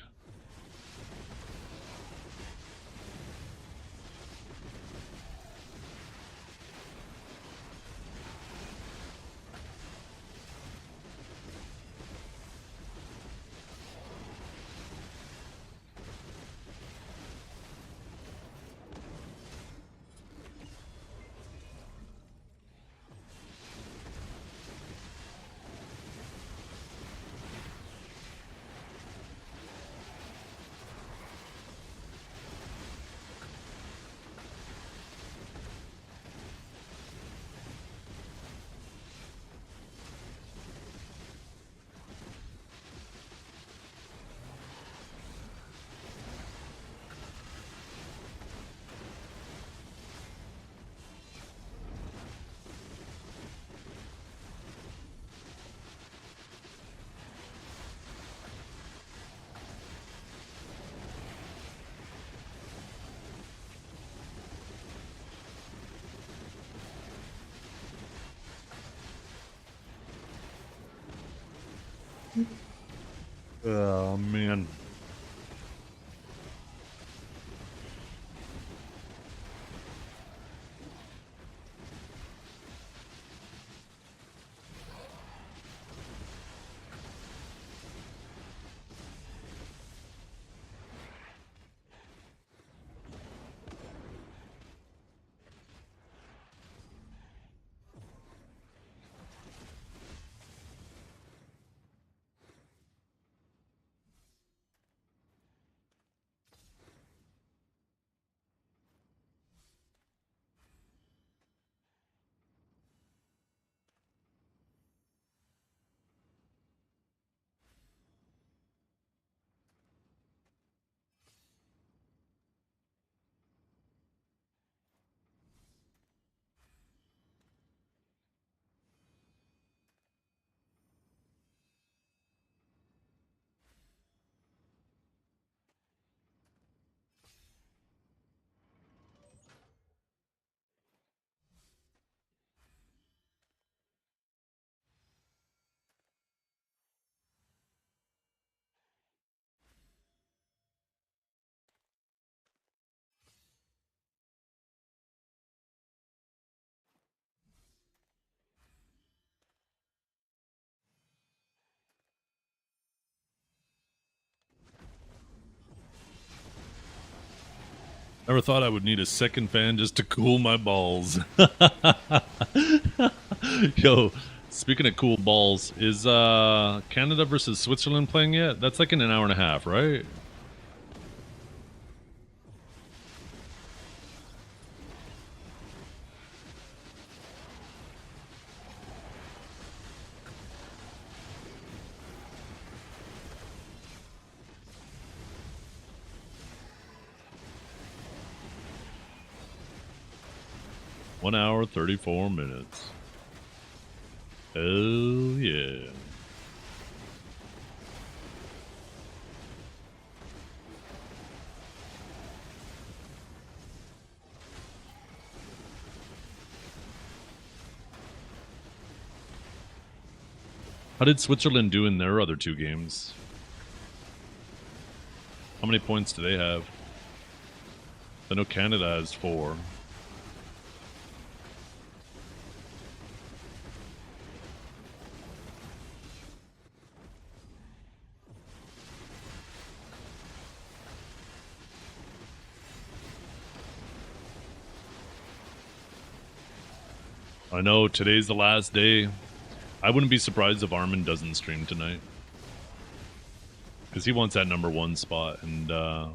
S1: Oh, man. Never thought I would need a second fan just to cool my balls. Yo, speaking of cool balls, is Canada versus Switzerland playing yet? That's like in an hour and a half, right? One hour, 34 minutes. Oh, yeah. How did Switzerland do in their other two games? How many points do they have? I know Canada has 4. I know today's the last day. I wouldn't be surprised if Armin doesn't stream tonight. Because he wants that #1 spot, and I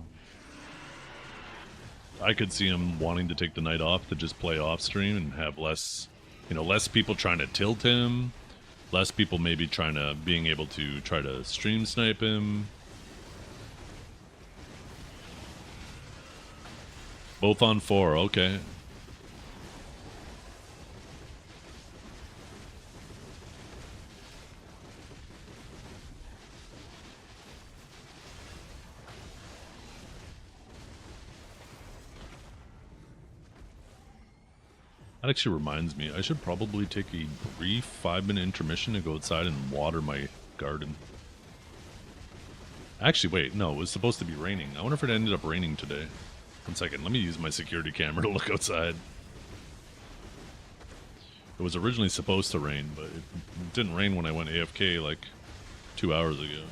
S1: could see him wanting to take the night off to just play off stream and have less, less people trying to tilt him, less people maybe being able to try to stream snipe him. Both on 4, okay. That actually reminds me, I should probably take a brief 5-minute intermission and go outside and water my garden. Actually, wait, no, it was supposed to be raining. I wonder if it ended up raining today. 1 second, let me use my security camera to look outside. It was originally supposed to rain, but it didn't rain when I went AFK like 2 hours ago.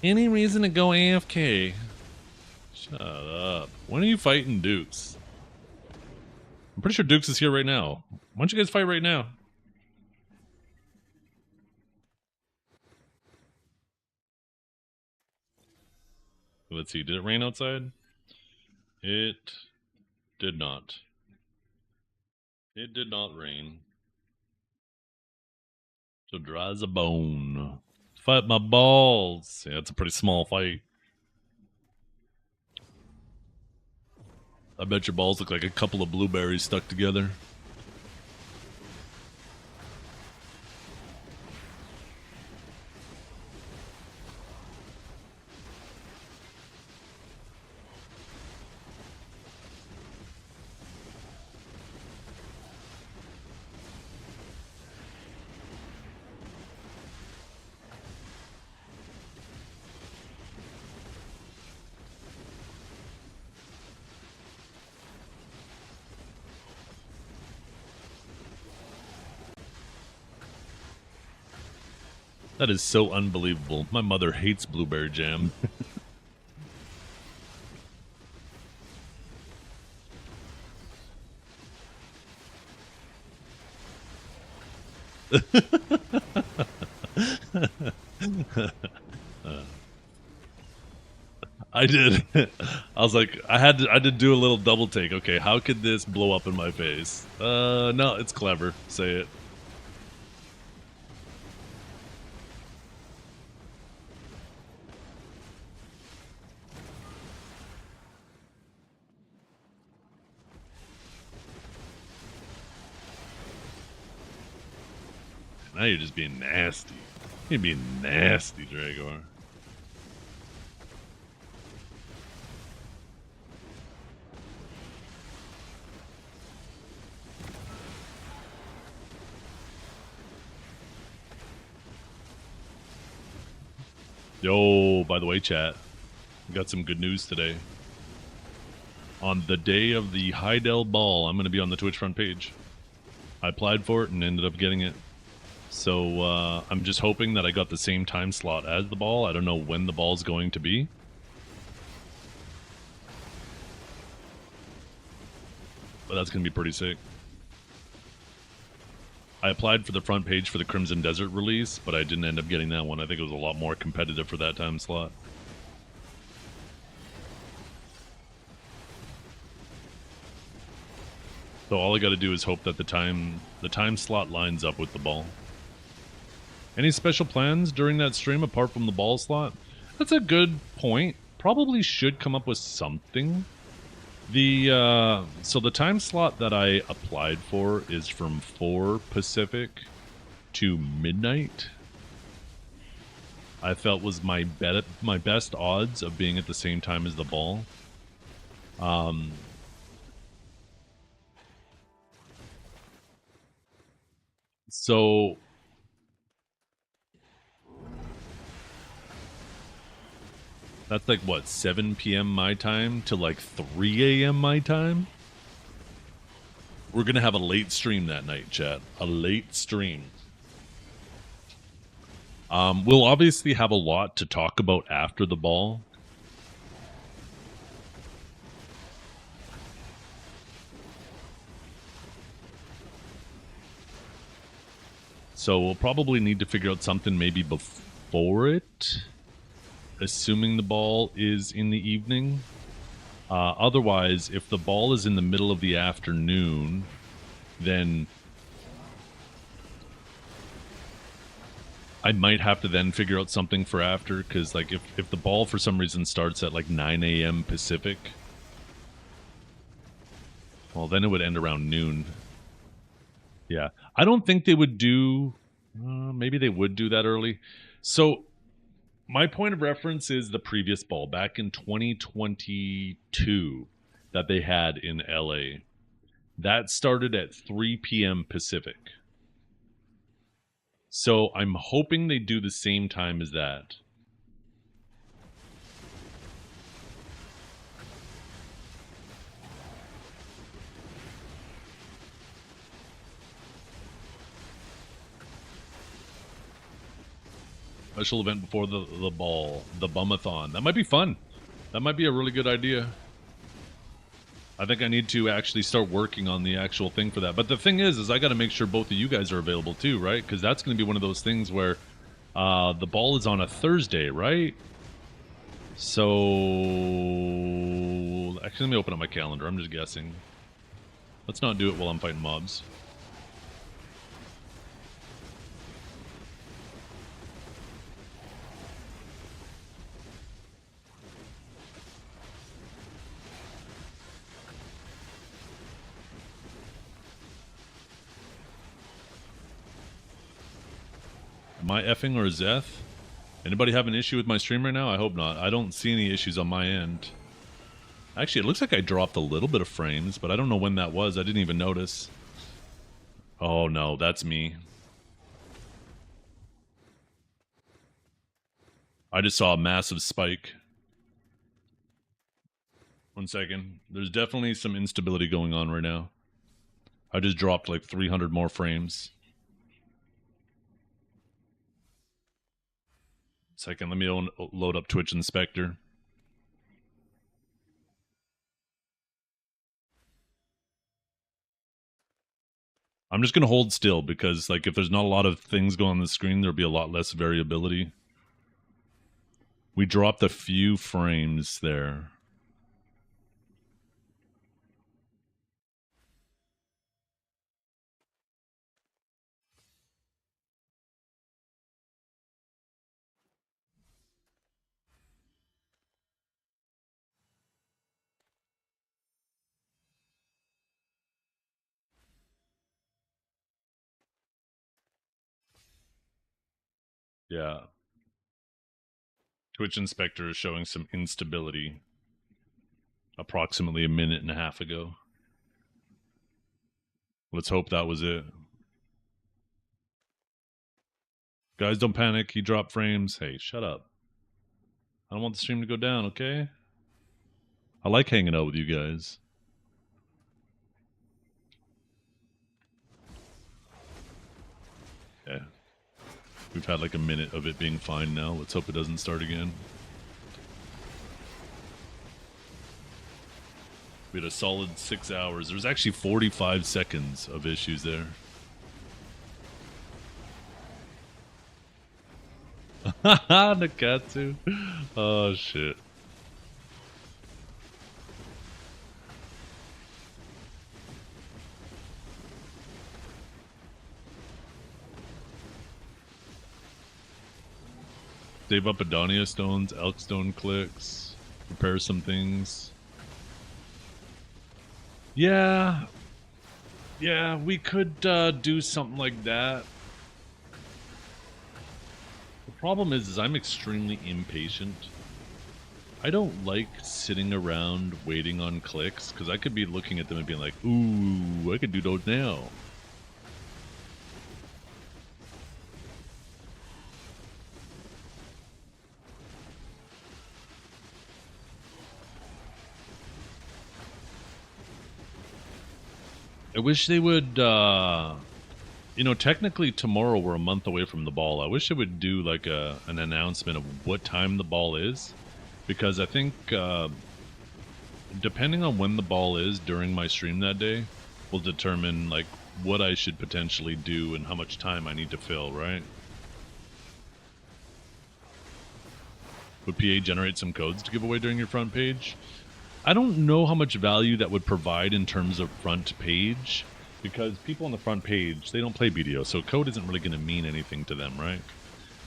S1: Any reason to go AFK? Shut up. When are you fighting Dukes? I'm pretty sure Dukes is here right now. Why don't you guys fight right now? Let's see, did it rain outside? It did not. It did not rain. So dry as a bone. Fight my balls. Yeah, it's a pretty small fight. I bet your balls look like a couple of blueberries stuck together. That is so unbelievable. My mother hates blueberry jam. I did. I was like, I had to do a little double take. Okay, how could this blow up in my face? No, it's clever. Say it. Now you're just being nasty. You're being nasty, Dragor. Yo, by the way, chat, we got some good news today. On the day of the Heidel ball, I'm going to be on the Twitch front page. I applied for it and ended up getting it. So I'm just hoping that I got the same time slot as the ball. I don't know when the ball's going to be. But that's going to be pretty sick. I applied for the front page for the Crimson Desert release, but I didn't end up getting that one. I think it was a lot more competitive for that time slot. So all I got to do is hope that the time slot lines up with the ball. Any special plans during that stream apart from the ball slot? That's a good point. Probably should come up with something. So the time slot that I applied for is from 4 Pacific to midnight. I felt was my best odds of being at the same time as the ball. So that's like what, 7 p.m. my time to like 3 a.m. my time? We're going to have a late stream that night, chat. A late stream. We'll obviously have a lot to talk about after the ball. So we'll probably need to figure out something maybe before it, assuming the ball is in the evening. Otherwise, if the ball is in the middle of the afternoon, then I might have to then figure out something for after, because like if the ball for some reason starts at like 9 a.m. Pacific, well, then it would end around noon. Yeah, I don't think they would do, maybe they would do that early. So my point of reference is the previous ball back in 2022 that they had in LA. That started at 3 p.m. Pacific. So I'm hoping they do the same time as that. Special event before the ball, the bumathon. That might be fun. That might be a really good idea. I think I need to actually start working on the actual thing for that. But the thing is I got to make sure both of you guys are available too, right? Because that's going to be one of those things where the ball is on a Thursday, right? So actually, let me open up my calendar. I'm just guessing. Let's not do it while I'm fighting mobs. Am I effing or Zeth? Anybody have an issue with my stream right now? I hope not. I don't see any issues on my end. Actually, it looks like I dropped a little bit of frames, but I don't know when that was. I didn't even notice. Oh no, that's me. I just saw a massive spike. One second. There's definitely some instability going on right now. I just dropped like 300 more frames. Second, let me load up Twitch Inspector. I'm just gonna hold still because, like, if there's not a lot of things going on the screen, there'll be a lot less variability. We dropped a few frames there. Yeah. Twitch Inspector is showing some instability approximately a minute and a half ago. Let's hope that was it. Guys, don't panic. He dropped frames. Hey, shut up. I don't want the stream to go down, okay? I like hanging out with you guys. Yeah. We've had like a minute of it being fine now. Let's hope it doesn't start again. We had a solid 6 hours. There's actually 45 seconds of issues there. Nakatsu. Oh, shit. Save up Adonia stones, Elkstone clicks, repair some things. Yeah. Yeah, we could do something like that. The problem is I'm extremely impatient. I don't like sitting around waiting on clicks, because I could be looking at them and being like, ooh, I could do those now. I wish they would, you know, technically tomorrow we're a month away from the ball. I wish they would do like an announcement of what time the ball is, because I think depending on when the ball is during my stream that day will determine like what I should potentially do and how much time I need to fill, right? Would PA generate some codes to give away during your front page? I don't know how much value that would provide in terms of front page, because people on the front page, they don't play BDO, so code isn't really going to mean anything to them, right?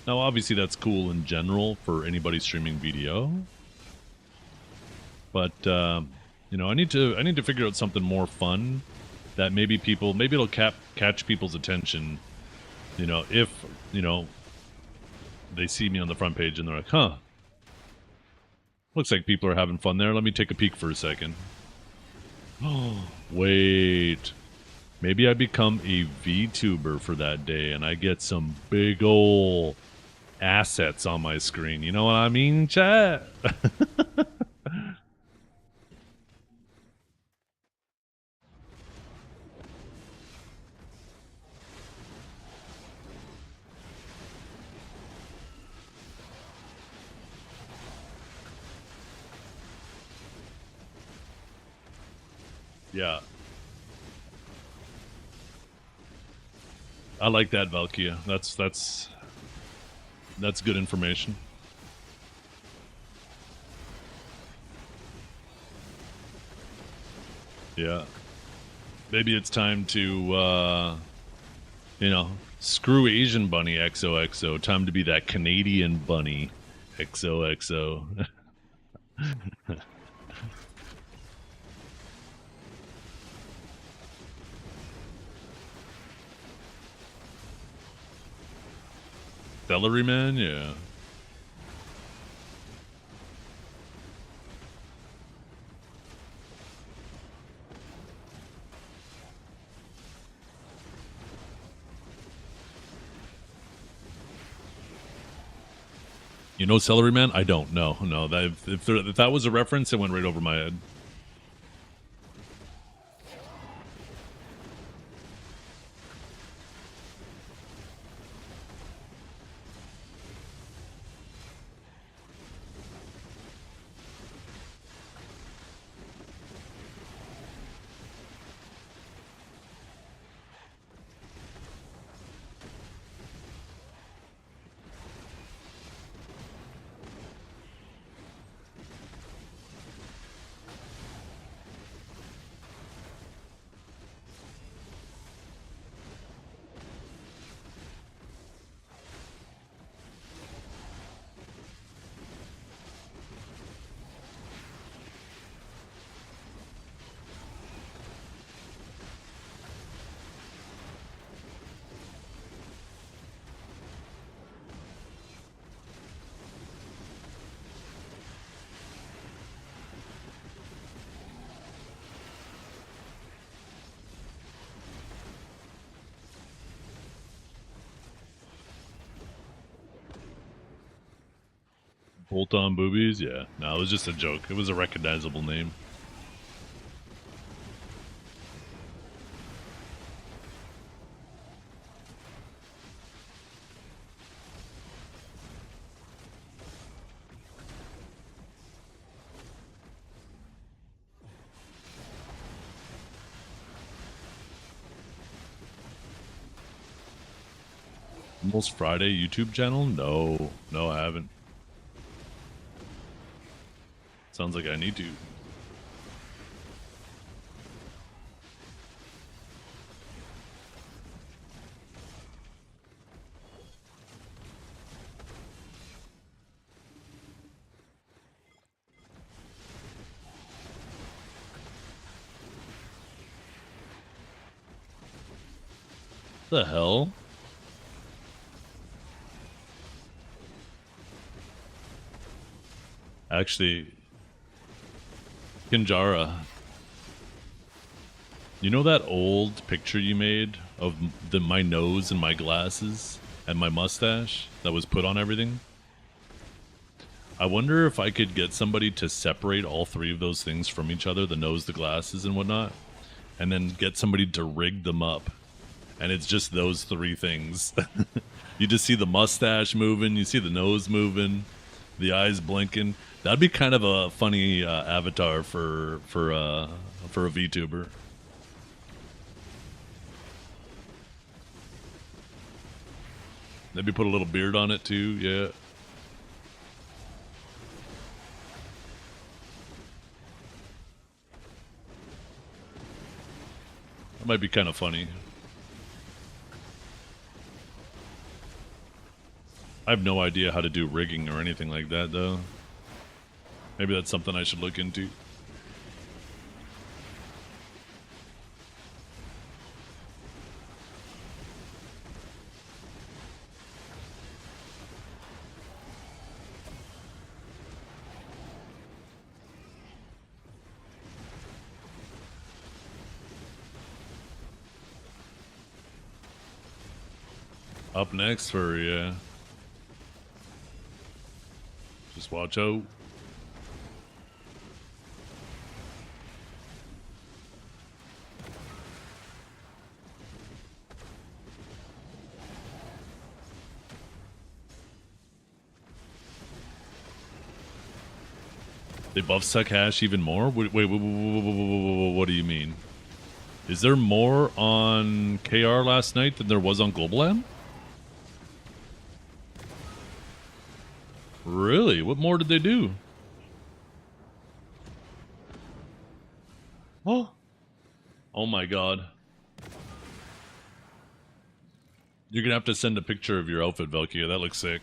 S1: Now, obviously, that's cool in general for anybody streaming BDO, but you know, I need to figure out something more fun that maybe it'll catch people's attention. You know, if you know they see me on the front page and they're like, huh. Looks like people are having fun there. Let me take a peek for a second. Oh, wait. Maybe I become a VTuber for that day and I get some big ol' assets on my screen. You know what I mean, chat? Yeah. I like that, Valkia. That's good information. Yeah. Maybe it's time to you know, screw Asian bunny XOXO. Time to be that Canadian bunny XOXO. Celery man, yeah. You know Celery Man? I don't know. No, that if that was a reference, it went right over my head. Bolt on boobies? Yeah. No, it was just a joke. It was a recognizable name. Almost Friday YouTube channel? No. No, I haven't. Sounds like I need to. The hell? Actually, Kinjara, you know that old picture you made of my nose and my glasses and my mustache that was put on everything? I wonder if I could get somebody to separate all three of those things from each other, the nose, the glasses, and whatnot, and then get somebody to rig them up. And it's just those three things. You just see the mustache moving, you see the nose moving, the eyes blinking. That'd be kind of a funny avatar for a VTuber. Maybe put a little beard on it too. Yeah. That might be kind of funny. I have no idea how to do rigging or anything like that, though. Maybe that's something I should look into. Up next for, yeah. Just watch out. They buff Suckash even more? Wait, what do you mean? Is there more on KR last night than there was on Global M? Really? What more did they do? Oh. Oh my god. You're gonna have to send a picture of your outfit, Velkia. That looks sick.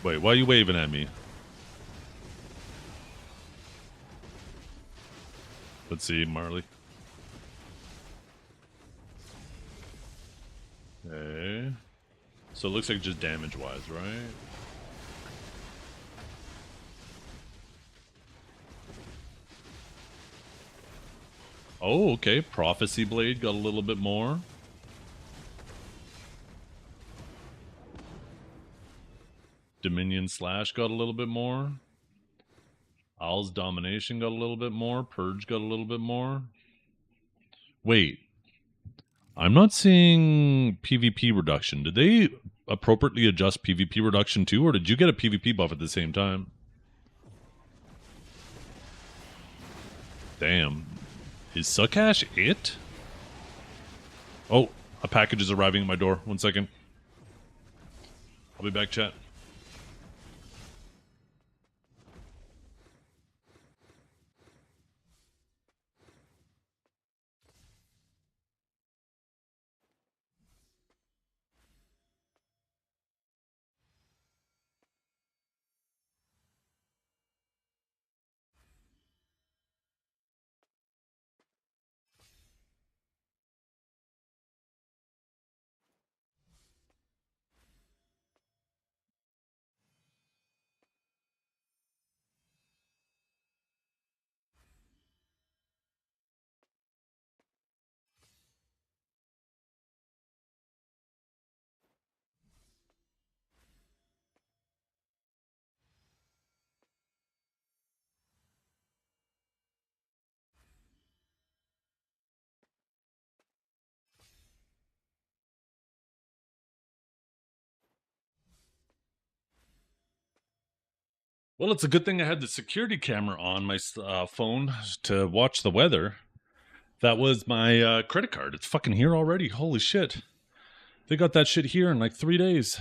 S1: Wait, why are you waving at me? Let's see, Marley. Okay. So it looks like just damage-wise, right? Oh, okay. Prophecy Blade got a little bit more. Dominion Slash got a little bit more. Owl's Domination got a little bit more. Purge got a little bit more. Wait. I'm not seeing PvP reduction. Did they appropriately adjust PvP reduction too, or did you get a PvP buff at the same time? Damn. Is Suckash it? Oh, a package is arriving at my door. 1 second. I'll be back, chat. Well, it's a good thing I had the security camera on my phone to watch the weather. That was my credit card. It's fucking here already. Holy shit. They got that shit here in like 3 days.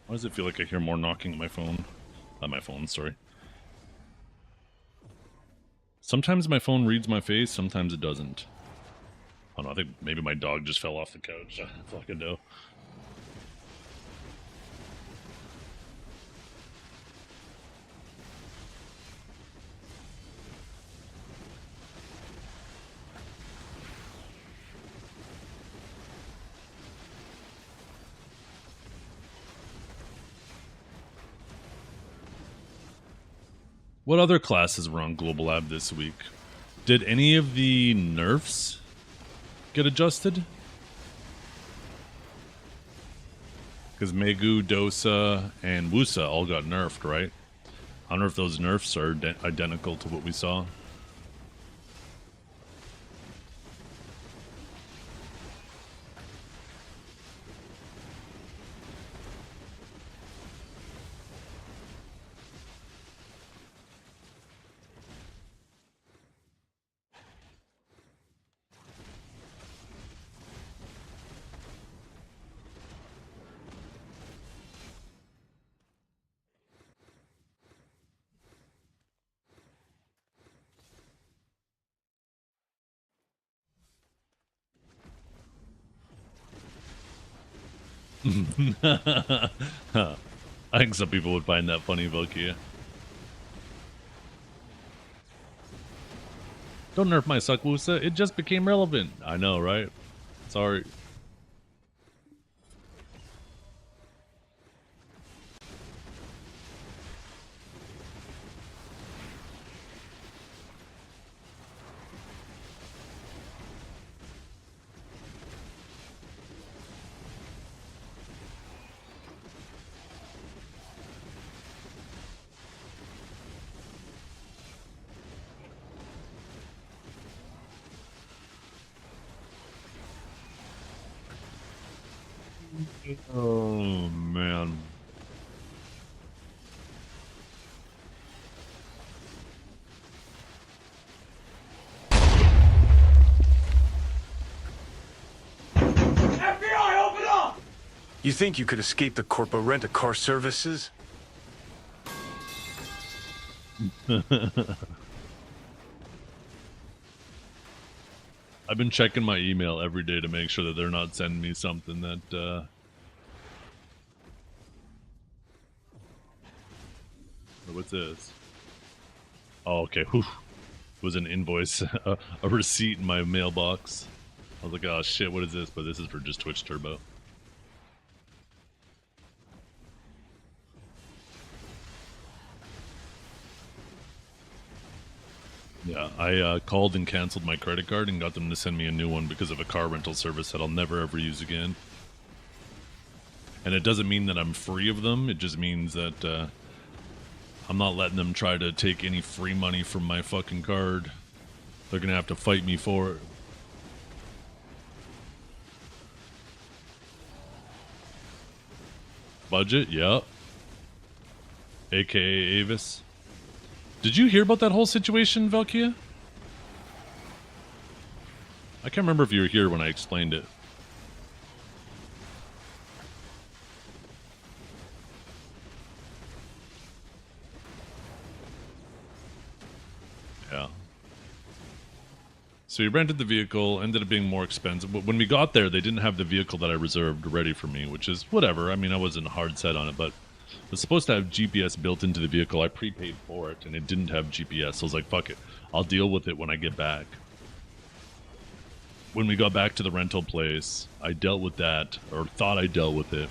S1: Why does it feel like I hear more knocking on my phone? Not my phone, sorry. Sometimes my phone reads my face, sometimes it doesn't. I don't know, I think maybe my dog just fell off the couch. Fucking no. What other classes were on Global Lab this week? Did any of the nerfs get adjusted? Because Megu, Dosa, and Wusa all got nerfed, right? I don't know if those nerfs are identical to what we saw. I think some people would find that funny, Valkyria. Don't nerf my Sakusa, it just became relevant. I know, right? Sorry. Oh, man.
S3: FBI, open up!
S11: You think you could escape the Corpo rent-a-car services?
S1: I've been checking my email every day to make sure that they're not sending me something that, what's this? Oh, okay. Whew. It was an invoice, a receipt in my mailbox. I was like, oh shit, what is this? But this is for just Twitch Turbo. Yeah, I called and canceled my credit card and got them to send me a new one because of a car rental service that I'll never ever use again. And it doesn't mean that I'm free of them. It just means that I'm not letting them try to take any free money from my fucking card. They're gonna have to fight me for it. Budget, yep. AKA Avis. Did you hear about that whole situation, Valkia? I can't remember if you were here when I explained it. Yeah. So we rented the vehicle, ended up being more expensive. But when we got there, they didn't have the vehicle that I reserved ready for me, which is whatever. I mean, I wasn't hard set on it, but it's supposed to have GPS built into the vehicle. I prepaid for it, and it didn't have GPS. So I was like, fuck it. I'll deal with it when I get back. When we got back to the rental place, I dealt with that, or thought I dealt with it,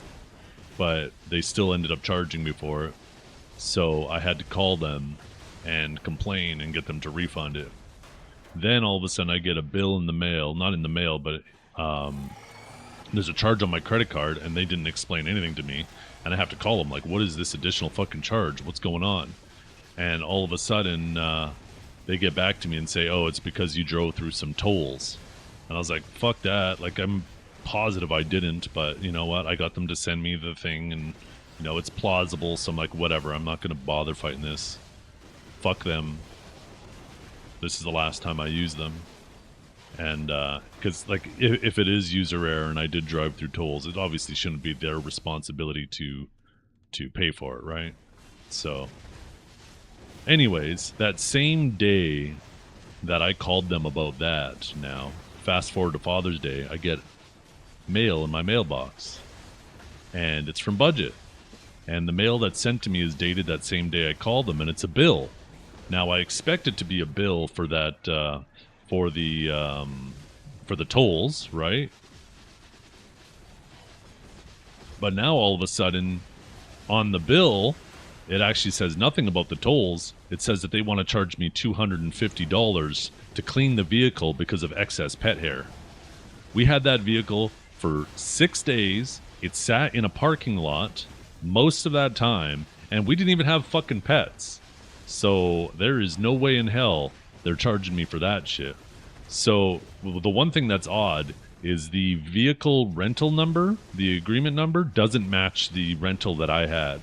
S1: but they still ended up charging me for it. So I had to call them and complain and get them to refund it. Then all of a sudden I get a bill in the mail, not in the mail, but there's a charge on my credit card, and they didn't explain anything to me. And I have to call them, like, what is this additional fucking charge? What's going on? And all of a sudden, they get back to me and say, oh, it's because you drove through some tolls. And I was like, fuck that. Like, I'm positive I didn't, but you know what? I got them to send me the thing, and, you know, it's plausible. So I'm like, whatever. I'm not going to bother fighting this. Fuck them. This is the last time I use them. And because like if it is user error and I did drive through tolls, it obviously shouldn't be their responsibility to pay for it, right? So anyways, that same day that I called them about that, now fast forward to Father's Day, I get mail in my mailbox, and it's from Budget, and the mail that's sent to me is dated that same day I called them, and it's a bill. Now I expect it to be a bill for that for the tolls, right? But now all of a sudden, on the bill, it actually says nothing about the tolls. It says that they want to charge me $250 to clean the vehicle because of excess pet hair. We had that vehicle for 6 days. It sat in a parking lot most of that time, and we didn't even have fucking pets. So there is no way in hell they're charging me for that shit. So the one thing that's odd is the vehicle rental number, the agreement number, doesn't match the rental that I had.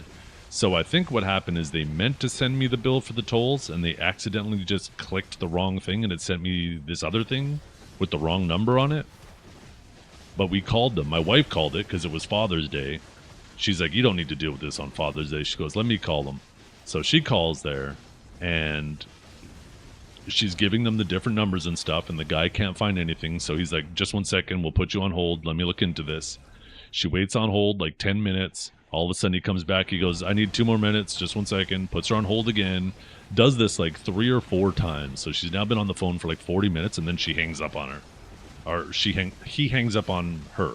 S1: So I think what happened is they meant to send me the bill for the tolls, and they accidentally just clicked the wrong thing, and it sent me this other thing with the wrong number on it. But we called them. My wife called it because it was Father's Day. She's like, you don't need to deal with this on Father's Day. She goes, let me call them. So she calls there, and she's giving them the different numbers and stuff, and the guy can't find anything. So he's like, just 1 second, we'll put you on hold. Let me look into this. She waits on hold like 10 minutes. All of a sudden he comes back. He goes, I need 2 more minutes. Just 1 second. Puts her on hold again. Does this like 3 or 4 times. So she's now been on the phone for like 40 minutes, and then she hangs up on her. Or he hangs up on her.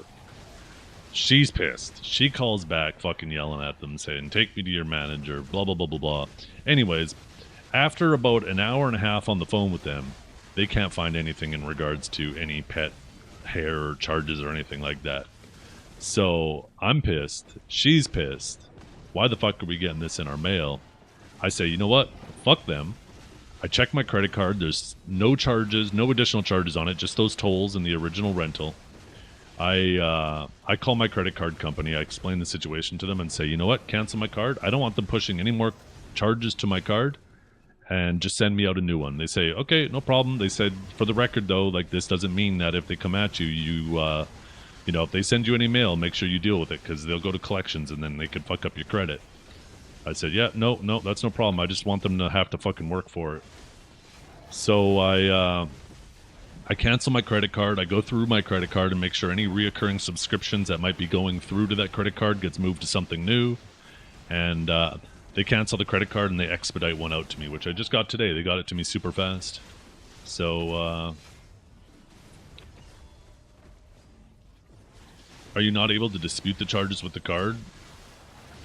S1: She's pissed. She calls back fucking yelling at them saying, take me to your manager, blah, blah, blah, blah, blah. Anyways, after about an hour and a half on the phone with them, they can't find anything in regards to any pet hair or charges or anything like that. So I'm pissed. She's pissed. Why the fuck are we getting this in our mail? I say, you know what? Fuck them. I check my credit card. There's no charges, no additional charges on it, just those tolls and the original rental. I call my credit card company. I explain the situation to them and say, you know what? Cancel my card. I don't want them pushing any more charges to my card, and just send me out a new one. They say, okay, no problem. They said, for the record though, like this doesn't mean that if they come at you, you know, if they send you any mail, make sure you deal with it, because they'll go to collections and then they could fuck up your credit. I said, yeah, no, that's no problem. I just want them to have to fucking work for it. So I cancel my credit card. I go through my credit card and make sure any reoccurring subscriptions that might be going through to that credit card gets moved to something new. And they cancel the credit card and they expedite one out to me, which I just got today. They got it to me super fast. So, are you not able to dispute the charges with the card?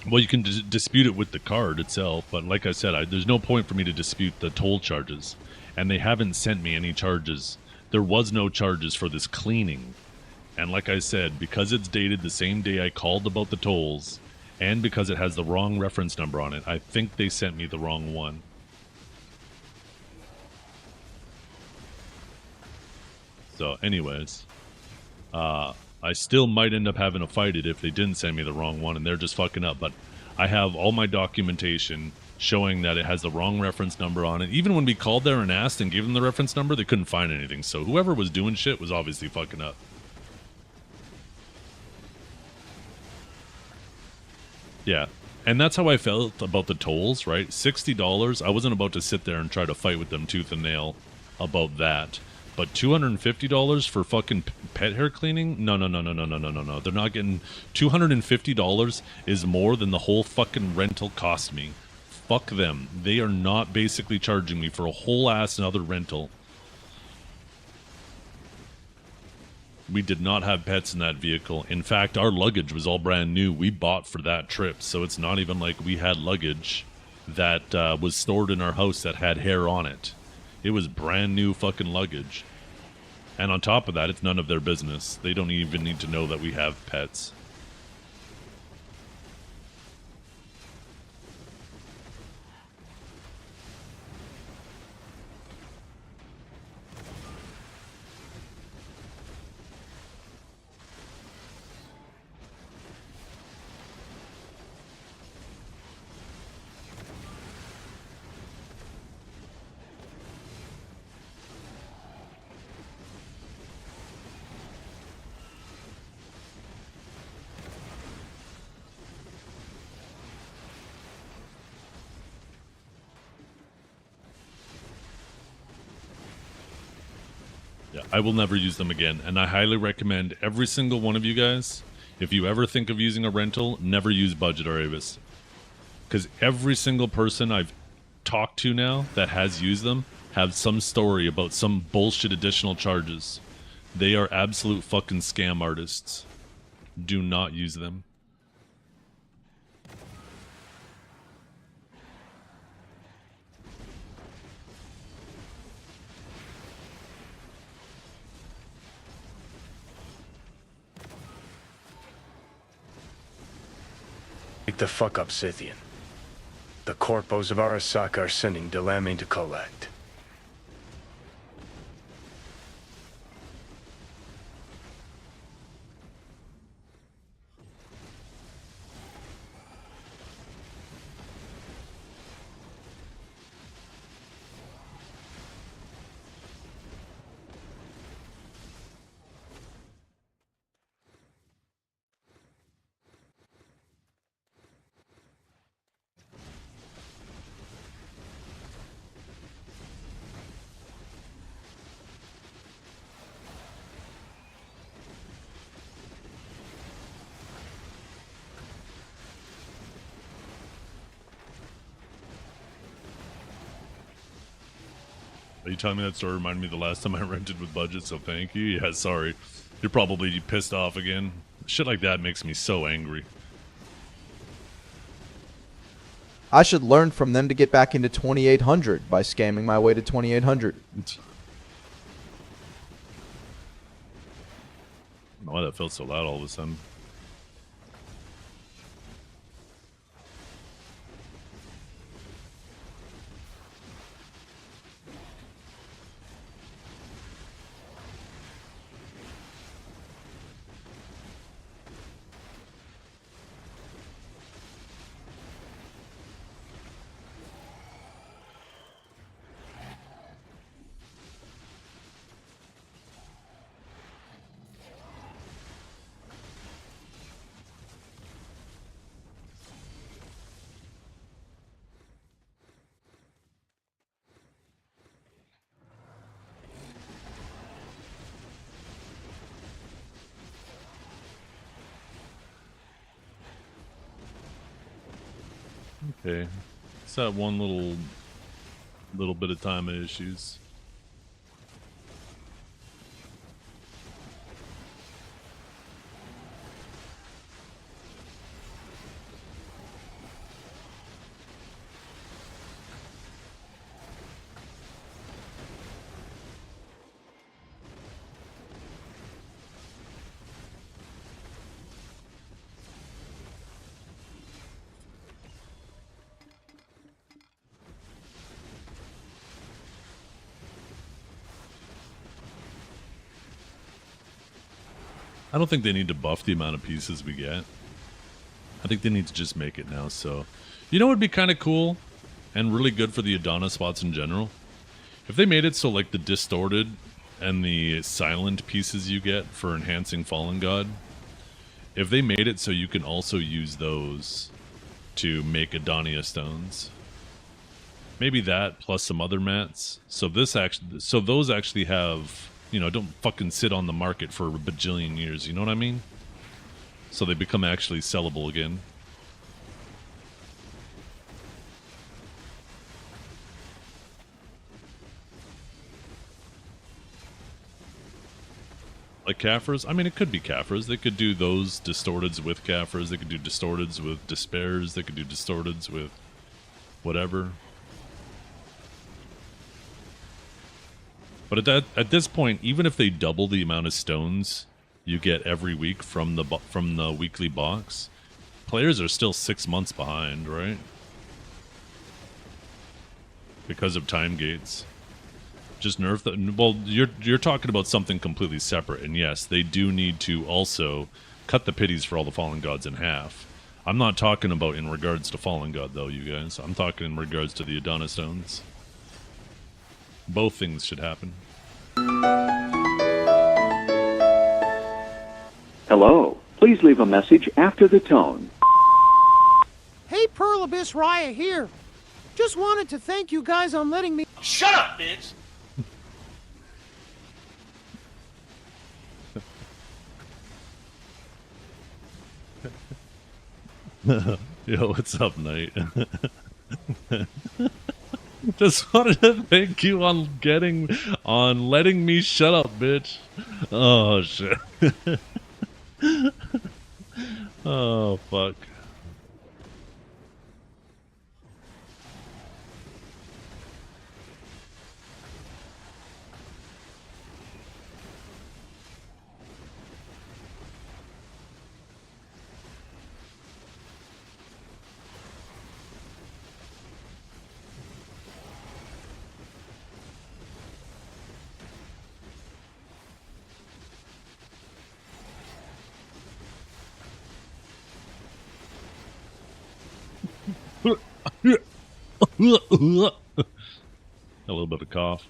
S1: Well, you can dispute it with the card itself, but like I said, there's no point for me to dispute the toll charges. And they haven't sent me any charges. There was no charges for this cleaning. And like I said, because it's dated the same day I called about the tolls, and because it has the wrong reference number on it, I think they sent me the wrong one. So anyways, I still might end up having to fight it if they didn't send me the wrong one and they're just fucking up. But I have all my documentation showing that it has the wrong reference number on it. Even when we called there and asked and gave them the reference number, they couldn't find anything. So whoever was doing shit was obviously fucking up. Yeah. And that's how I felt about the tolls, right? $60. I wasn't about to sit there and try to fight with them tooth and nail about that. But $250 for fucking pet hair cleaning? No. They're not getting... $250 is more than the whole fucking rental cost me. Fuck them. They are not basically charging me for a whole ass another rental. We did not have pets in that vehicle. In fact, our luggage was all brand new. We bought for that trip, so it's not even like we had luggage that was stored in our house that had hair on it. It was brand new fucking luggage. And on top of that, it's none of their business. They don't even need to know that we have pets. Yeah, I will never use them again, and I highly recommend every single one of you guys, if you ever think of using a rental, never use Budget or Avis. Because every single person I've talked to now that has used them have some story about some bullshit additional charges. They are absolute fucking scam artists. Do not use them.
S11: Wake the fuck up, Scythian. The corpos of Arasaka are sending Delamy to collect.
S1: Are you telling me that story reminded me of the last time I rented with Budget, so thank you? Yeah, sorry. You're probably pissed off again. Shit like that makes me so angry.
S12: I should learn from them to get back into 2800 by scamming my way to 2800.
S1: Why that felt so loud all of a sudden. Okay. It's that one little bit of time issues. I don't think they need to buff the amount of pieces we get. I think they need to just make it now, so... You know what would be kind of cool, and really good for the Adana spots in general? If they made it so, like, the distorted and the silent pieces you get for enhancing Fallen God, if they made it so you can also use those to make Adania stones. Maybe that, plus some other mats. So those actually have... You know, don't fucking sit on the market for a bajillion years, you know what I mean? So they become actually sellable again. Like Caphras? I mean, it could be Caphras. They could do those distorteds with Caphras. They could do distorteds with Despairs. They could do distorteds with whatever. But at this point, even if they double the amount of stones you get every week from the weekly box, players are still 6 months behind, right? Because of time gates. Just nerf the. Well, you're talking about something completely separate, and yes, they do need to also cut the pities for all the fallen gods in half. I'm not talking about in regards to fallen god though, you guys. I'm talking in regards to the Adonis stones. Both things should happen.
S13: Hello. Please leave a message after the tone.
S14: Hey, Pearl Abyss Raya here. Just wanted to thank you guys on letting me.
S15: Shut up, bitch!
S1: Yo, what's up, Knight? Just wanted to thank you on letting me shut up, bitch. Oh shit. Oh fuck. A little bit of a cough.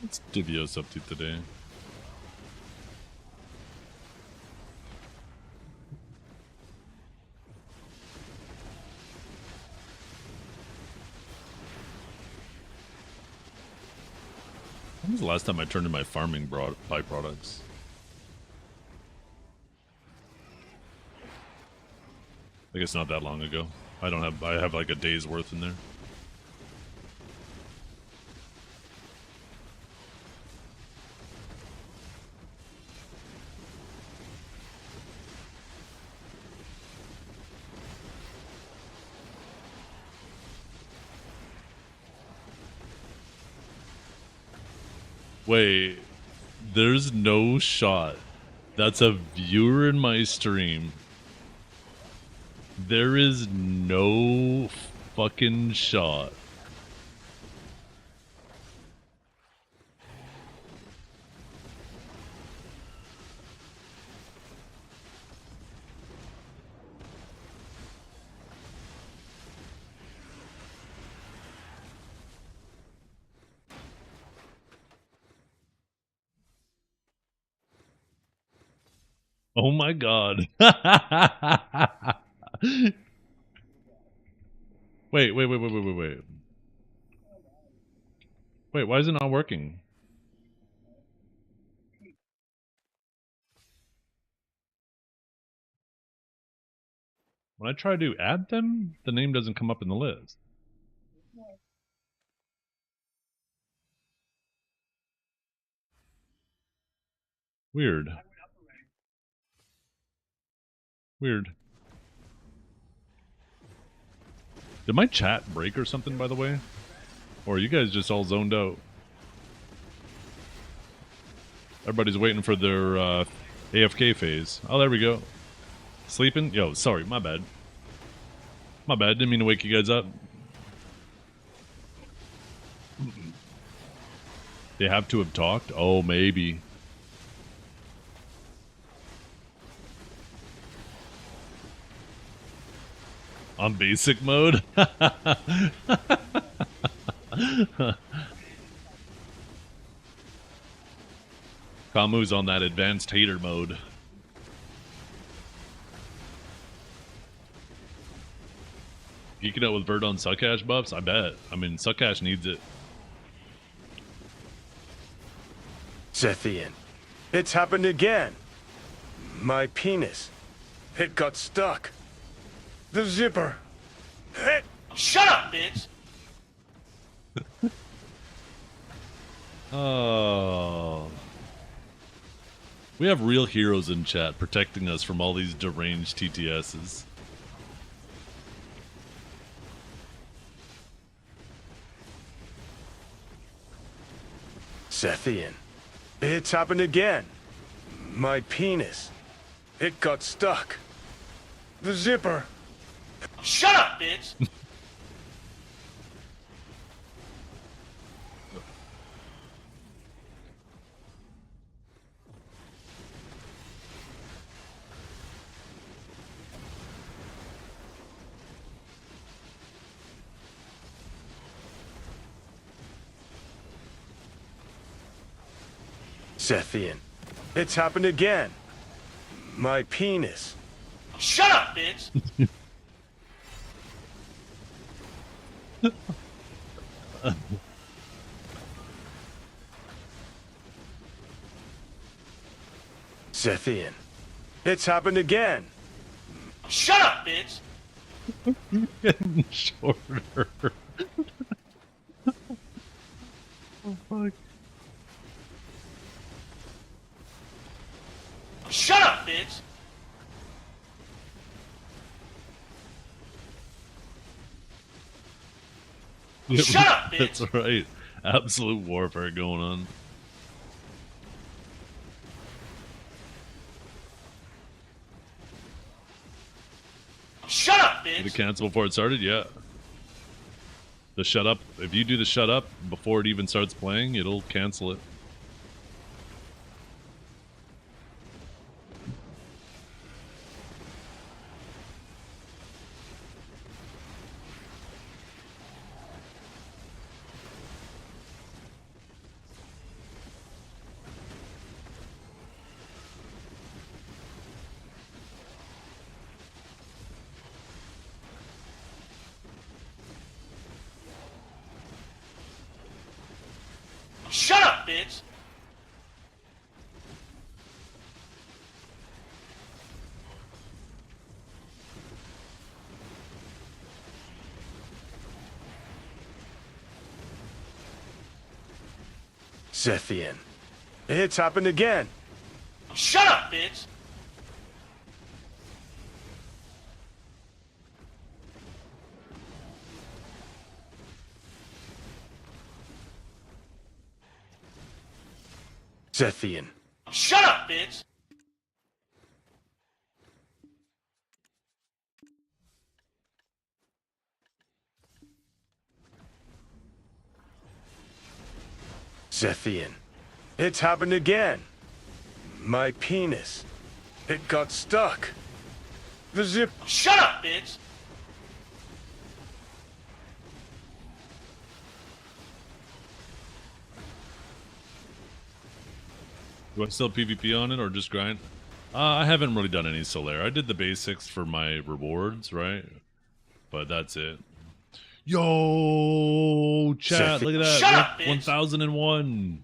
S1: What's Divios up to today? When was the last time I turned in my farming byproducts? I guess not that long ago. I have like a day's worth in there. Wait, there's no shot. That's a viewer in my stream. There is no fucking shot. Oh my god. Wait. Wait, why is it not working? When I try to add them, the name doesn't come up in the list. Weird. Weird. Did my chat break or something, by the way? Or are you guys just all zoned out? Everybody's waiting for their AFK phase. Oh, there we go. Sleeping? Yo, sorry, my bad. My bad, didn't mean to wake you guys up. They have to have talked? Oh, maybe. On basic mode? Kamu's on that advanced hater mode. Geeking out with Verdon Succash buffs? I bet. I mean, Succash needs it.
S11: Sethian, it's happened again. My penis. It got stuck. The zipper. It...
S14: Shut up, bitch!
S1: Oh. We have real heroes in chat protecting us from all these deranged TTSs.
S11: Sethian, it's happened again. My penis. It got stuck. The zipper.
S14: Shut up, bitch!
S11: Sethian, it's happened again. My penis.
S14: Shut up, bitch!
S11: Sethian, it's happened again.
S14: Shut up, bitch!
S1: Getting shorter. Oh fuck.
S14: Shut up, bitch! Shut up, bitch!
S1: That's right. Absolute warfare going on.
S14: Shut up, bitch!
S1: Did it cancel before it started? Yeah. The shut up. If you do the shut up before it even starts playing, it'll cancel it.
S14: Shut up, bitch!
S11: Sethian, it's happened again.
S14: Shut up, bitch!
S11: Zethian.
S10: Shut up, bitch!
S11: Zethian. It's happened again. My penis. It got stuck. The zip.
S10: Shut up, bitch!
S1: Do I still PvP on it or just grind? I haven't really done any Solaire. I did the basics for my rewards, right? But that's it. Yo, chat, look at that.
S10: Shut up, bitch!
S1: 1001.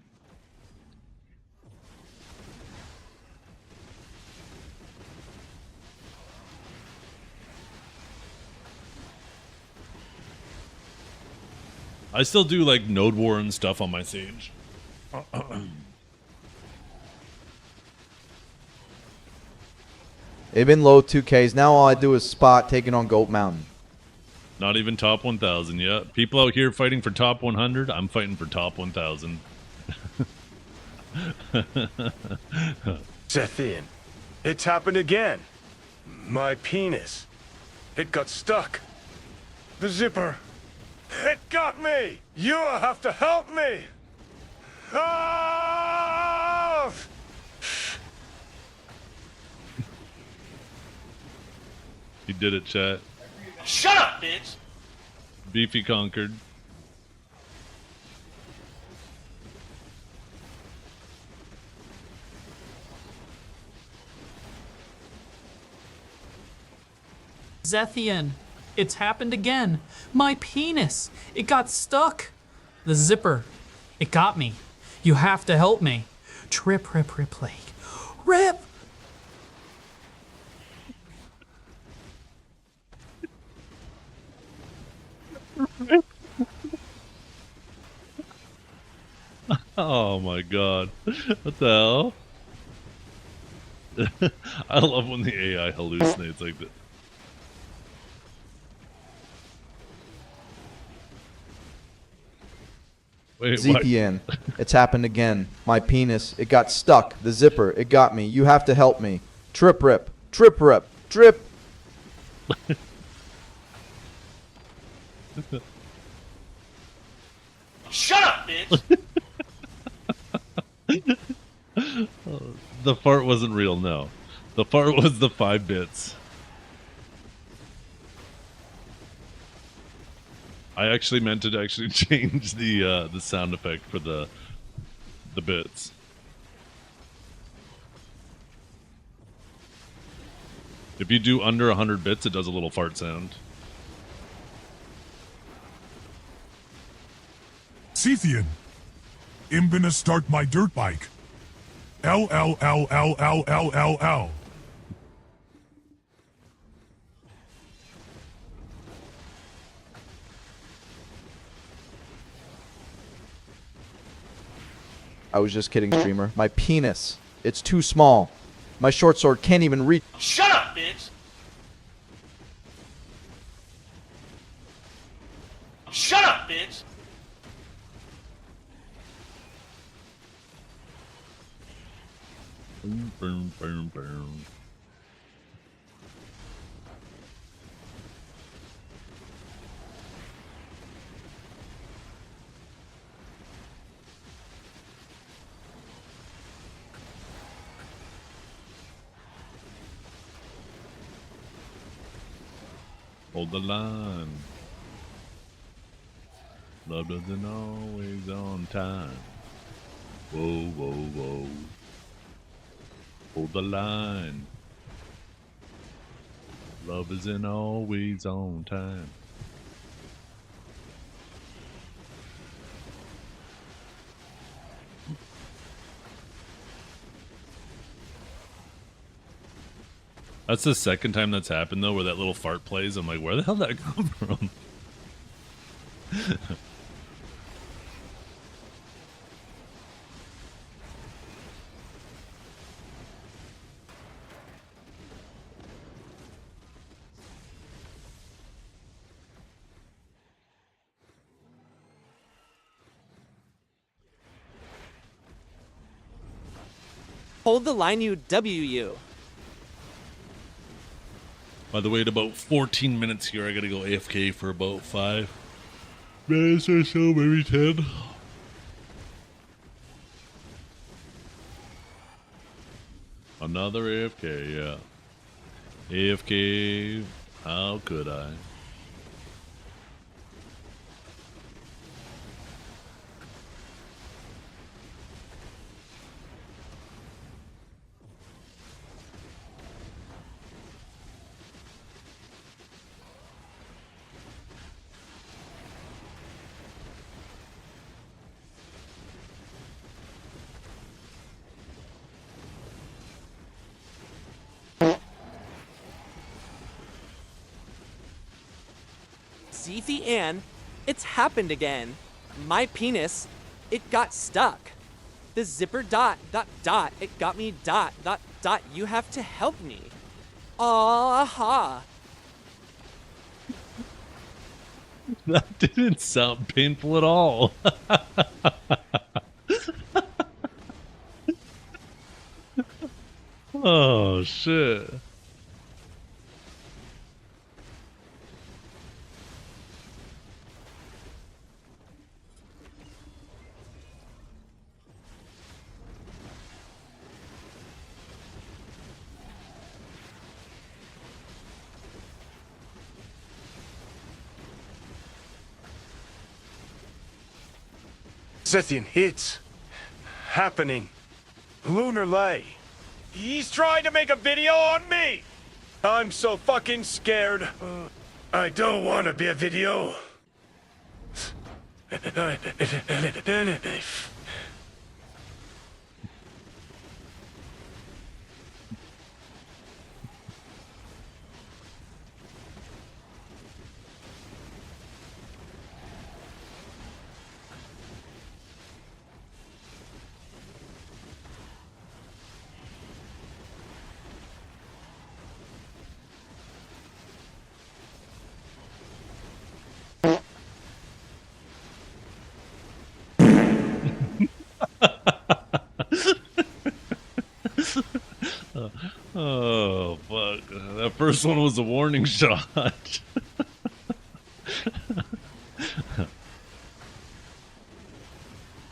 S1: I still do like Node War and stuff on my Sage.
S12: They've been low 2Ks. Now all I do is spot taking on Goat Mountain.
S1: Not even top 1,000 yet. People out here fighting for top 100. I'm fighting for top 1,000.
S11: Zethian. It's happened again. My penis. It got stuck. The zipper. It got me! You have to help me! Ah!
S1: He did it, chat.
S10: Shut up, bitch!
S1: Beefy conquered.
S15: Zethian. It's happened again. My penis. It got stuck. The zipper. It got me. You have to help me. Trip, rip, rip, leg. Rip!
S1: Oh my god. What the hell? I love when the AI hallucinates like that. Wait,
S12: ZPN. It's happened again. My penis. It got stuck. The zipper. It got me. You have to help me. Trip rip. Trip rip. Trip.
S10: Shut up, bitch!
S1: The fart wasn't real, no. The fart was the 5 bits. I actually meant to actually change the sound effect for the bits. If you do under 100 bits, it does a little fart sound.
S16: Zethian. I'm gonna start my dirt bike. L L L L L L L L.
S12: I was just kidding, streamer. My penis. It's too small. My short sword can't even reach.
S10: Shut up, bitch! Shut up, bitch!
S1: Boom, boom, boom, boom. Hold the line. Love doesn't always on time. Whoa, whoa, whoa. Hold the line. Love isn't always on time. That's the second time that's happened though, where that little fart plays. I'm like, where the hell did that come from?
S10: Hold the line, you WU.
S1: By the way, in about 14 minutes here, I gotta go AFK for about 5 minutes or so, maybe 10. Another AFK, yeah. AFK, how could I?
S10: Zeethy Ann, it's happened again. My penis, it got stuck. The zipper dot, it got me dot, you have to help me. Aha.
S1: That didn't sound painful at all. Oh, shit.
S11: Sethian hits. Happening. Lunar Lay. He's trying to make a video on me! I'm so fucking scared. I don't want to be a video.
S1: Oh, fuck. That first one was a warning shot.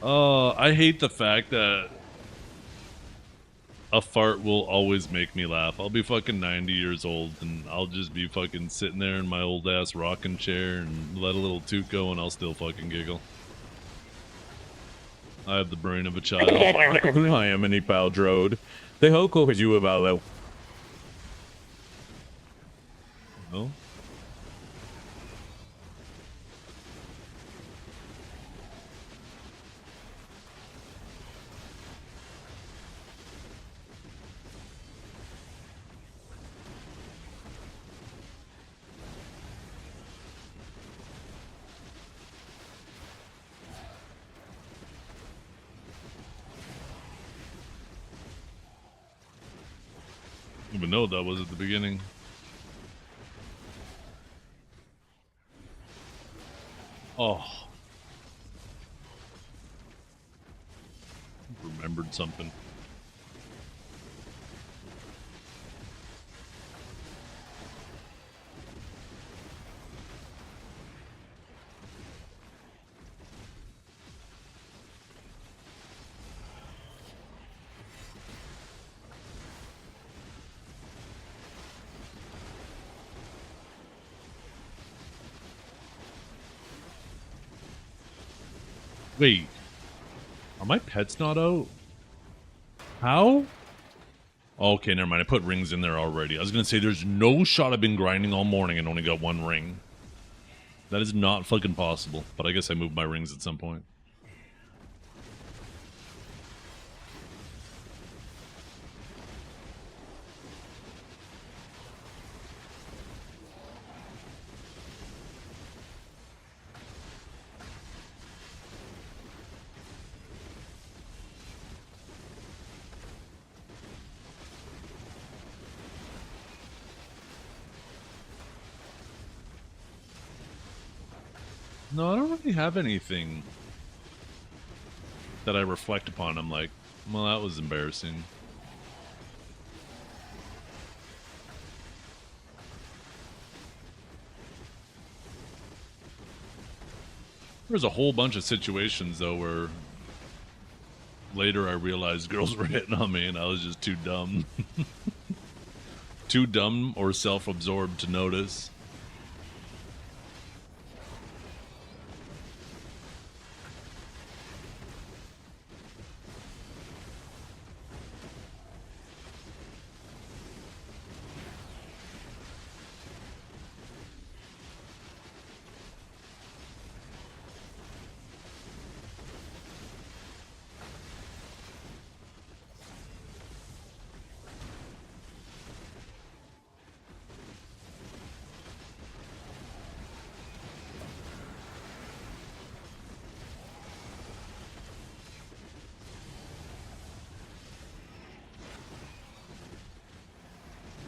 S1: Oh, I hate the fact that a fart will always make me laugh. I'll be fucking 90 years old and I'll just be fucking sitting there in my old ass rocking chair and let a little toot go and I'll still fucking giggle. I have the brain of a child.
S9: I am an Ipaldrode. The Hoko is you about though.
S1: No? I don't even know what that was at the beginning. Oh. Remembered something. Wait, are my pets not out? How? Okay, never mind. I put rings in there already. I was gonna say there's no shot I've been grinding all morning and only got one ring. That is not fucking possible. But I guess I moved my rings at some point. No, I don't really have anything that I reflect upon. I'm like, well, that was embarrassing. was a whole bunch of situations though where later I realized girls were hitting on me and I was just too dumb. Too dumb or self-absorbed to notice.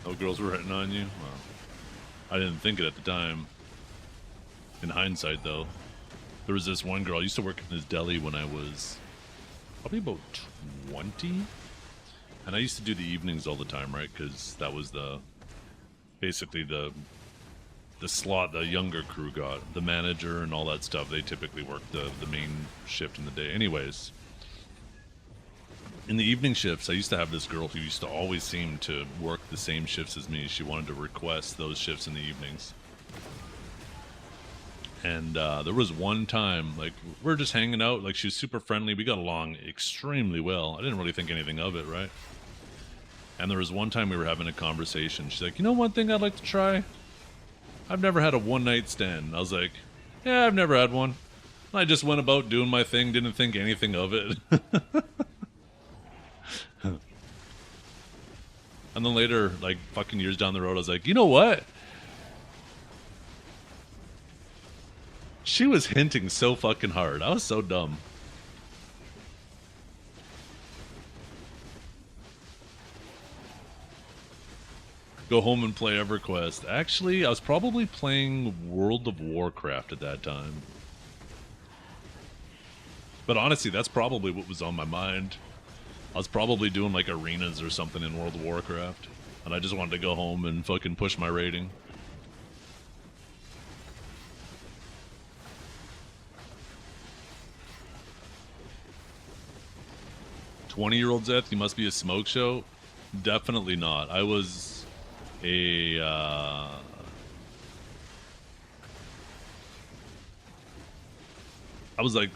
S1: Oh, girls were hitting on you? Well, I didn't think it at the time. In hindsight, though. There was this one girl, I used to work in this deli when I was probably about 20. And I used to do the evenings all the time, right? Because that was basically the slot the younger crew got. The manager and all that stuff, they typically worked the main shift in the day. Anyways, in the evening shifts, I used to have this girl who used to always seem to work the same shifts as me. She wanted to request those shifts in the evenings. And there was one time, like, we're just hanging out. Like, she was super friendly. We got along extremely well. I didn't really think anything of it, right? And there was one time we were having a conversation. She's like, you know one thing I'd like to try? I've never had a one-night stand. I was like, yeah, I've never had one. And I just went about doing my thing, didn't think anything of it. And then later, like, fucking years down the road, I was like, you know what? She was hinting so fucking hard. I was so dumb. Go home and play EverQuest. Actually, I was probably playing World of Warcraft at that time. But honestly, that's probably what was on my mind. I was probably doing like arenas or something in World of Warcraft. And I just wanted to go home and fucking push my rating. "20-year-old Zeth, you must be a smoke show." Definitely not. I was a I was like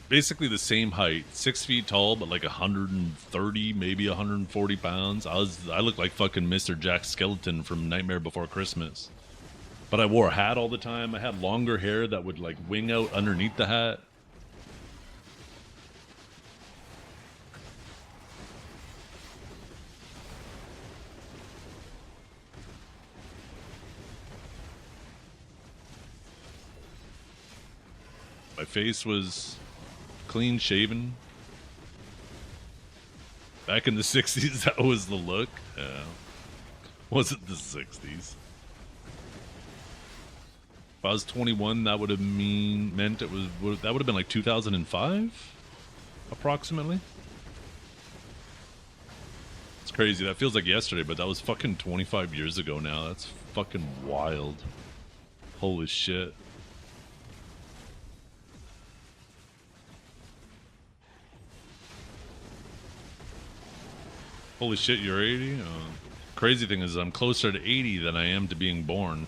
S1: basically the same height, 6 feet tall, but like 130, maybe 140 pounds. I looked like fucking Mr. Jack Skeleton from Nightmare Before Christmas. But I wore a hat all the time. I had longer hair that would like wing out underneath the hat. My face was clean shaven. Back in the 60s, that was the look. Yeah. Wasn't the 60s. If I was 21, that would have meant it was, that would have been like 2005, approximately. It's crazy. That feels like yesterday, but that was fucking 25 years ago now. That's fucking wild. Holy shit. Holy shit, you're 80? Crazy thing is I'm closer to 80 than I am to being born.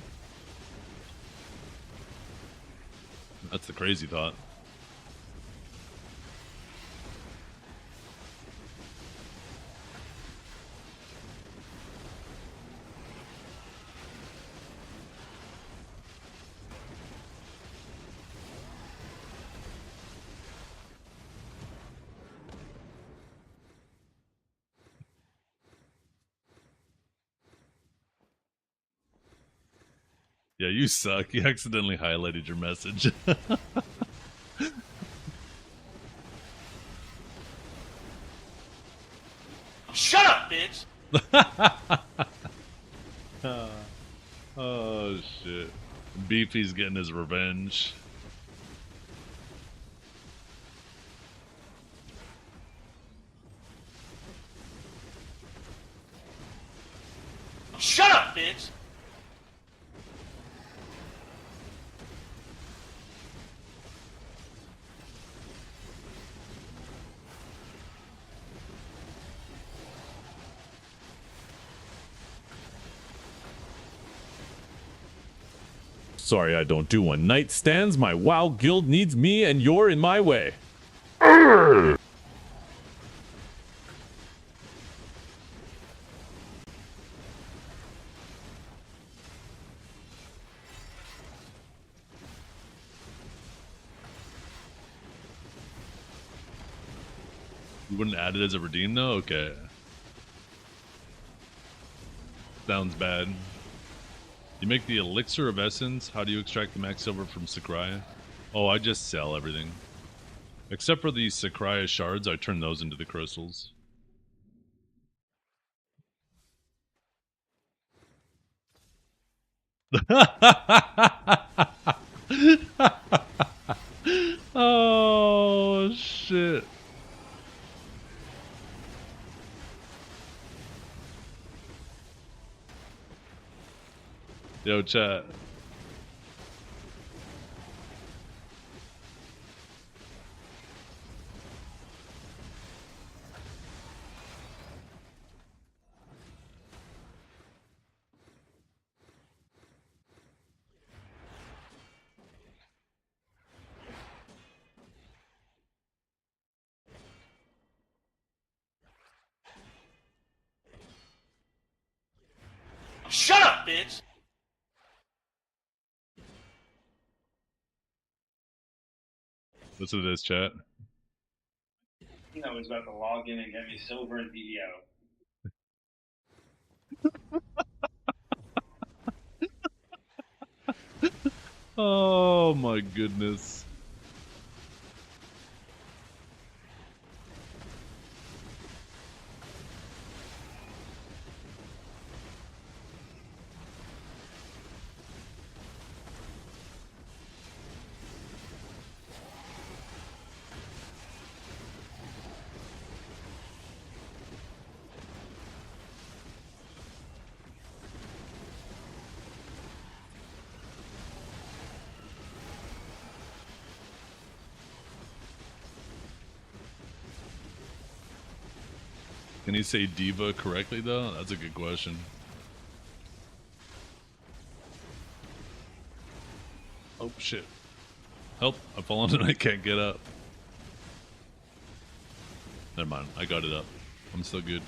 S1: That's the crazy thought. Yeah, you suck. You accidentally highlighted your message.
S11: Shut up, bitch!
S1: Oh, shit. Beefy's getting his revenge.
S11: Shut up, bitch!
S9: Sorry I don't do one night stands. My WoW guild needs me and you're in my way.
S1: You wouldn't add it as a redeem though? Okay. Sounds bad. You make the elixir of essence. How do you extract the max silver from Sakraya? Oh, I just sell everything. Except for the Sakraya shards, I turn those into the crystals. Oh, shit. Yo, chat.
S11: Shut up, bitch!
S1: Listen to this, chat.
S17: I was about to log in and get me silver and BDO.
S1: Oh my goodness. Can he say diva correctly though? That's a good question. Oh shit. Help, I've fallen and I can't get up. Never mind, I got it up. I'm still good.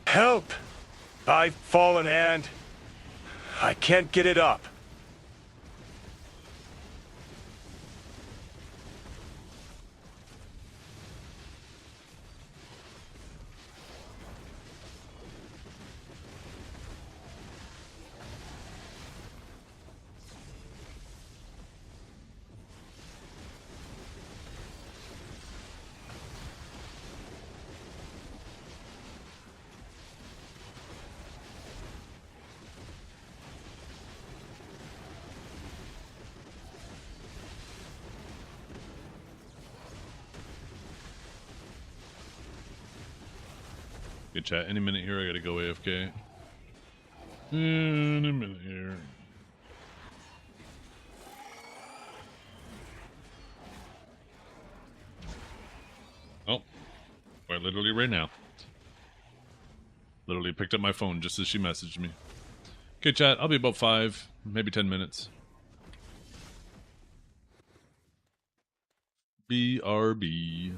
S11: Help! I've fallen and I can't get it up.
S1: Good chat. Any minute here, I gotta go AFK. Any minute here. Oh, quite literally right now. Literally picked up my phone just as she messaged me. Okay, chat. I'll be about 5, maybe 10 minutes. BRB.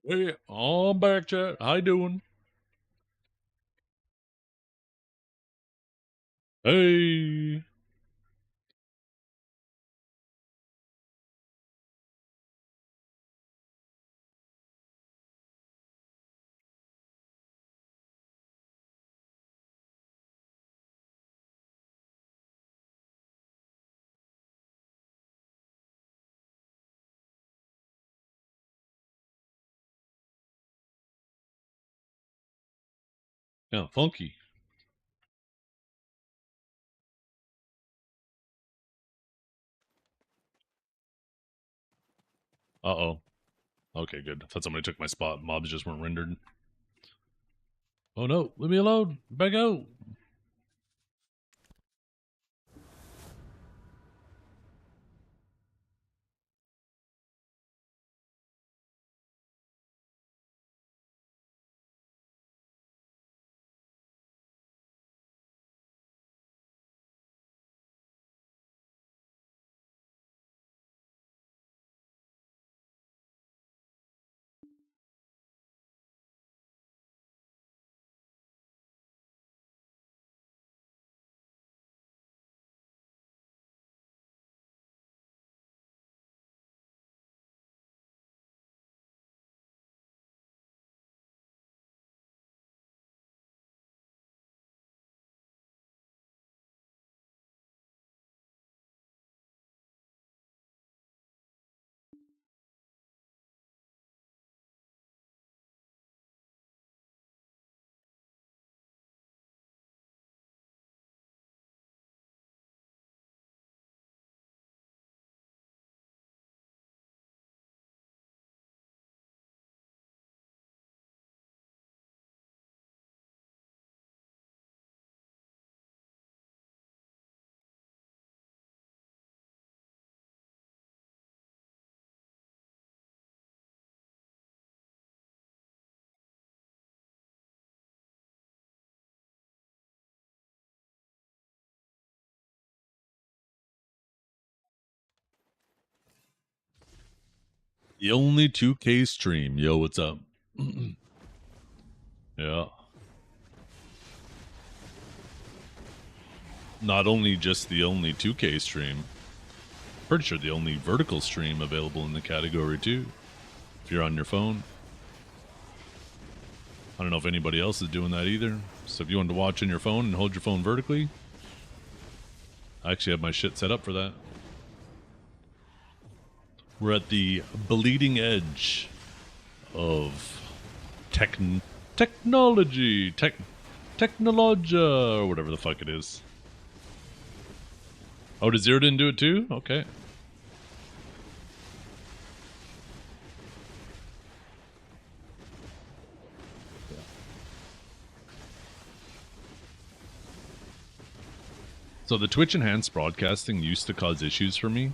S1: Hey, I'm back, chat. How you doing? Hey. Yeah, funky. Uh-oh. Okay, good. I thought somebody took my spot. Mobs just weren't rendered. Oh no, leave me alone. Back out. The only 2K stream. Yo, what's up? Yeah. Not only just the only 2K stream. Pretty sure the only vertical stream available in the category too. If you're on your phone. I don't know if anybody else is doing that either. So if you want to watch on your phone and hold your phone vertically, I actually have my shit set up for that. We're at the bleeding edge of technology, technologia, or whatever the fuck it is. Oh, did Zero didn't do it too? Okay. So the Twitch enhanced broadcasting used to cause issues for me.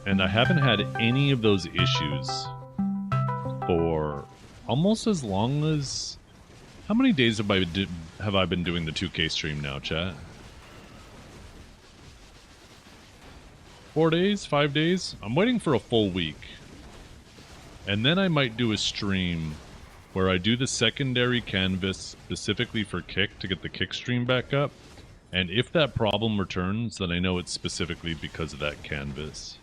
S1: And I haven't had any of those issues for almost as long as... How many days have I been doing the 2K stream now, chat? 4 days? 5 days? I'm waiting for a full week. And then I might do a stream where I do the secondary canvas specifically for Kick to get the Kick stream back up. And if that problem returns, then I know it's specifically because of that canvas.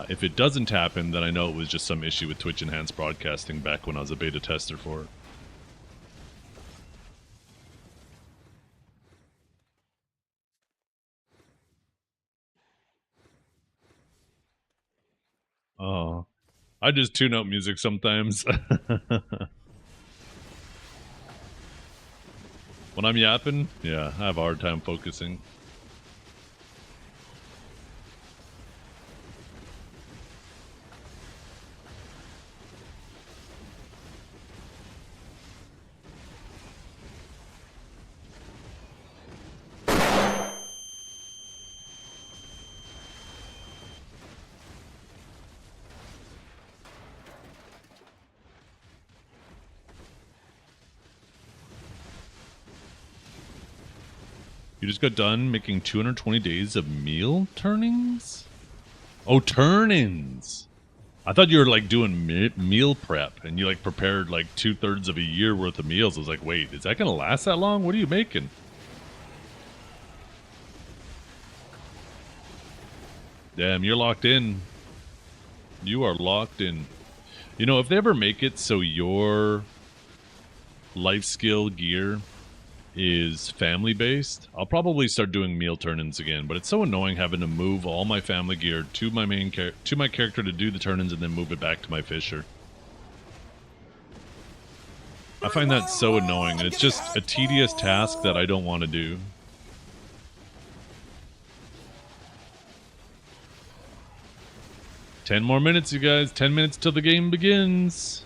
S1: If it doesn't happen, then I know it was just some issue with Twitch Enhanced Broadcasting back when I was a beta tester for it. Oh, I just tune out music sometimes. When I'm yapping, yeah, I have a hard time focusing. You You just got done making 220 days of meal turnings? Oh, turn-ins. I thought you were like doing meal prep and you like prepared like 2/3 of a year worth of meals. I was like, wait, is that going to last that long? What are you making? Damn, you're locked in. You are locked in. You know, if they ever make it so your life skill gear is family based, I'll probably start doing meal turn-ins again. But it's so annoying having to move all my family gear to my to my character to do the turn-ins and then move it back to my fisher. I find that so annoying, and it's just a tedious task that I don't want to do. Ten more minutes, you guys. 10 minutes till the game begins.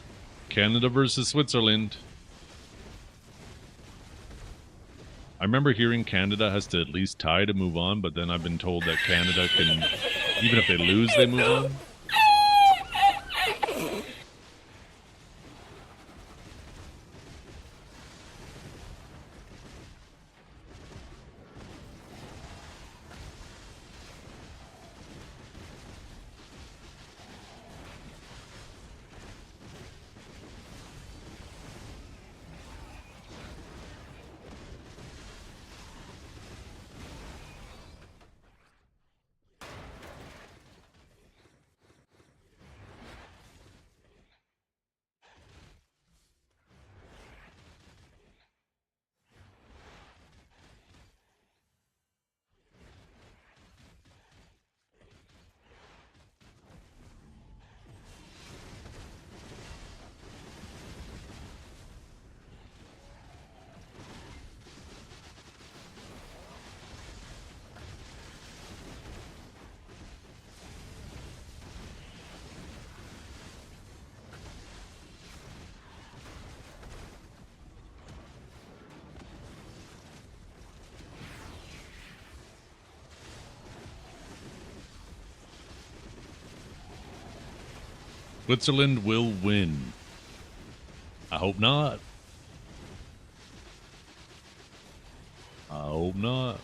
S1: Canada versus Switzerland. I remember hearing Canada has to at least tie to move on, but then I've been told that Canada can, even if they lose, they move on. Switzerland will win. I hope not. I hope not.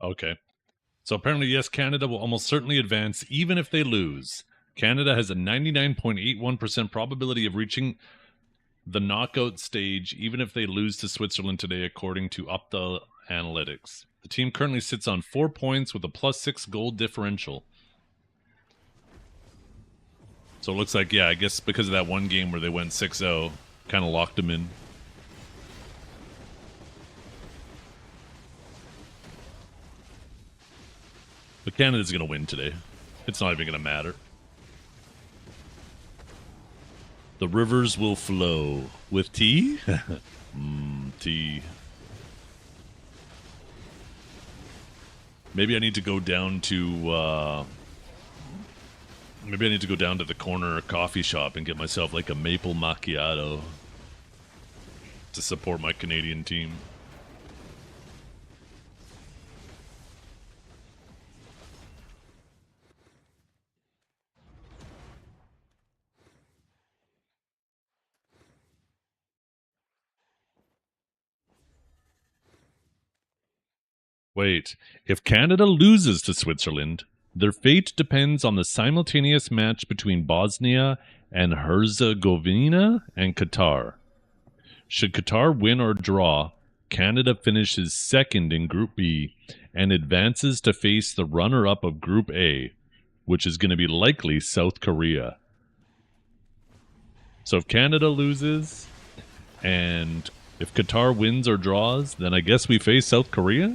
S1: Okay. So apparently, yes, Canada will almost certainly advance even if they lose. Canada has a 99.81% probability of reaching the knockout stage even if they lose to Switzerland today, according to Opta Analytics. The team currently sits on 4 points with a +6 goal differential. So it looks like, yeah, I guess because of that one game where they went 6-0, kind of locked them in. But Canada's going to win today. It's not even going to matter. The rivers will flow. With tea? Tea. Maybe I need to go down to... maybe I need to go down to the corner coffee shop and get myself like a maple macchiato to support my Canadian team. Wait, if Canada loses to Switzerland, their fate depends on the simultaneous match between Bosnia and Herzegovina and Qatar. Should Qatar win or draw, Canada finishes second in Group B and advances to face the runner-up of Group A, which is going to be likely South Korea. So if Canada loses and if Qatar wins or draws, then I guess we face South Korea?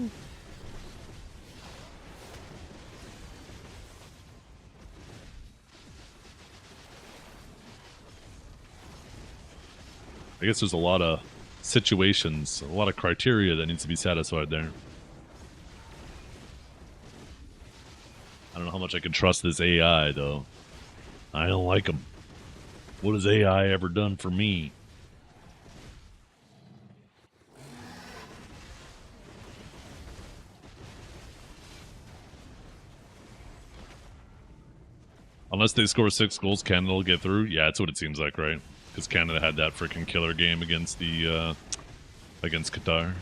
S1: I guess there's a lot of situations, a lot of criteria that needs to be satisfied there. I don't know how much I can trust this AI, though. I don't like him. What has AI ever done for me? Unless they score 6 goals, Canada will get through. Yeah, that's what it seems like, right? Because Canada had that freaking killer game against the against Qatar.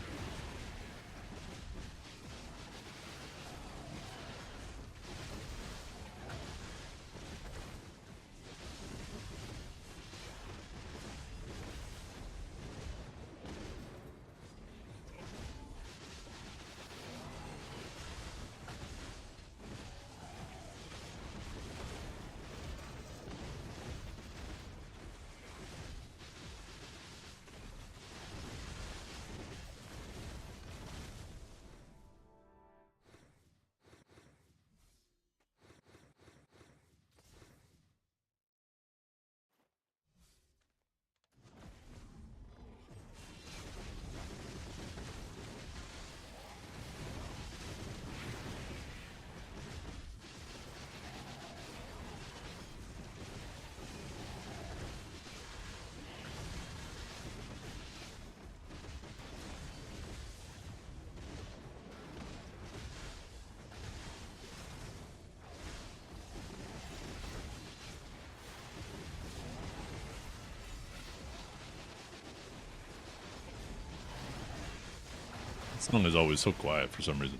S1: This song is always so quiet for some reason.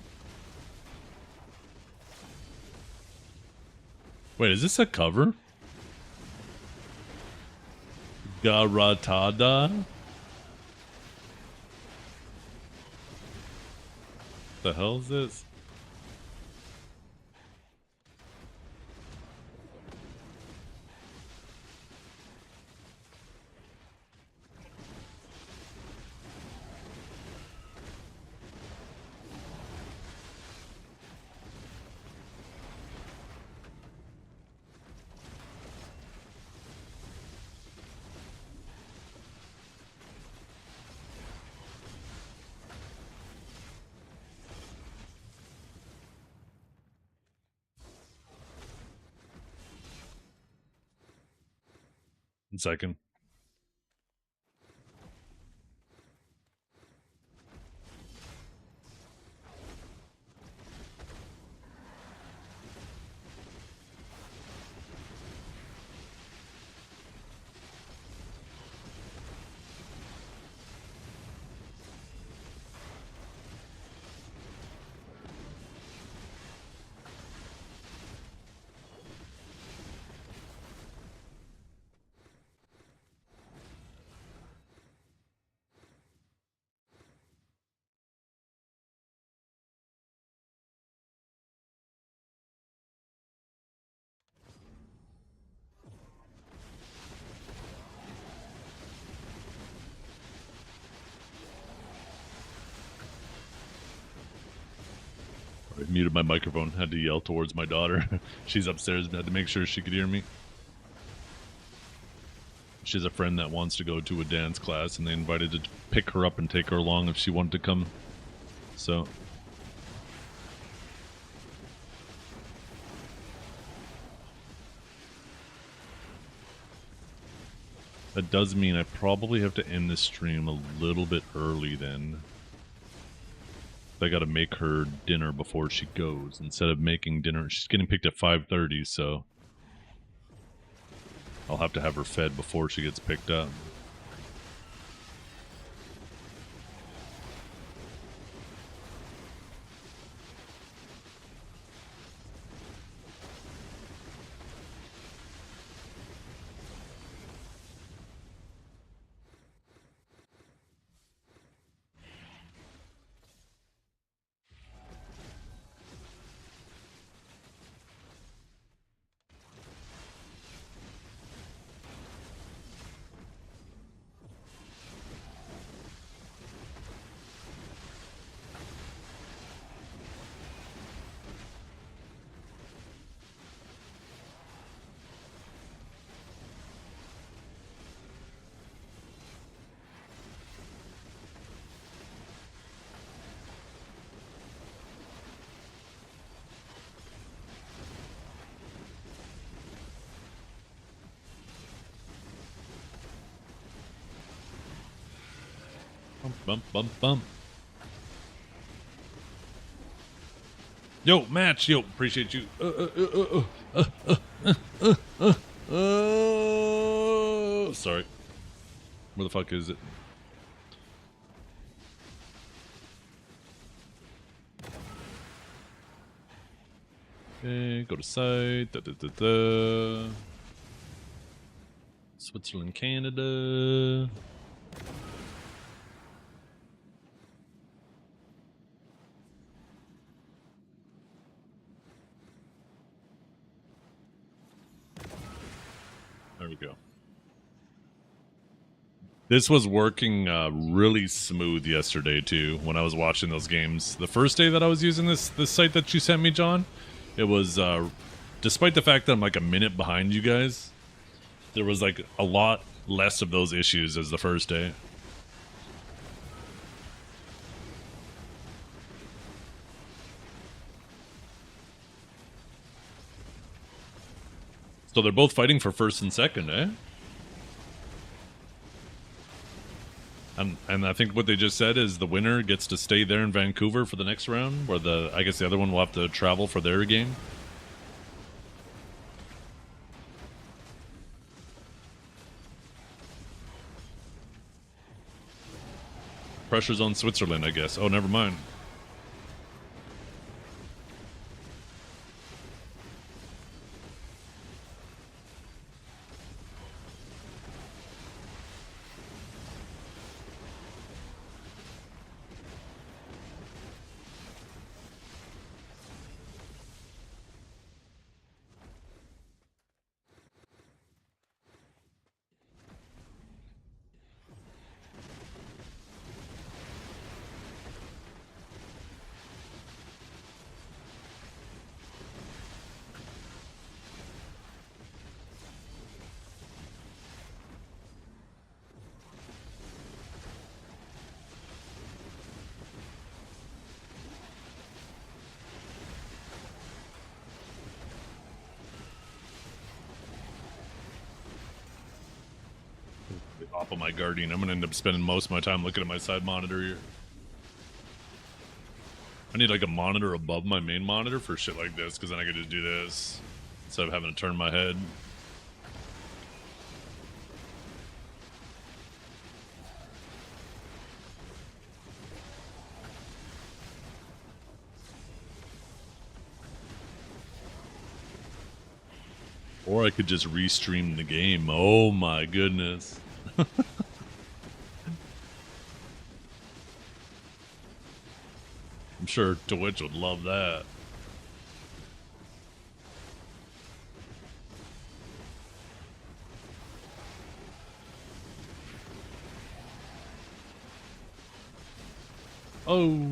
S1: Wait, is this a cover? Garatada? The hell is this? One second. I muted my microphone, had to yell towards my daughter. She's upstairs, had to make sure she could hear me. She has a friend that wants to go to a dance class, and they invited to pick her up and take her along if she wanted to come. So that does mean I probably have to end this stream a little bit early then. I gotta make her dinner before she goes. Instead of making dinner, she's getting picked at 5:30, so I'll have to have her fed before she gets picked up. Bump, bump, bump. Yo, match. Yo, appreciate you. Sorry. Where the fuck is it? Okay, go to site. Da, da, da, da. Switzerland, Canada. There we go. This was working really smooth yesterday too. When I was watching those games, the first day that I was using this site that you sent me, John, it was despite the fact that I'm like a minute behind you guys, there was like a lot less of those issues as the first day. So they're both fighting for first and second, eh? And I think what they just said is the winner gets to stay there in Vancouver for the next round, where I guess the other one will have to travel for their game. Pressure's on Switzerland, I guess. Oh, never mind. Top of my Guardian. I'm gonna end up spending most of my time looking at my side monitor here. I need like a monitor above my main monitor for shit like this, because then I could just do this instead of having to turn my head. Or I could just restream the game. Oh my goodness. I'm sure Twitch would love that. Oh.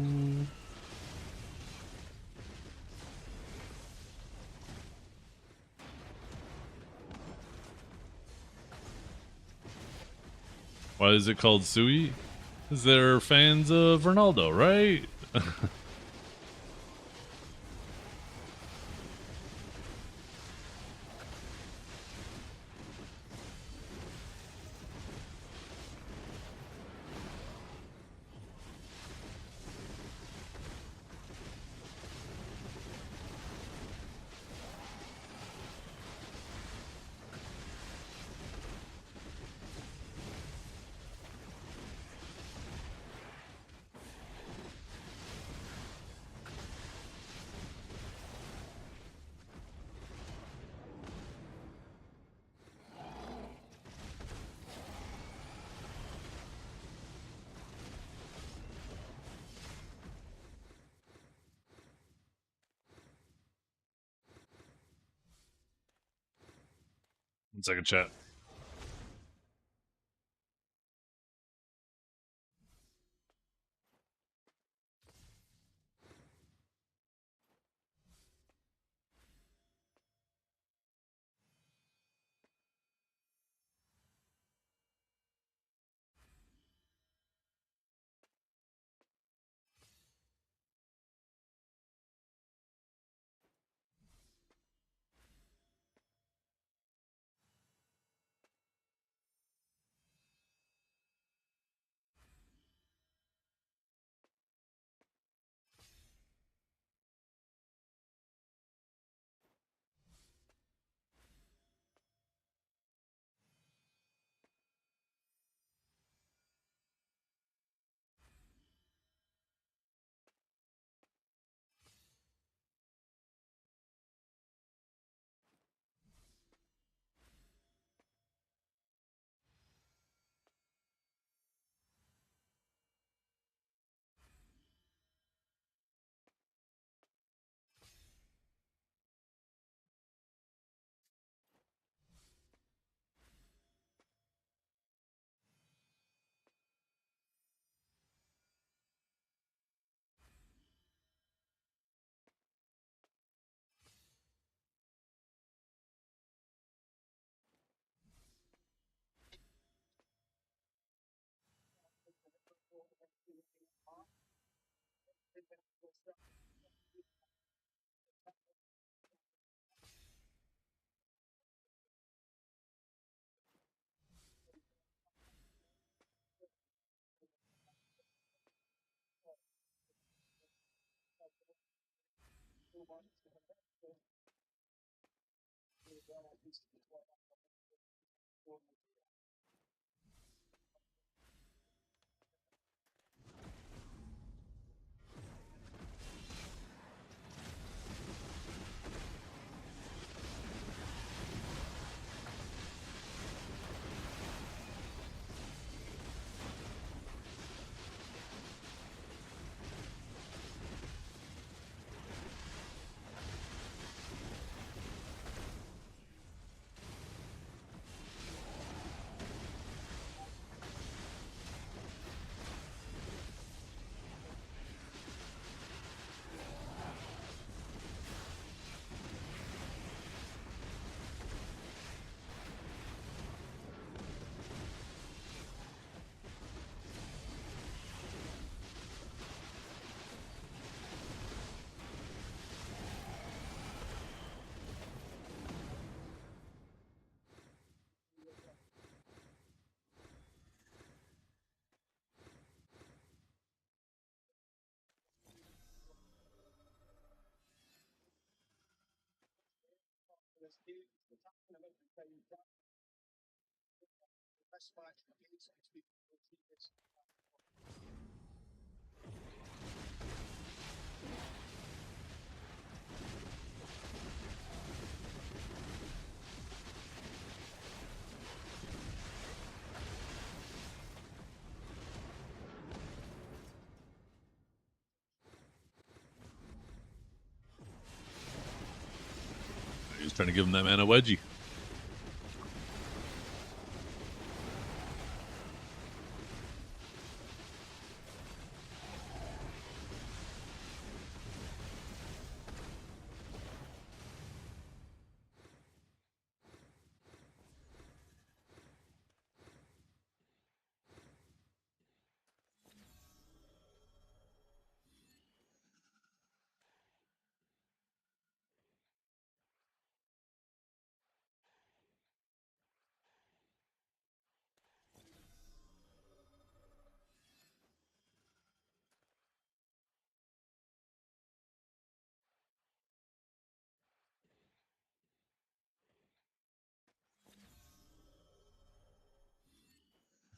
S1: Why is it called Sui? Because they're fans of Ronaldo, right? One second, chat. He's trying to give him that mana wedgie.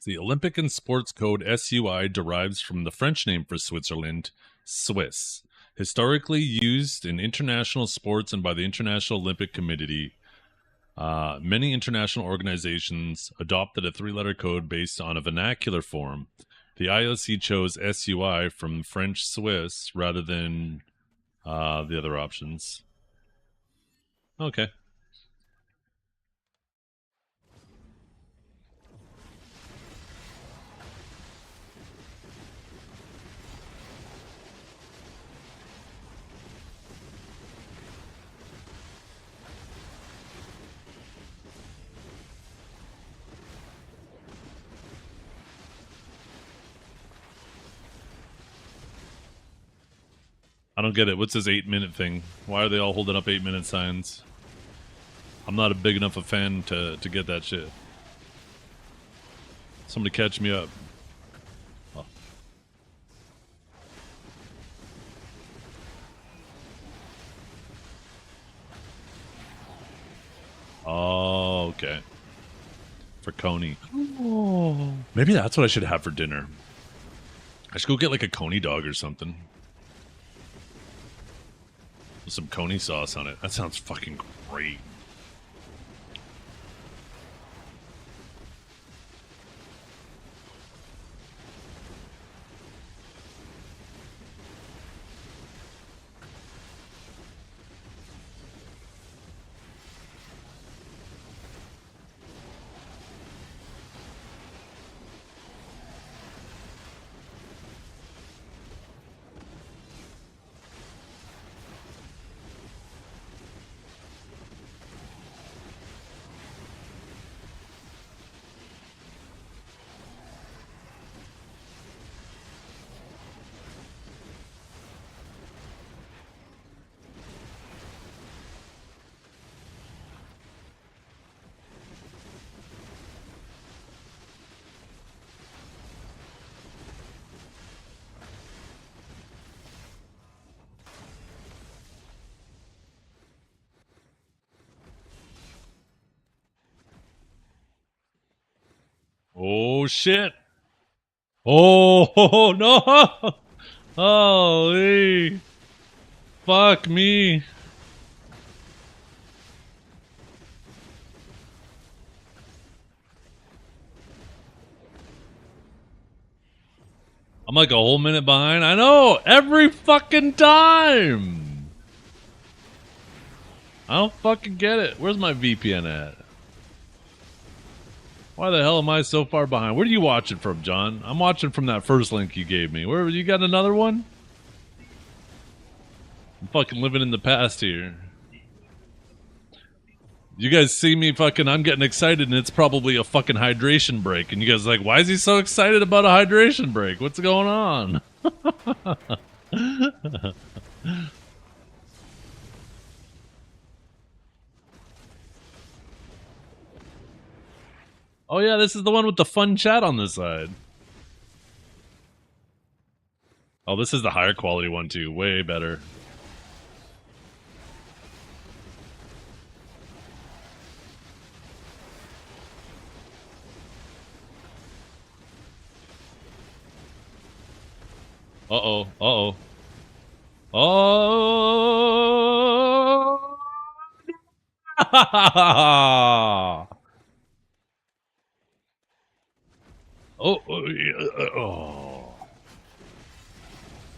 S1: The Olympic and Sports Code SUI derives from the French name for Switzerland, Swiss. Historically used in international sports and by the International Olympic Committee, many international organizations adopted a three-letter code based on a vernacular form. The IOC chose SUI from French Swiss rather than the other options. Okay. I don't get it. What's this 8-minute thing? Why are they all holding up 8-minute signs? I'm not a big enough a fan to get that shit. Somebody catch me up. Oh. Oh, okay. For Coney. Oh. Maybe that's what I should have for dinner. I should go get like a Coney dog or something. With some Coney sauce on it. That sounds fucking great. Oh shit! Oh no! Holy! Fuck me! I'm like a whole minute behind. I know! Every fucking time! I don't fucking get it. Where's my VPN at? Why the hell am I so far behind? Where are you watching from, John? I'm watching from that first link you gave me. Where you got another one? I'm fucking living in the past here. You guys see me fucking, I'm getting excited and it's probably a fucking hydration break. And you guys are like, why is he so excited about a hydration break? What's going on? Oh yeah, this is the one with the fun chat on this side. Oh, this is the higher quality one too. Way better. Uh-oh. Uh-oh. Oh! Oh.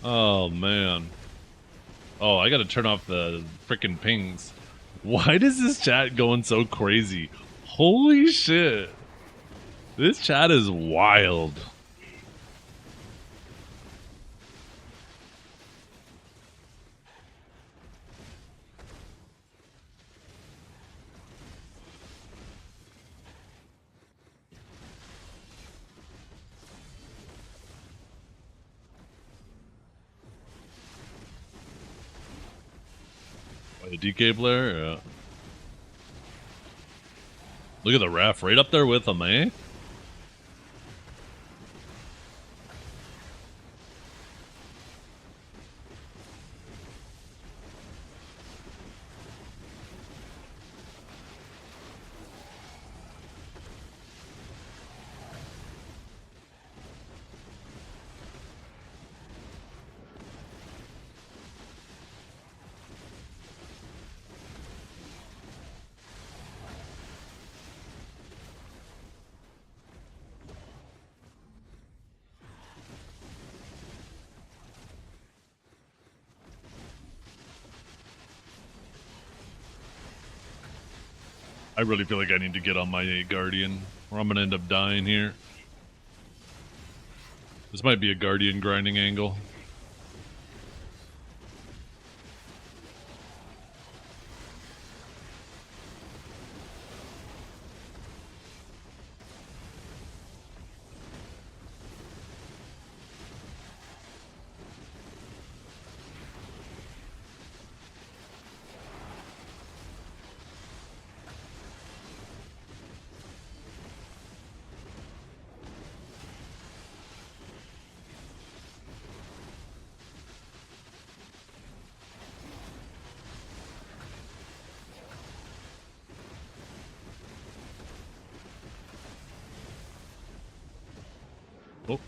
S1: Oh, man. Oh, I gotta turn off the frickin' pings. Why does this chat going so crazy? Holy shit. This chat is wild. A DK player? Yeah. Look at the ref right up there with him, eh? I really feel like I need to get on my Guardian, or I'm gonna end up dying here. This might be a Guardian grinding angle.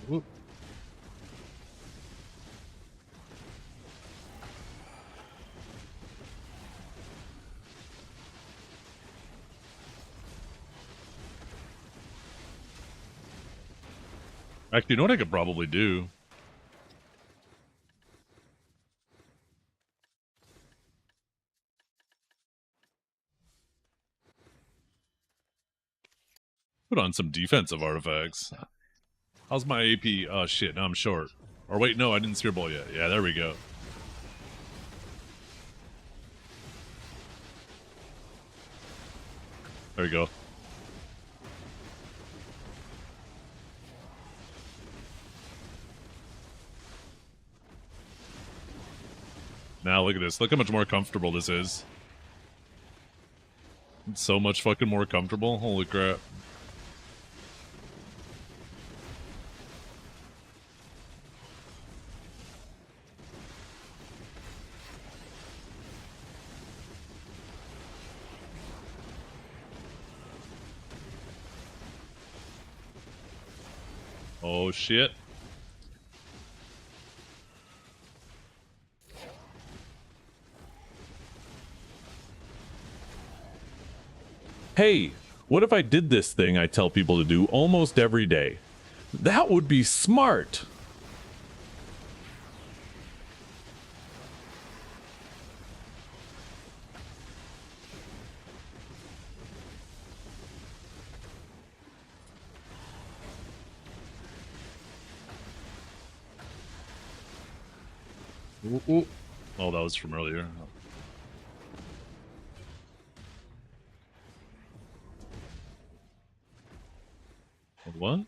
S1: Oh. Actually, you know what I could probably do? Put on some defensive artifacts. How's my AP? Oh shit, now I'm short. Or wait, no, I didn't spear ball yet. Yeah, there we go. There we go. Now look at this. Look how much more comfortable this is. It's so much fucking more comfortable. Holy crap. Oh shit.
S9: Hey, what if I did this thing I tell people to do almost every day? That would be smart.
S1: Ooh, ooh. Oh, that was from earlier. What?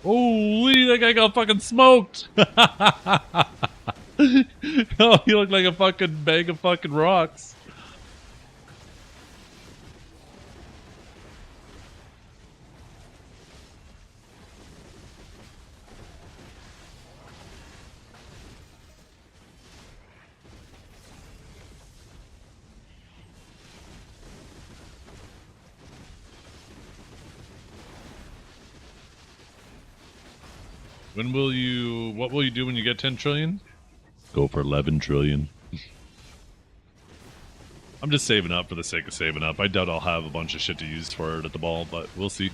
S1: Holy, that guy got fucking smoked. Oh, he looked like a fucking bag of fucking rocks. What will you do when you get 10 trillion? Go for 11 trillion. I'm just saving up for the sake of saving up. I doubt I'll have a bunch of shit to use for it at the ball, but we'll see.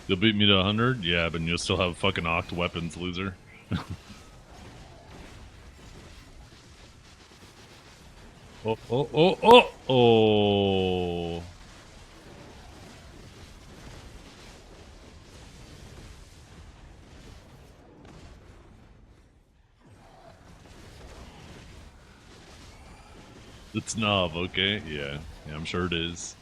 S1: You'll beat me to 100? Yeah, but you'll still have fucking Oct weapons, loser. Oh, oh, oh, oh, oh. It's Nav, okay? Yeah, I'm sure it is.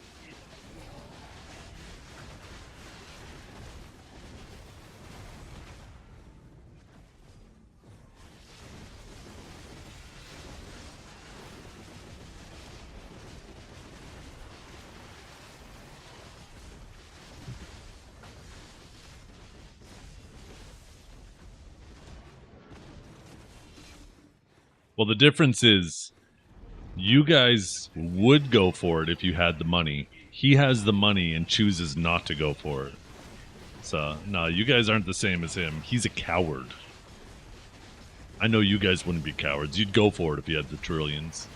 S1: Well, the difference is you guys would go for it if you had the money. He has the money and chooses not to go for it. So, no, you guys aren't the same as him. He's a coward. I know you guys wouldn't be cowards. You'd go for it if you had the trillions.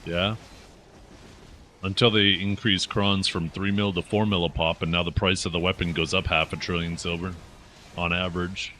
S1: Yeah. Until they increase crons from 3 mil to 4 mil a pop, and now the price of the weapon goes up half a trillion silver on average.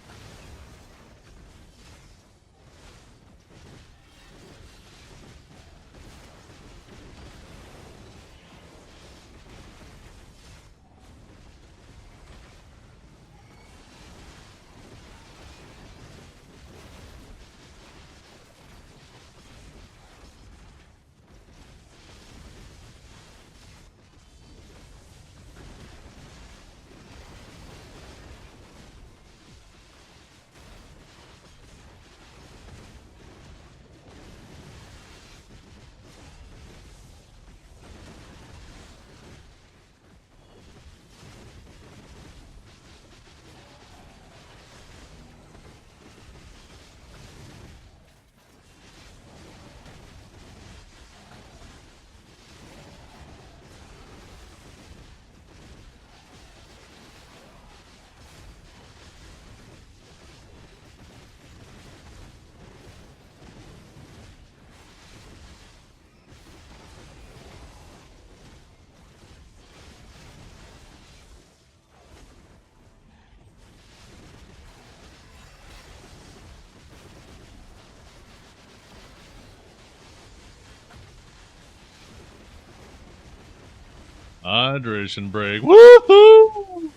S1: Hydration break. Woohoo!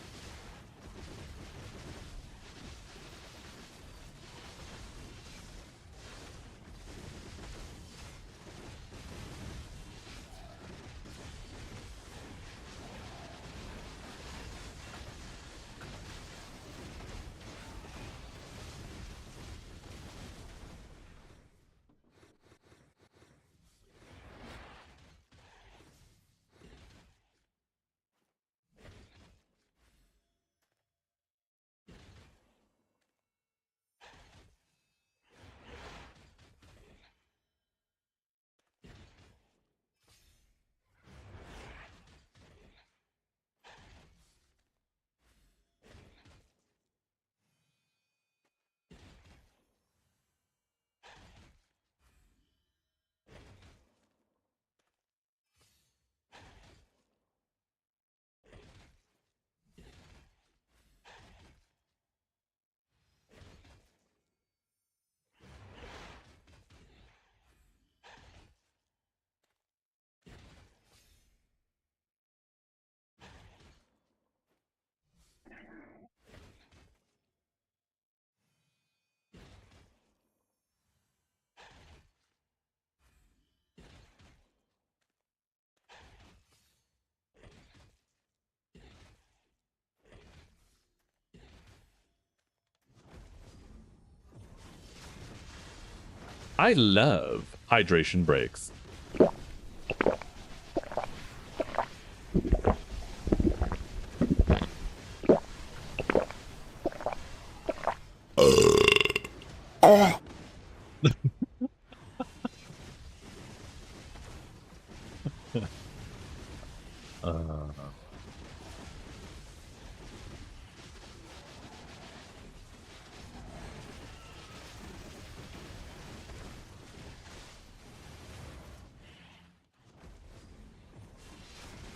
S1: I love hydration breaks.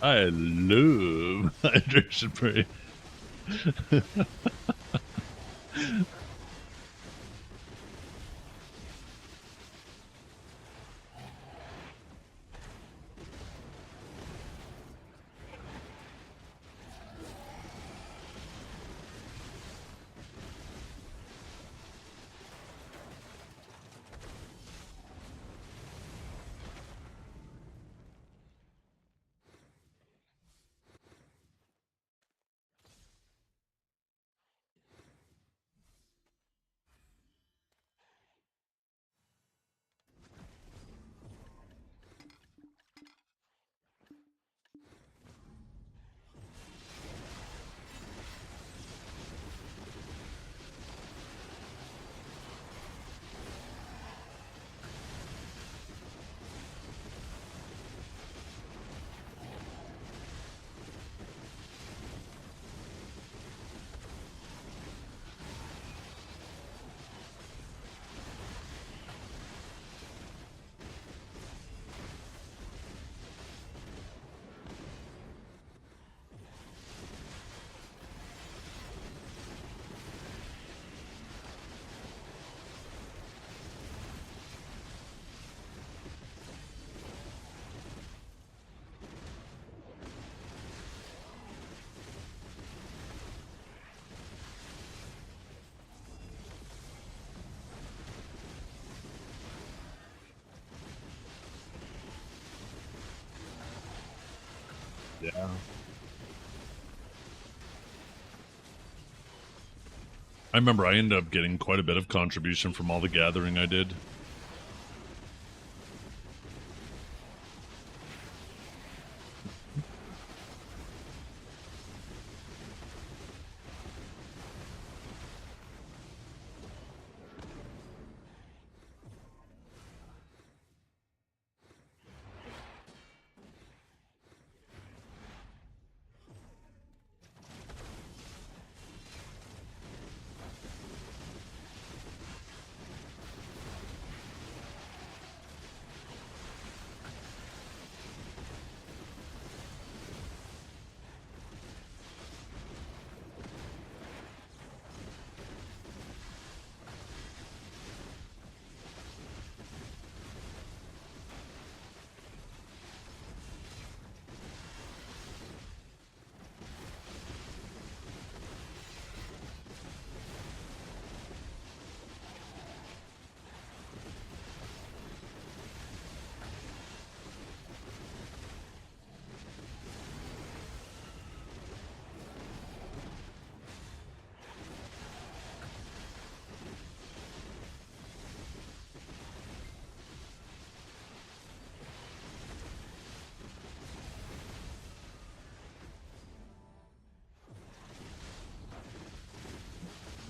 S1: I love hydration break. Yeah. I remember I ended up getting quite a bit of contribution from all the gathering I did.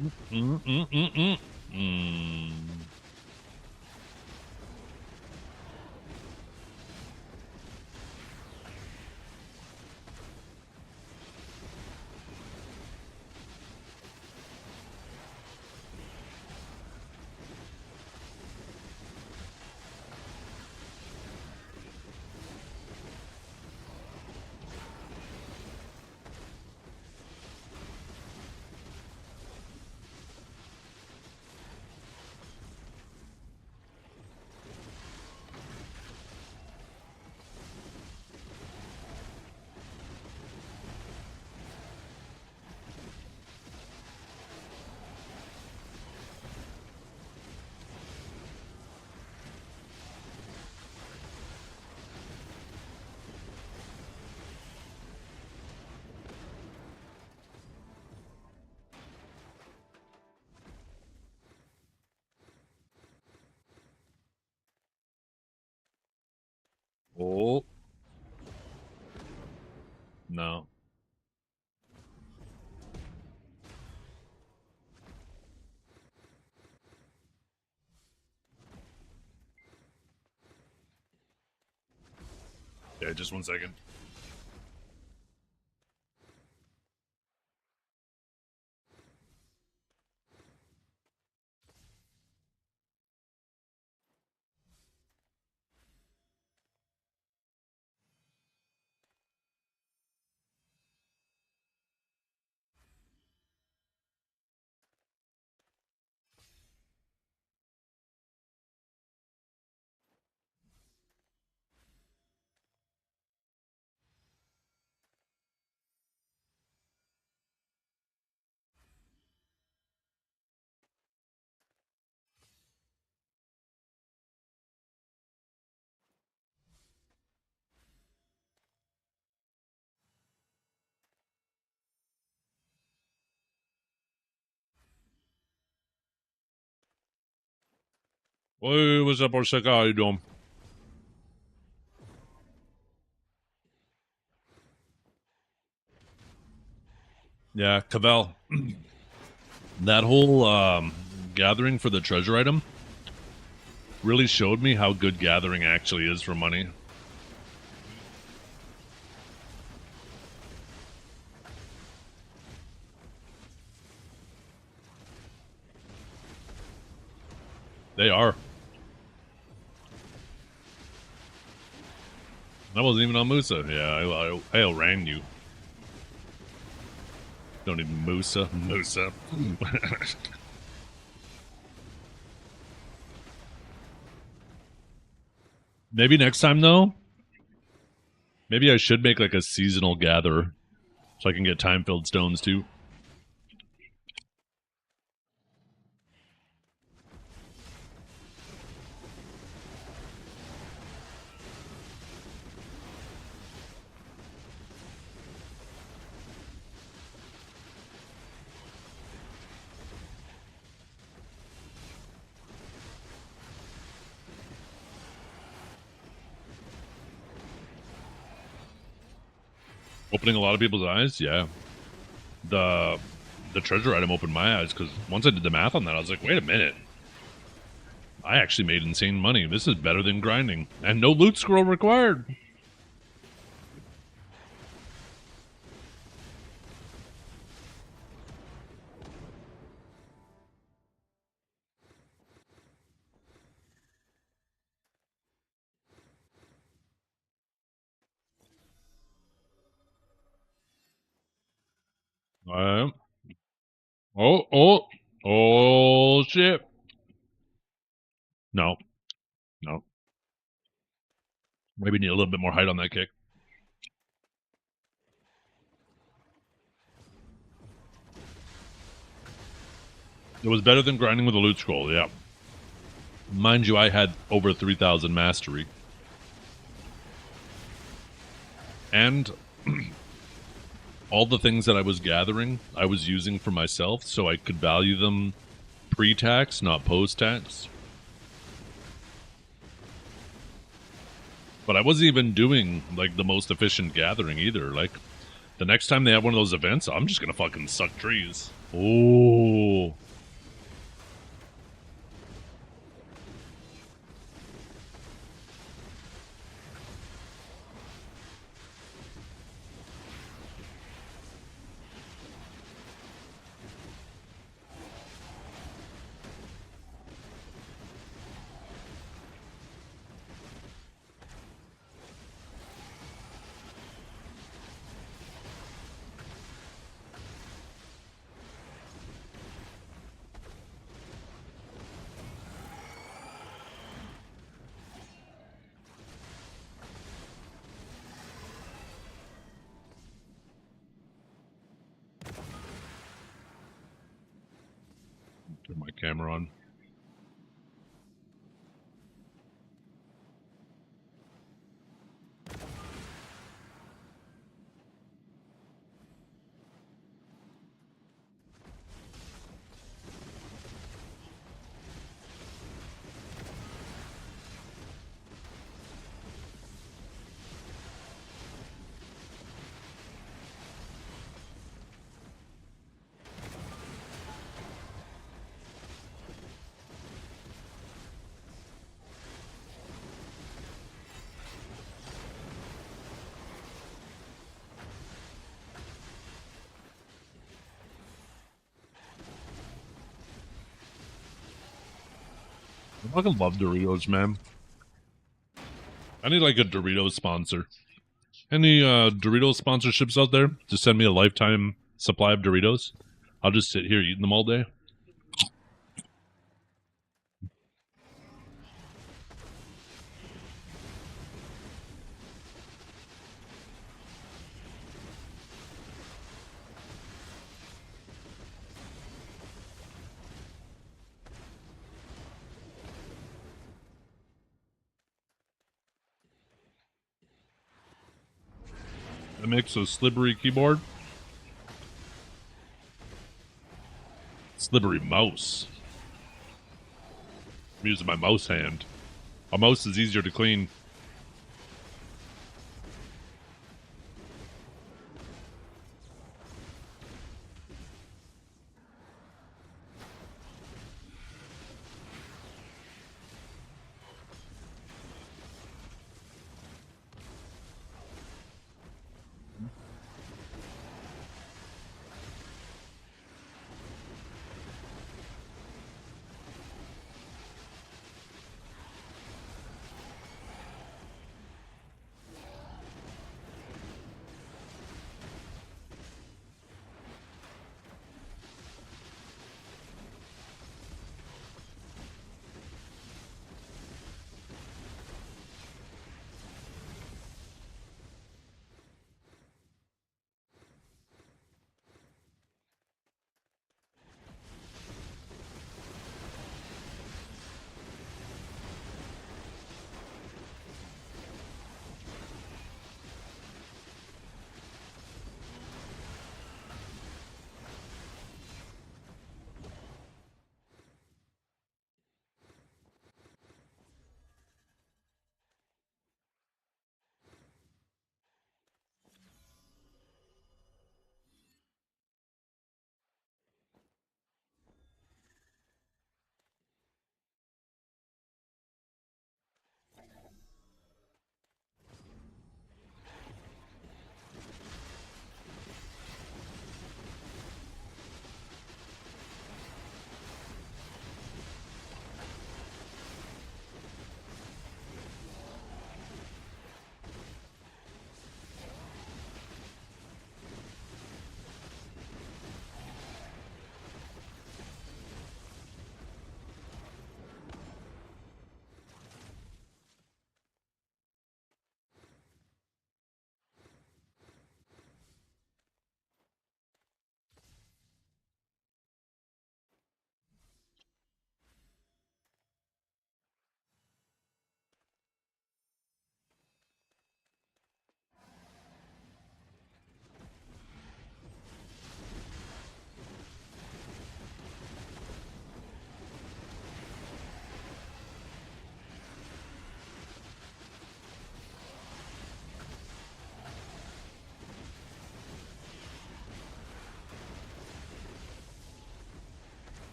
S1: Mm. Oh. No. Yeah, just 1 second. Hey, what's up, Orseka? How you doing? Yeah, Cavell. That whole gathering for the treasure item really showed me how good gathering actually is for money. They are. That wasn't even on Musa. Yeah, I outran you. Don't need Musa. Musa. Maybe next time, though, maybe I should make like a seasonal gather so I can get time-filled stones, too. Opening a lot of people's eyes, yeah. The treasure item opened my eyes because once I did the math on that, I was like, wait a minute. I actually made insane money. This is better than grinding. And no loot scroll required. Oh, shit. No. No. Maybe need a little bit more height on that kick. It was better than grinding with a loot scroll, yeah. Mind you, I had over 3,000 mastery. And all the things that I was gathering, I was using for myself, so I could value them pre-tax, not post-tax. But I wasn't even doing, like, the most efficient gathering either. Like, the next time they have one of those events, I'm just gonna fucking suck trees. Oh. Turn my camera on. I fucking love Doritos, man. I need like a Doritos sponsor. Any Doritos sponsorships out there? Just send me a lifetime supply of Doritos. I'll just sit here eating them all day. That makes a slippery keyboard. Slippery mouse. I'm using my mouse hand. A mouse is easier to clean.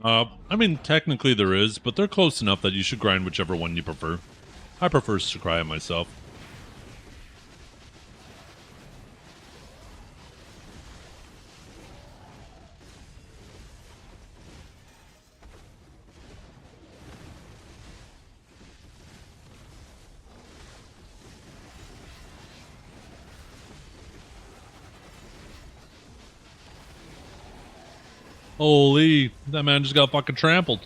S1: I mean, technically there is, but they're close enough that you should grind whichever one you prefer. I prefer Sakurai myself. Holy, that man just got fucking trampled.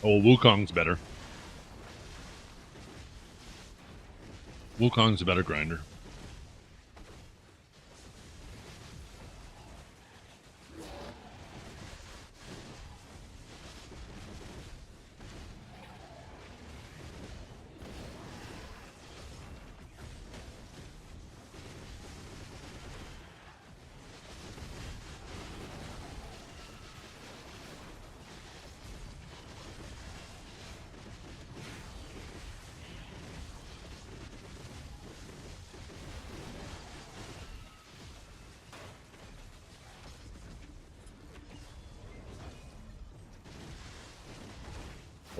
S1: Oh, Wukong's better. Wukong's a better grinder.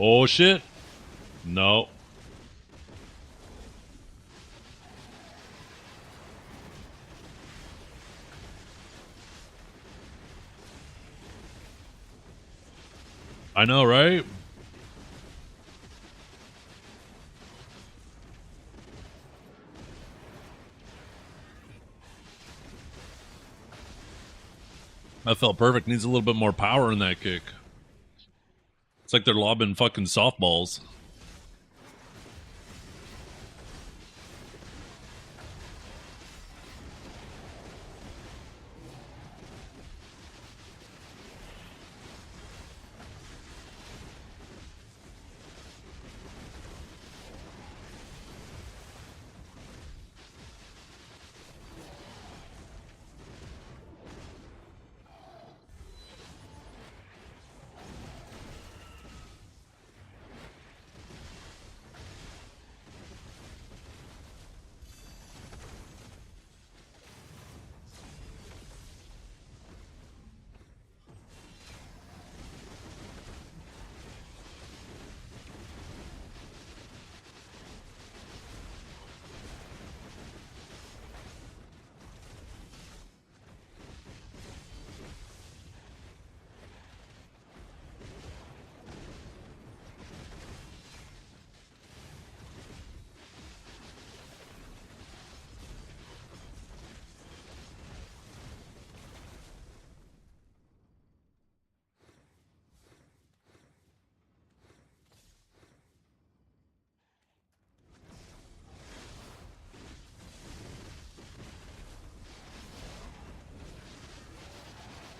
S1: Oh shit. No. I know, right? That felt perfect. Needs a little bit more power in that kick. It's like they're lobbing fucking softballs.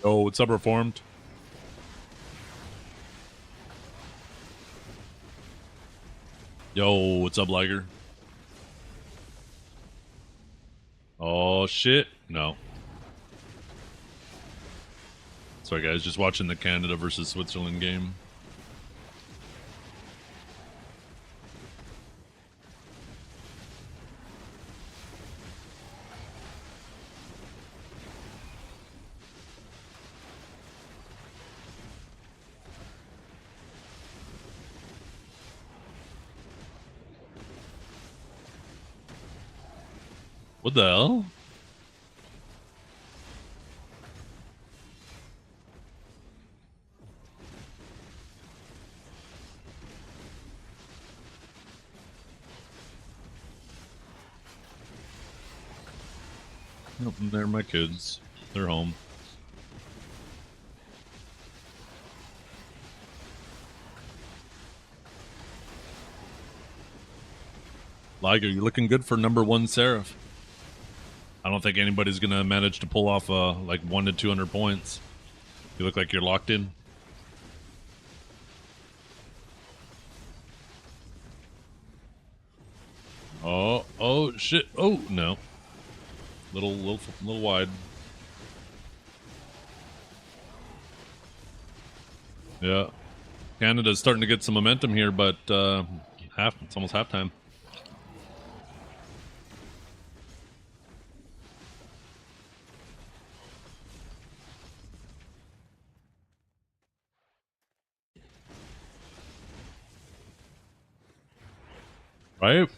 S1: Oh, what's up, Reformed? Yo, what's up, Liger? Oh, shit. No. Sorry, guys. Just watching the Canada versus Switzerland game. What the hell? Nope, they're my kids. They're home. Liger, you're looking good for number 1 Seraph. I don't think anybody's gonna manage to pull off like 1 to 200 points. You look like you're locked in. Oh shit! Oh no, little wide. Yeah, Canada's starting to get some momentum here, but it's almost halftime. Right?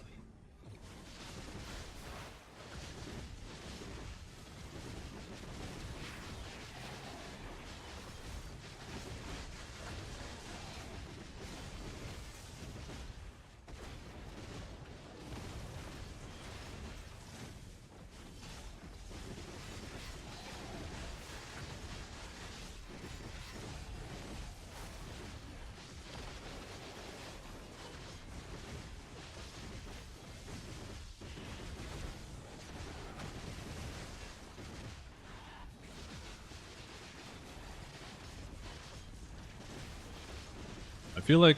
S1: I feel like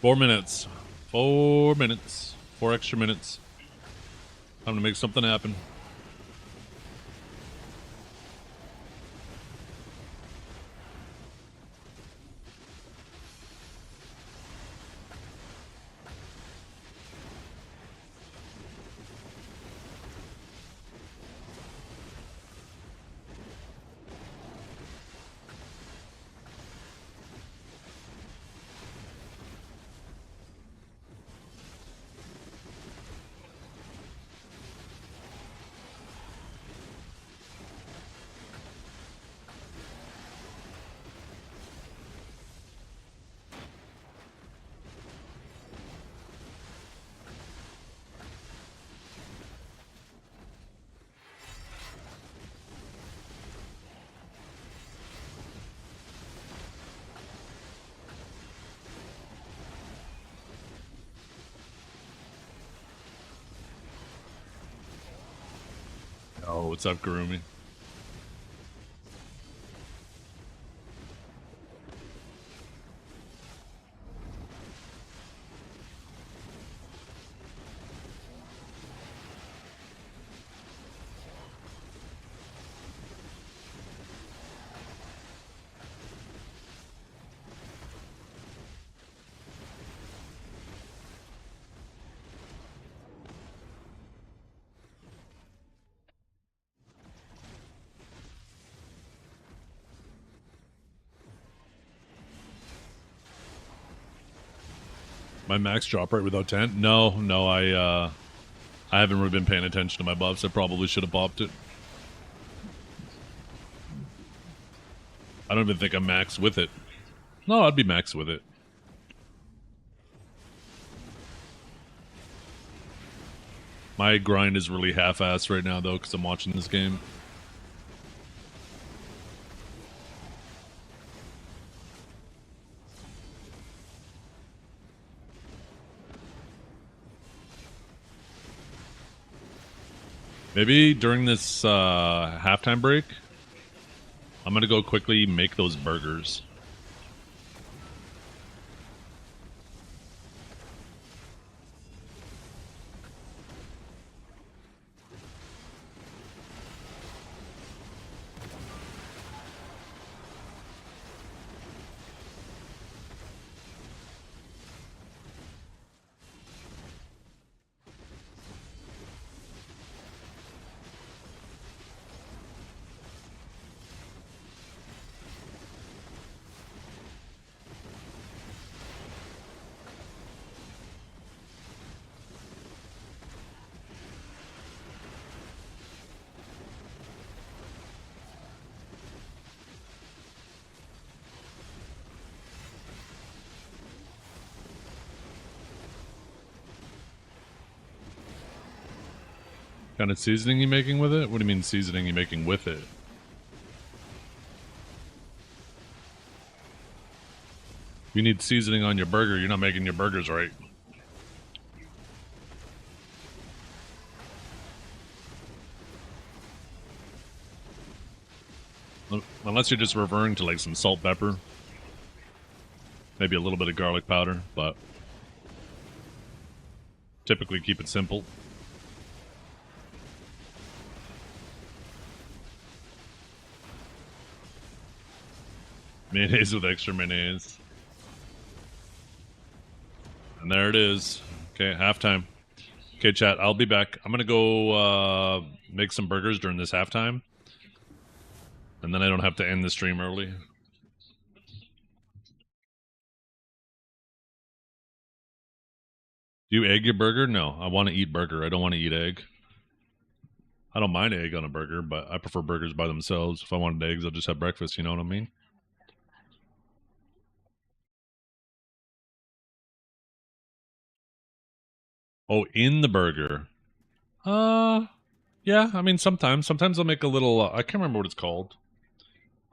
S1: 4 minutes. 4 minutes. 4 extra minutes. Time to make something happen. Oh, what's up, Karumi? My max drop rate without 10? No, I haven't really been paying attention to my buffs. I probably should have popped it. I don't even think I'm max with it. No, I'd be max with it. My grind is really half-assed right now, though, because I'm watching this game. Maybe during this halftime break, I'm going to go quickly make those burgers. Kind of seasoning you making with it? What do you mean seasoning you making with it? You need seasoning on your burger. You're not making your burgers right. Unless you're just referring to like some salt, pepper, maybe a little bit of garlic powder, but typically keep it simple. Mayonnaise with extra mayonnaise. And there it is. Okay, halftime. Okay, chat, I'll be back. I'm going to go make some burgers during this halftime. And then I don't have to end the stream early. Do you egg your burger? No, I want to eat burger. I don't want to eat egg. I don't mind egg on a burger, but I prefer burgers by themselves. If I wanted eggs, I'll just have breakfast. You know what I mean? Oh, in the burger. Yeah, I mean, sometimes. Sometimes I'll make a little, I can't remember what it's called.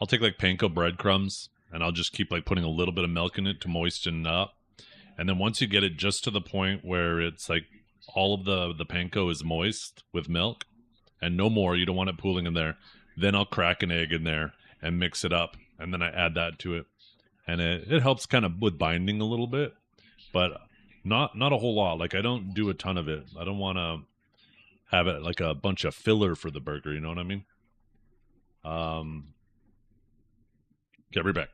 S1: I'll take like panko breadcrumbs and I'll just keep like putting a little bit of milk in it to moisten it up. And then once you get it just to the point where it's like all of the panko is moist with milk and no more, you don't want it pooling in there, then I'll crack an egg in there and mix it up. And then I add that to it. And it helps kind of with binding a little bit, but not a whole lot. Like I don't do a ton of it. I don't want to have it like a bunch of filler for the burger. You know what I mean? Get right back.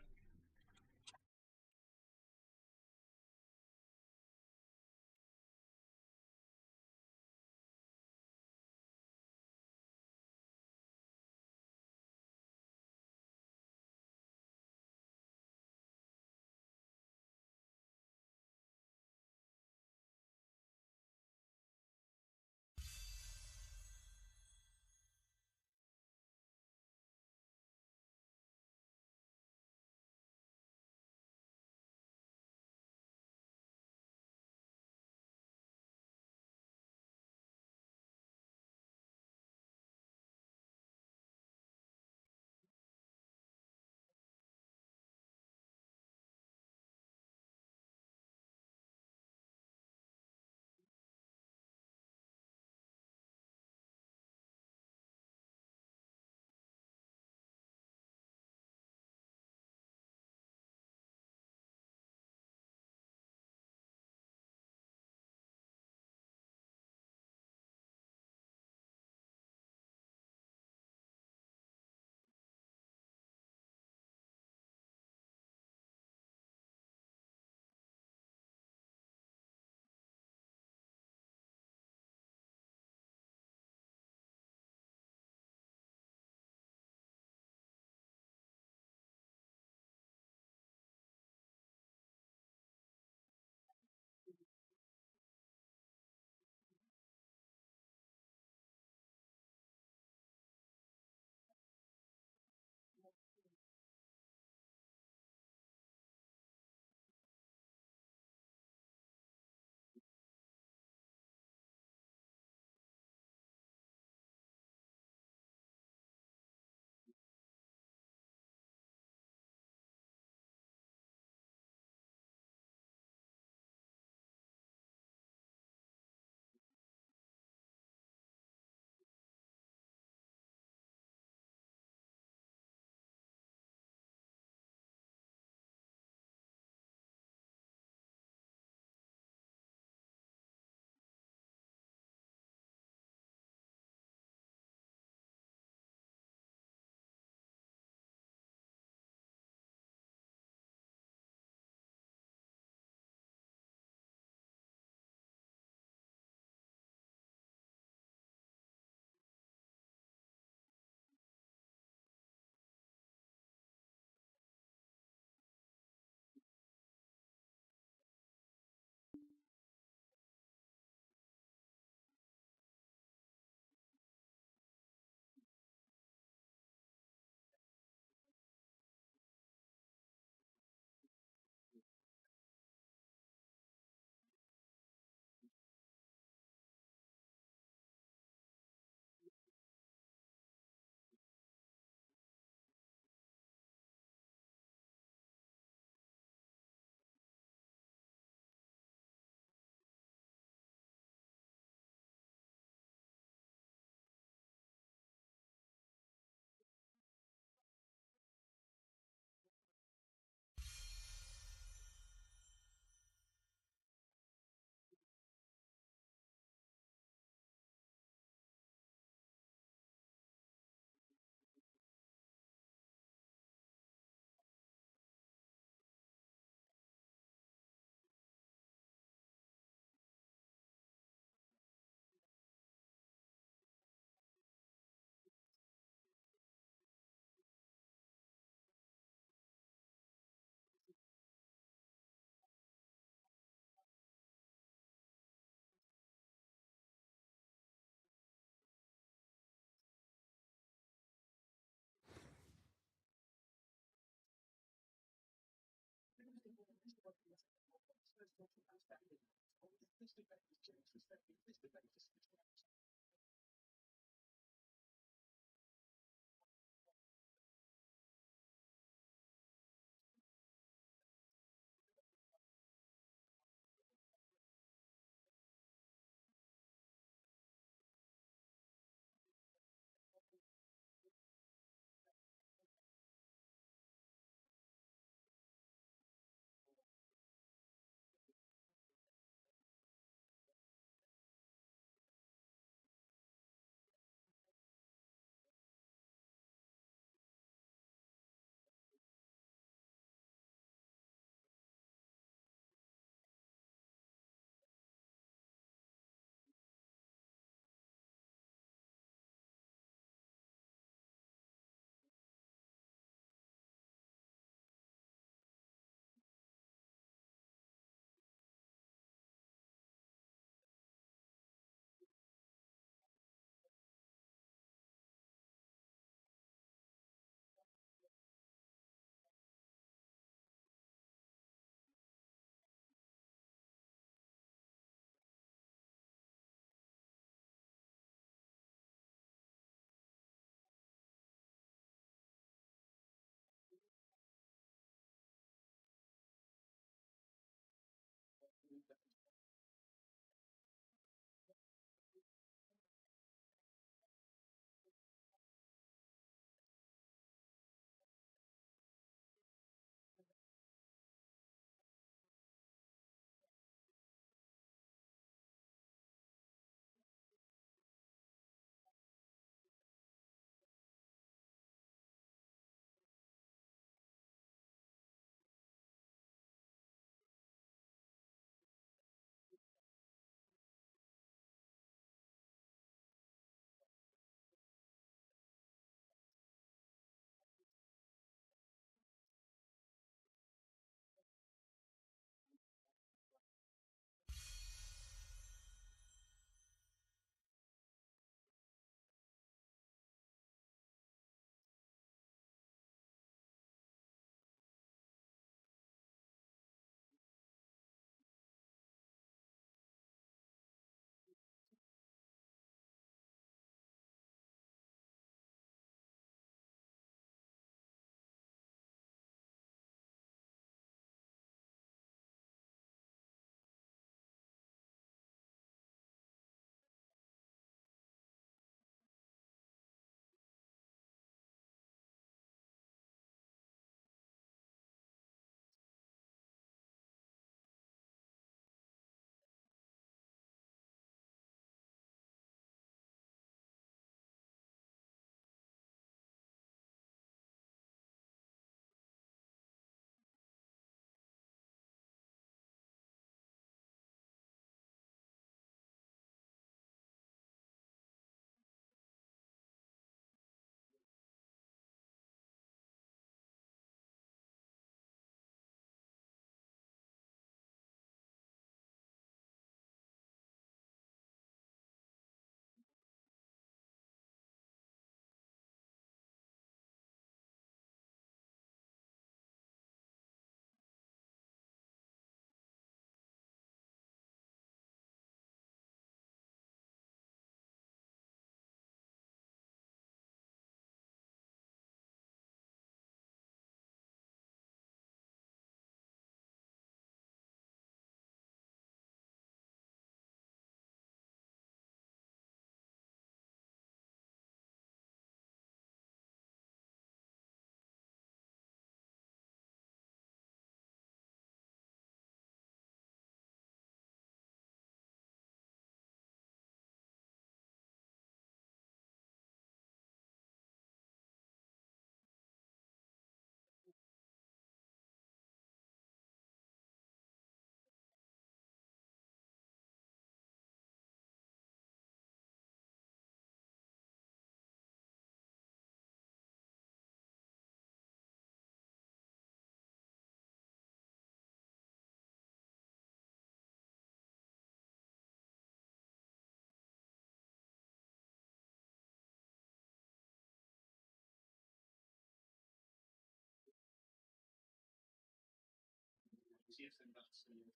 S17: See if they're not seeing it.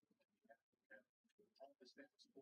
S17: All the steps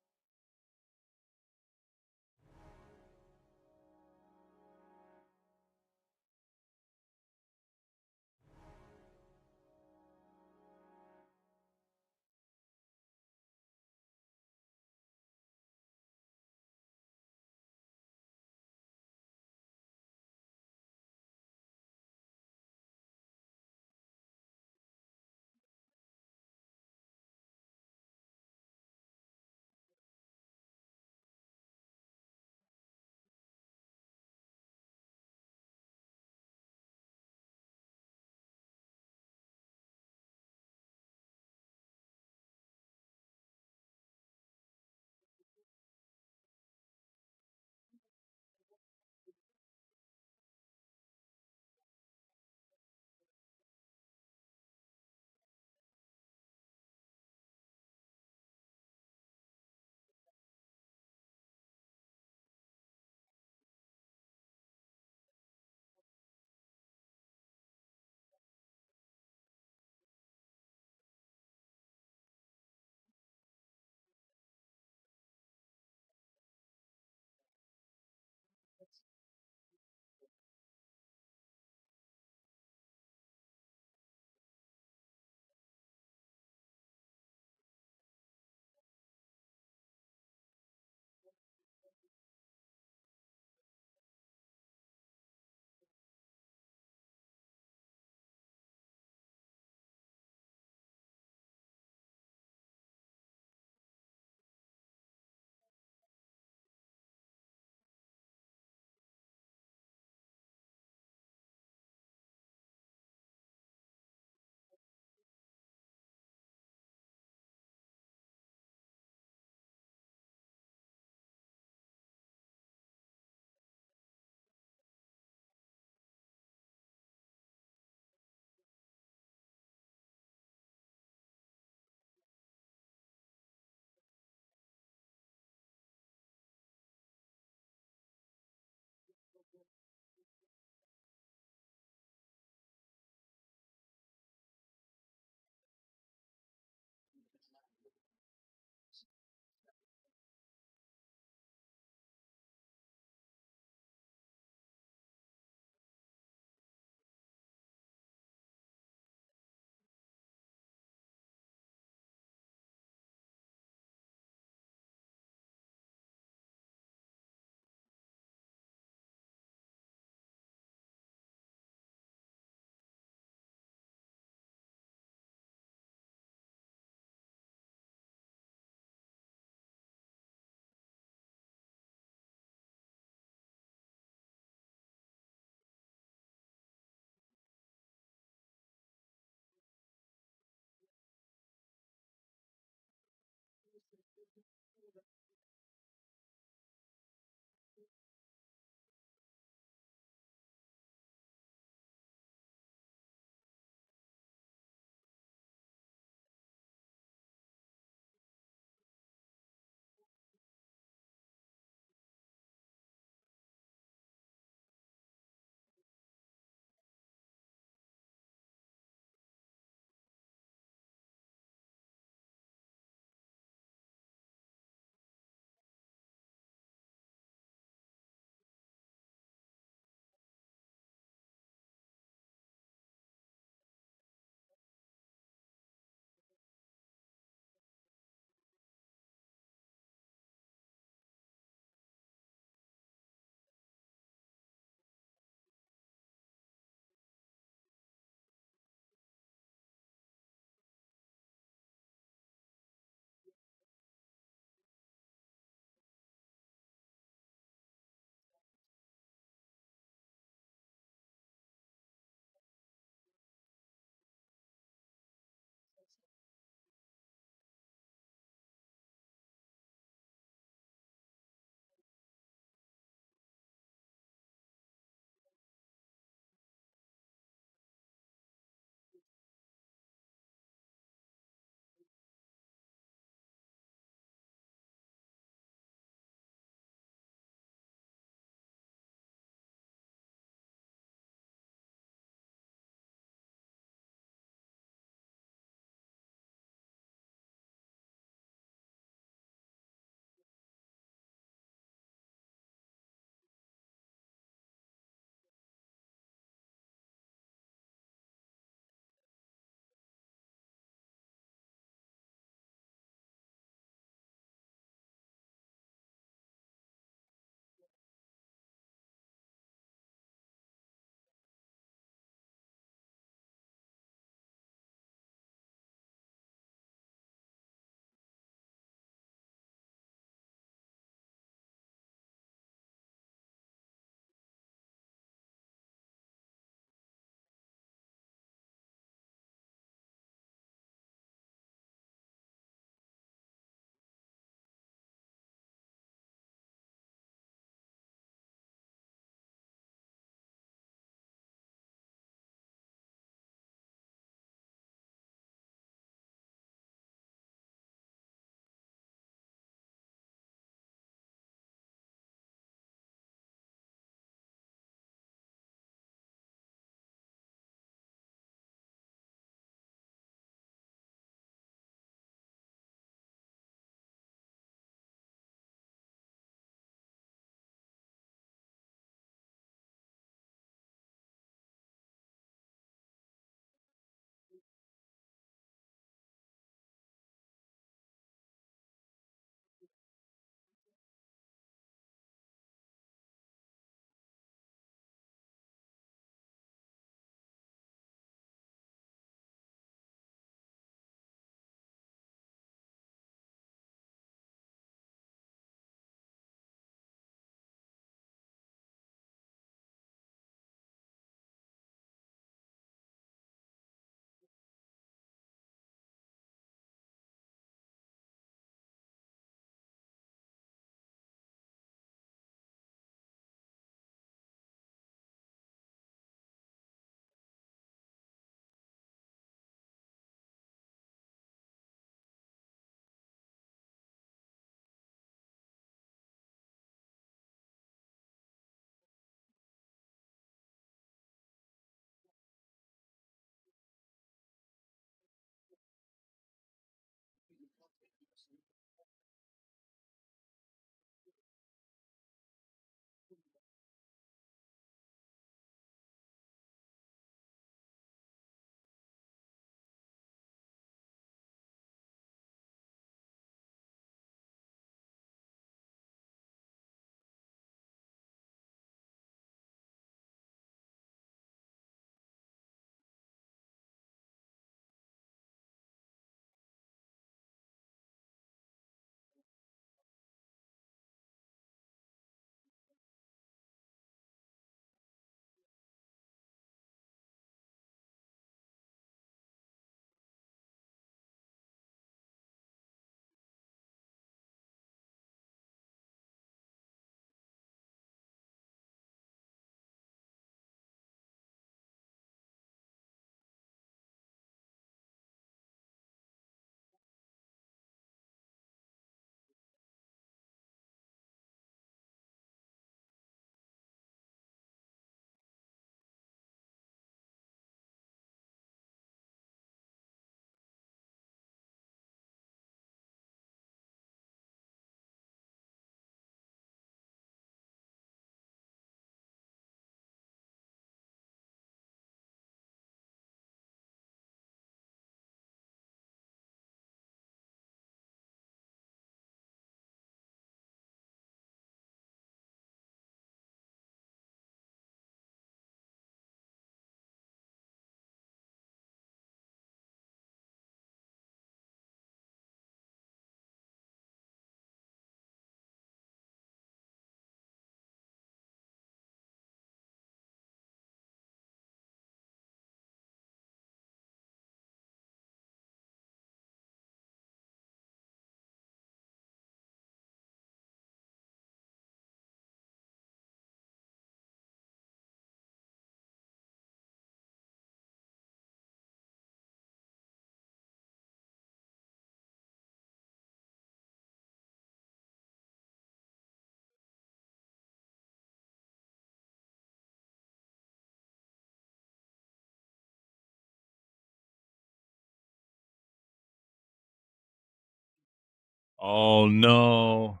S9: Oh no.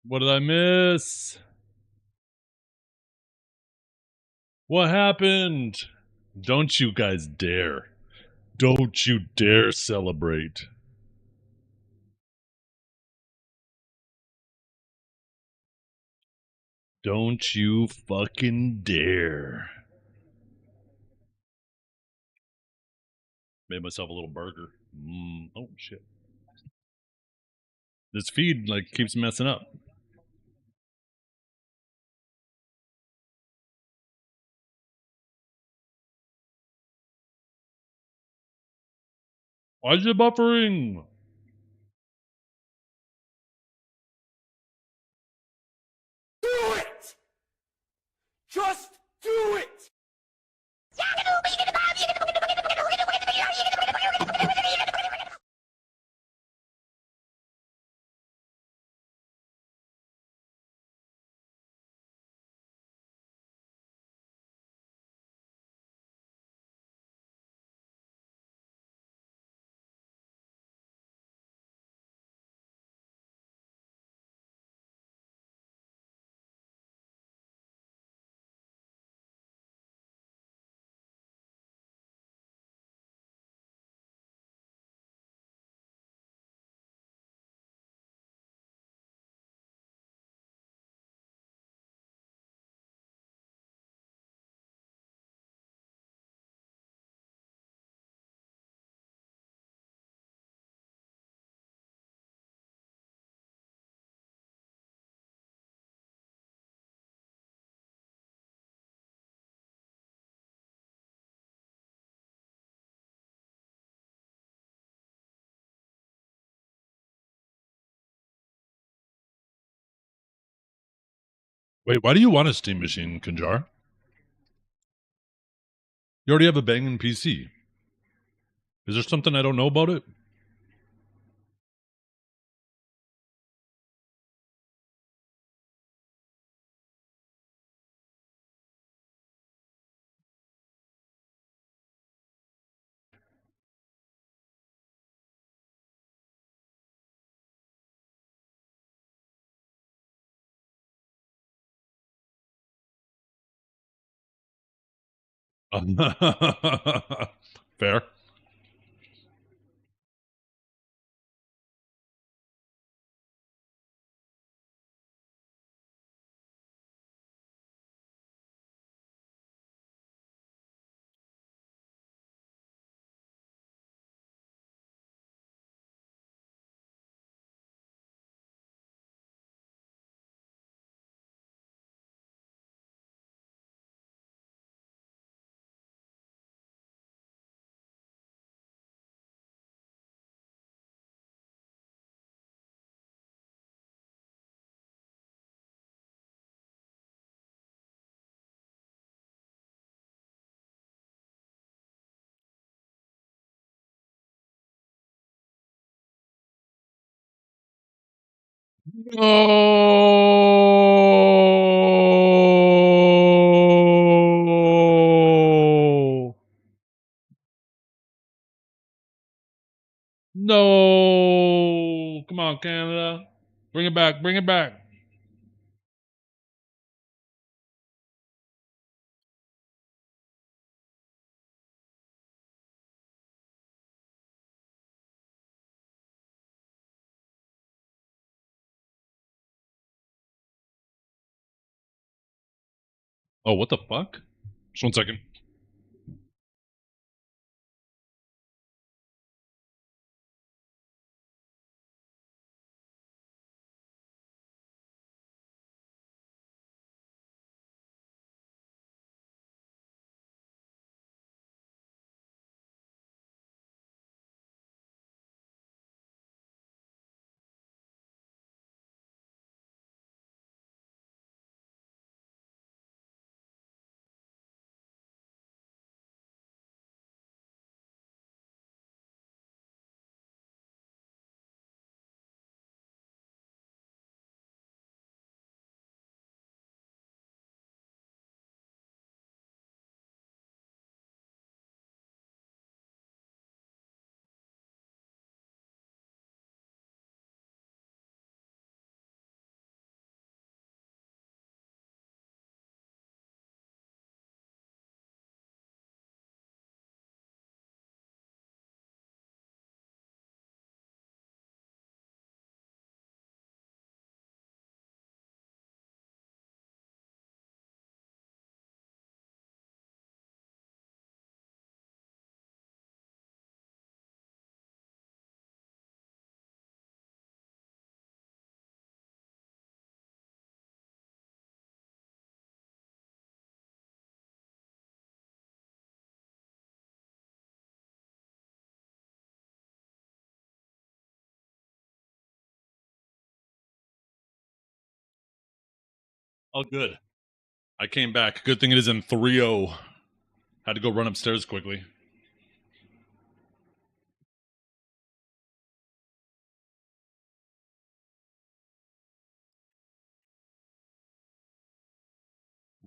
S1: What did I miss? What happened? Don't you guys dare. Don't you dare celebrate. Don't you fucking dare. Made myself a little burger. Oh shit. This feed like keeps messing up. Why is it buffering?
S3: Do it! Just do it!
S1: Wait, why do you want a Steam machine, Kanjar? You already have a banging PC. Is there something I don't know about it? Fair. No. No. Come on, Canada. Bring it back. Bring it back. Oh, what the fuck? Just 1 second. Oh, good. I came back. Good thing it is in 3-0. Had to go run upstairs quickly.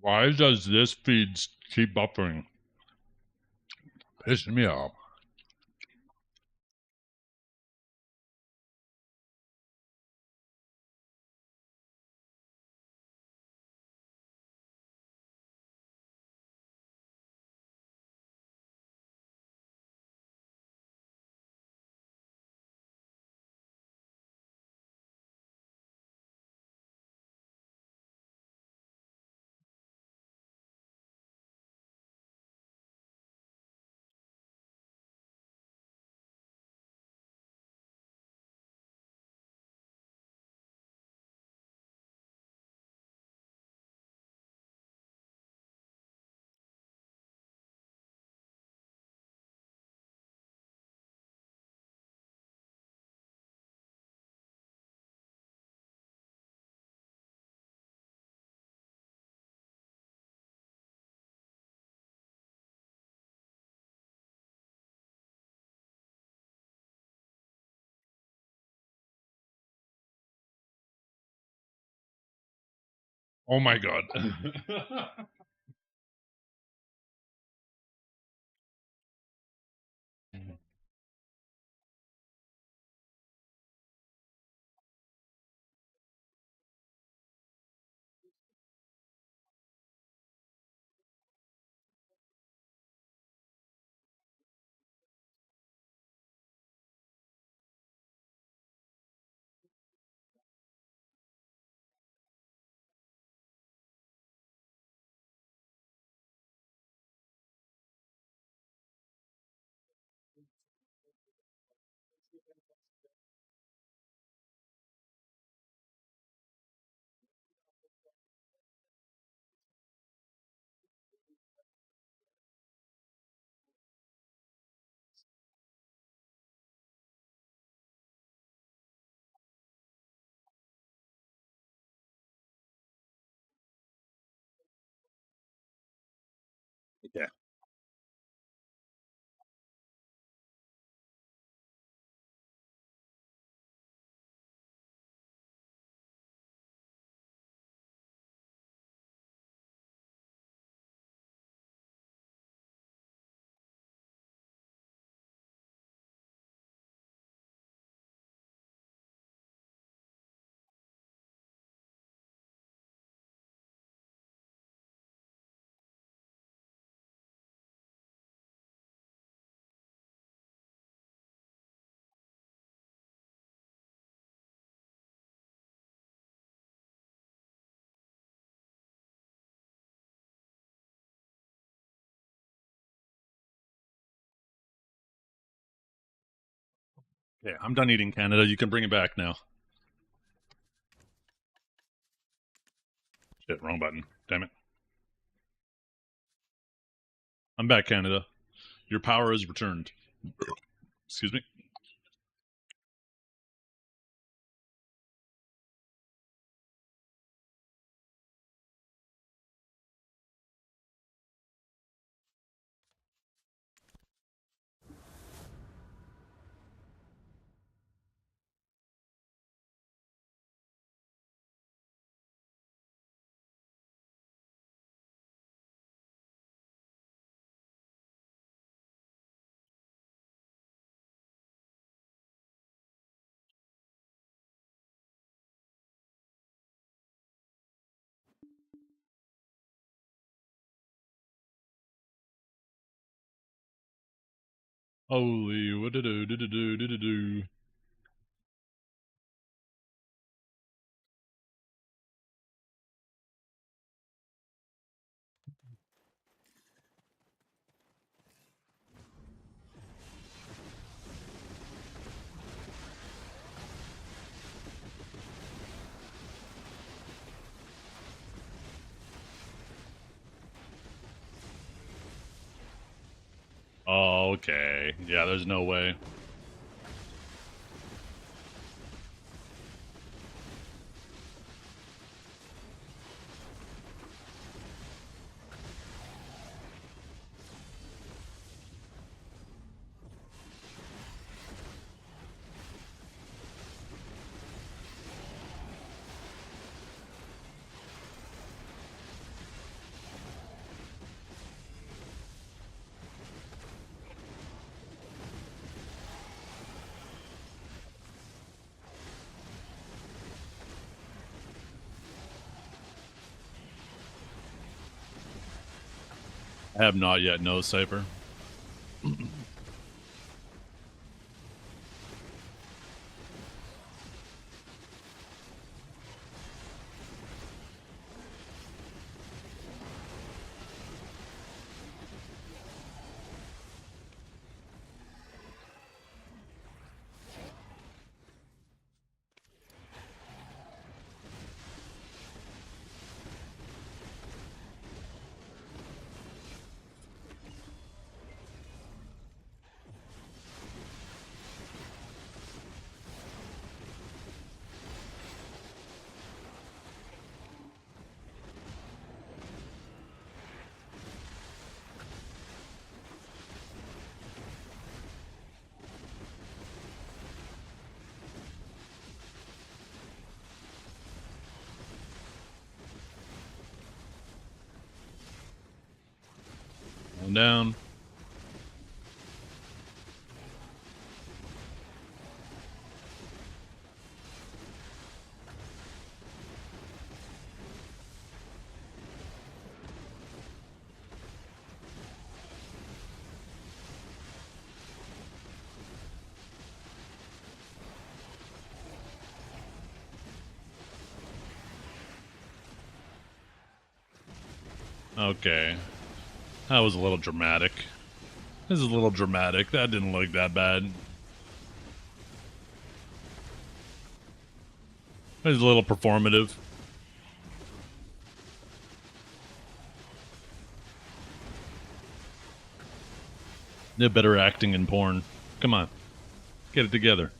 S1: Why does this feed keep buffering? Pissing me off. Oh my god. Yeah. Okay, I'm done eating, Canada. You can bring it back now. Shit, wrong button. Damn it. I'm back, Canada. Your power is returned. Excuse me. Holy what do. Oh, okay. Yeah, there's no way. I have not yet. No, Cypher. One down. Okay. That was a little dramatic. This is a little dramatic. That didn't look that bad. It was a little performative. They're better acting in porn. Come on. Get it together.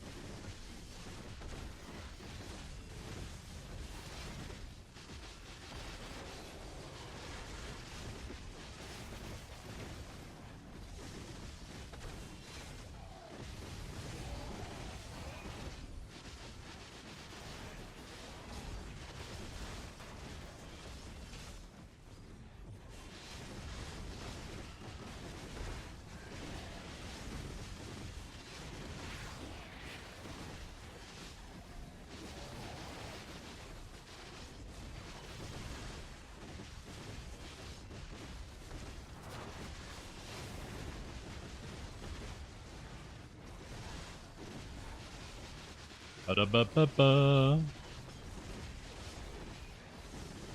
S1: Ba-da-ba-ba-ba.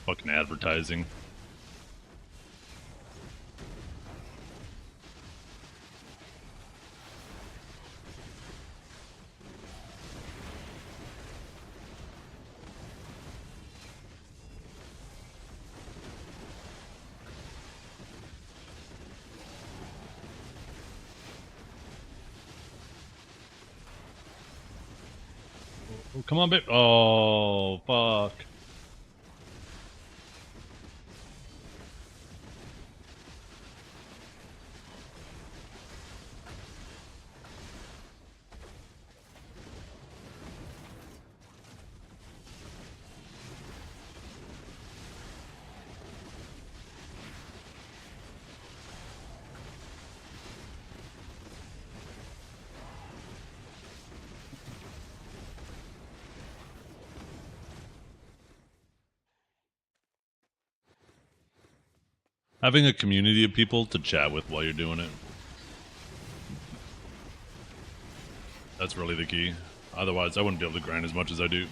S1: Fucking advertising. Oh, come on, babe. Oh, fuck. Having a community of people to chat with while you're doing it. That's really the key. Otherwise, I wouldn't be able to grind as much as I do.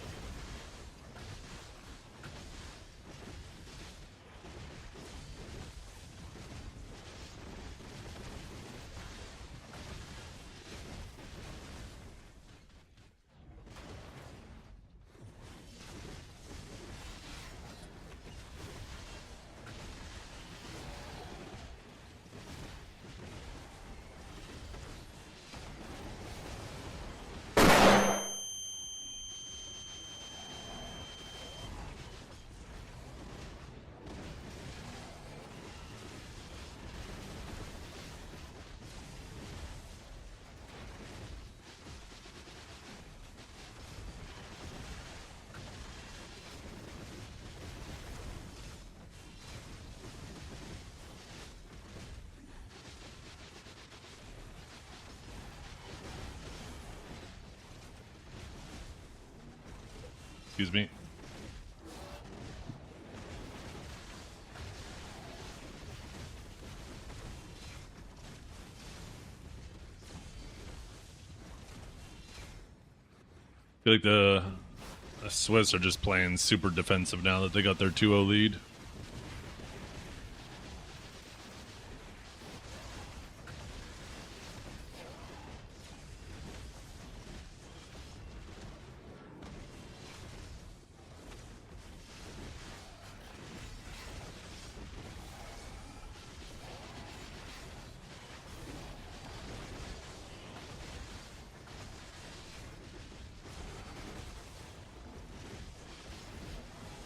S1: Excuse me. feel like the Swiss are just playing super defensive now that they got their 2-0 lead.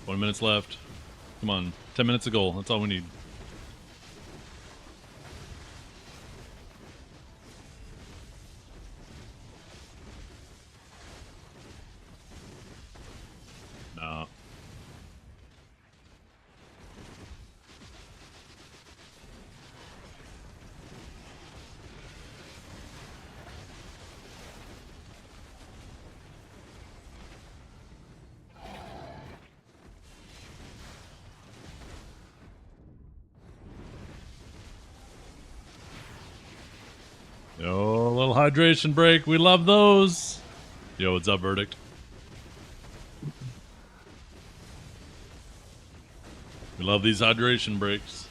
S1: One minute left. Come on. 10 minutes a goal. That's all we need. No. Yo, a little hydration break. We love those. Yo, what's up, Verdict? We love these hydration breaks.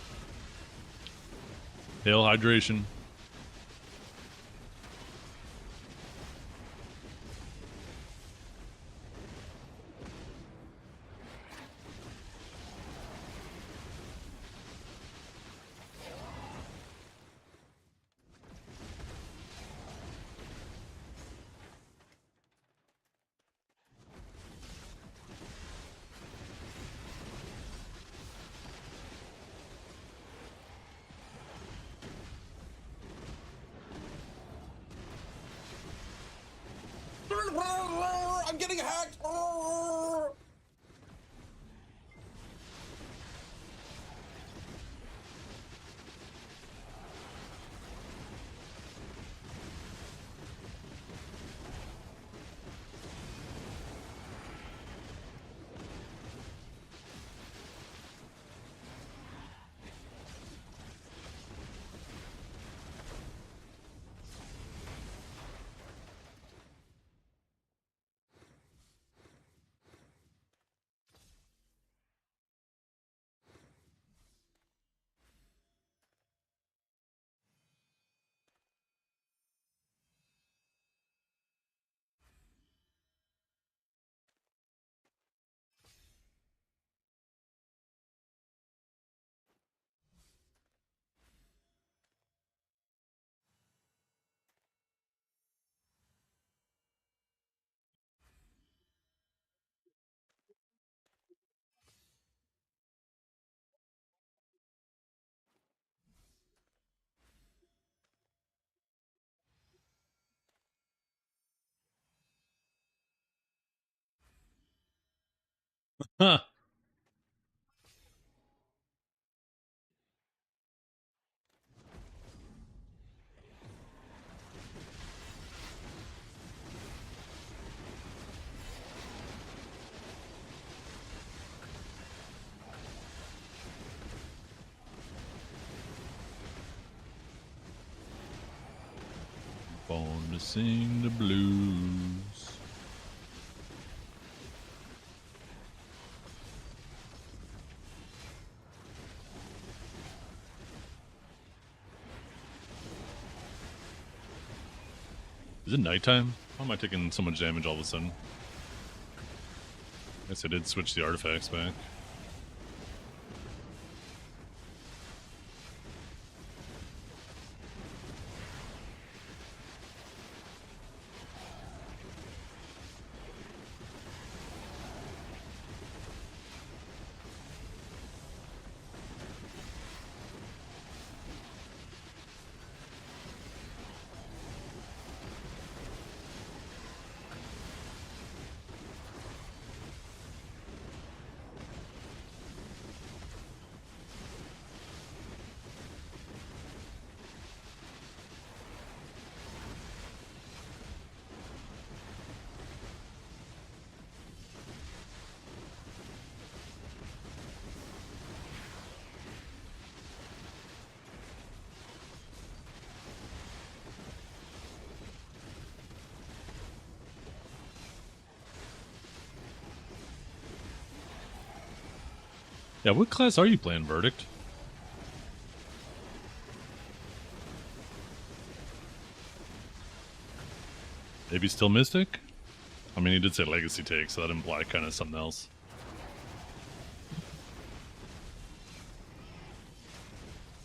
S1: Hail hydration.
S3: I'm getting hacked.
S1: Huh. Born to sing the blues. Is it nighttime? Why am I taking so much damage all of a sudden? Guess I did switch the artifacts back. Yeah, what class are you playing, Verdict? Maybe still Mystic? I mean, he did say Legacy Take, so that implied kind of something else.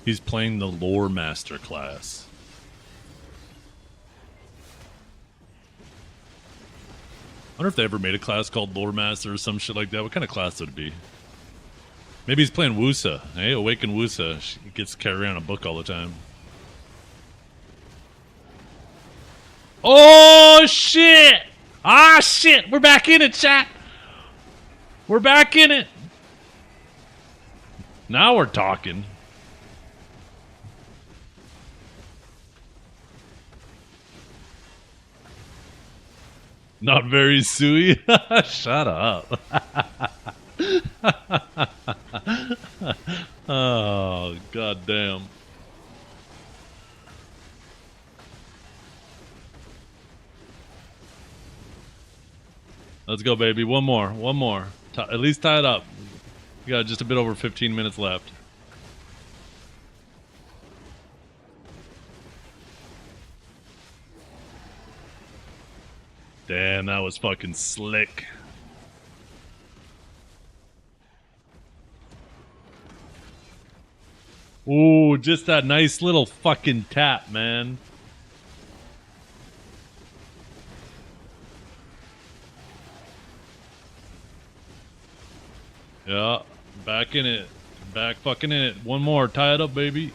S1: He's playing the Lore Master class. I wonder if they ever made a class called Lore Master or some shit like that. What kind of class would it be? Maybe he's playing Wusa. Hey, Awaken Wusa. She gets to carry around a book all the time. Oh, shit! Ah, shit! We're back in it, chat! We're back in it! Now we're talking. Not very suey. Shut up. Oh, goddamn. Let's go, baby. One more. One more. At least tie it up. We got just a bit over 15 minutes left. Damn, that was fucking slick. Ooh, just that nice little fucking tap, man. Yeah, back in it. Back fucking in it. One more. Tie it up, baby.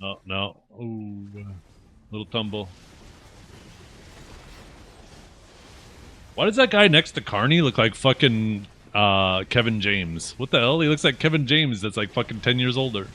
S1: Oh, no. Ooh. Little tumble. Why does that guy next to Carney look like fucking Kevin James? What the hell? He looks like Kevin James that's like fucking 10 years older.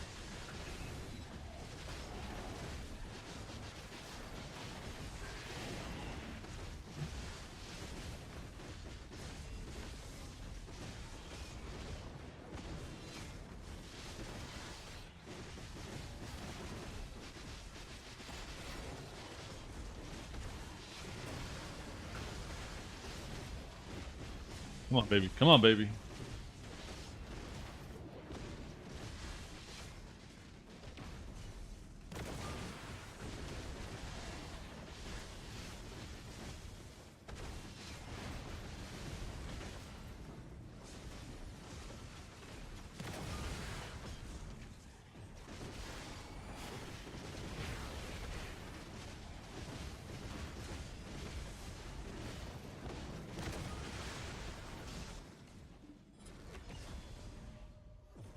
S1: Come on, baby. Come on, baby.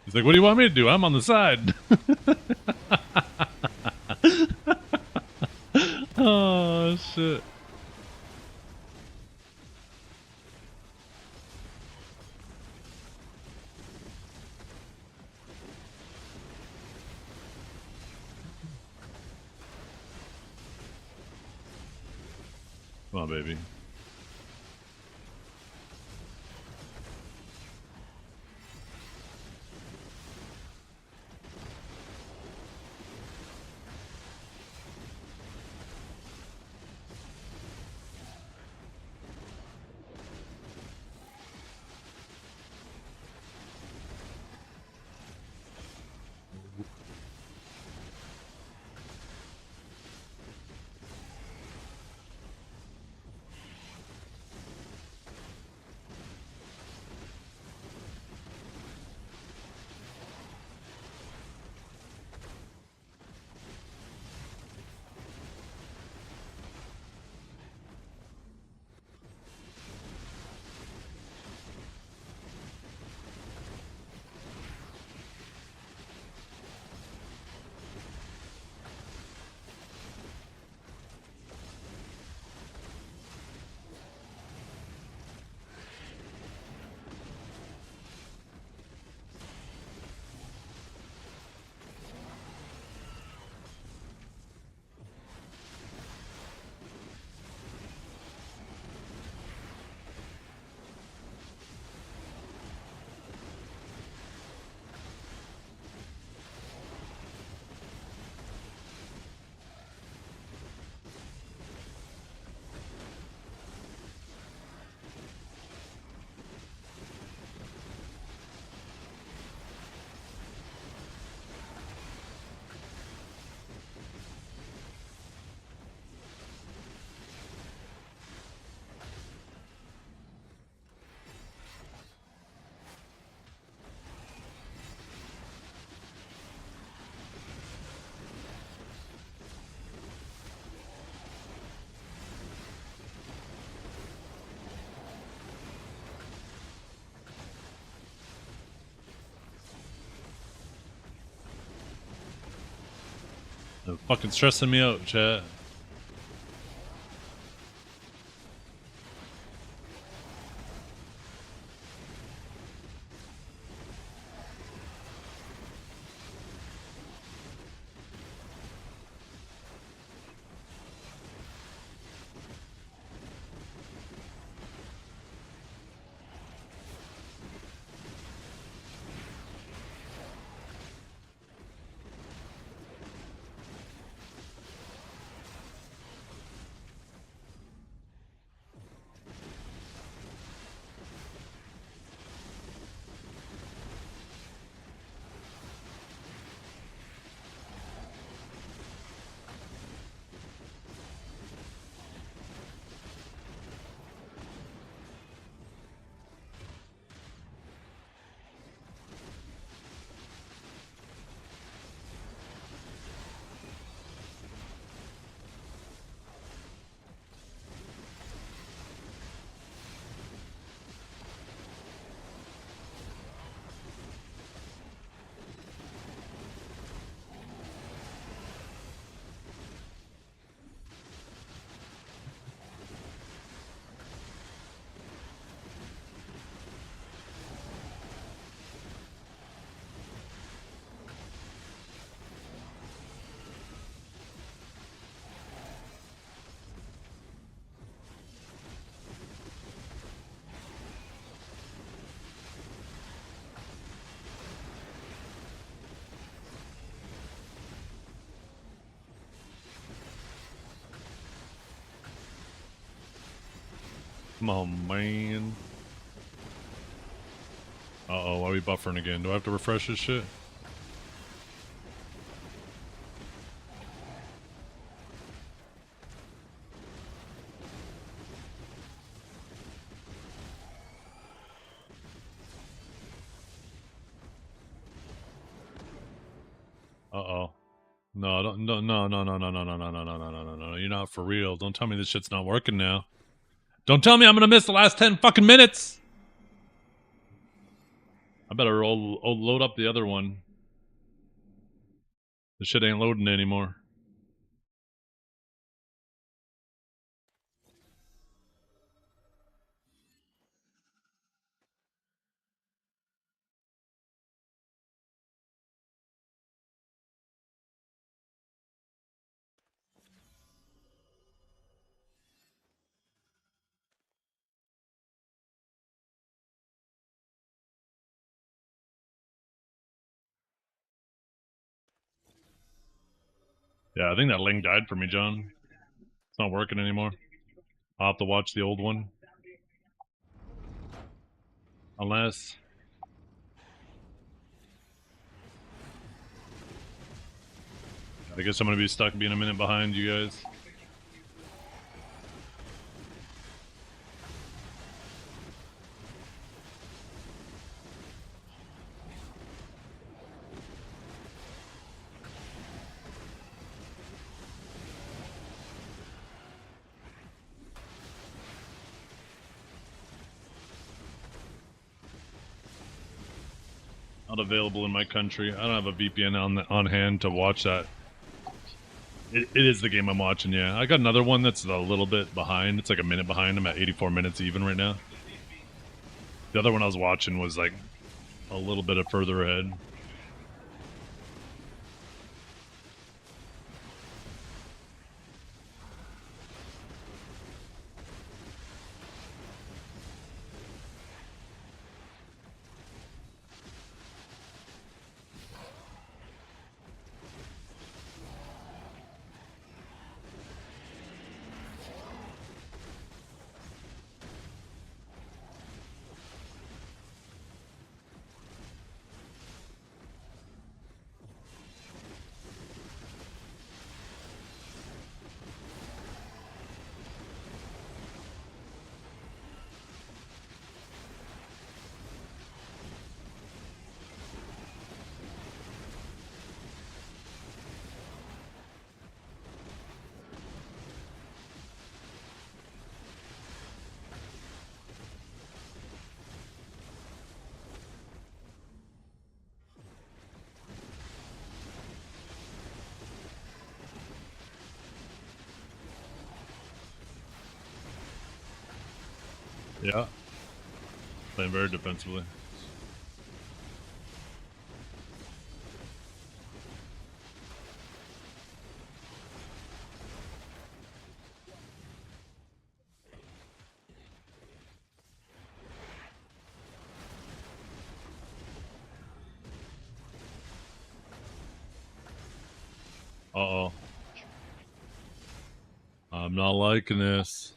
S1: He's like, what do you want me to do? I'm on the side. Oh, shit. Come on, baby. They're fucking stressing me out, chat. Come on, man. Uh-oh, why are we buffering again? Do I have to refresh this shit? Uh-oh. No, don't, no, no, no, no, no, no, no, no, no, no, no, no, no, no. You're not for real. Don't tell me this shit's not working now. Don't tell me I'm gonna miss the last 10 fucking minutes! I better load up the other one. The shit ain't loading anymore. Yeah, I think that link died for me, John. It's not working anymore. I'll have to watch the old one. Unless... I guess I'm gonna be stuck being a minute behind you guys. Not available in my country. I don't have a VPN on hand to watch that. It is the game I'm watching, yeah. I got another one that's a little bit behind. It's like a minute behind. I'm at 84 minutes even right now. The other one I was watching was like a little bit of further ahead. Yeah. Playing very defensively. Uh-oh. I'm not liking this.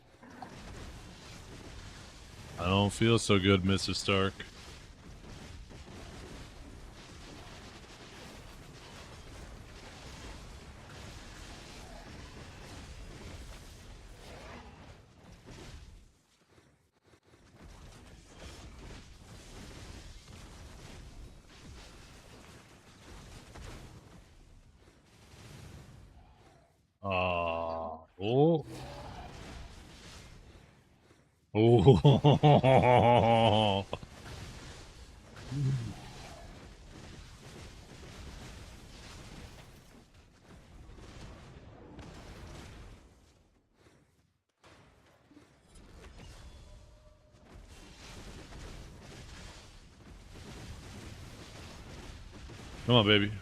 S1: I don't feel so good, Mr. Stark. Oh. Oh. Come on, baby.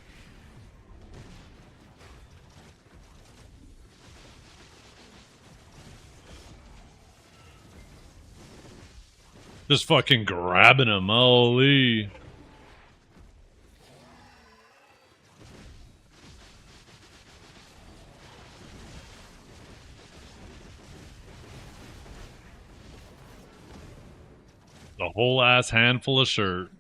S1: Just fucking grabbing him, holy. The whole ass handful of shirt.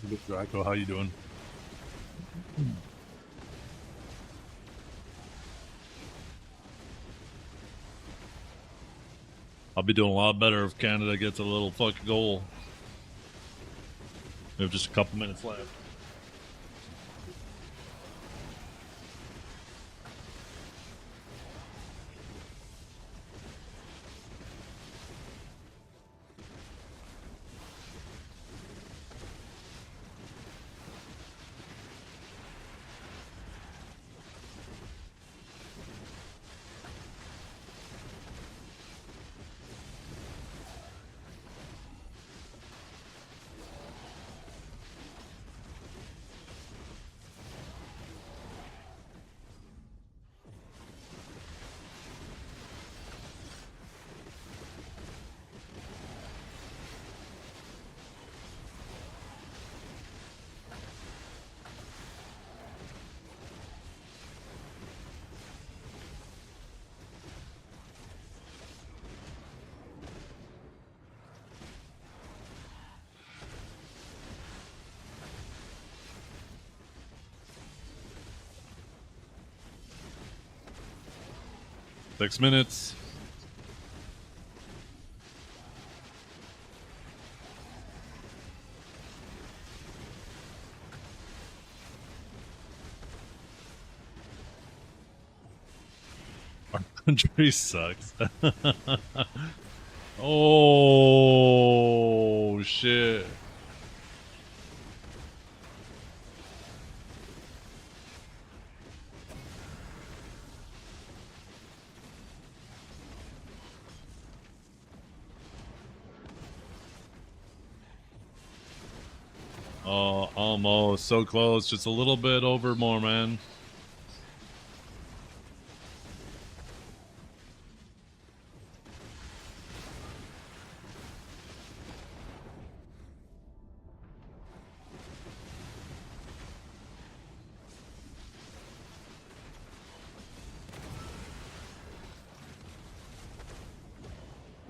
S1: Good, Draco. How you doing? I'll be doing a lot better if Canada gets a little fucking goal. We have just a couple minutes left. Six minutes. Tree sucks. Oh shit. Oh, almost. So close. Just a little bit over more, man.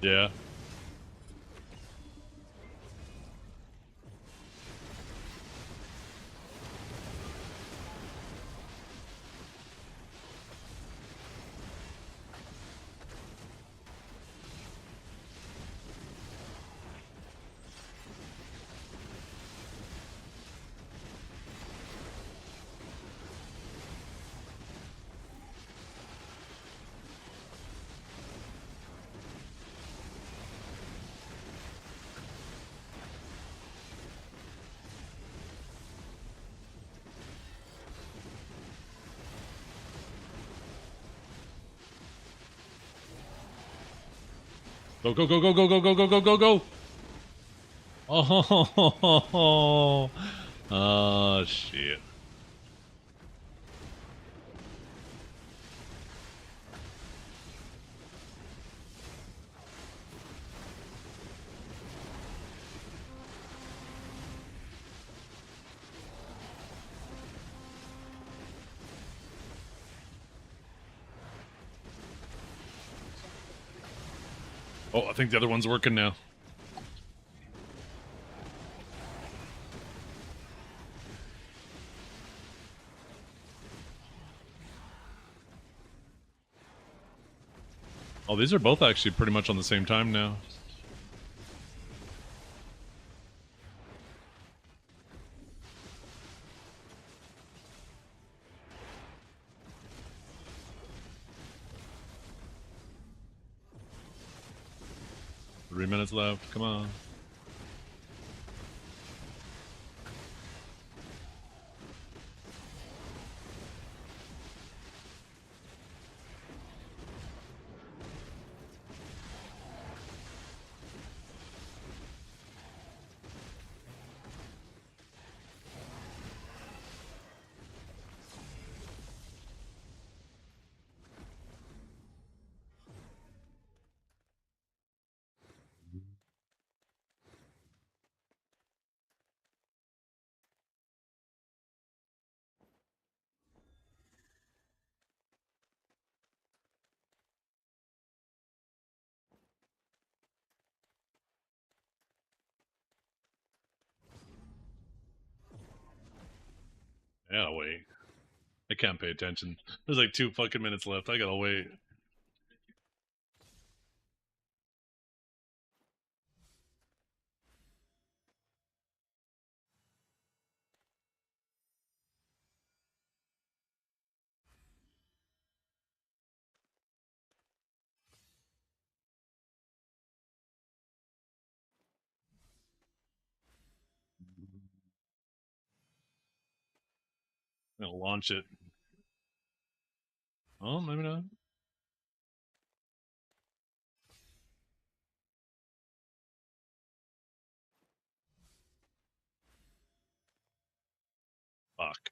S1: Yeah. Go, go, go, go, go, go, go, go, go, go, go. Oh, oh, shit. Oh, I think the other one's working now. Oh, these are both actually pretty much on the same time now. Three minutes left. Come on. Yeah, wait. I can't pay attention. There's like 2 fucking minutes left. I gotta wait. I'm gonna launch it. Oh, maybe not. Fuck.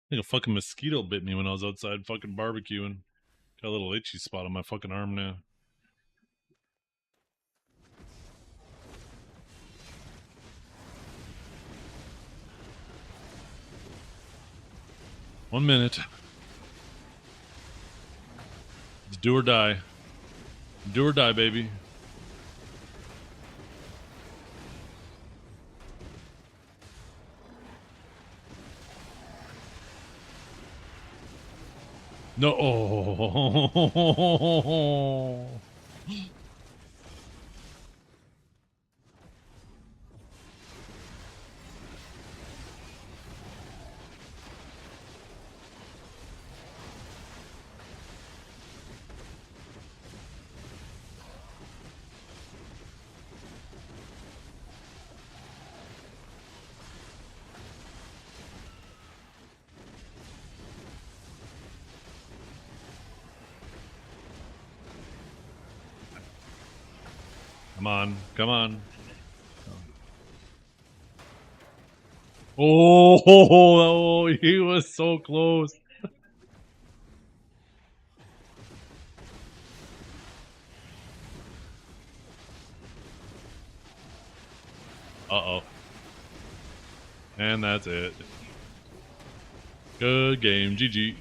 S1: I think a fucking mosquito bit me when I was outside fucking barbecuing. Got a little itchy spot on my fucking arm now. One minute. It's do or die. Do or die, baby. No. Oh. Come on, come on. Oh, he was so close. Uh-oh. And that's it. Good game. GG.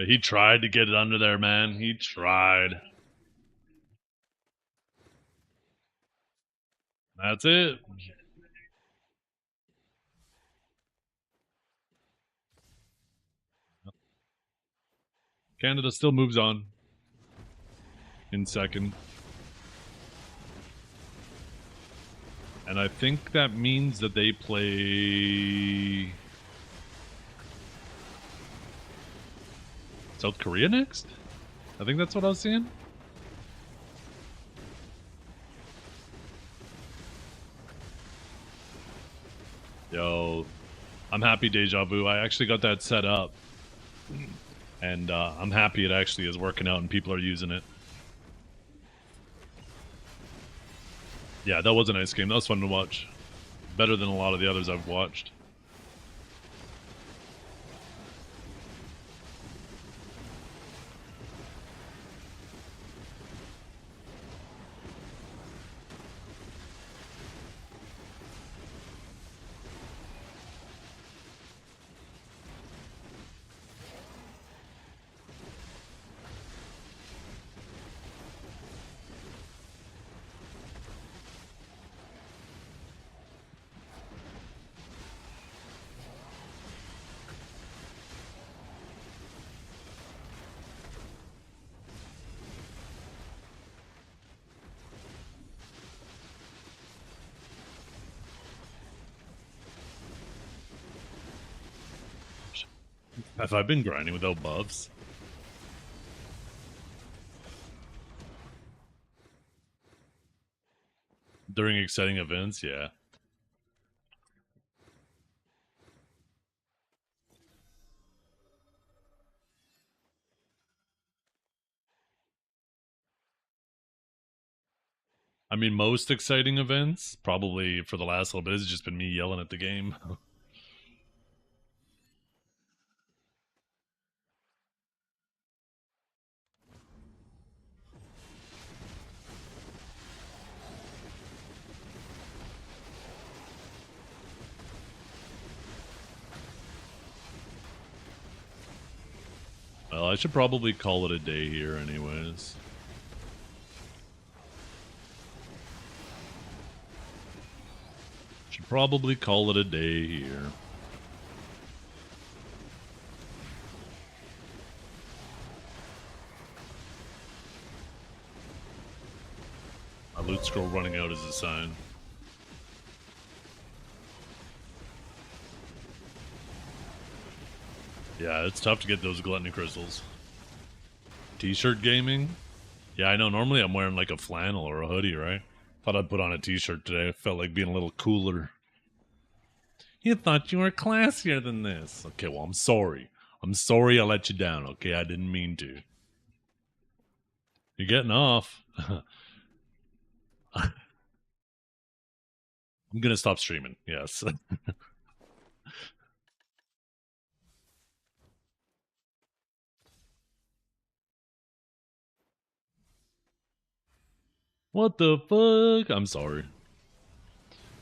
S1: He tried to get it under there, man. He tried. That's it. Canada still moves on in second. And I think that means that they play South Korea next? I think that's what I was seeing. Yo, I'm happy Deja Vu. I actually got that set up. And I'm happy it actually is working out and people are using it. Yeah, that was a nice game. That was fun to watch. Better than a lot of the others I've watched. Have I been grinding without buffs? During exciting events, yeah. I mean, most exciting events, probably for the last little bit, has just been me yelling at the game. Well, I should probably call it a day here anyways. Should probably call it a day here. My loot scroll running out is a sign. Yeah, it's tough to get those gluttony crystals. T-shirt gaming? Yeah, I know. Normally I'm wearing like a flannel or a hoodie, right? Thought I'd put on a t-shirt today. Felt like being a little cooler. You thought you were classier than this. Okay, well, I'm sorry. I'm sorry I let you down, okay? I didn't mean to. You're getting off. I'm gonna stop streaming, yes. What the fuck? I'm sorry.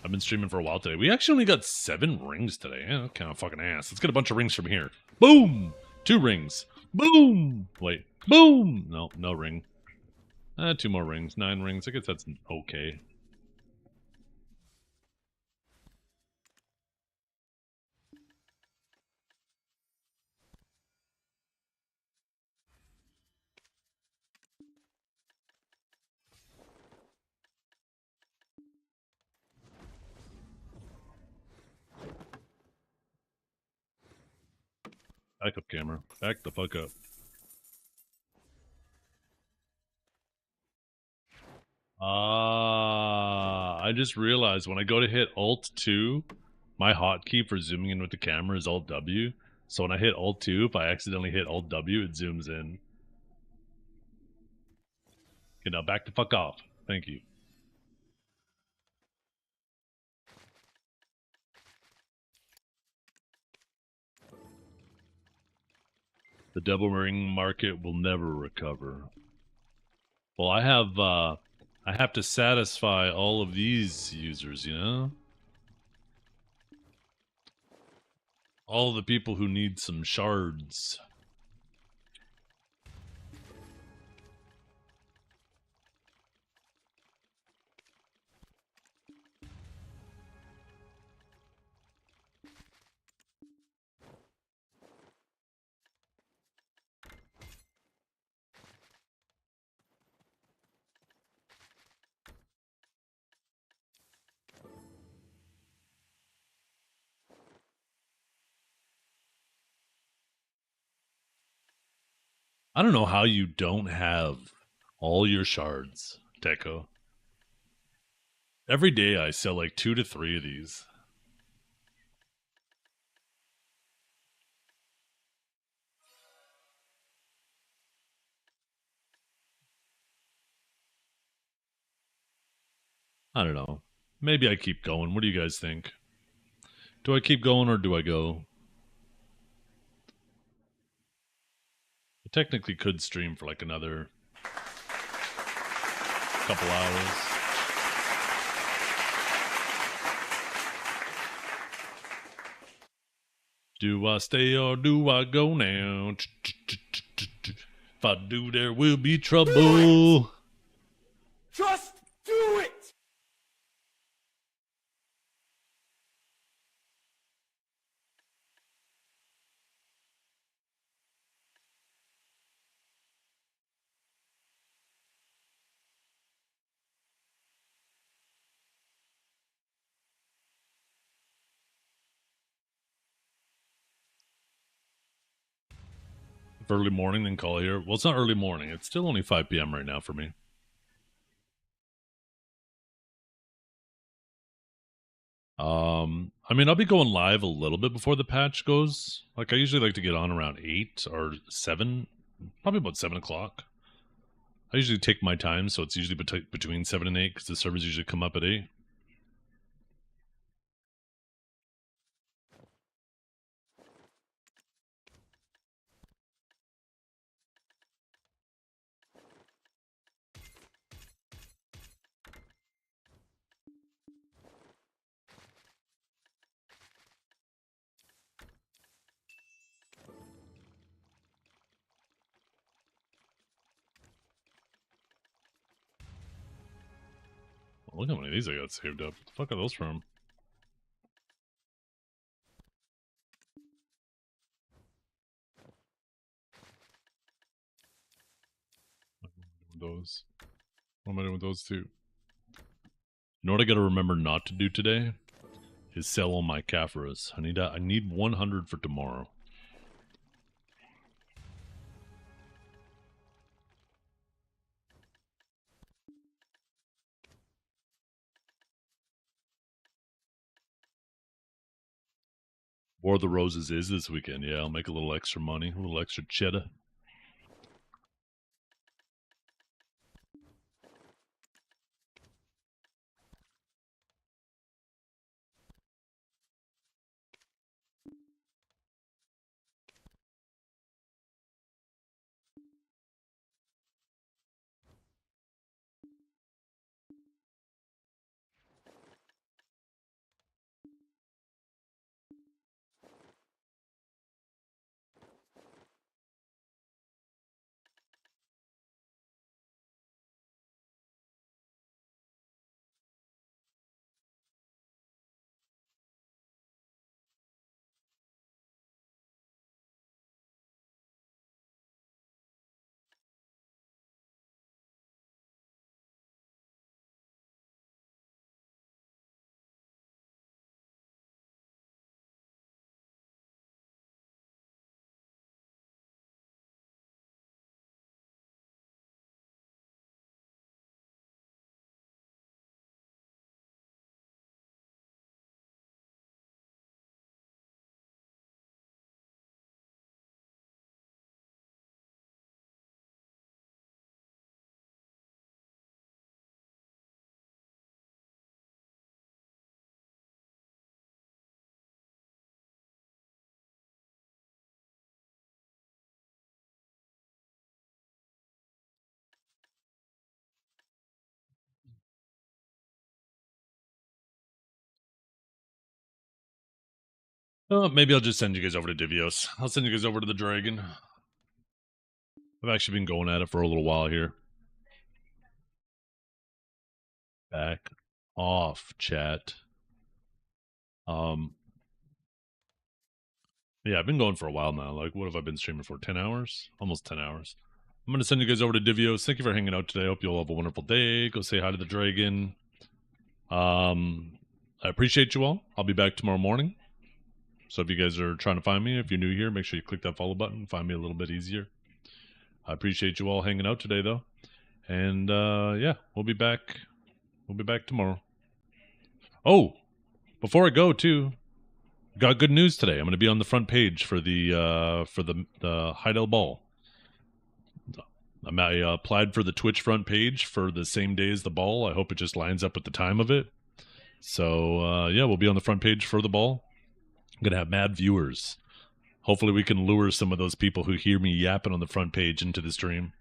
S1: I've been streaming for a while today. We actually only got 7 rings today. Yeah, kind of fucking ass. Let's get a bunch of rings from here. Boom! 2 rings. Boom! Wait. Boom! No, no ring. 2 more rings. 9 rings. I guess that's okay. Back up, camera. Back the fuck up. I just realized when I go to hit Alt 2, my hotkey for zooming in with the camera is Alt W. So when I hit Alt 2, if I accidentally hit Alt W, it zooms in. Okay, now back the fuck off. Thank you. The Devil Ring market will never recover. Well, I have to satisfy all of these users, you know? All the people who need some shards. I don't know how you don't have all your shards, Deco. Every day I sell like 2 to 3 of these. I don't know. Maybe I keep going. What do you guys think? Do I keep going or do I go? I technically could stream for like another couple hours. Do I stay or do I go now? If I do, there will be trouble.
S3: Just do it!
S1: If early morning, then call here. Well, it's not early morning. It's still only 5 p.m. right now for me. I mean, I'll be going live a little bit before the patch goes. Like, I usually like to get on around 8 or 7. Probably about 7 o'clock. I usually take my time, so it's usually between 7 and 8 because the servers usually come up at 8. Look how many of these I got saved up. What the fuck are those from? Those. What am I doing with those two? You know what I gotta remember not to do today? Is sell all my Caphras. I need 100 for tomorrow. War of the Roses is this weekend. Yeah, I'll make a little extra money, a little extra cheddar. Maybe I'll just send you guys over to Divios. I'll send you guys over to the Dragon. I've actually been going at it for a little while here. Back off, chat. Yeah, I've been going for a while now. Like, what have I been streaming for? 10 hours? Almost 10 hours. I'm going to send you guys over to Divios. Thank you for hanging out today. Hope you all have a wonderful day. Go say hi to the Dragon. I appreciate you all. I'll be back tomorrow morning. So if you guys are trying to find me, if you're new here, make sure you click that follow button. Find me a little bit easier. I appreciate you all hanging out today, though. And, yeah, we'll be back. We'll be back tomorrow. Oh, before I go, too, got good news today. I'm going to be on the front page for the Heidel ball. I applied for the Twitch front page for the same day as the ball. I hope it just lines up with the time of it. So, yeah, we'll be on the front page for the ball. I'm going to have mad viewers. Hopefully we can lure some of those people who hear me yapping on the front page into the stream.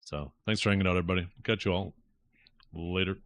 S1: So, thanks for hanging out, everybody. Catch you all later.